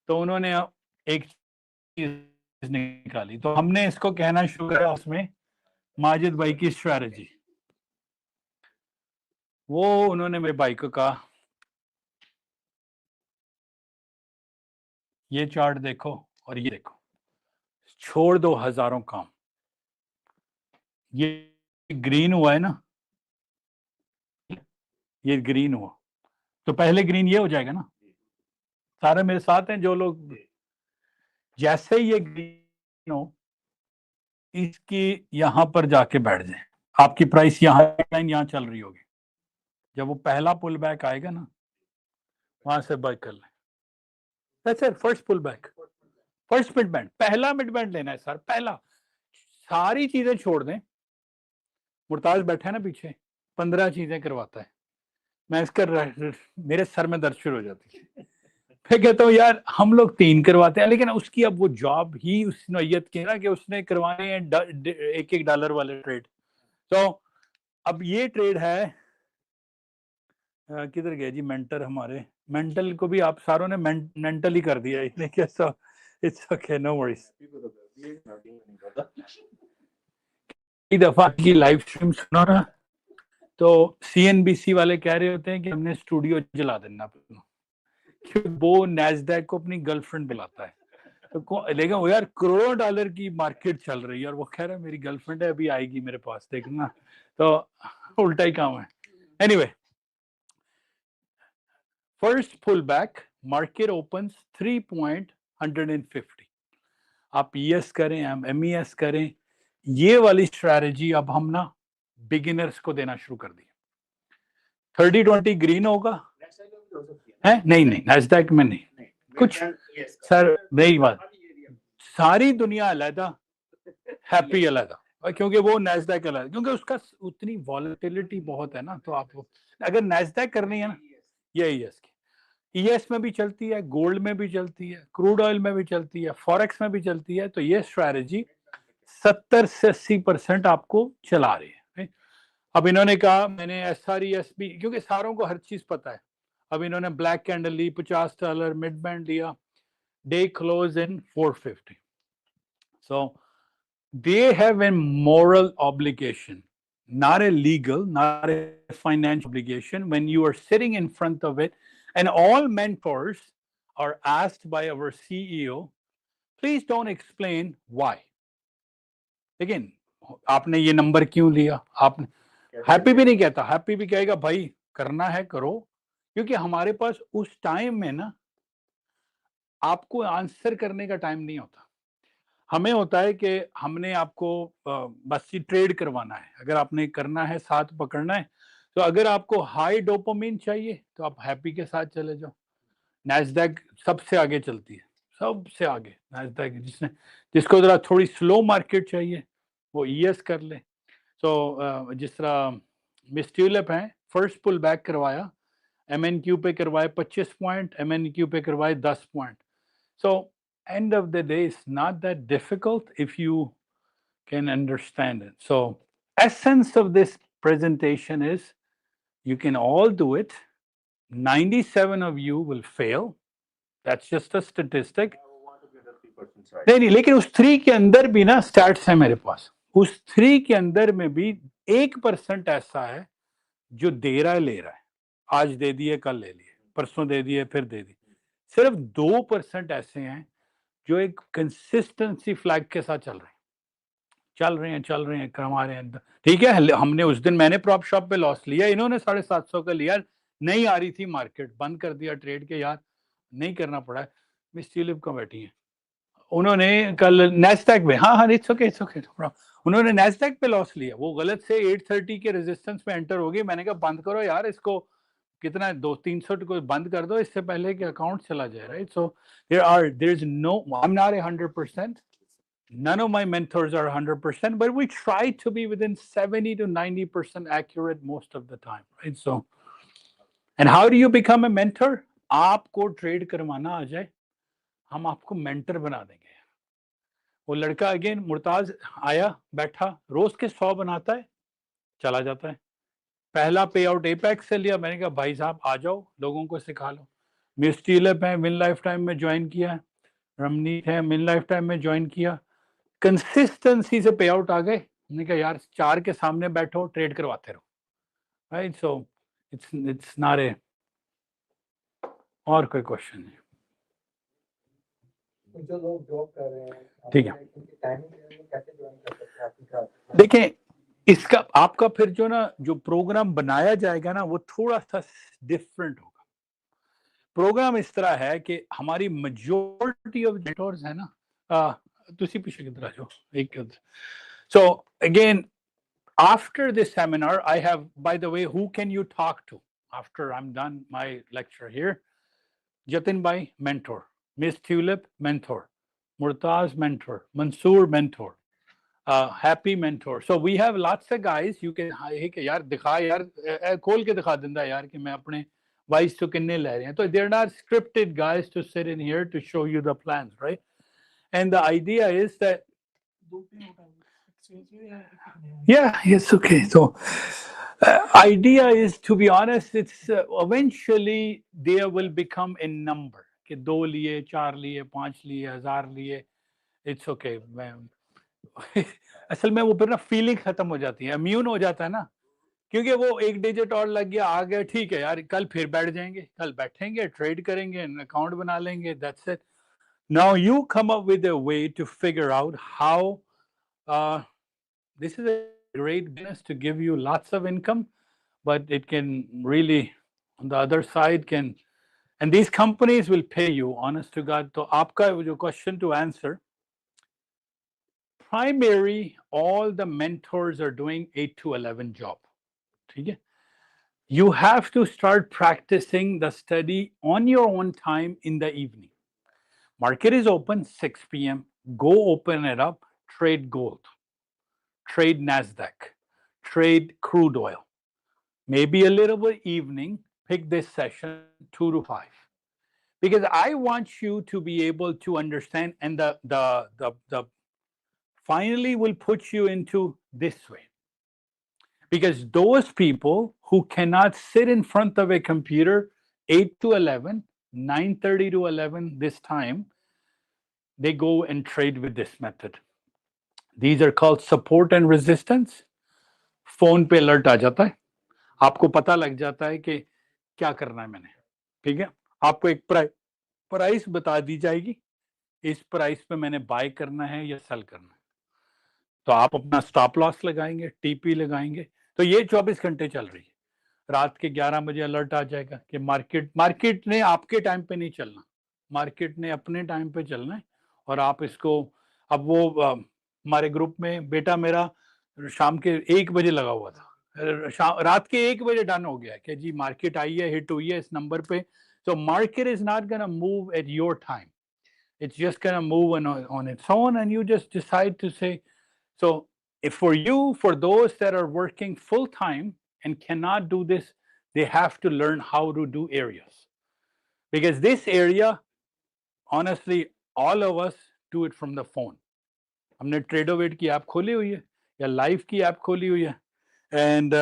Speaker 1: तो उन्होंने एक चीज निकाली, तो हमने इसको कहना शुरू करा उसमें माजिद भाई की स्ट्रैटेजी। वो उन्होंने मेरे भाई को कहा ये चार्ट देखो और ये देखो, छोड़ दो हजारों काम। ये ग्रीन हुआ है ना, ये ग्रीन हुआ तो पहले ग्रीन ये हो जाएगा ना। सारे मेरे साथ हैं जो लोग, जैसे ये ग्रीन हो इसकी यहां पर जाके बैठ जाए, आपकी प्राइस यहाँ चल रही होगी, जब वो पहला पुल बैक आएगा ना वहां से बाय कर लें। That's it, first pull back, first mid band, पहला मिड बैंड लेना है सर, पहला। सारी चीजें छोड़ दें, मुर्ताज बैठा है ना पीछे, 15 चीजें करवाता है, मैं इसका मेरे सर में दर्द शुरू हो जाती है। मैं कहता हूँ यार हम लोग 3 करवाते हैं, लेकिन उसकी अब वो जॉब ही उस नौयत की ना कि उसने करवाने हैं $1 वाले ट्रेड। तो अब ये ट्रेड है, किधर गया जी मेंटर हमारे, मेंटल को भी आप सारों ने मेंटल ही कर दिया, इट्स ओके, नो वरीज। कई दफा की लाइव स्ट्रीम सुना ना, तो CNBC वाले कह रहे होते हैं कि हमने स्टूडियो जला देना अपना, क्योंकि वो नैस्डैक को अपनी गर्लफ्रेंड बुलाता है। तो लेकिन वो यार करोड़ों डॉलर की मार्केट चल रही है और वो कह रहा है मेरी गर्लफ्रेंड है अभी आएगी मेरे पास देखना, तो उल्टा ही काम है। Anyway, first pull back, market opens 3.150, आप ES करें, हम MES करें, ये वाली स्ट्रैटेजी अब हम ना बिगिनर्स को देना शुरू कर दी। 30-20 ग्रीन होगा है, नहीं नैस्डैक में नहीं कुछ सर, नहीं बात, सारी दुनिया अलग, हैप्पी अलग, क्योंकि वो नैस्डैक अलग, क्योंकि उसका उतनी वॉलेटिलिटी बहुत है ना। तो आप अगर नैस्डैक करनी है ना, ये ES की, ES में भी चलती है, गोल्ड में भी चलती है, क्रूड ऑयल में भी चलती है, फॉरेक्स में भी चलती है। तो ये स्ट्रैटेजी 70 से 80% आपको चला रही है। अब इन्होंने कहा मैंने SRES भी, क्योंकि सारों को हर चीज पता है। अब इन्होंने ब्लैक कैंडल ली, $50 मिड बैंड दिया, day close in 450. So they have a moral obligation, not a legal, not a financial obligation. When you are sitting in front of it, and all mentors are asked by our CEO, please don't explain why. Again, आपने ये number क्यों लिया? आपने happy भी नहीं कहता, happy भी कहेगा भाई करना है करो, क्योंकि हमारे पास उस टाइम में ना आपको आंसर करने का टाइम नहीं होता। हमें होता है कि हमने आपको बस ये ट्रेड करवाना है, अगर आपने करना है साथ पकड़ना है। तो अगर आपको हाई डोपामिन चाहिए तो आप हैप्पी के साथ चले जाओ। नैस्डैक सबसे आगे चलती है, सबसे आगे नैस्डैक। जिसको जरा थोड़ी स्लो मार्केट चाहिए वो ES कर ले। तो जिस तरह मिस ट्यूलिप है, फर्स्ट पुल बैक करवाया, MNQ पे करवाए 25 पॉइंट, MNQ पे करवाए 10 point. So end of the day, it's not that difficult if you can understand it. So essence of this presentation is you can all do it. 97 of you will fail. That's just a statistic. नहीं नहीं, लेकिन उस 3 के अंदर भी ना stats है मेरे पास। उस 3 के अंदर में भी 1% ऐसा है जो दे रहा है ले रहा है, आज दे दिए कल ले लिए, परसों दे दिए फिर दे दिए। सिर्फ 2% ऐसे हैं जो एक कंसिस्टेंसी फ्लैग के साथ चल रहे हैं कमा रहे हैं। ठीक है, हमने उस दिन मैंने प्रॉप शॉप पे लॉस लिया, इन्होंने 750 का लिया, नहीं आ रही थी मार्केट, बंद कर दिया ट्रेड के, यार नहीं करना पड़ा। मिस ट्यूलिप का बैठी है, उन्होंने कल नैस्डैक में, हाँ इट्स ओके उन्होंने नैस्डैक पे लॉस लिया, वो गलत से 830 के रेजिस्टेंस पे एंटर हो गई। मैंने कहा बंद करो यार इसको, कितना है 200-300 को बंद कर दो इससे पहले कि अकाउंट चला जाए, right. So there is no, I'm not 100%, none of my mentors are 100%, but we try to be within 70 to 90% accurate most of the time, right? So and how do you become a mentor? आपको trade करवाना आ जाए, हम आपको mentor बना देंगे। वो लड़का again मुर्ताज आया बैठा, रोज के 100 बनाता है, चला जाता है। पहला पे आउट एपेक्स से लिया, मैंने कहा भाई साहब आ जाओ लोगों को सिखा लो। मिस ट्यूलिप है, विन लाइफ टाइम में ज्वाइन किया है, रमनीत है, मिन लाइफ टाइम में ज्वाइन किया, कंसिस्टेंसी से पे आउट आ गए। मैंने कहा यार 4 के सामने बैठो ट्रेड करवाते रहो, right. So it's not a, और कोई क्वेश्चन नहीं?
Speaker 5: जो लोग जॉब कर रहे हैं,
Speaker 1: ठीक है,
Speaker 5: उनकी टाइमिंग कैसे ज्वाइन कर सकते हैं आपके साथ?
Speaker 1: देखें इसका आपका फिर जो ना जो प्रोग्राम बनाया जाएगा ना वो थोड़ा सा डिफरेंट होगा। प्रोग्राम इस तरह है कि हमारी मेजॉरिटी ऑफ मेंटर्स है ना, तुसी पीछे किधर आ जाओ एक। So again after this seminar I have, by the way, who can you talk to after I'm done my lecture here? Jatin bhai, mentor. Miss Tulip, mentor. Murtaz, mentor. Mansoor, mentor. Happy, mentor. So we have lots of guys you can, यार दिखा यार खोल के दिखा दिंदा यार कि मैं अपने वाइस तो किन्ने ले रहे हैं। तो they're not scripted guys to sit in here to show you the plans, right? And the idea is that yeah, it's okay. So idea is, to be honest, it's eventually there will become a number कि 2 लिए, 4 लिए, 5 लिए, 1000 लिए, it's okay। असल में वो फिर ना फीलिंग खत्म हो जाती है, इम्यून हो जाता है ना, क्योंकि वो एक डिजिट और लग गया, आ गया, ठीक है यार कल फिर बैठ जाएंगे, कल बैठेंगे ट्रेड करेंगे, अकाउंट बना लेंगे, that's it. Now you come up with a way to figure out how this is a great business to give you lots of income, but it can really, on the other side, can, and these companies will pay you, honest to God. So aapka jo question to answer, primary, all the mentors are doing 8 to 11 job, okay? You have to start practicing the study on your own time in the evening. Market is open 6 p.m. Go open it up, trade gold, trade NASDAQ, trade crude oil. Maybe a little bit evening, pick this session 2 to 5. because I want you to be able to understand, and the finally will put you into this way. Because those people who cannot sit in front of a computer 8 to 11, 9:30 to 11 this time, they go and trade with this method. These are called support and resistance. Phone पे alert आ जाता है, आपको पता लग जाता है कि क्या करना है मैंने, ठीक है। आपको एक प्राइस बता दी जाएगी, इस प्राइस पे मैंने बाय करना है या सेल करना है, तो आप अपना स्टॉप लॉस लगाएंगे, टीपी लगाएंगे। तो ये 24 घंटे चल रही है। रात के 11 बजे अलर्ट आ जाएगा कि मार्केट ने आपके टाइम पे नहीं चलना, मार्केट ने अपने टाइम पे चलना है। और आप इसको, अब वो हमारे ग्रुप में बेटा मेरा शाम के 1 बजे लगा हुआ था, रात के 1 बजे डन हो गया कि जी मार्केट आई है, हिट हुई है इस नंबर पे। So market is not gonna move at your time, it's just going to move on its own, and you just decide to say. So if for you, for those that are working full time and cannot do this, they have to learn how to do areas, because this area, honestly, all of us do it from the phone. हमने ट्रेडोवेट की app खोली हुई है या live की app खोली हुई है, and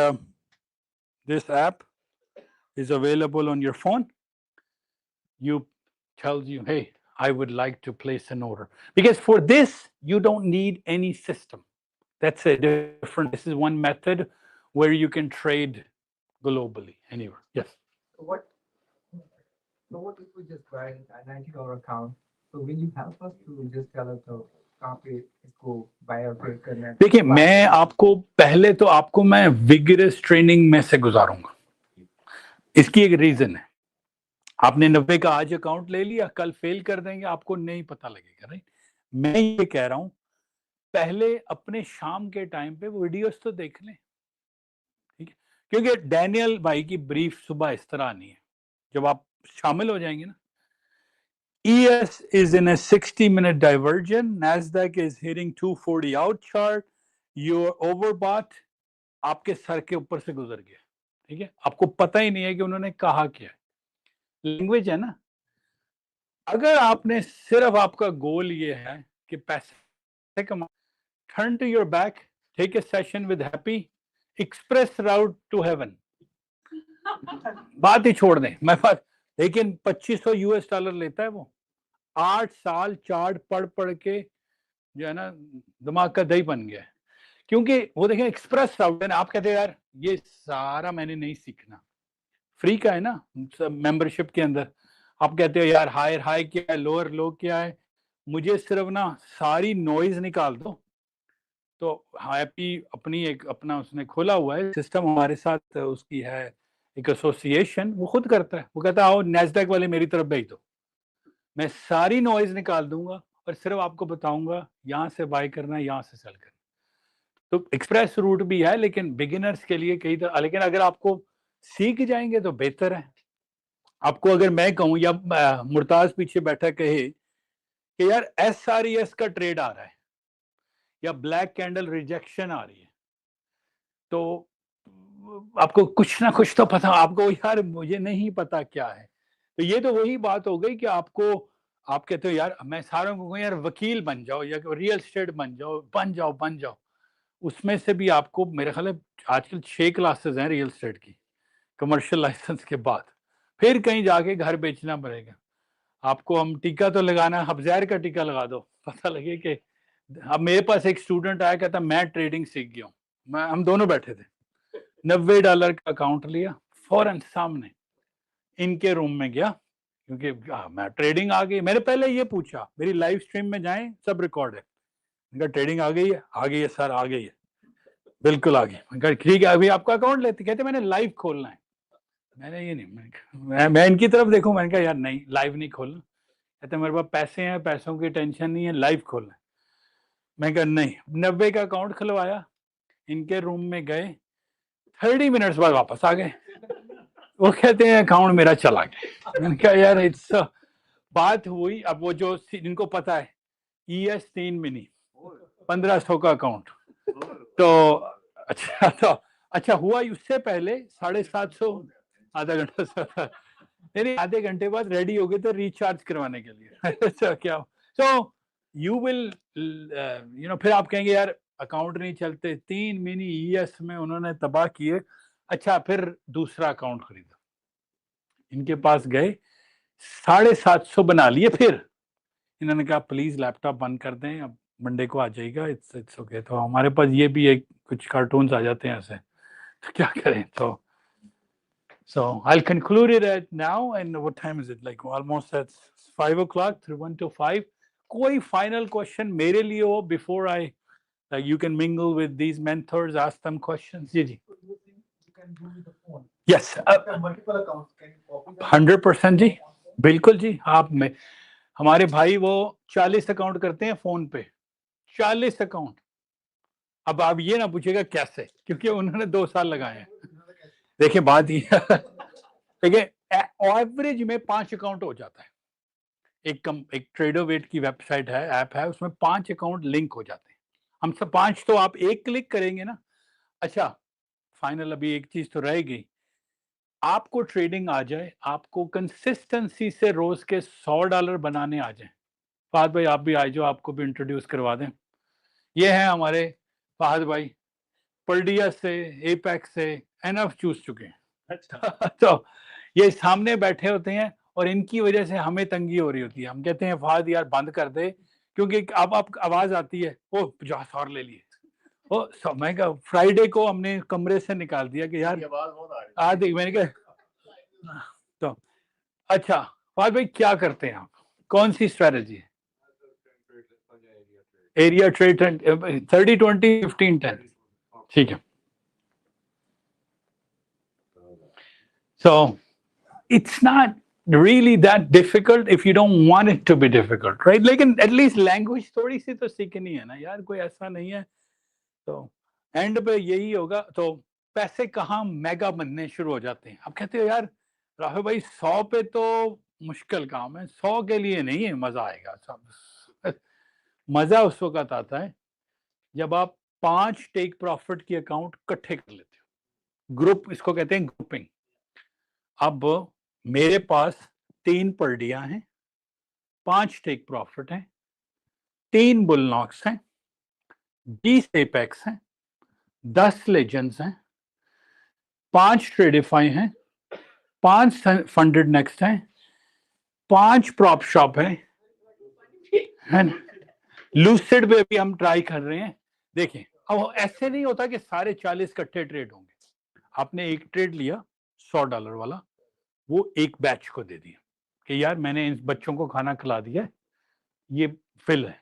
Speaker 1: this app is available on your phone. You tells you, hey, I would like to place an order. Because for this, you don't need any system. That's a different, this is one method where you can trade globally, anywhere. Yes.
Speaker 6: So what if we just buy a $90 account? So will you help us to just tell us कहाँ पे इसको buy or trade करना है?
Speaker 1: देखिए, मैं आपको पहले तो आपको मैं विगरस ट्रेनिंग में से गुजारूंगा। इसकी एक रीजन है, आपने 90 का आज अकाउंट ले लिया, कल फेल कर देंगे, आपको नहीं पता लगेगा, राइट। मैं ये कह रहा हूं, पहले अपने शाम के टाइम पे वीडियोस तो देख लें, ठीक है, क्योंकि डैनियल भाई की ब्रीफ सुबह इस तरह आनी है, जब आप शामिल हो जाएंगे ना। ES is in a 60-minute diversion, NASDAQ is hitting 240 out chart, you're overbought, आपके सर के ऊपर से गुजर गया, ठीक है, आपको पता ही नहीं है कि उन्होंने कहा क्या है। लैंग्वेज है ना। अगर आपने सिर्फ, आपका गोल ये है कि पैसे कमा, turn to your back, take a session with happy, express route to heaven, बात ही छोड़ दें। मैं बात, लेकिन $2500 लेता है वो, 8 साल चार्ट पढ़ के जो है ना दिमाग का दही बन गया है। क्योंकि वो देखें एक्सप्रेस राउट है ना, आप कहते हैं यार ये सारा मैंने नहीं सीखना, फ्री का है ना मेंबरशिप के अंदर, आप कहते हो यार हायर हाई क्या है, लोअर लो क्या है, मुझे सिर्फ ना सारी नॉइज निकाल दो। तो हैप्पी अपनी एक अपना उसने खोला हुआ है सिस्टम, हमारे साथ उसकी है एक एसोसिएशन, वो खुद करता है, वो कहता है आओ नैस्डैक वाले मेरी तरफ भेज दो, मैं सारी नॉइज निकाल दूंगा और सिर्फ आपको बताऊंगा यहाँ से बाय करना है, यहाँ से सेल करना। तो एक्सप्रेस रूट भी है, लेकिन बिगिनर्स के लिए कई तरह, लेकिन अगर आपको सीख जाएंगे तो बेहतर है। आपको अगर मैं कहूं या मुर्ताज पीछे बैठा कहे कि यार SRES का ट्रेड आ रहा है या ब्लैक कैंडल रिजेक्शन आ रही है, तो आपको कुछ ना कुछ तो पता, आपको यार मुझे नहीं पता क्या है। तो ये तो वही बात हो गई कि आपको, आप कहते हो यार मैं सारों को कहूँ यार वकील बन जाओ या रियल एस्टेट बन जाओ। उसमें से भी आपको मेरे ख्याल है आजकल 6 क्लासेस हैं रियल एस्टेट की, कमर्शियल लाइसेंस के बाद फिर कहीं जाके घर बेचना पड़ेगा आपको। हम टीका तो लगाना, हफ्जैर का टीका लगा दो, पता लगे कि अब मेरे पास एक स्टूडेंट आया, कहता मैं ट्रेडिंग सीख गया हूँ, हम दोनों बैठे थे, $90 का अकाउंट लिया, फौरन सामने इनके रूम में गया, क्योंकि मैं ट्रेडिंग आ गई। मैंने पहले ये पूछा, मेरी लाइव स्ट्रीम में जाएं, सब रिकॉर्ड है, इनका ट्रेडिंग आ गई है सर, आ गई है, बिल्कुल आ गई। ठीक है, अभी आपका अकाउंट लेते, कहते मैंने लाइव खोलना है। मैंने ये नहीं, मैं इनकी तरफ देखूं, मैंने कहा यार नहीं, लाइव नहीं खोलना। कहते मेरे पास पैसे हैं, पैसों की टेंशन नहीं है, लाइव खोलना है। मैं कहा नहीं, 90 का अकाउंट खुलवाया, इनके रूम में गए, 30 मिनट्स बाद वापस आ गए, वो कहते हैं अकाउंट मेरा चला गया। मैंने कहा यार इट्स बात हुई। अब वो जो जिनको पता है ES3 मिनी 1500 का अकाउंट, तो अच्छा हुआ, उससे पहले 750 आधा घंटा नहीं आधे घंटे बाद रेडी हो गए तो रिचार्ज करवाने के लिए तो क्या so you will you know फिर आप कहेंगे यार अकाउंट नहीं चलते 3 मिनी ईएस में उन्होंने तबाह किए। अच्छा फिर दूसरा अकाउंट खरीदा, इनके पास गए 750 बना लिए। फिर इन्होंने कहा प्लीज लैपटॉप बंद कर दें, अब मंडे को आ जाएगा, इट्स ओके। तो हमारे पास ये भी एक कुछ कार्टून्स आ जाते हैं ऐसे, तो क्या करें। तो so I'll conclude it at now, and what time is it, like almost at 5 o'clock, through 1 to 5. कोई final question मेरे लिए हो before I, like you can mingle with these mentors, ask them questions. Ji ji
Speaker 5: You can do with the phone.
Speaker 1: yes
Speaker 5: Multiple accounts. Can you copy them?
Speaker 1: 100% जी, बिल्कुल जी। आप में हमारे भाई वो 40 अकाउंट करते हैं फोन पे, 40 अकाउंट। अब आप ये ना पूछेगा कैसे, क्योंकि उन्होंने 2 साल लगाए हैं। देखिए बात ये देखिए एवरेज में 5 अकाउंट हो जाता है। एक ट्रेडर वेट की वेबसाइट है, ऐप है, उसमें 5 अकाउंट लिंक हो जाते हैं। हम सब 5 तो आप एक क्लिक करेंगे ना। अच्छा फाइनल अभी एक चीज तो रह गई, आपको ट्रेडिंग आ जाए, आपको कंसिस्टेंसी से रोज के $100 बनाने आ जाए। फहद भाई आप भी आ जाओ, आपको भी इंट्रोड्यूस करवा दें। ये है हमारे फहद भाई, पर्डिया से, एपेक्स से एनएफ चूस चुके हैं तो ये सामने बैठे होते हैं और इनकी वजह से हमें तंगी हो रही होती है। हम कहते हैं फहद यार बंद कर दे, क्योंकि अब आवाज आती है ओ 50 और ले लिए। ओ समय का फ्राइडे को हमने कमरे से निकाल दिया कि यार आ देख, मैंने कहा तो अच्छा फहद भाई क्या करते हैं आप, कौन सी स्ट्रेटजी है? एरिया ट्रेड 30 20 15 10 ठीक है। So it's not really that difficult if you don't want it to be difficult, right? लेकिन at least language थोड़ी सी तो सीखनी है ना यार, कोई ऐसा नहीं है। तो एंड पे यही होगा। तो पैसे कहाँ मेगा बनने शुरू हो जाते हैं। आप कहते हो यार राहुल भाई 100 पे तो मुश्किल काम है, 100 के लिए नहीं है मजा आएगा। सब मजा उस वक्त आता है जब आप 5 टेक प्रॉफिट की अकाउंट इकट्ठे कर लेते हो। ग्रुप इसको कहते हैं ग्रुपिंग। अब मेरे पास 3 पर्डिया हैं, 5 टेक प्रॉफिट हैं, 3 बुलनॉक्स हैं, 20 एपेक्स हैं, 10 लेजेंड्स हैं, 5 ट्रेडिफाई हैं, 5 फंडेड नेक्स्ट हैं, 5 प्रॉप शॉप है ना। लूसिड पे भी हम ट्राई कर रहे हैं। देखिए अब ऐसे नहीं होता कि सारे 40 इकट्ठे ट्रेड होंगे। आपने एक ट्रेड लिया $100 वाला, वो एक बैच को दे दिया कि यार मैंने इन बच्चों को खाना खिला दिया, ये फिल है।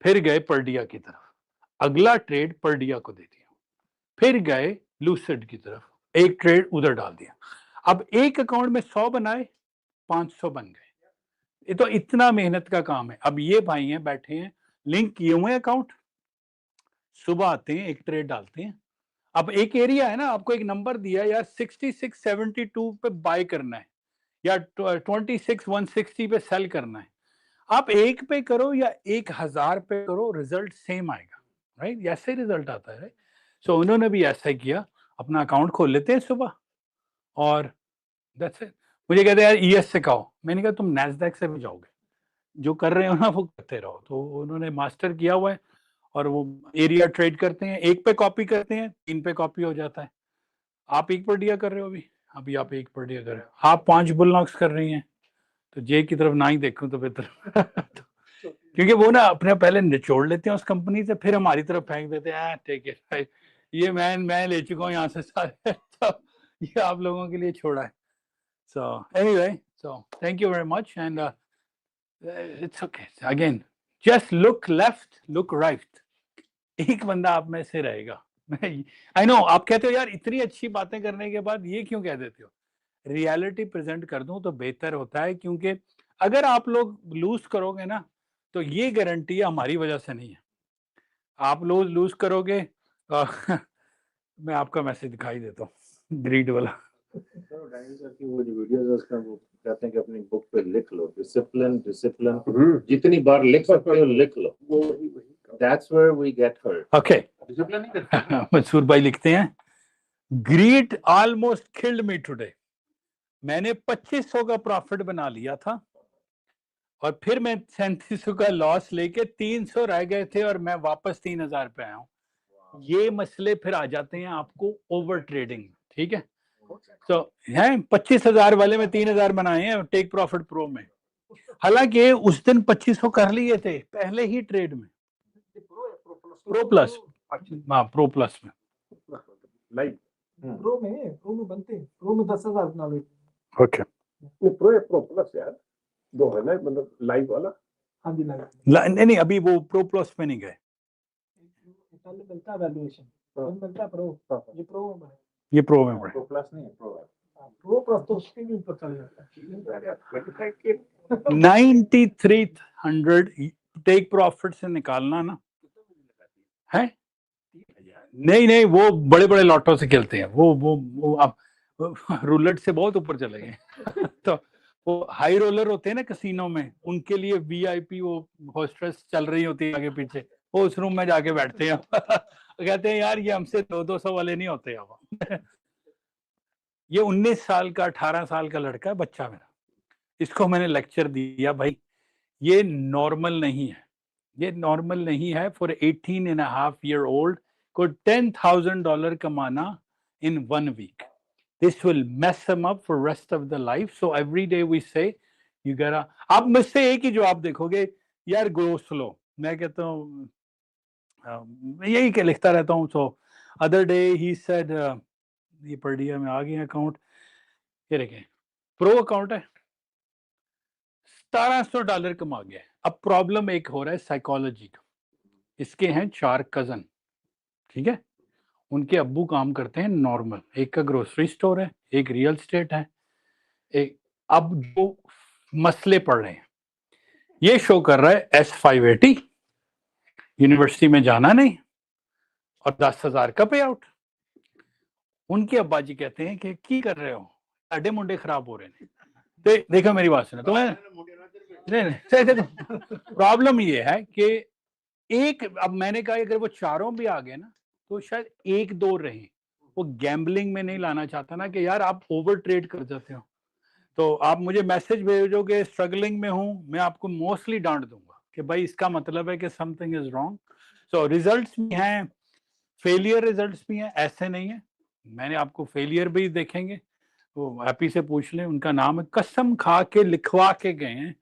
Speaker 1: फिर गए पर्डिया की तरफ, अगला ट्रेड पर्डिया को दे दिया। फिर गए लूसिड की तरफ, एक ट्रेड उधर डाल दिया। अब एक अकाउंट में 100 बनाए, 500 बन गए। ये तो इतना मेहनत का काम है। अब ये भाई हैं बैठे हैं, लिंक किए हुए अकाउंट, सुबह आते हैं एक ट्रेड डालते हैं। अब एक एरिया है ना, आपको एक नंबर दिया यार 6672 पे बाय करना है या 26160 पे सेल करना है। आप एक पे करो या 1000 पे करो, रिजल्ट सेम आएगा, राइट? ऐसे रिजल्ट आता है, राइट? सो उन्होंने भी ऐसा किया, अपना अकाउंट खोल लेते हैं सुबह और दैट्स इट। मुझे कहते हैं यार ईएस से कहो, मैंने कहा तुम नैस्डैक से भी जाओगे, जो कर रहे हो ना वो करते रहो। तो उन्होंने मास्टर किया हुआ है और वो एरिया ट्रेड करते हैं, एक पे कॉपी करते हैं, 3 पे कॉपी हो जाता है। आप एक पर्डिया कर रहे हो अभी आप एक पर्डिया कर रहे हो, आप 5 बुलनॉक्स कर रही हैं, तो जे की तरफ ना ही देखूं तो बेहतर क्योंकि वो ना अपने पहले निचोड़ लेते हैं उस कंपनी से, फिर हमारी तरफ फेंक देते हैं ठीक है ये मैं ले चुका हूँ यहाँ से सारे तो ये आप लोगों के लिए छोड़ा है। So anyway, so thank you very much, and it's okay. Again, just look left, look right. एक बंदा आप में से रहेगा। I know आप कहते हो यार इतनी अच्छी बातें करने के बाद ये क्यों कह देते हो। रियलिटी प्रेजेंट कर दूं तो बेहतर होता है, क्योंकि अगर आप लोग लूज करोगे ना तो ये गारंटी हमारी वजह से नहीं है। आप लोग लूज करोगे मैं आपका मैसेज दिखाई देता हूँ ग्रीड वाला।
Speaker 3: डैनियल सर की वो जो वीडियोस है उसका वो कहते हैं कि अपनी बुक पे लिख लो डिसिप्लिन जितनी बार लिख सकते हो लिख लो, that's where we get hurt.
Speaker 1: Okay
Speaker 3: discipline नहीं करते।
Speaker 1: मंसूर भाई लिखते हैं greed almost killed me today, मैंने 2500 का प्रॉफिट बना लिया था और फिर मैं 3700 का लॉस लेके 300 रह गए थे और मैं वापस 3000 पे आया हूँ। ये मसले फिर आ जाते हैं आपको ओवर ट्रेडिंग, ठीक है। तो हैं 25,000 वाले में 3000 बनाए हैं टेक प्रॉफिट प्रो में, हालांकि उस दिन 2500 कर लिए थे पहले ही ट्रेड में। प्रो प्लस, हाँ प्रो प्लस में
Speaker 3: लाइव
Speaker 5: प्रो में बनते हैं, प्रो में 10,000 बना लो।
Speaker 1: ओके
Speaker 3: प्रो या प्रो प्लस यार, दो है ना, मतलब लाइव वाला।
Speaker 5: हाँ जी लाइव
Speaker 1: नहीं अभी वो प्रो प्लस में नहीं गए,
Speaker 5: पहले मिलता है वैल्यूएशन, फिर मिलता है प्रो, ये प्रो में है।
Speaker 1: ये प्रो में पड़े।
Speaker 3: प्रो प्लस नहीं है, प्रो है।
Speaker 5: प्रो प्लस तो उसके भी ऊपर चल जाता है।
Speaker 1: 9300 टेक प्रॉफिट से निकालना ना है, नहीं वो बड़े बड़े लॉटो से खेलते हैं, वो आप रूलेट से बहुत ऊपर चले गए। तो वो हाई रोलर होते हैं ना कसिनो में, उनके लिए वीआईपी वो होस्टेस चल रही होती है आगे पीछे, वो उस रूम में जाके बैठते हैं। कहते हैं यार ये हमसे 200 वाले नहीं होते अब। ये 19 साल का 18 साल का लड़का है, बच्चा मेरा, इसको मैंने लेक्चर दिया भाई ये नॉर्मल नहीं है, ये नॉर्मल नहीं है फॉर 18.5 year old को $10,000 कमाना in 1 week. This will mess him up for rest of the life. So every day we say you gotta, आप मुझसे एक ही जवाब देखोगे यार ग्रो स्लो, मैं कहता हूँ यही क्या लिखता रहता हूँ। So other day he said, ये पर्डिया में आ गया अकाउंट, ये देखें प्रो अकाउंट है, $1700 कमा गया। अब प्रॉब्लम एक हो रहा है साइकोलॉजी का, इसके हैं 4 कजन, ठीक है, उनके अब्बू काम करते हैं नॉर्मल, एक का ग्रोसरी स्टोर है, एक रियल स्टेट है, एक अब जो मसले पड़ रहे हैं ये शो कर रहा है S580, यूनिवर्सिटी में जाना नहीं और 10,000 का पे आउट। उनके अब्बा जी कहते हैं कि की कर रहे हो, अड्डे मुंडे खराब हो रहे हैं। तो देखो मेरी बात सुनो, तो मैं प्रॉब्लम ये है कि एक, अब मैंने कहा अगर वो चारों भी आ गए ना तो शायद 1-2 रहे, वो गैम्बलिंग में नहीं लाना चाहता ना कि यार आप ओवर ट्रेड कर जाते हो, तो आप मुझे मैसेज भेजोगे स्ट्रगलिंग में हूं, मैं आपको मोस्टली डांट दूंगा कि भाई इसका मतलब है कि something is wrong. So results भी हैं, फेलियर रिजल्ट्स भी हैं, ऐसे नहीं है, मैंने आपको फेलियर भी देखेंगे, वो हैप्पी से पूछ लें, उनका नाम है, कसम खा के लिखवा के गए हैं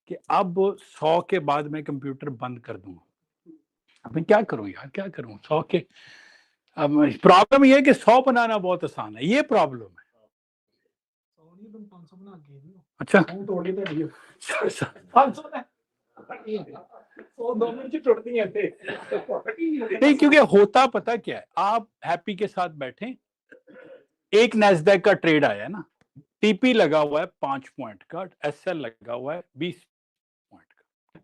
Speaker 1: कि अब 100 के बाद मैं कंप्यूटर बंद कर दूंगा। अब मैं क्या करूं यार, क्या करूं 100 के, अब प्रॉब्लम ये है कि 100 बनाना बहुत आसान है, ये प्रॉब्लम है।
Speaker 5: 500 बना के दियो,
Speaker 1: अच्छा
Speaker 5: तोड़ के दियो 500 है 100 मिनट की टूटती है थे।
Speaker 1: नहीं, क्योंकि होता पता क्या है, आप हैप्पी के साथ बैठे, एक नैस्डैक का ट्रेड आया ना, टीपी लगा हुआ है 5 पॉइंट का, एसएल लगा हुआ है 20 पॉइंट का,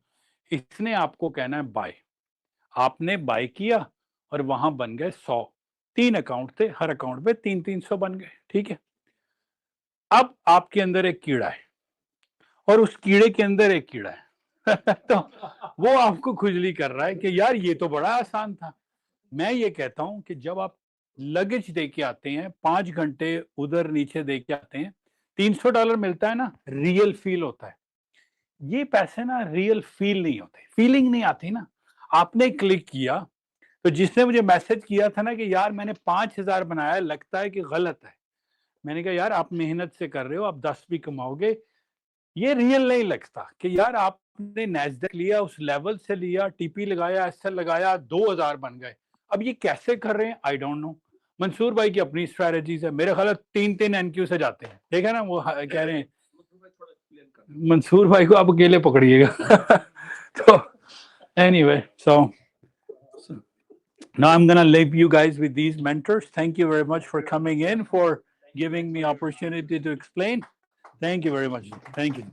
Speaker 1: इसने आपको कहना है बाय, आपने बाय किया और वहां बन गए 100, 3 अकाउंट थे, हर अकाउंट पे 300 बन गए, ठीक है। अब आपके अंदर एक कीड़ा है और उस कीड़े के अंदर एक कीड़ा है। तो वो आपको खुजली कर रहा है कि यार ये तो बड़ा आसान था। मैं ये कहता हूं कि जब आप लगेज दे के आते हैं, 5 घंटे उधर नीचे दे के आते हैं, $300 मिलता है ना, रियल फील होता है। ये पैसे ना रियल फील नहीं होते, फीलिंग नहीं आती ना। आपने क्लिक किया तो जिसने मुझे मैसेज किया था ना कि यार मैंने 5,000 बनाया, लगता है कि गलत है, मैंने कहा यार आप मेहनत से कर रहे हो, आप 10 भी कमाओगे, ये रियल नहीं लगता कि यार आपने नैस्डैक लिया, उस लेवल से लिया, टीपी लगाया, एसएल लगाया, 2,000 बन गए। अब ये कैसे कर रहे हैं आई डोंट नो। मंसूर भाई की अपनी स्ट्रैटेजीज है, मेरे ख्याल 3-3 एनक्यू से जाते हैं, देखा ना, वो कह रहे हैं मंसूर भाई को आप अकेले पकड़िएगा। तो anyway, so now I'm gonna leave you guys with these mentors. Thank you very much for coming in, for giving me opportunity to explain. Thank you very much. Thank you.